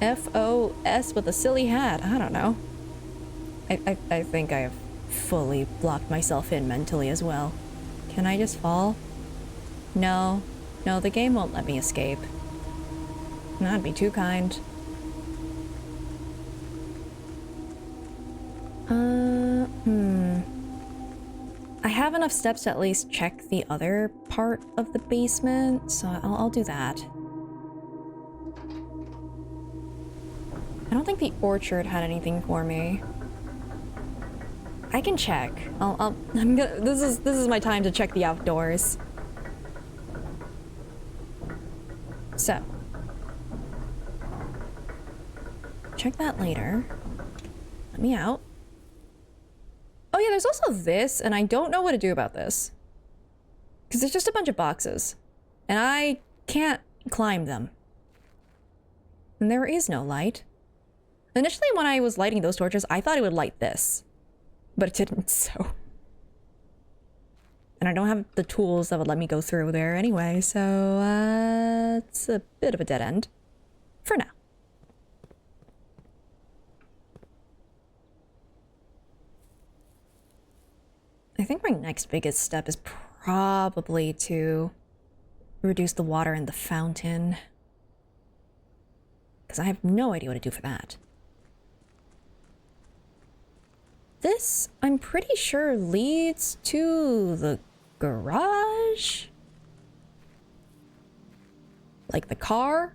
F-O-S with a silly hat. I don't know. I think I have fully blocked myself in mentally as well. Can I just fall? No. No, the game won't let me escape. That'd be too kind. I have enough steps to at least check the other part of the basement, so I'll do that. I don't think the orchard had anything for me. I can check. This is my time to check the outdoors. So. Check that later. Let me out. Oh yeah, there's also this, and I don't know what to do about this. Because it's just a bunch of boxes. And I can't climb them. And there is no light. Initially, when I was lighting those torches, I thought it would light this. But it didn't, so... And I don't have the tools that would let me go through there anyway, so, it's a bit of a dead end. For now. I think my next biggest step is probably to reduce the water in the fountain. because I have no idea what to do for that. This, I'm pretty sure, leads to the garage? Like the car?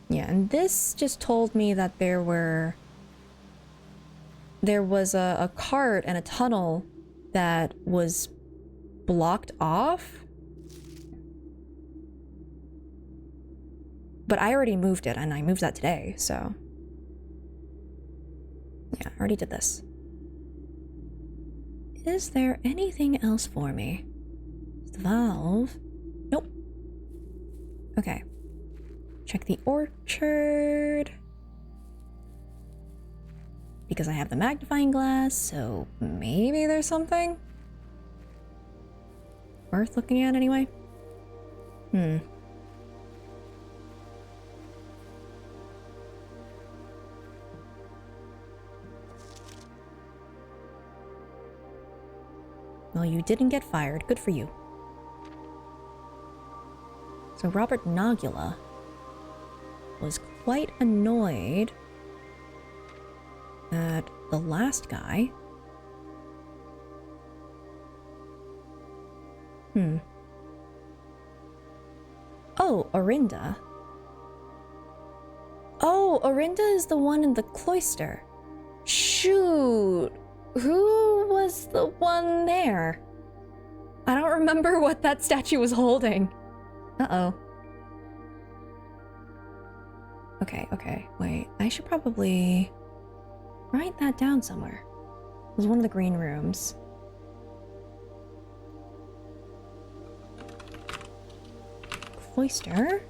Yeah, and this just told me that there was a cart and a tunnel that was blocked off. But I already moved it, and I moved that today, so... Yeah, I already did this. Is there anything else for me? The valve? Nope. Okay. Check the orchard. Because I have the magnifying glass, so maybe there's something? Worth looking at anyway? Well, you didn't get fired. Good for you. So Robert Nogula was quite annoyed at the last guy. Oh, Orinda. Oh, Orinda is the one in the cloister. Shoot. Who was the one there? I don't remember what that statue was holding. Uh-oh. Okay, wait. I should probably write that down somewhere. It was one of the green rooms. Cloister?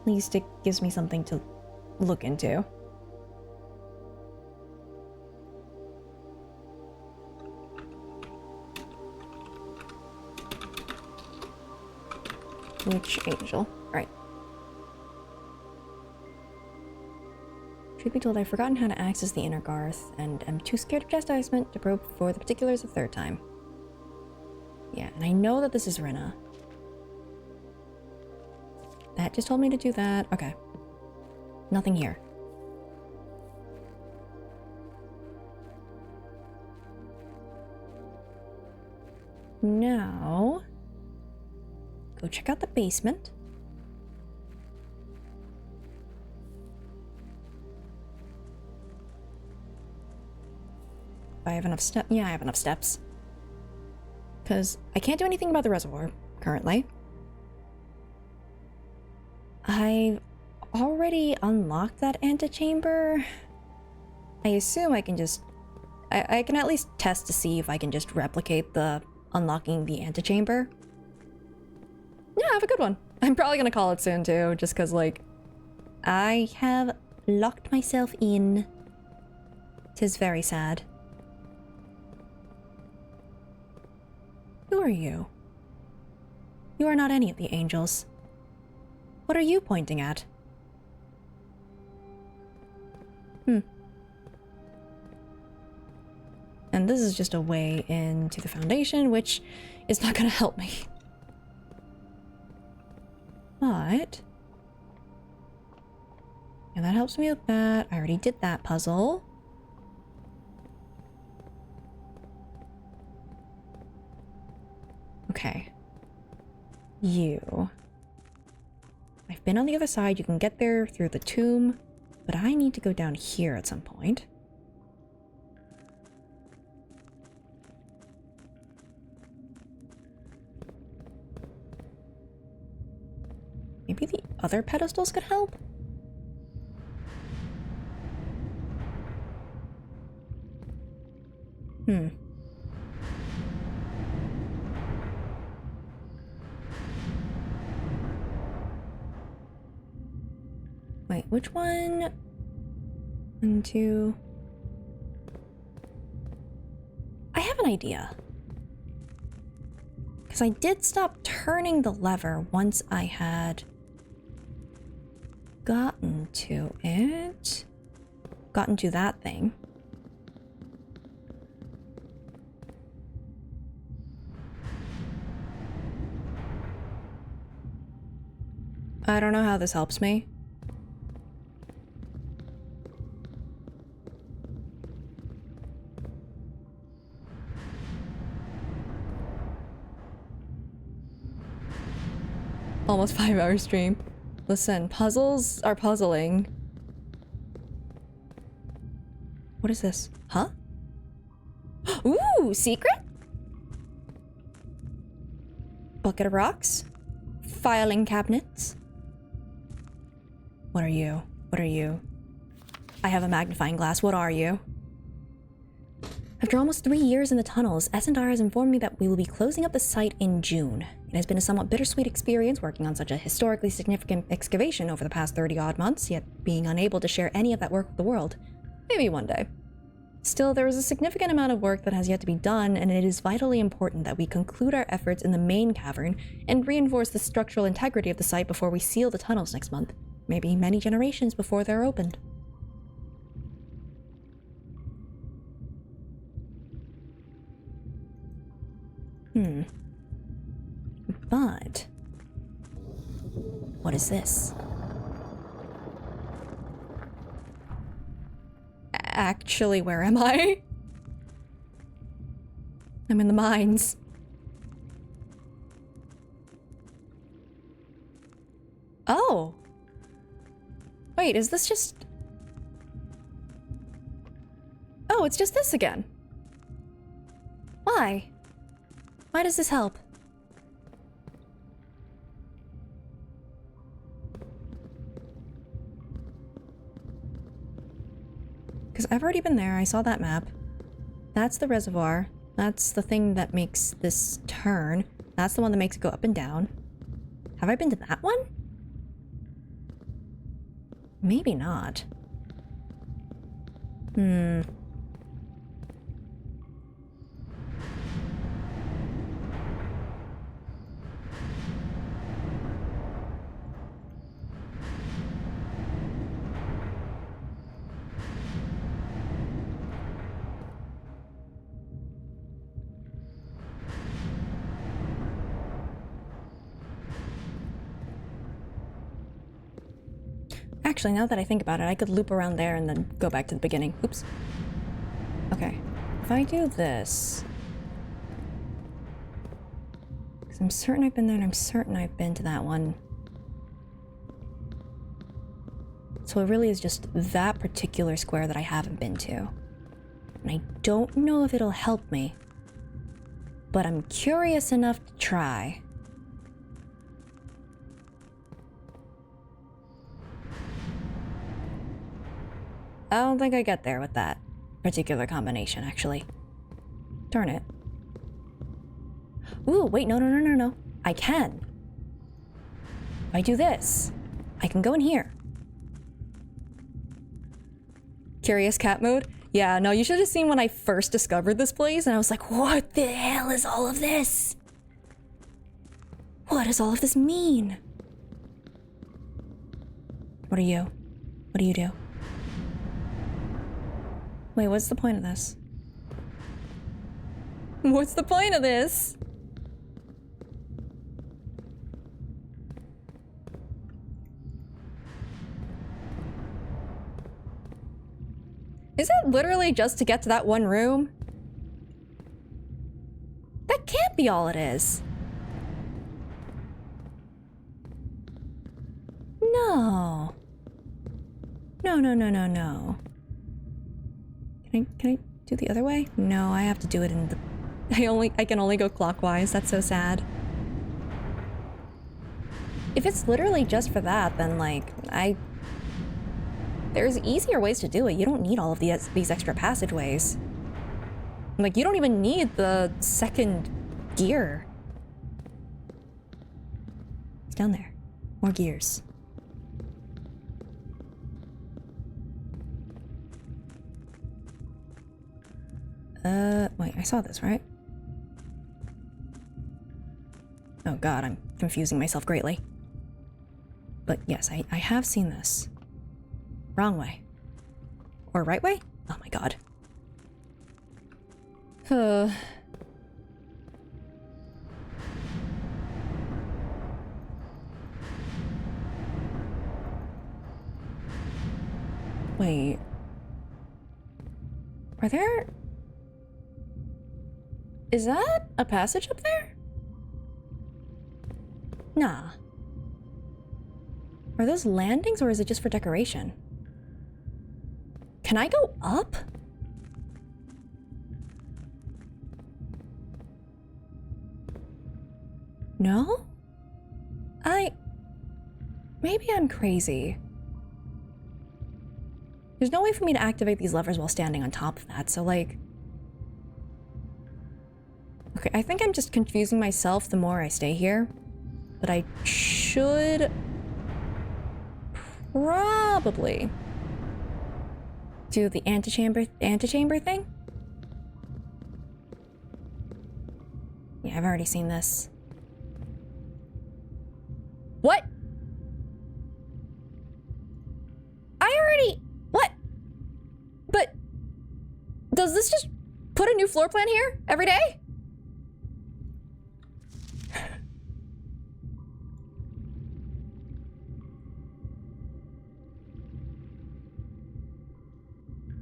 At least it gives me something to look into. Which angel? Right. Truth be told, I've forgotten how to access the inner Garth, and am too scared of chastisement to probe for the particulars a third time. Yeah, and I know that this is Rena. That just told me to do that. Okay. Nothing here. Now... go check out the basement. I have enough steps. Yeah, I have enough steps. Because I can't do anything about the reservoir currently. I've already unlocked that antechamber. I assume I can just... I can at least test to see if I can just replicate the unlocking the antechamber. Yeah, have a good one. I'm probably gonna call it soon too, just because, like, I have locked myself in. 'Tis very sad. Who are you? You are not any of the angels. What are you pointing at? And this is just a way into the Foundation, which is not gonna help me. But... and that helps me with that. I already did that puzzle. Okay. You. I've been on the other side. You can get there through the tomb. But I need to go down here at some point. Maybe the other pedestals could help? Wait, which one? 1, 2... I have an idea. Because I did stop turning the lever once I had gotten to it. Gotten to that thing. I don't know how this helps me. Almost 5-hour stream. Listen, puzzles are puzzling. What is this? Huh? Ooh, secret? Bucket of rocks? Filing cabinets? What are you? What are you? I have a magnifying glass. What are you? After almost 3 years in the tunnels, S&R has informed me that we will be closing up the site in June. It has been a somewhat bittersweet experience working on such a historically significant excavation over the past 30-odd months, yet being unable to share any of that work with the world. Maybe one day. Still, there is a significant amount of work that has yet to be done, and it is vitally important that we conclude our efforts in the main cavern and reinforce the structural integrity of the site before we seal the tunnels next month. Maybe many generations before they're opened. But what is this? Actually, where am I? I'm in the mines. Oh. Wait, is this just... Oh, it's just this again. Why? Why does this help? Because I've already been there, I saw that map. That's the reservoir. That's the thing that makes this turn. That's the one that makes it go up and down. Have I been to that one? Maybe not. Actually, now that I think about it, I could loop around there and then go back to the beginning. Oops. Okay. If I do this... Because I'm certain I've been there and I'm certain I've been to that one. So it really is just that particular square that I haven't been to. And I don't know if it'll help me. But I'm curious enough to try. I don't think I get there with that particular combination, actually. Darn it. Ooh, wait, no. I can. If I do this, I can go in here. Curious cat mode? Yeah, no, you should have seen when I first discovered this place, and I was like, what the hell is all of this? What does all of this mean? What are you? What do you do? Wait, what's the point of this? What's the point of this? Is it literally just to get to that one room? That can't be all it is. No. No. Can I do the other way? No, I have to do it in the... I can only go clockwise. That's so sad. If it's literally just for that, then like, there's easier ways to do it. You don't need all of these extra passageways. Like, you don't even need the second gear. It's down there. More gears. Wait, I saw this, right? Oh god, I'm confusing myself greatly. But yes, I have seen this. Wrong way. Or right way? Oh my god. Wait. Are there... Is that a passage up there? Nah. Are those landings or is it just for decoration? Can I go up? No? Maybe I'm crazy. There's no way for me to activate these levers while standing on top of that, so like... Okay, I think I'm just confusing myself the more I stay here. But I should... probably do the antechamber thing? Yeah, I've already seen this. What? What? But does this just put a new floor plan here every day?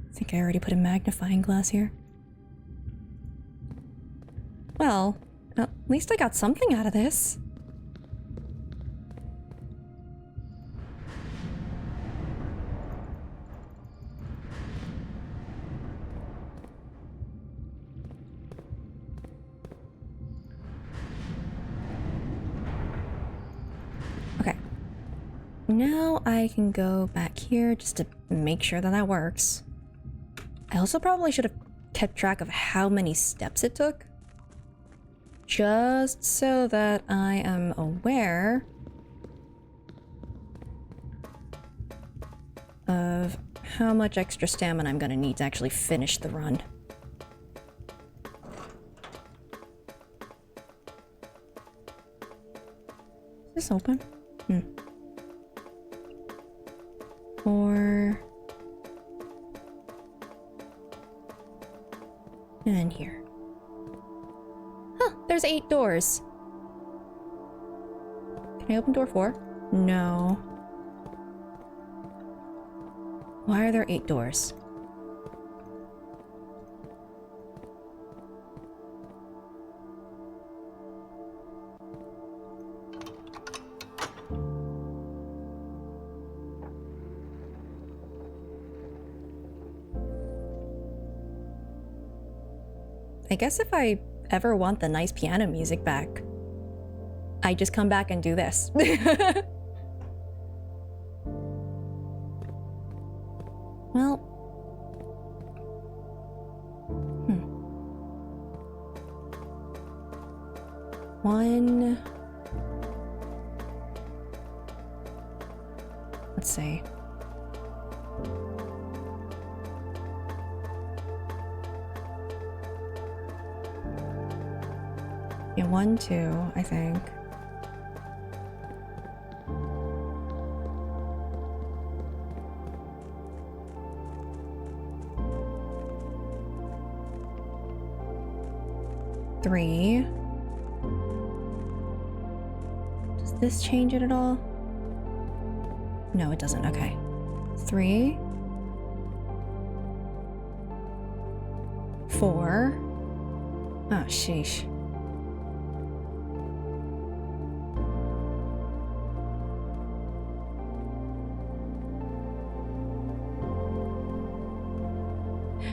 I think I already put a magnifying glass here. Well, at least I got something out of this. Okay. Now I can go back here just to make sure that that works. I also probably should have kept track of how many steps it took. Just so that I am aware of how much extra stamina I'm gonna need to actually finish the run. Is this open? Or... and here. Huh, there's 8 doors. Can I open door 4? No. Why are there 8 doors? I guess if I ever want the nice piano music back, I just come back and do this. Well, one, let's see. Yeah, 1, 2, I think. Three. Does this change it at all? No, it doesn't. Okay. 3. 4. Oh, sheesh.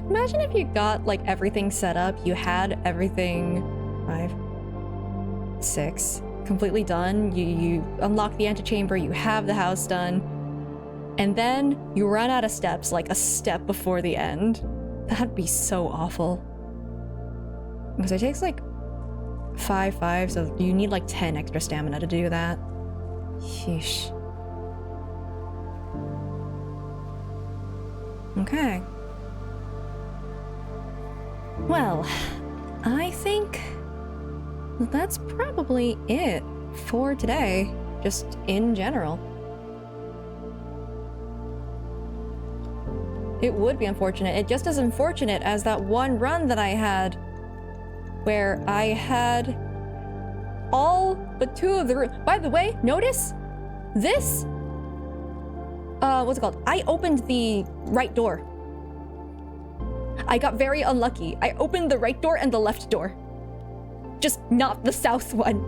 Imagine if you got like everything set up, you had everything 5, 6 completely done, you unlock the antechamber, you have the house done, and then you run out of steps like a step before the end. That'd be so awful. Because it takes like 5, so you need like 10 extra stamina to do that. Sheesh. Okay. Well, I think that's probably it for today, just in general. It would be unfortunate. It just as unfortunate as that one run that I had where I had all but 2 of the... By the way, notice this what's it called? I opened the right door. I got very unlucky. I opened the right door and the left door. Just not the south one.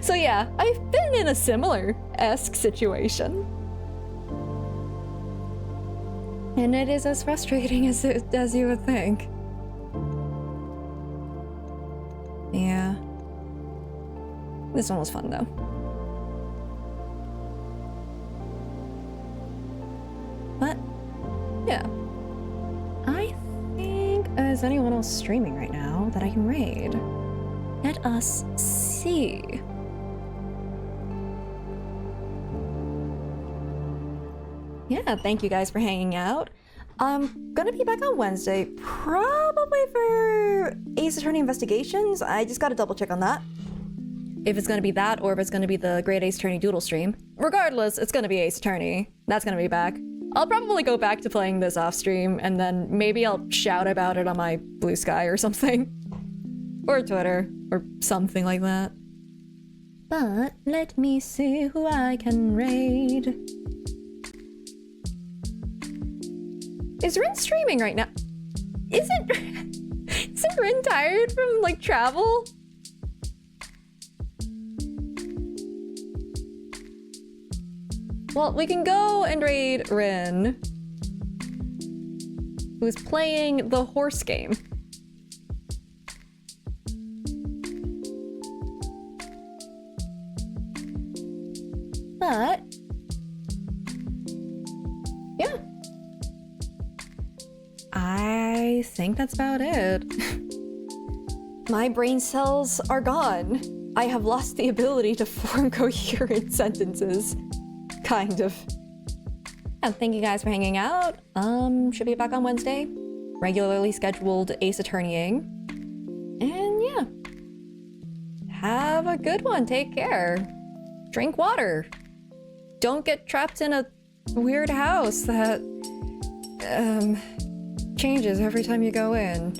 So yeah, I've been in a similar-esque situation. And it is as frustrating as you would think. Yeah. This one was fun though. But, yeah. I think, is anyone else streaming right now that I can raid? Let us see. Yeah, thank you guys for hanging out. I'm gonna be back on Wednesday, probably for Ace Attorney Investigations. I just gotta double check on that. If it's gonna be that, or if it's gonna be the Great Ace Attorney Doodle stream. Regardless, it's gonna be Ace Attorney. That's gonna be back. I'll probably go back to playing this off stream, and then maybe I'll shout about it on my Blue Sky or something. Or Twitter, or something like that. But let me see who I can raid. Is Rin streaming right now? Isn't Rin tired from like travel? Well, we can go and raid Rin, who's playing the horse game. But yeah, I think that's about it. My brain cells are gone. I have lost the ability to form coherent sentences. Kind of. And thank you guys for hanging out. Should be back on Wednesday. Regularly scheduled Ace Attorneying. And yeah. Have a good one. Take care. Drink water. Don't get trapped in a weird house that changes every time you go in.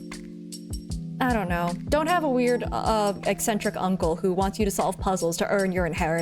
I don't know. Don't have a weird eccentric uncle who wants you to solve puzzles to earn your inheritance.